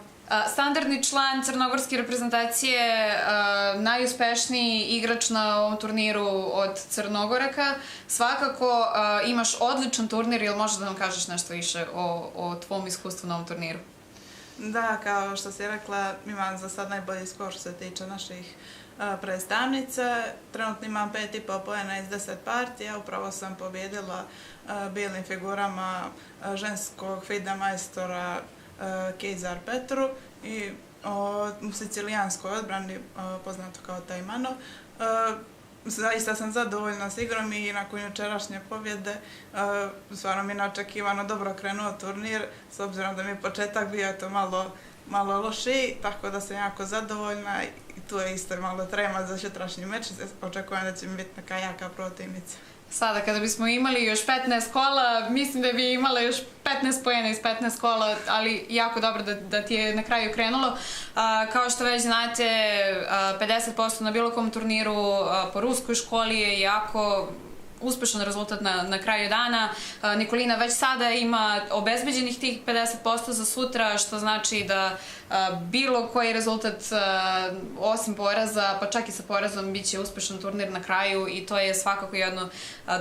Standardni član crnogorske reprezentacije, najuspešniji igrač na ovom turniru od Crnogoraka. Svakako imaš odličan turnir, ili možeš da nam kažeš nešto više o tvom iskustvu na ovom turniru? Da, kao što si rekla, imam za sad najbolji skor što se tiče naših predstavnica. Trenutno imam 5,5 poena iz 10 partija. Upravo sam pobjedila bijelim figurama ženskog FIDE majstora Kejzar Petru i u sicilijanskoj odbrani, poznato kao Tajmano. Zaista sam zadovoljna s igrom i nakon jučerašnje pobjede stvarno mi je neočekivano dobro krenuo turnir, s obzirom da mi je početak bio to malo lošiji, tako da sam jako zadovoljna i tu je isto malo trema za sutrašnji meč. Očekujem da će mi biti neka jaka protivnica. Sada, kada bismo imali još 15 kola, mislim da bi imala još 15 poena iz 15 kola, ali jako dobro da ti je na kraju krenulo. Kao što već znate, 50% na bilo kom turniru po ruskoj školi je jako uspešan rezultat na kraju dana. Nikolina već sada ima obezbeđenih tih 50% za sutra, što znači da bilo koji rezultat osim poraza, pa čak i sa porazom, bit će uspešan turnir na kraju i to je svakako jedno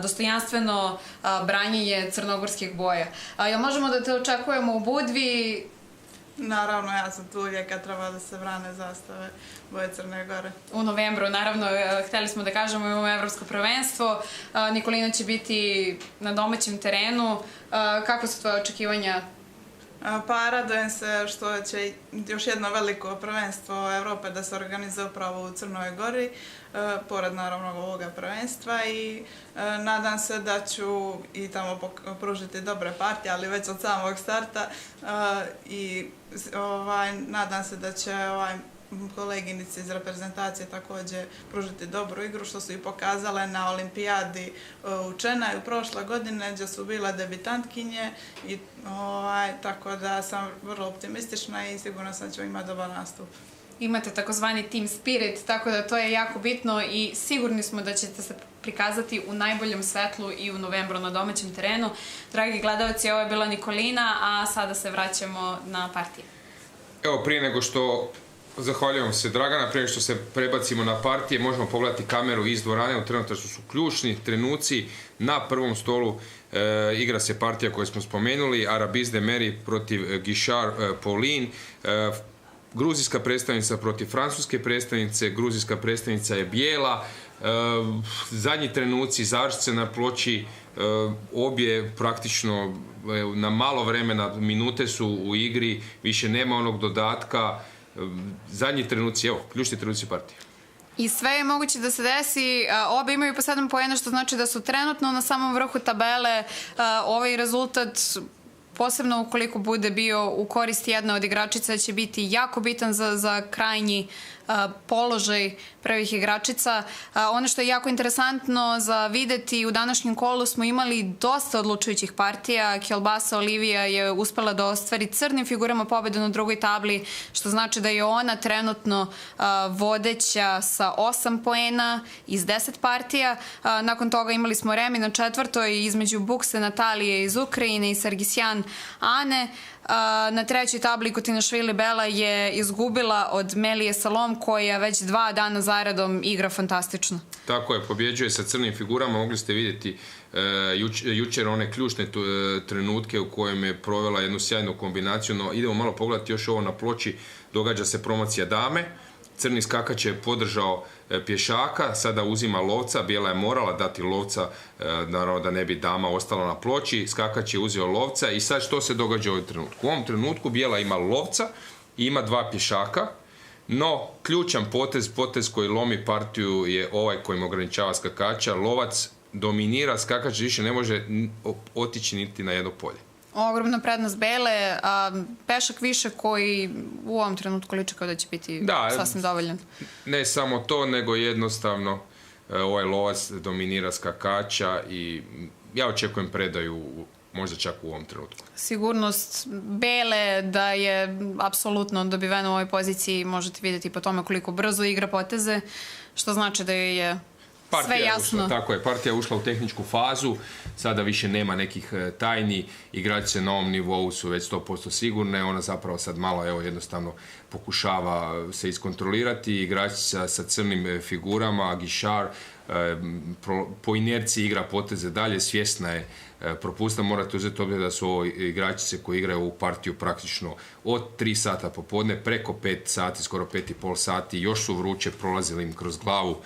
dostojanstveno branjenje crnogorskih boja. Jel možemo da te očekujemo u Budvi? Naravno, ja sam tu uvijek kad treba da se brane zastave boje Crne Gore. U novembru, naravno, hteli smo da kažemo, imamo evropsko prvenstvo. Nikolina će biti na domaćem terenu. Kako su tvoje očekivanja? Pa radujem se što će još jedno veliko prvenstvo Evrope da se organizuje upravo u Crnoj Gori, pored naravno ovoga prvenstva, i nadam se da ću i tamo pružiti dobre partije, ali već od samog starta, i nadam se da će koleginice iz reprezentacije također pružiti dobru igru, što su i pokazale na olimpijadi u Čenaju prošle godine, gdje su bile debitantkinje, i tako da sam vrlo optimistična i sigurno sam da ću imati dobar nastup. Imate takozvani team spirit, tako da to je jako bitno i sigurni smo da ćete se prikazati u najboljem svetlu i u novembru na domaćem terenu. Dragi gledalci, ovo je bila Nikolina, a sada se vraćamo na partije. Evo, prije nego što zahvaljujem se Dragana, prije što se prebacimo na partije, možemo pogledati kameru iz dvorane, u trenutku su ključni trenuci. Na prvom stolu igra se partija koju smo spomenuli, Arabiz de Meri protiv Guichard Pauline, gruzijska predstavnica protiv francuske predstavnice, gruzijska predstavnica je bijela. Zadnji trenuci, završnice na ploči, obje praktično na malo vremena, minute su u igri, više nema onog dodatka. Zadnji trenuci, evo, ključni trenuci partije. I sve je moguće da se desi. Obe imaju po 7 poena, što znači da su trenutno na samom vrhu tabele. Ovaj rezultat, posebno ukoliko bude bio u korist jedne od igračica, će biti jako bitan za krajnji položaj prvih igračica. Ono što je jako interesantno za videti, u današnjem kolu smo imali dosta odlučujućih partija. Kjelbasa Olivija je uspela da ostvari crnim figurama pobedu na drugoj tabli, što znači da je ona trenutno vodeća sa 8 poena iz 10 partija. Nakon toga imali smo remi na četvrtoj između Bukse Natalije iz Ukrajine i Sargisjan Ane. Na trećoj tabli Kutinašvili Bela je izgubila od Melije Salom, koja već 2 dana zaradom igra fantastično. Tako je, pobjeđuje sa crnim figurama. Mogli ste vidjeti jučer one ključne trenutke u kojem je provela jednu sjajnu kombinaciju, no idemo malo pogledati još ovo na ploči. Događa se promocija dame, crni skakač je podržao pješaka, sada uzima lovca, bijela je morala dati lovca, naravno da ne bi dama ostala na ploči, skakač je uzeo lovca i sad što se događa u ovom trenutku? U ovom trenutku bijela ima lovca i ima 2 pješaka, no ključan potez koji lomi partiju je ovaj kojim ograničava skakača. Lovac dominira, skakač više ne može otići niti na jedno polje. Ogromna prednost bele, pešak više koji u ovom trenutku liči kao da će biti sasvim dovoljan. Ne samo to, nego jednostavno ovaj lovac dominira skakača i ja očekujem predaju možda čak u ovom trenutku. Sigurnost bele da je apsolutno dobivena u ovoj poziciji možete vidjeti po tome koliko brzo igra poteze, što znači da joj je sve jasno. Tako je, partija je ušla u tehničku fazu, sada više nema nekih tajni, igračice na ovom nivou su već 100% sigurne, ona zapravo sad malo jednostavno pokušava se iskontrolirati, igračica sa crnim figurama, Guichard, po inerciji igra poteze dalje, svjesna je propusta, morate uzeti obzir da su ovo igračice koji igraju ovu partiju praktično od 3 sata popodne, preko 5 sati, skoro 5,5 sati, još su vruće, prolazili im kroz glavu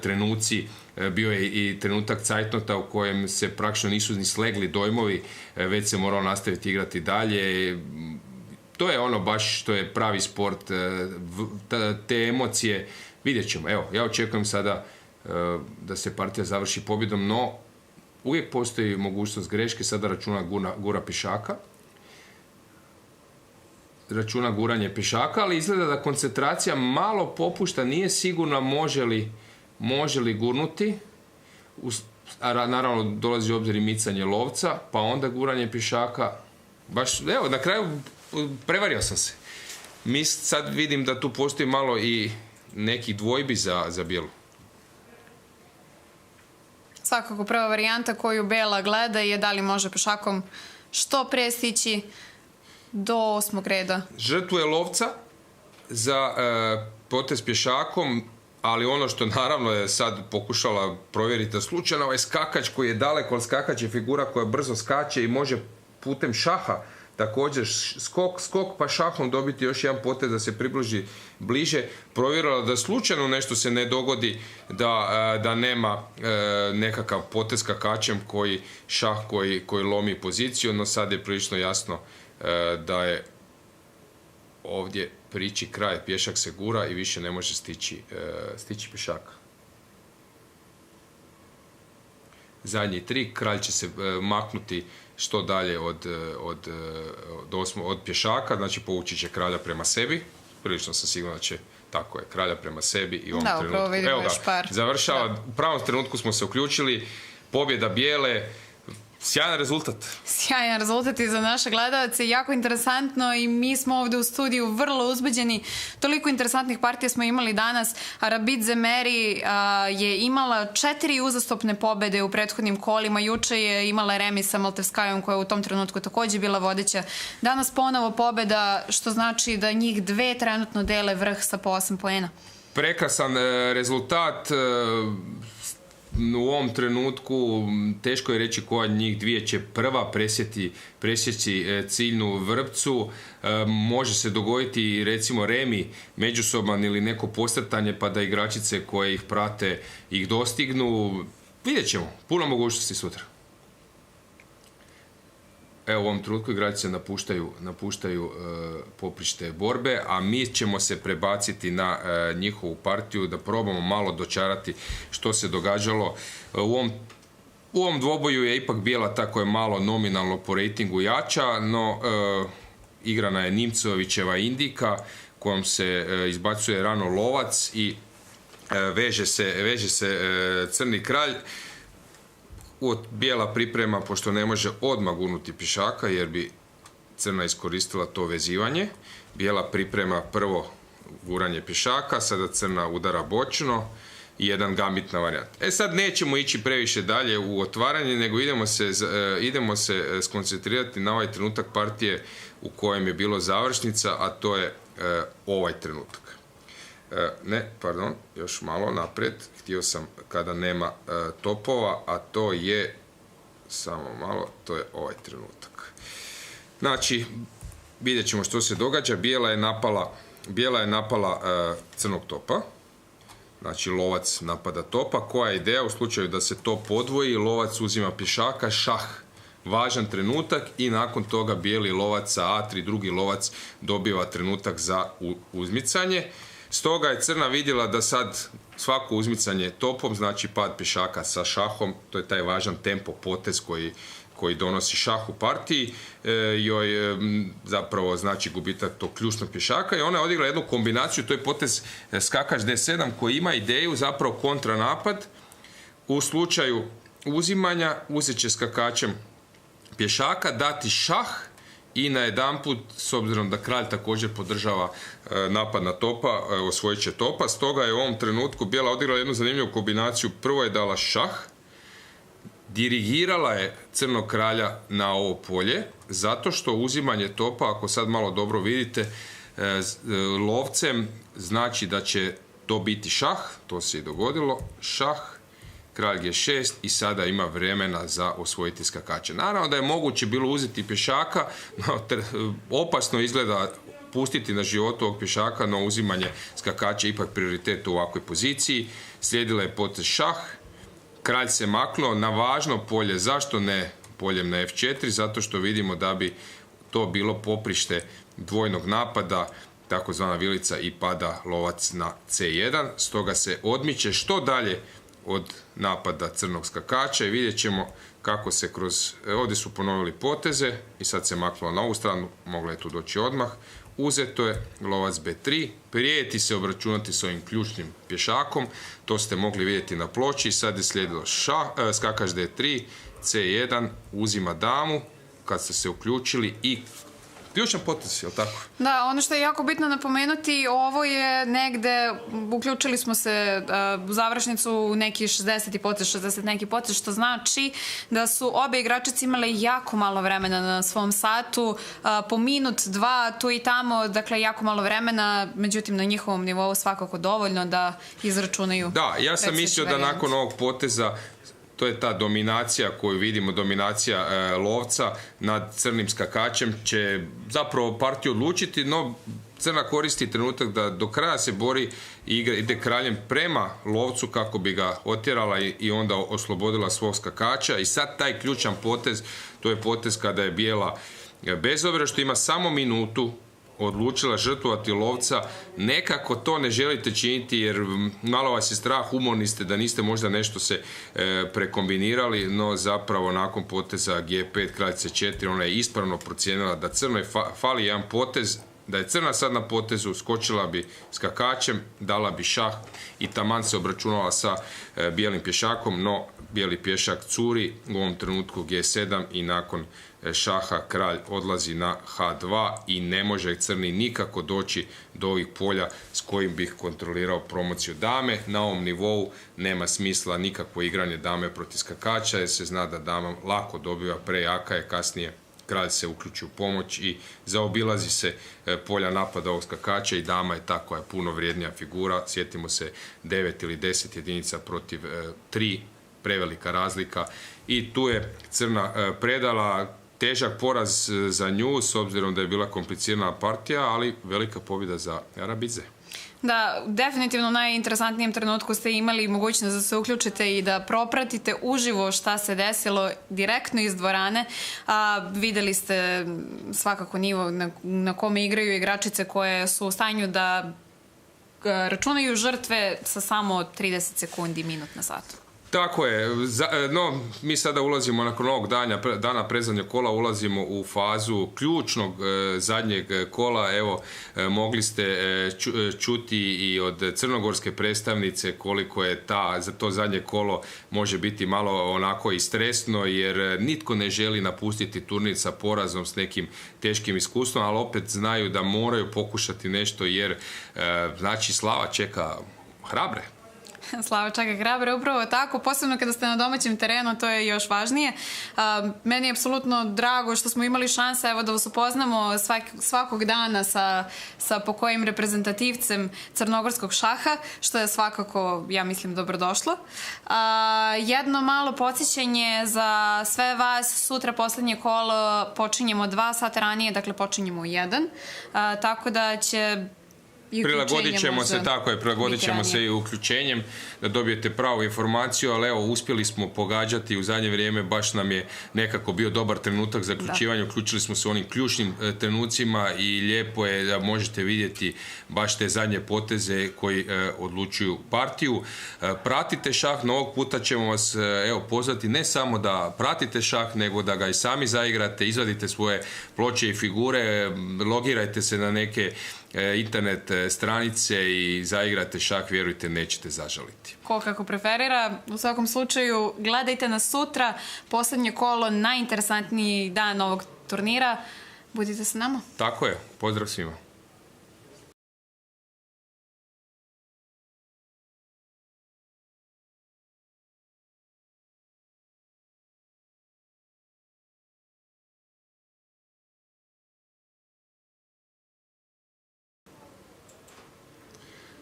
trenuci. Bio je i trenutak cajtnota u kojem se praktično nisu ni slegli dojmovi, već se moralo nastaviti igrati dalje. To je ono baš što je pravi sport, te emocije, vidjet ćemo. Evo, ja očekujem sada da se partija završi pobjedom, no uvijek postoji mogućnost greške, sada računa gura pješaka. Računa guranje pješaka, ali izgleda da koncentracija malo popušta, nije sigurno može li gurnuti. Naravno dolazi u obzir i micanje lovca, pa onda guranje pješaka. Baš, evo, na kraju prevario sam se. Sad vidim da tu postoji malo i nekih dvojbi za bijelu. Svakako prva varijanta koju Bela gleda je da li može pješakom što pre stići do 8. reda. Žrtvuje lovca za potez pješakom, ali ono što naravno je sad pokušala provjeriti slučajno, ovaj skakač koji je daleko, skakač je figura koja brzo skače i može putem šaha također skok pa šahom dobiti još jedan potez da se približi bliže. Provjerila da slučajno nešto se ne dogodi, da nema nekakav potez skakačem koji lomi poziciju, no sad je prilično jasno da je ovdje priči kraj, pješak se gura i više ne može stići pješaka. Zadnji trik, kralj će se maknuti što dalje od pješaka, znači povući će kralja prema sebi. Prilično sam siguran da će, tako je, kralja prema sebi i u ovom trenutku. Evo ga, završava, u pravom trenutku smo se uključili, pobjeda bijele, sjajan rezultat. Sjajan rezultat i za naše gledalce, jako interesantno i mi smo ovdje u studiju vrlo uzbuđeni. Toliko interesantnih partija smo imali danas. Arabidze Meri je imala 4 uzastopne pobjede u prethodnim kolima. Juče je imala remis sa Maltevskajom koja je u tom trenutku također bila vodeća. Danas ponovo pobjeda, što znači da njih dve trenutno dele vrh sa po 8 poena. Prekrasan rezultat. U ovom trenutku teško je reći koja njih dvije će prva presjeći ciljnu vrpcu. Može se dogoditi recimo remi međusoban ili neko posrtanje pa da igračice koje ih prate ih dostignu. Vidjet ćemo, puno mogućnosti sutra. Evo u ovom trenutku igračice napuštaju poprište borbe, a mi ćemo se prebaciti na njihovu partiju da probamo malo dočarati što se događalo. U ovom dvoboju je ipak bijela ta koja je malo nominalno po rejtingu jača, no igrana je Nimcovićeva Indika kojom se izbacuje rano lovac i veže se crni kralj. Bijela priprema, pošto ne može odmah gurnuti pješaka, jer bi crna iskoristila to vezivanje. Bijela priprema prvo guranje pješaka, sada crna udara bočno i jedan gambitna varijanta. Sad nećemo ići previše dalje u otvaranje, nego idemo se skoncentrirati na ovaj trenutak partije u kojem je bilo završnica, a to je ovaj trenutak. Još malo naprijed, htio sam kada nema topova, a to je, to je ovaj trenutak. Znači, vidjet ćemo što se događa, bijela je napala crnog topa, znači lovac napada topa, koja je ideja u slučaju da se top podvoji, lovac uzima pješaka, šah, važan trenutak i nakon toga bijeli lovac sa A3, drugi lovac dobiva trenutak za uzmicanje. Stoga je crna vidjela da sad svako uzmicanje topom znači pad pješaka sa šahom, to je taj važan tempo potez koji donosi šah u partiji, joj zapravo znači gubitak tog ključnog pješaka i ona je odigrala jednu kombinaciju, to je potez skakač D7 koji ima ideju zapravo kontranapad. U slučaju uzimanja uzet će skakačem pješaka, dati šah i najedanput, s obzirom da kralj također podržava napad na topa, osvojit će topa, stoga je u ovom trenutku bijela odigrala jednu zanimljivu kombinaciju. Prvo je dala šah, dirigirala je crnog kralja na ovo polje, zato što uzimanje topa, ako sad malo dobro vidite, lovcem znači da će to biti šah, to se i dogodilo, šah, kralj G6 i sada ima vremena za osvojiti skakače. Naravno da je moguće bilo uzeti pješaka, no, opasno izgleda pustiti na životu ovog pješaka, no uzimanje skakača ipak prioritet u ovakvoj poziciji. Slijedila je potez šah, kralj se maknuo na važno polje, zašto ne poljem na F4, zato što vidimo da bi to bilo poprište dvojnog napada, takozvana vilica i pada lovac na C1, stoga se odmiče što dalje od napada crnog skakača i vidjet ćemo kako se ovdje su ponovili poteze i sad se maknulo na ovu stranu, mogla je tu doći odmah, uzeto je lovac B3, prijeti se obračunati s ovim ključnim pješakom, to ste mogli vidjeti na ploči, sad je slijedilo skakač D3, C1, uzima damu, kad ste se uključili i ključan potez, je li tako? Da, ono što je jako bitno napomenuti, ovo je negde, uključili smo se u završnicu u neki 60. potez, 60 neki potez, što znači da su obe igračice imale jako malo vremena na svom satu, po minut, dva, tu i tamo, dakle jako malo vremena, međutim na njihovom nivou svakako dovoljno da izračunaju. Da, ja sam mislio da nakon ovog poteza to je ta dominacija koju vidimo, dominacija lovca nad crnim skakačem će zapravo partiju odlučiti, no crna koristi trenutak da do kraja se bori i ide kraljem prema lovcu kako bi ga otjerala i onda oslobodila svog skakača i sad taj ključan potez, to je potez kada je bijela, bez obzira što ima samo minutu, odlučila žrtvovati lovca, nekako to ne želite činiti jer malo vas je strah, umorni ste da niste možda nešto se prekombinirali, no zapravo nakon poteza G5, kralj C4, ona je ispravno procijenila da crnoj fali jedan potez, da je crna sad na potezu, skočila bi skakačem, dala bi šah i taman se obračunala sa bijelim pješakom, no bijeli pješak curi, u ovom trenutku G7 i nakon šaha kralj odlazi na H2 i ne može crni nikako doći do ovih polja s kojim bih kontrolirao promociju dame. Na ovom nivou nema smisla nikakvo igranje dame protiv skakača jer se zna da dama lako dobiva, prejaka je, kasnije kralj se uključi u pomoć i zaobilazi se polja napada ovog skakača i dama je ta koja je puno vrijednija figura. Sjetimo se 9 ili 10 jedinica protiv 3, prevelika razlika i tu je crna predala. Težak poraz za nju s obzirom da je bila komplicirana partija, ali velika pobjeda za Arabidze. Da, definitivno u najinteresantnijem trenutku ste imali mogućnost da se uključite i da propratite uživo šta se desilo direktno iz dvorane. Videli ste svakako nivo na kome igraju igračice koje su u stanju da računaju žrtve sa samo 30 sekundi, minut na satu. Tako je, no mi sada ulazimo nakon ovog dana predzadnjeg kola, ulazimo u fazu ključnog zadnjeg kola. Evo, mogli ste čuti i od crnogorske predstavnice koliko je za to zadnje kolo može biti malo onako i stresno, jer nitko ne želi napustiti turnir sa porazom, s nekim teškim iskustvom, ali opet znaju da moraju pokušati nešto jer znači slava čeka hrabre. Slava čeka hrabre, upravo tako, posebno kada ste na domaćem terenu, to je još važnije. Meni je apsolutno drago što smo imali šanse evo, da vas upoznamo svakog dana sa pokojim reprezentativcem crnogorskog šaha, što je svakako, ja mislim, dobrodošlo. Jedno malo podsjećanje za sve vas, sutra posljednje kolo počinjemo 2 sata ranije, dakle počinjemo u 1, tako da će prilagodit ćemo se i uključenjem da dobijete pravu informaciju, ali evo, uspjeli smo pogađati u zadnje vrijeme, baš nam je nekako bio dobar trenutak za uključivanje, uključili smo se u onim ključnim trenucima i lijepo je da možete vidjeti baš te zadnje poteze koji odlučuju partiju. Pratite šah, no ovog puta ćemo vas pozvati ne samo da pratite šah, nego da ga i sami zaigrate, izvadite svoje ploče i figure, logirajte se na neke internet stranice i zaigrate šah, vjerujte, nećete zažaliti. Ko kako preferira. U svakom slučaju, gledajte nas sutra, posljednje kolo, najinteresantniji dan ovog turnira. Budite s nama. Tako je, pozdrav svima.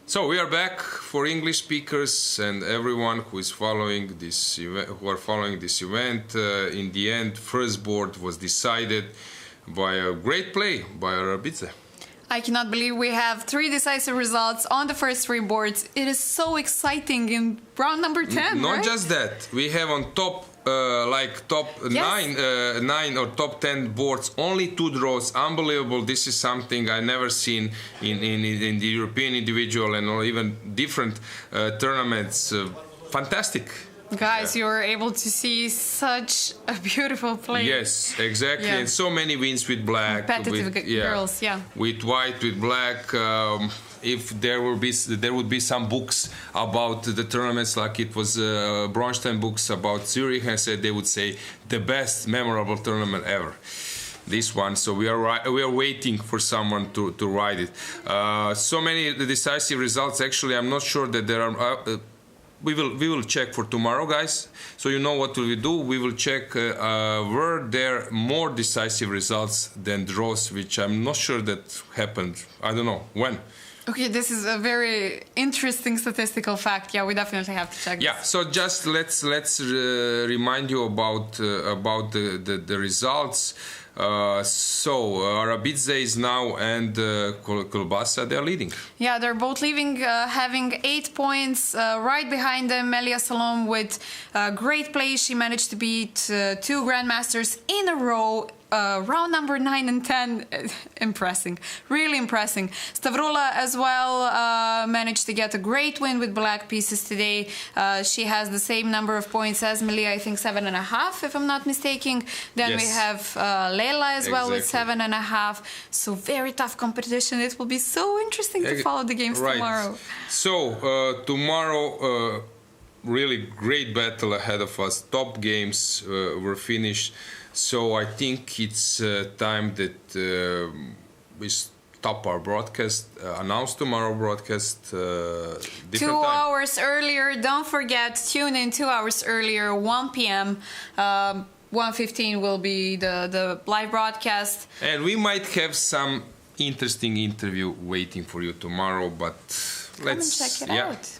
So we are back for English speakers and everyone who is following this event. In the end, first board was decided by a great play by Arabidze. I cannot believe we have 3 decisive results on the first 3 boards. It is so exciting in round number 10, Not right? just that, we have on top top Yes. 9 or top 10 boards, only 2 draws. Unbelievable. This is something I never seen in the European individual and or even different tournaments. Fantastic. Guys, you were able to see such a beautiful play. Yes, exactly. Yeah. And so many wins with black. Competitive girls, yeah. With white, with black. If there would be some books about the tournaments, like it was Bronstein books about Zurich, I said they would say the best memorable tournament ever. This one, so we are waiting for someone to write it. So many decisive results. Actually, I'm not sure that there are. We will check for tomorrow, guys. So you know what we do. We will check were there more decisive results than draws, which I'm not sure that happened. I don't know when. Okay, this is a very interesting statistical fact. Yeah, we definitely have to check this. Yeah, so just let's remind you about the results. Arabidze is now and Kulbasa, they're leading. Yeah, they're both leaving, having 8 points. Right behind them, Melia Salom with great play. She managed to beat 2 grandmasters in a row. Round number 9 and 10, impressing, really impressing. Stavrula as well managed to get a great win with black pieces today. She has the same number of points as Melia, I think 7.5, if I'm not mistaken. Then we have Leila as well with 7.5. So very tough competition. It will be so interesting to follow the games tomorrow. So tomorrow, really great battle ahead of us. Top games were finished. So I think it's time that we stop our broadcast, announce tomorrow broadcast. 2 hours earlier, don't forget, tune in 2 hours earlier, 1 p.m. 1:15 will be the live broadcast. And we might have some interesting interview waiting for you tomorrow, but let's come and check it out.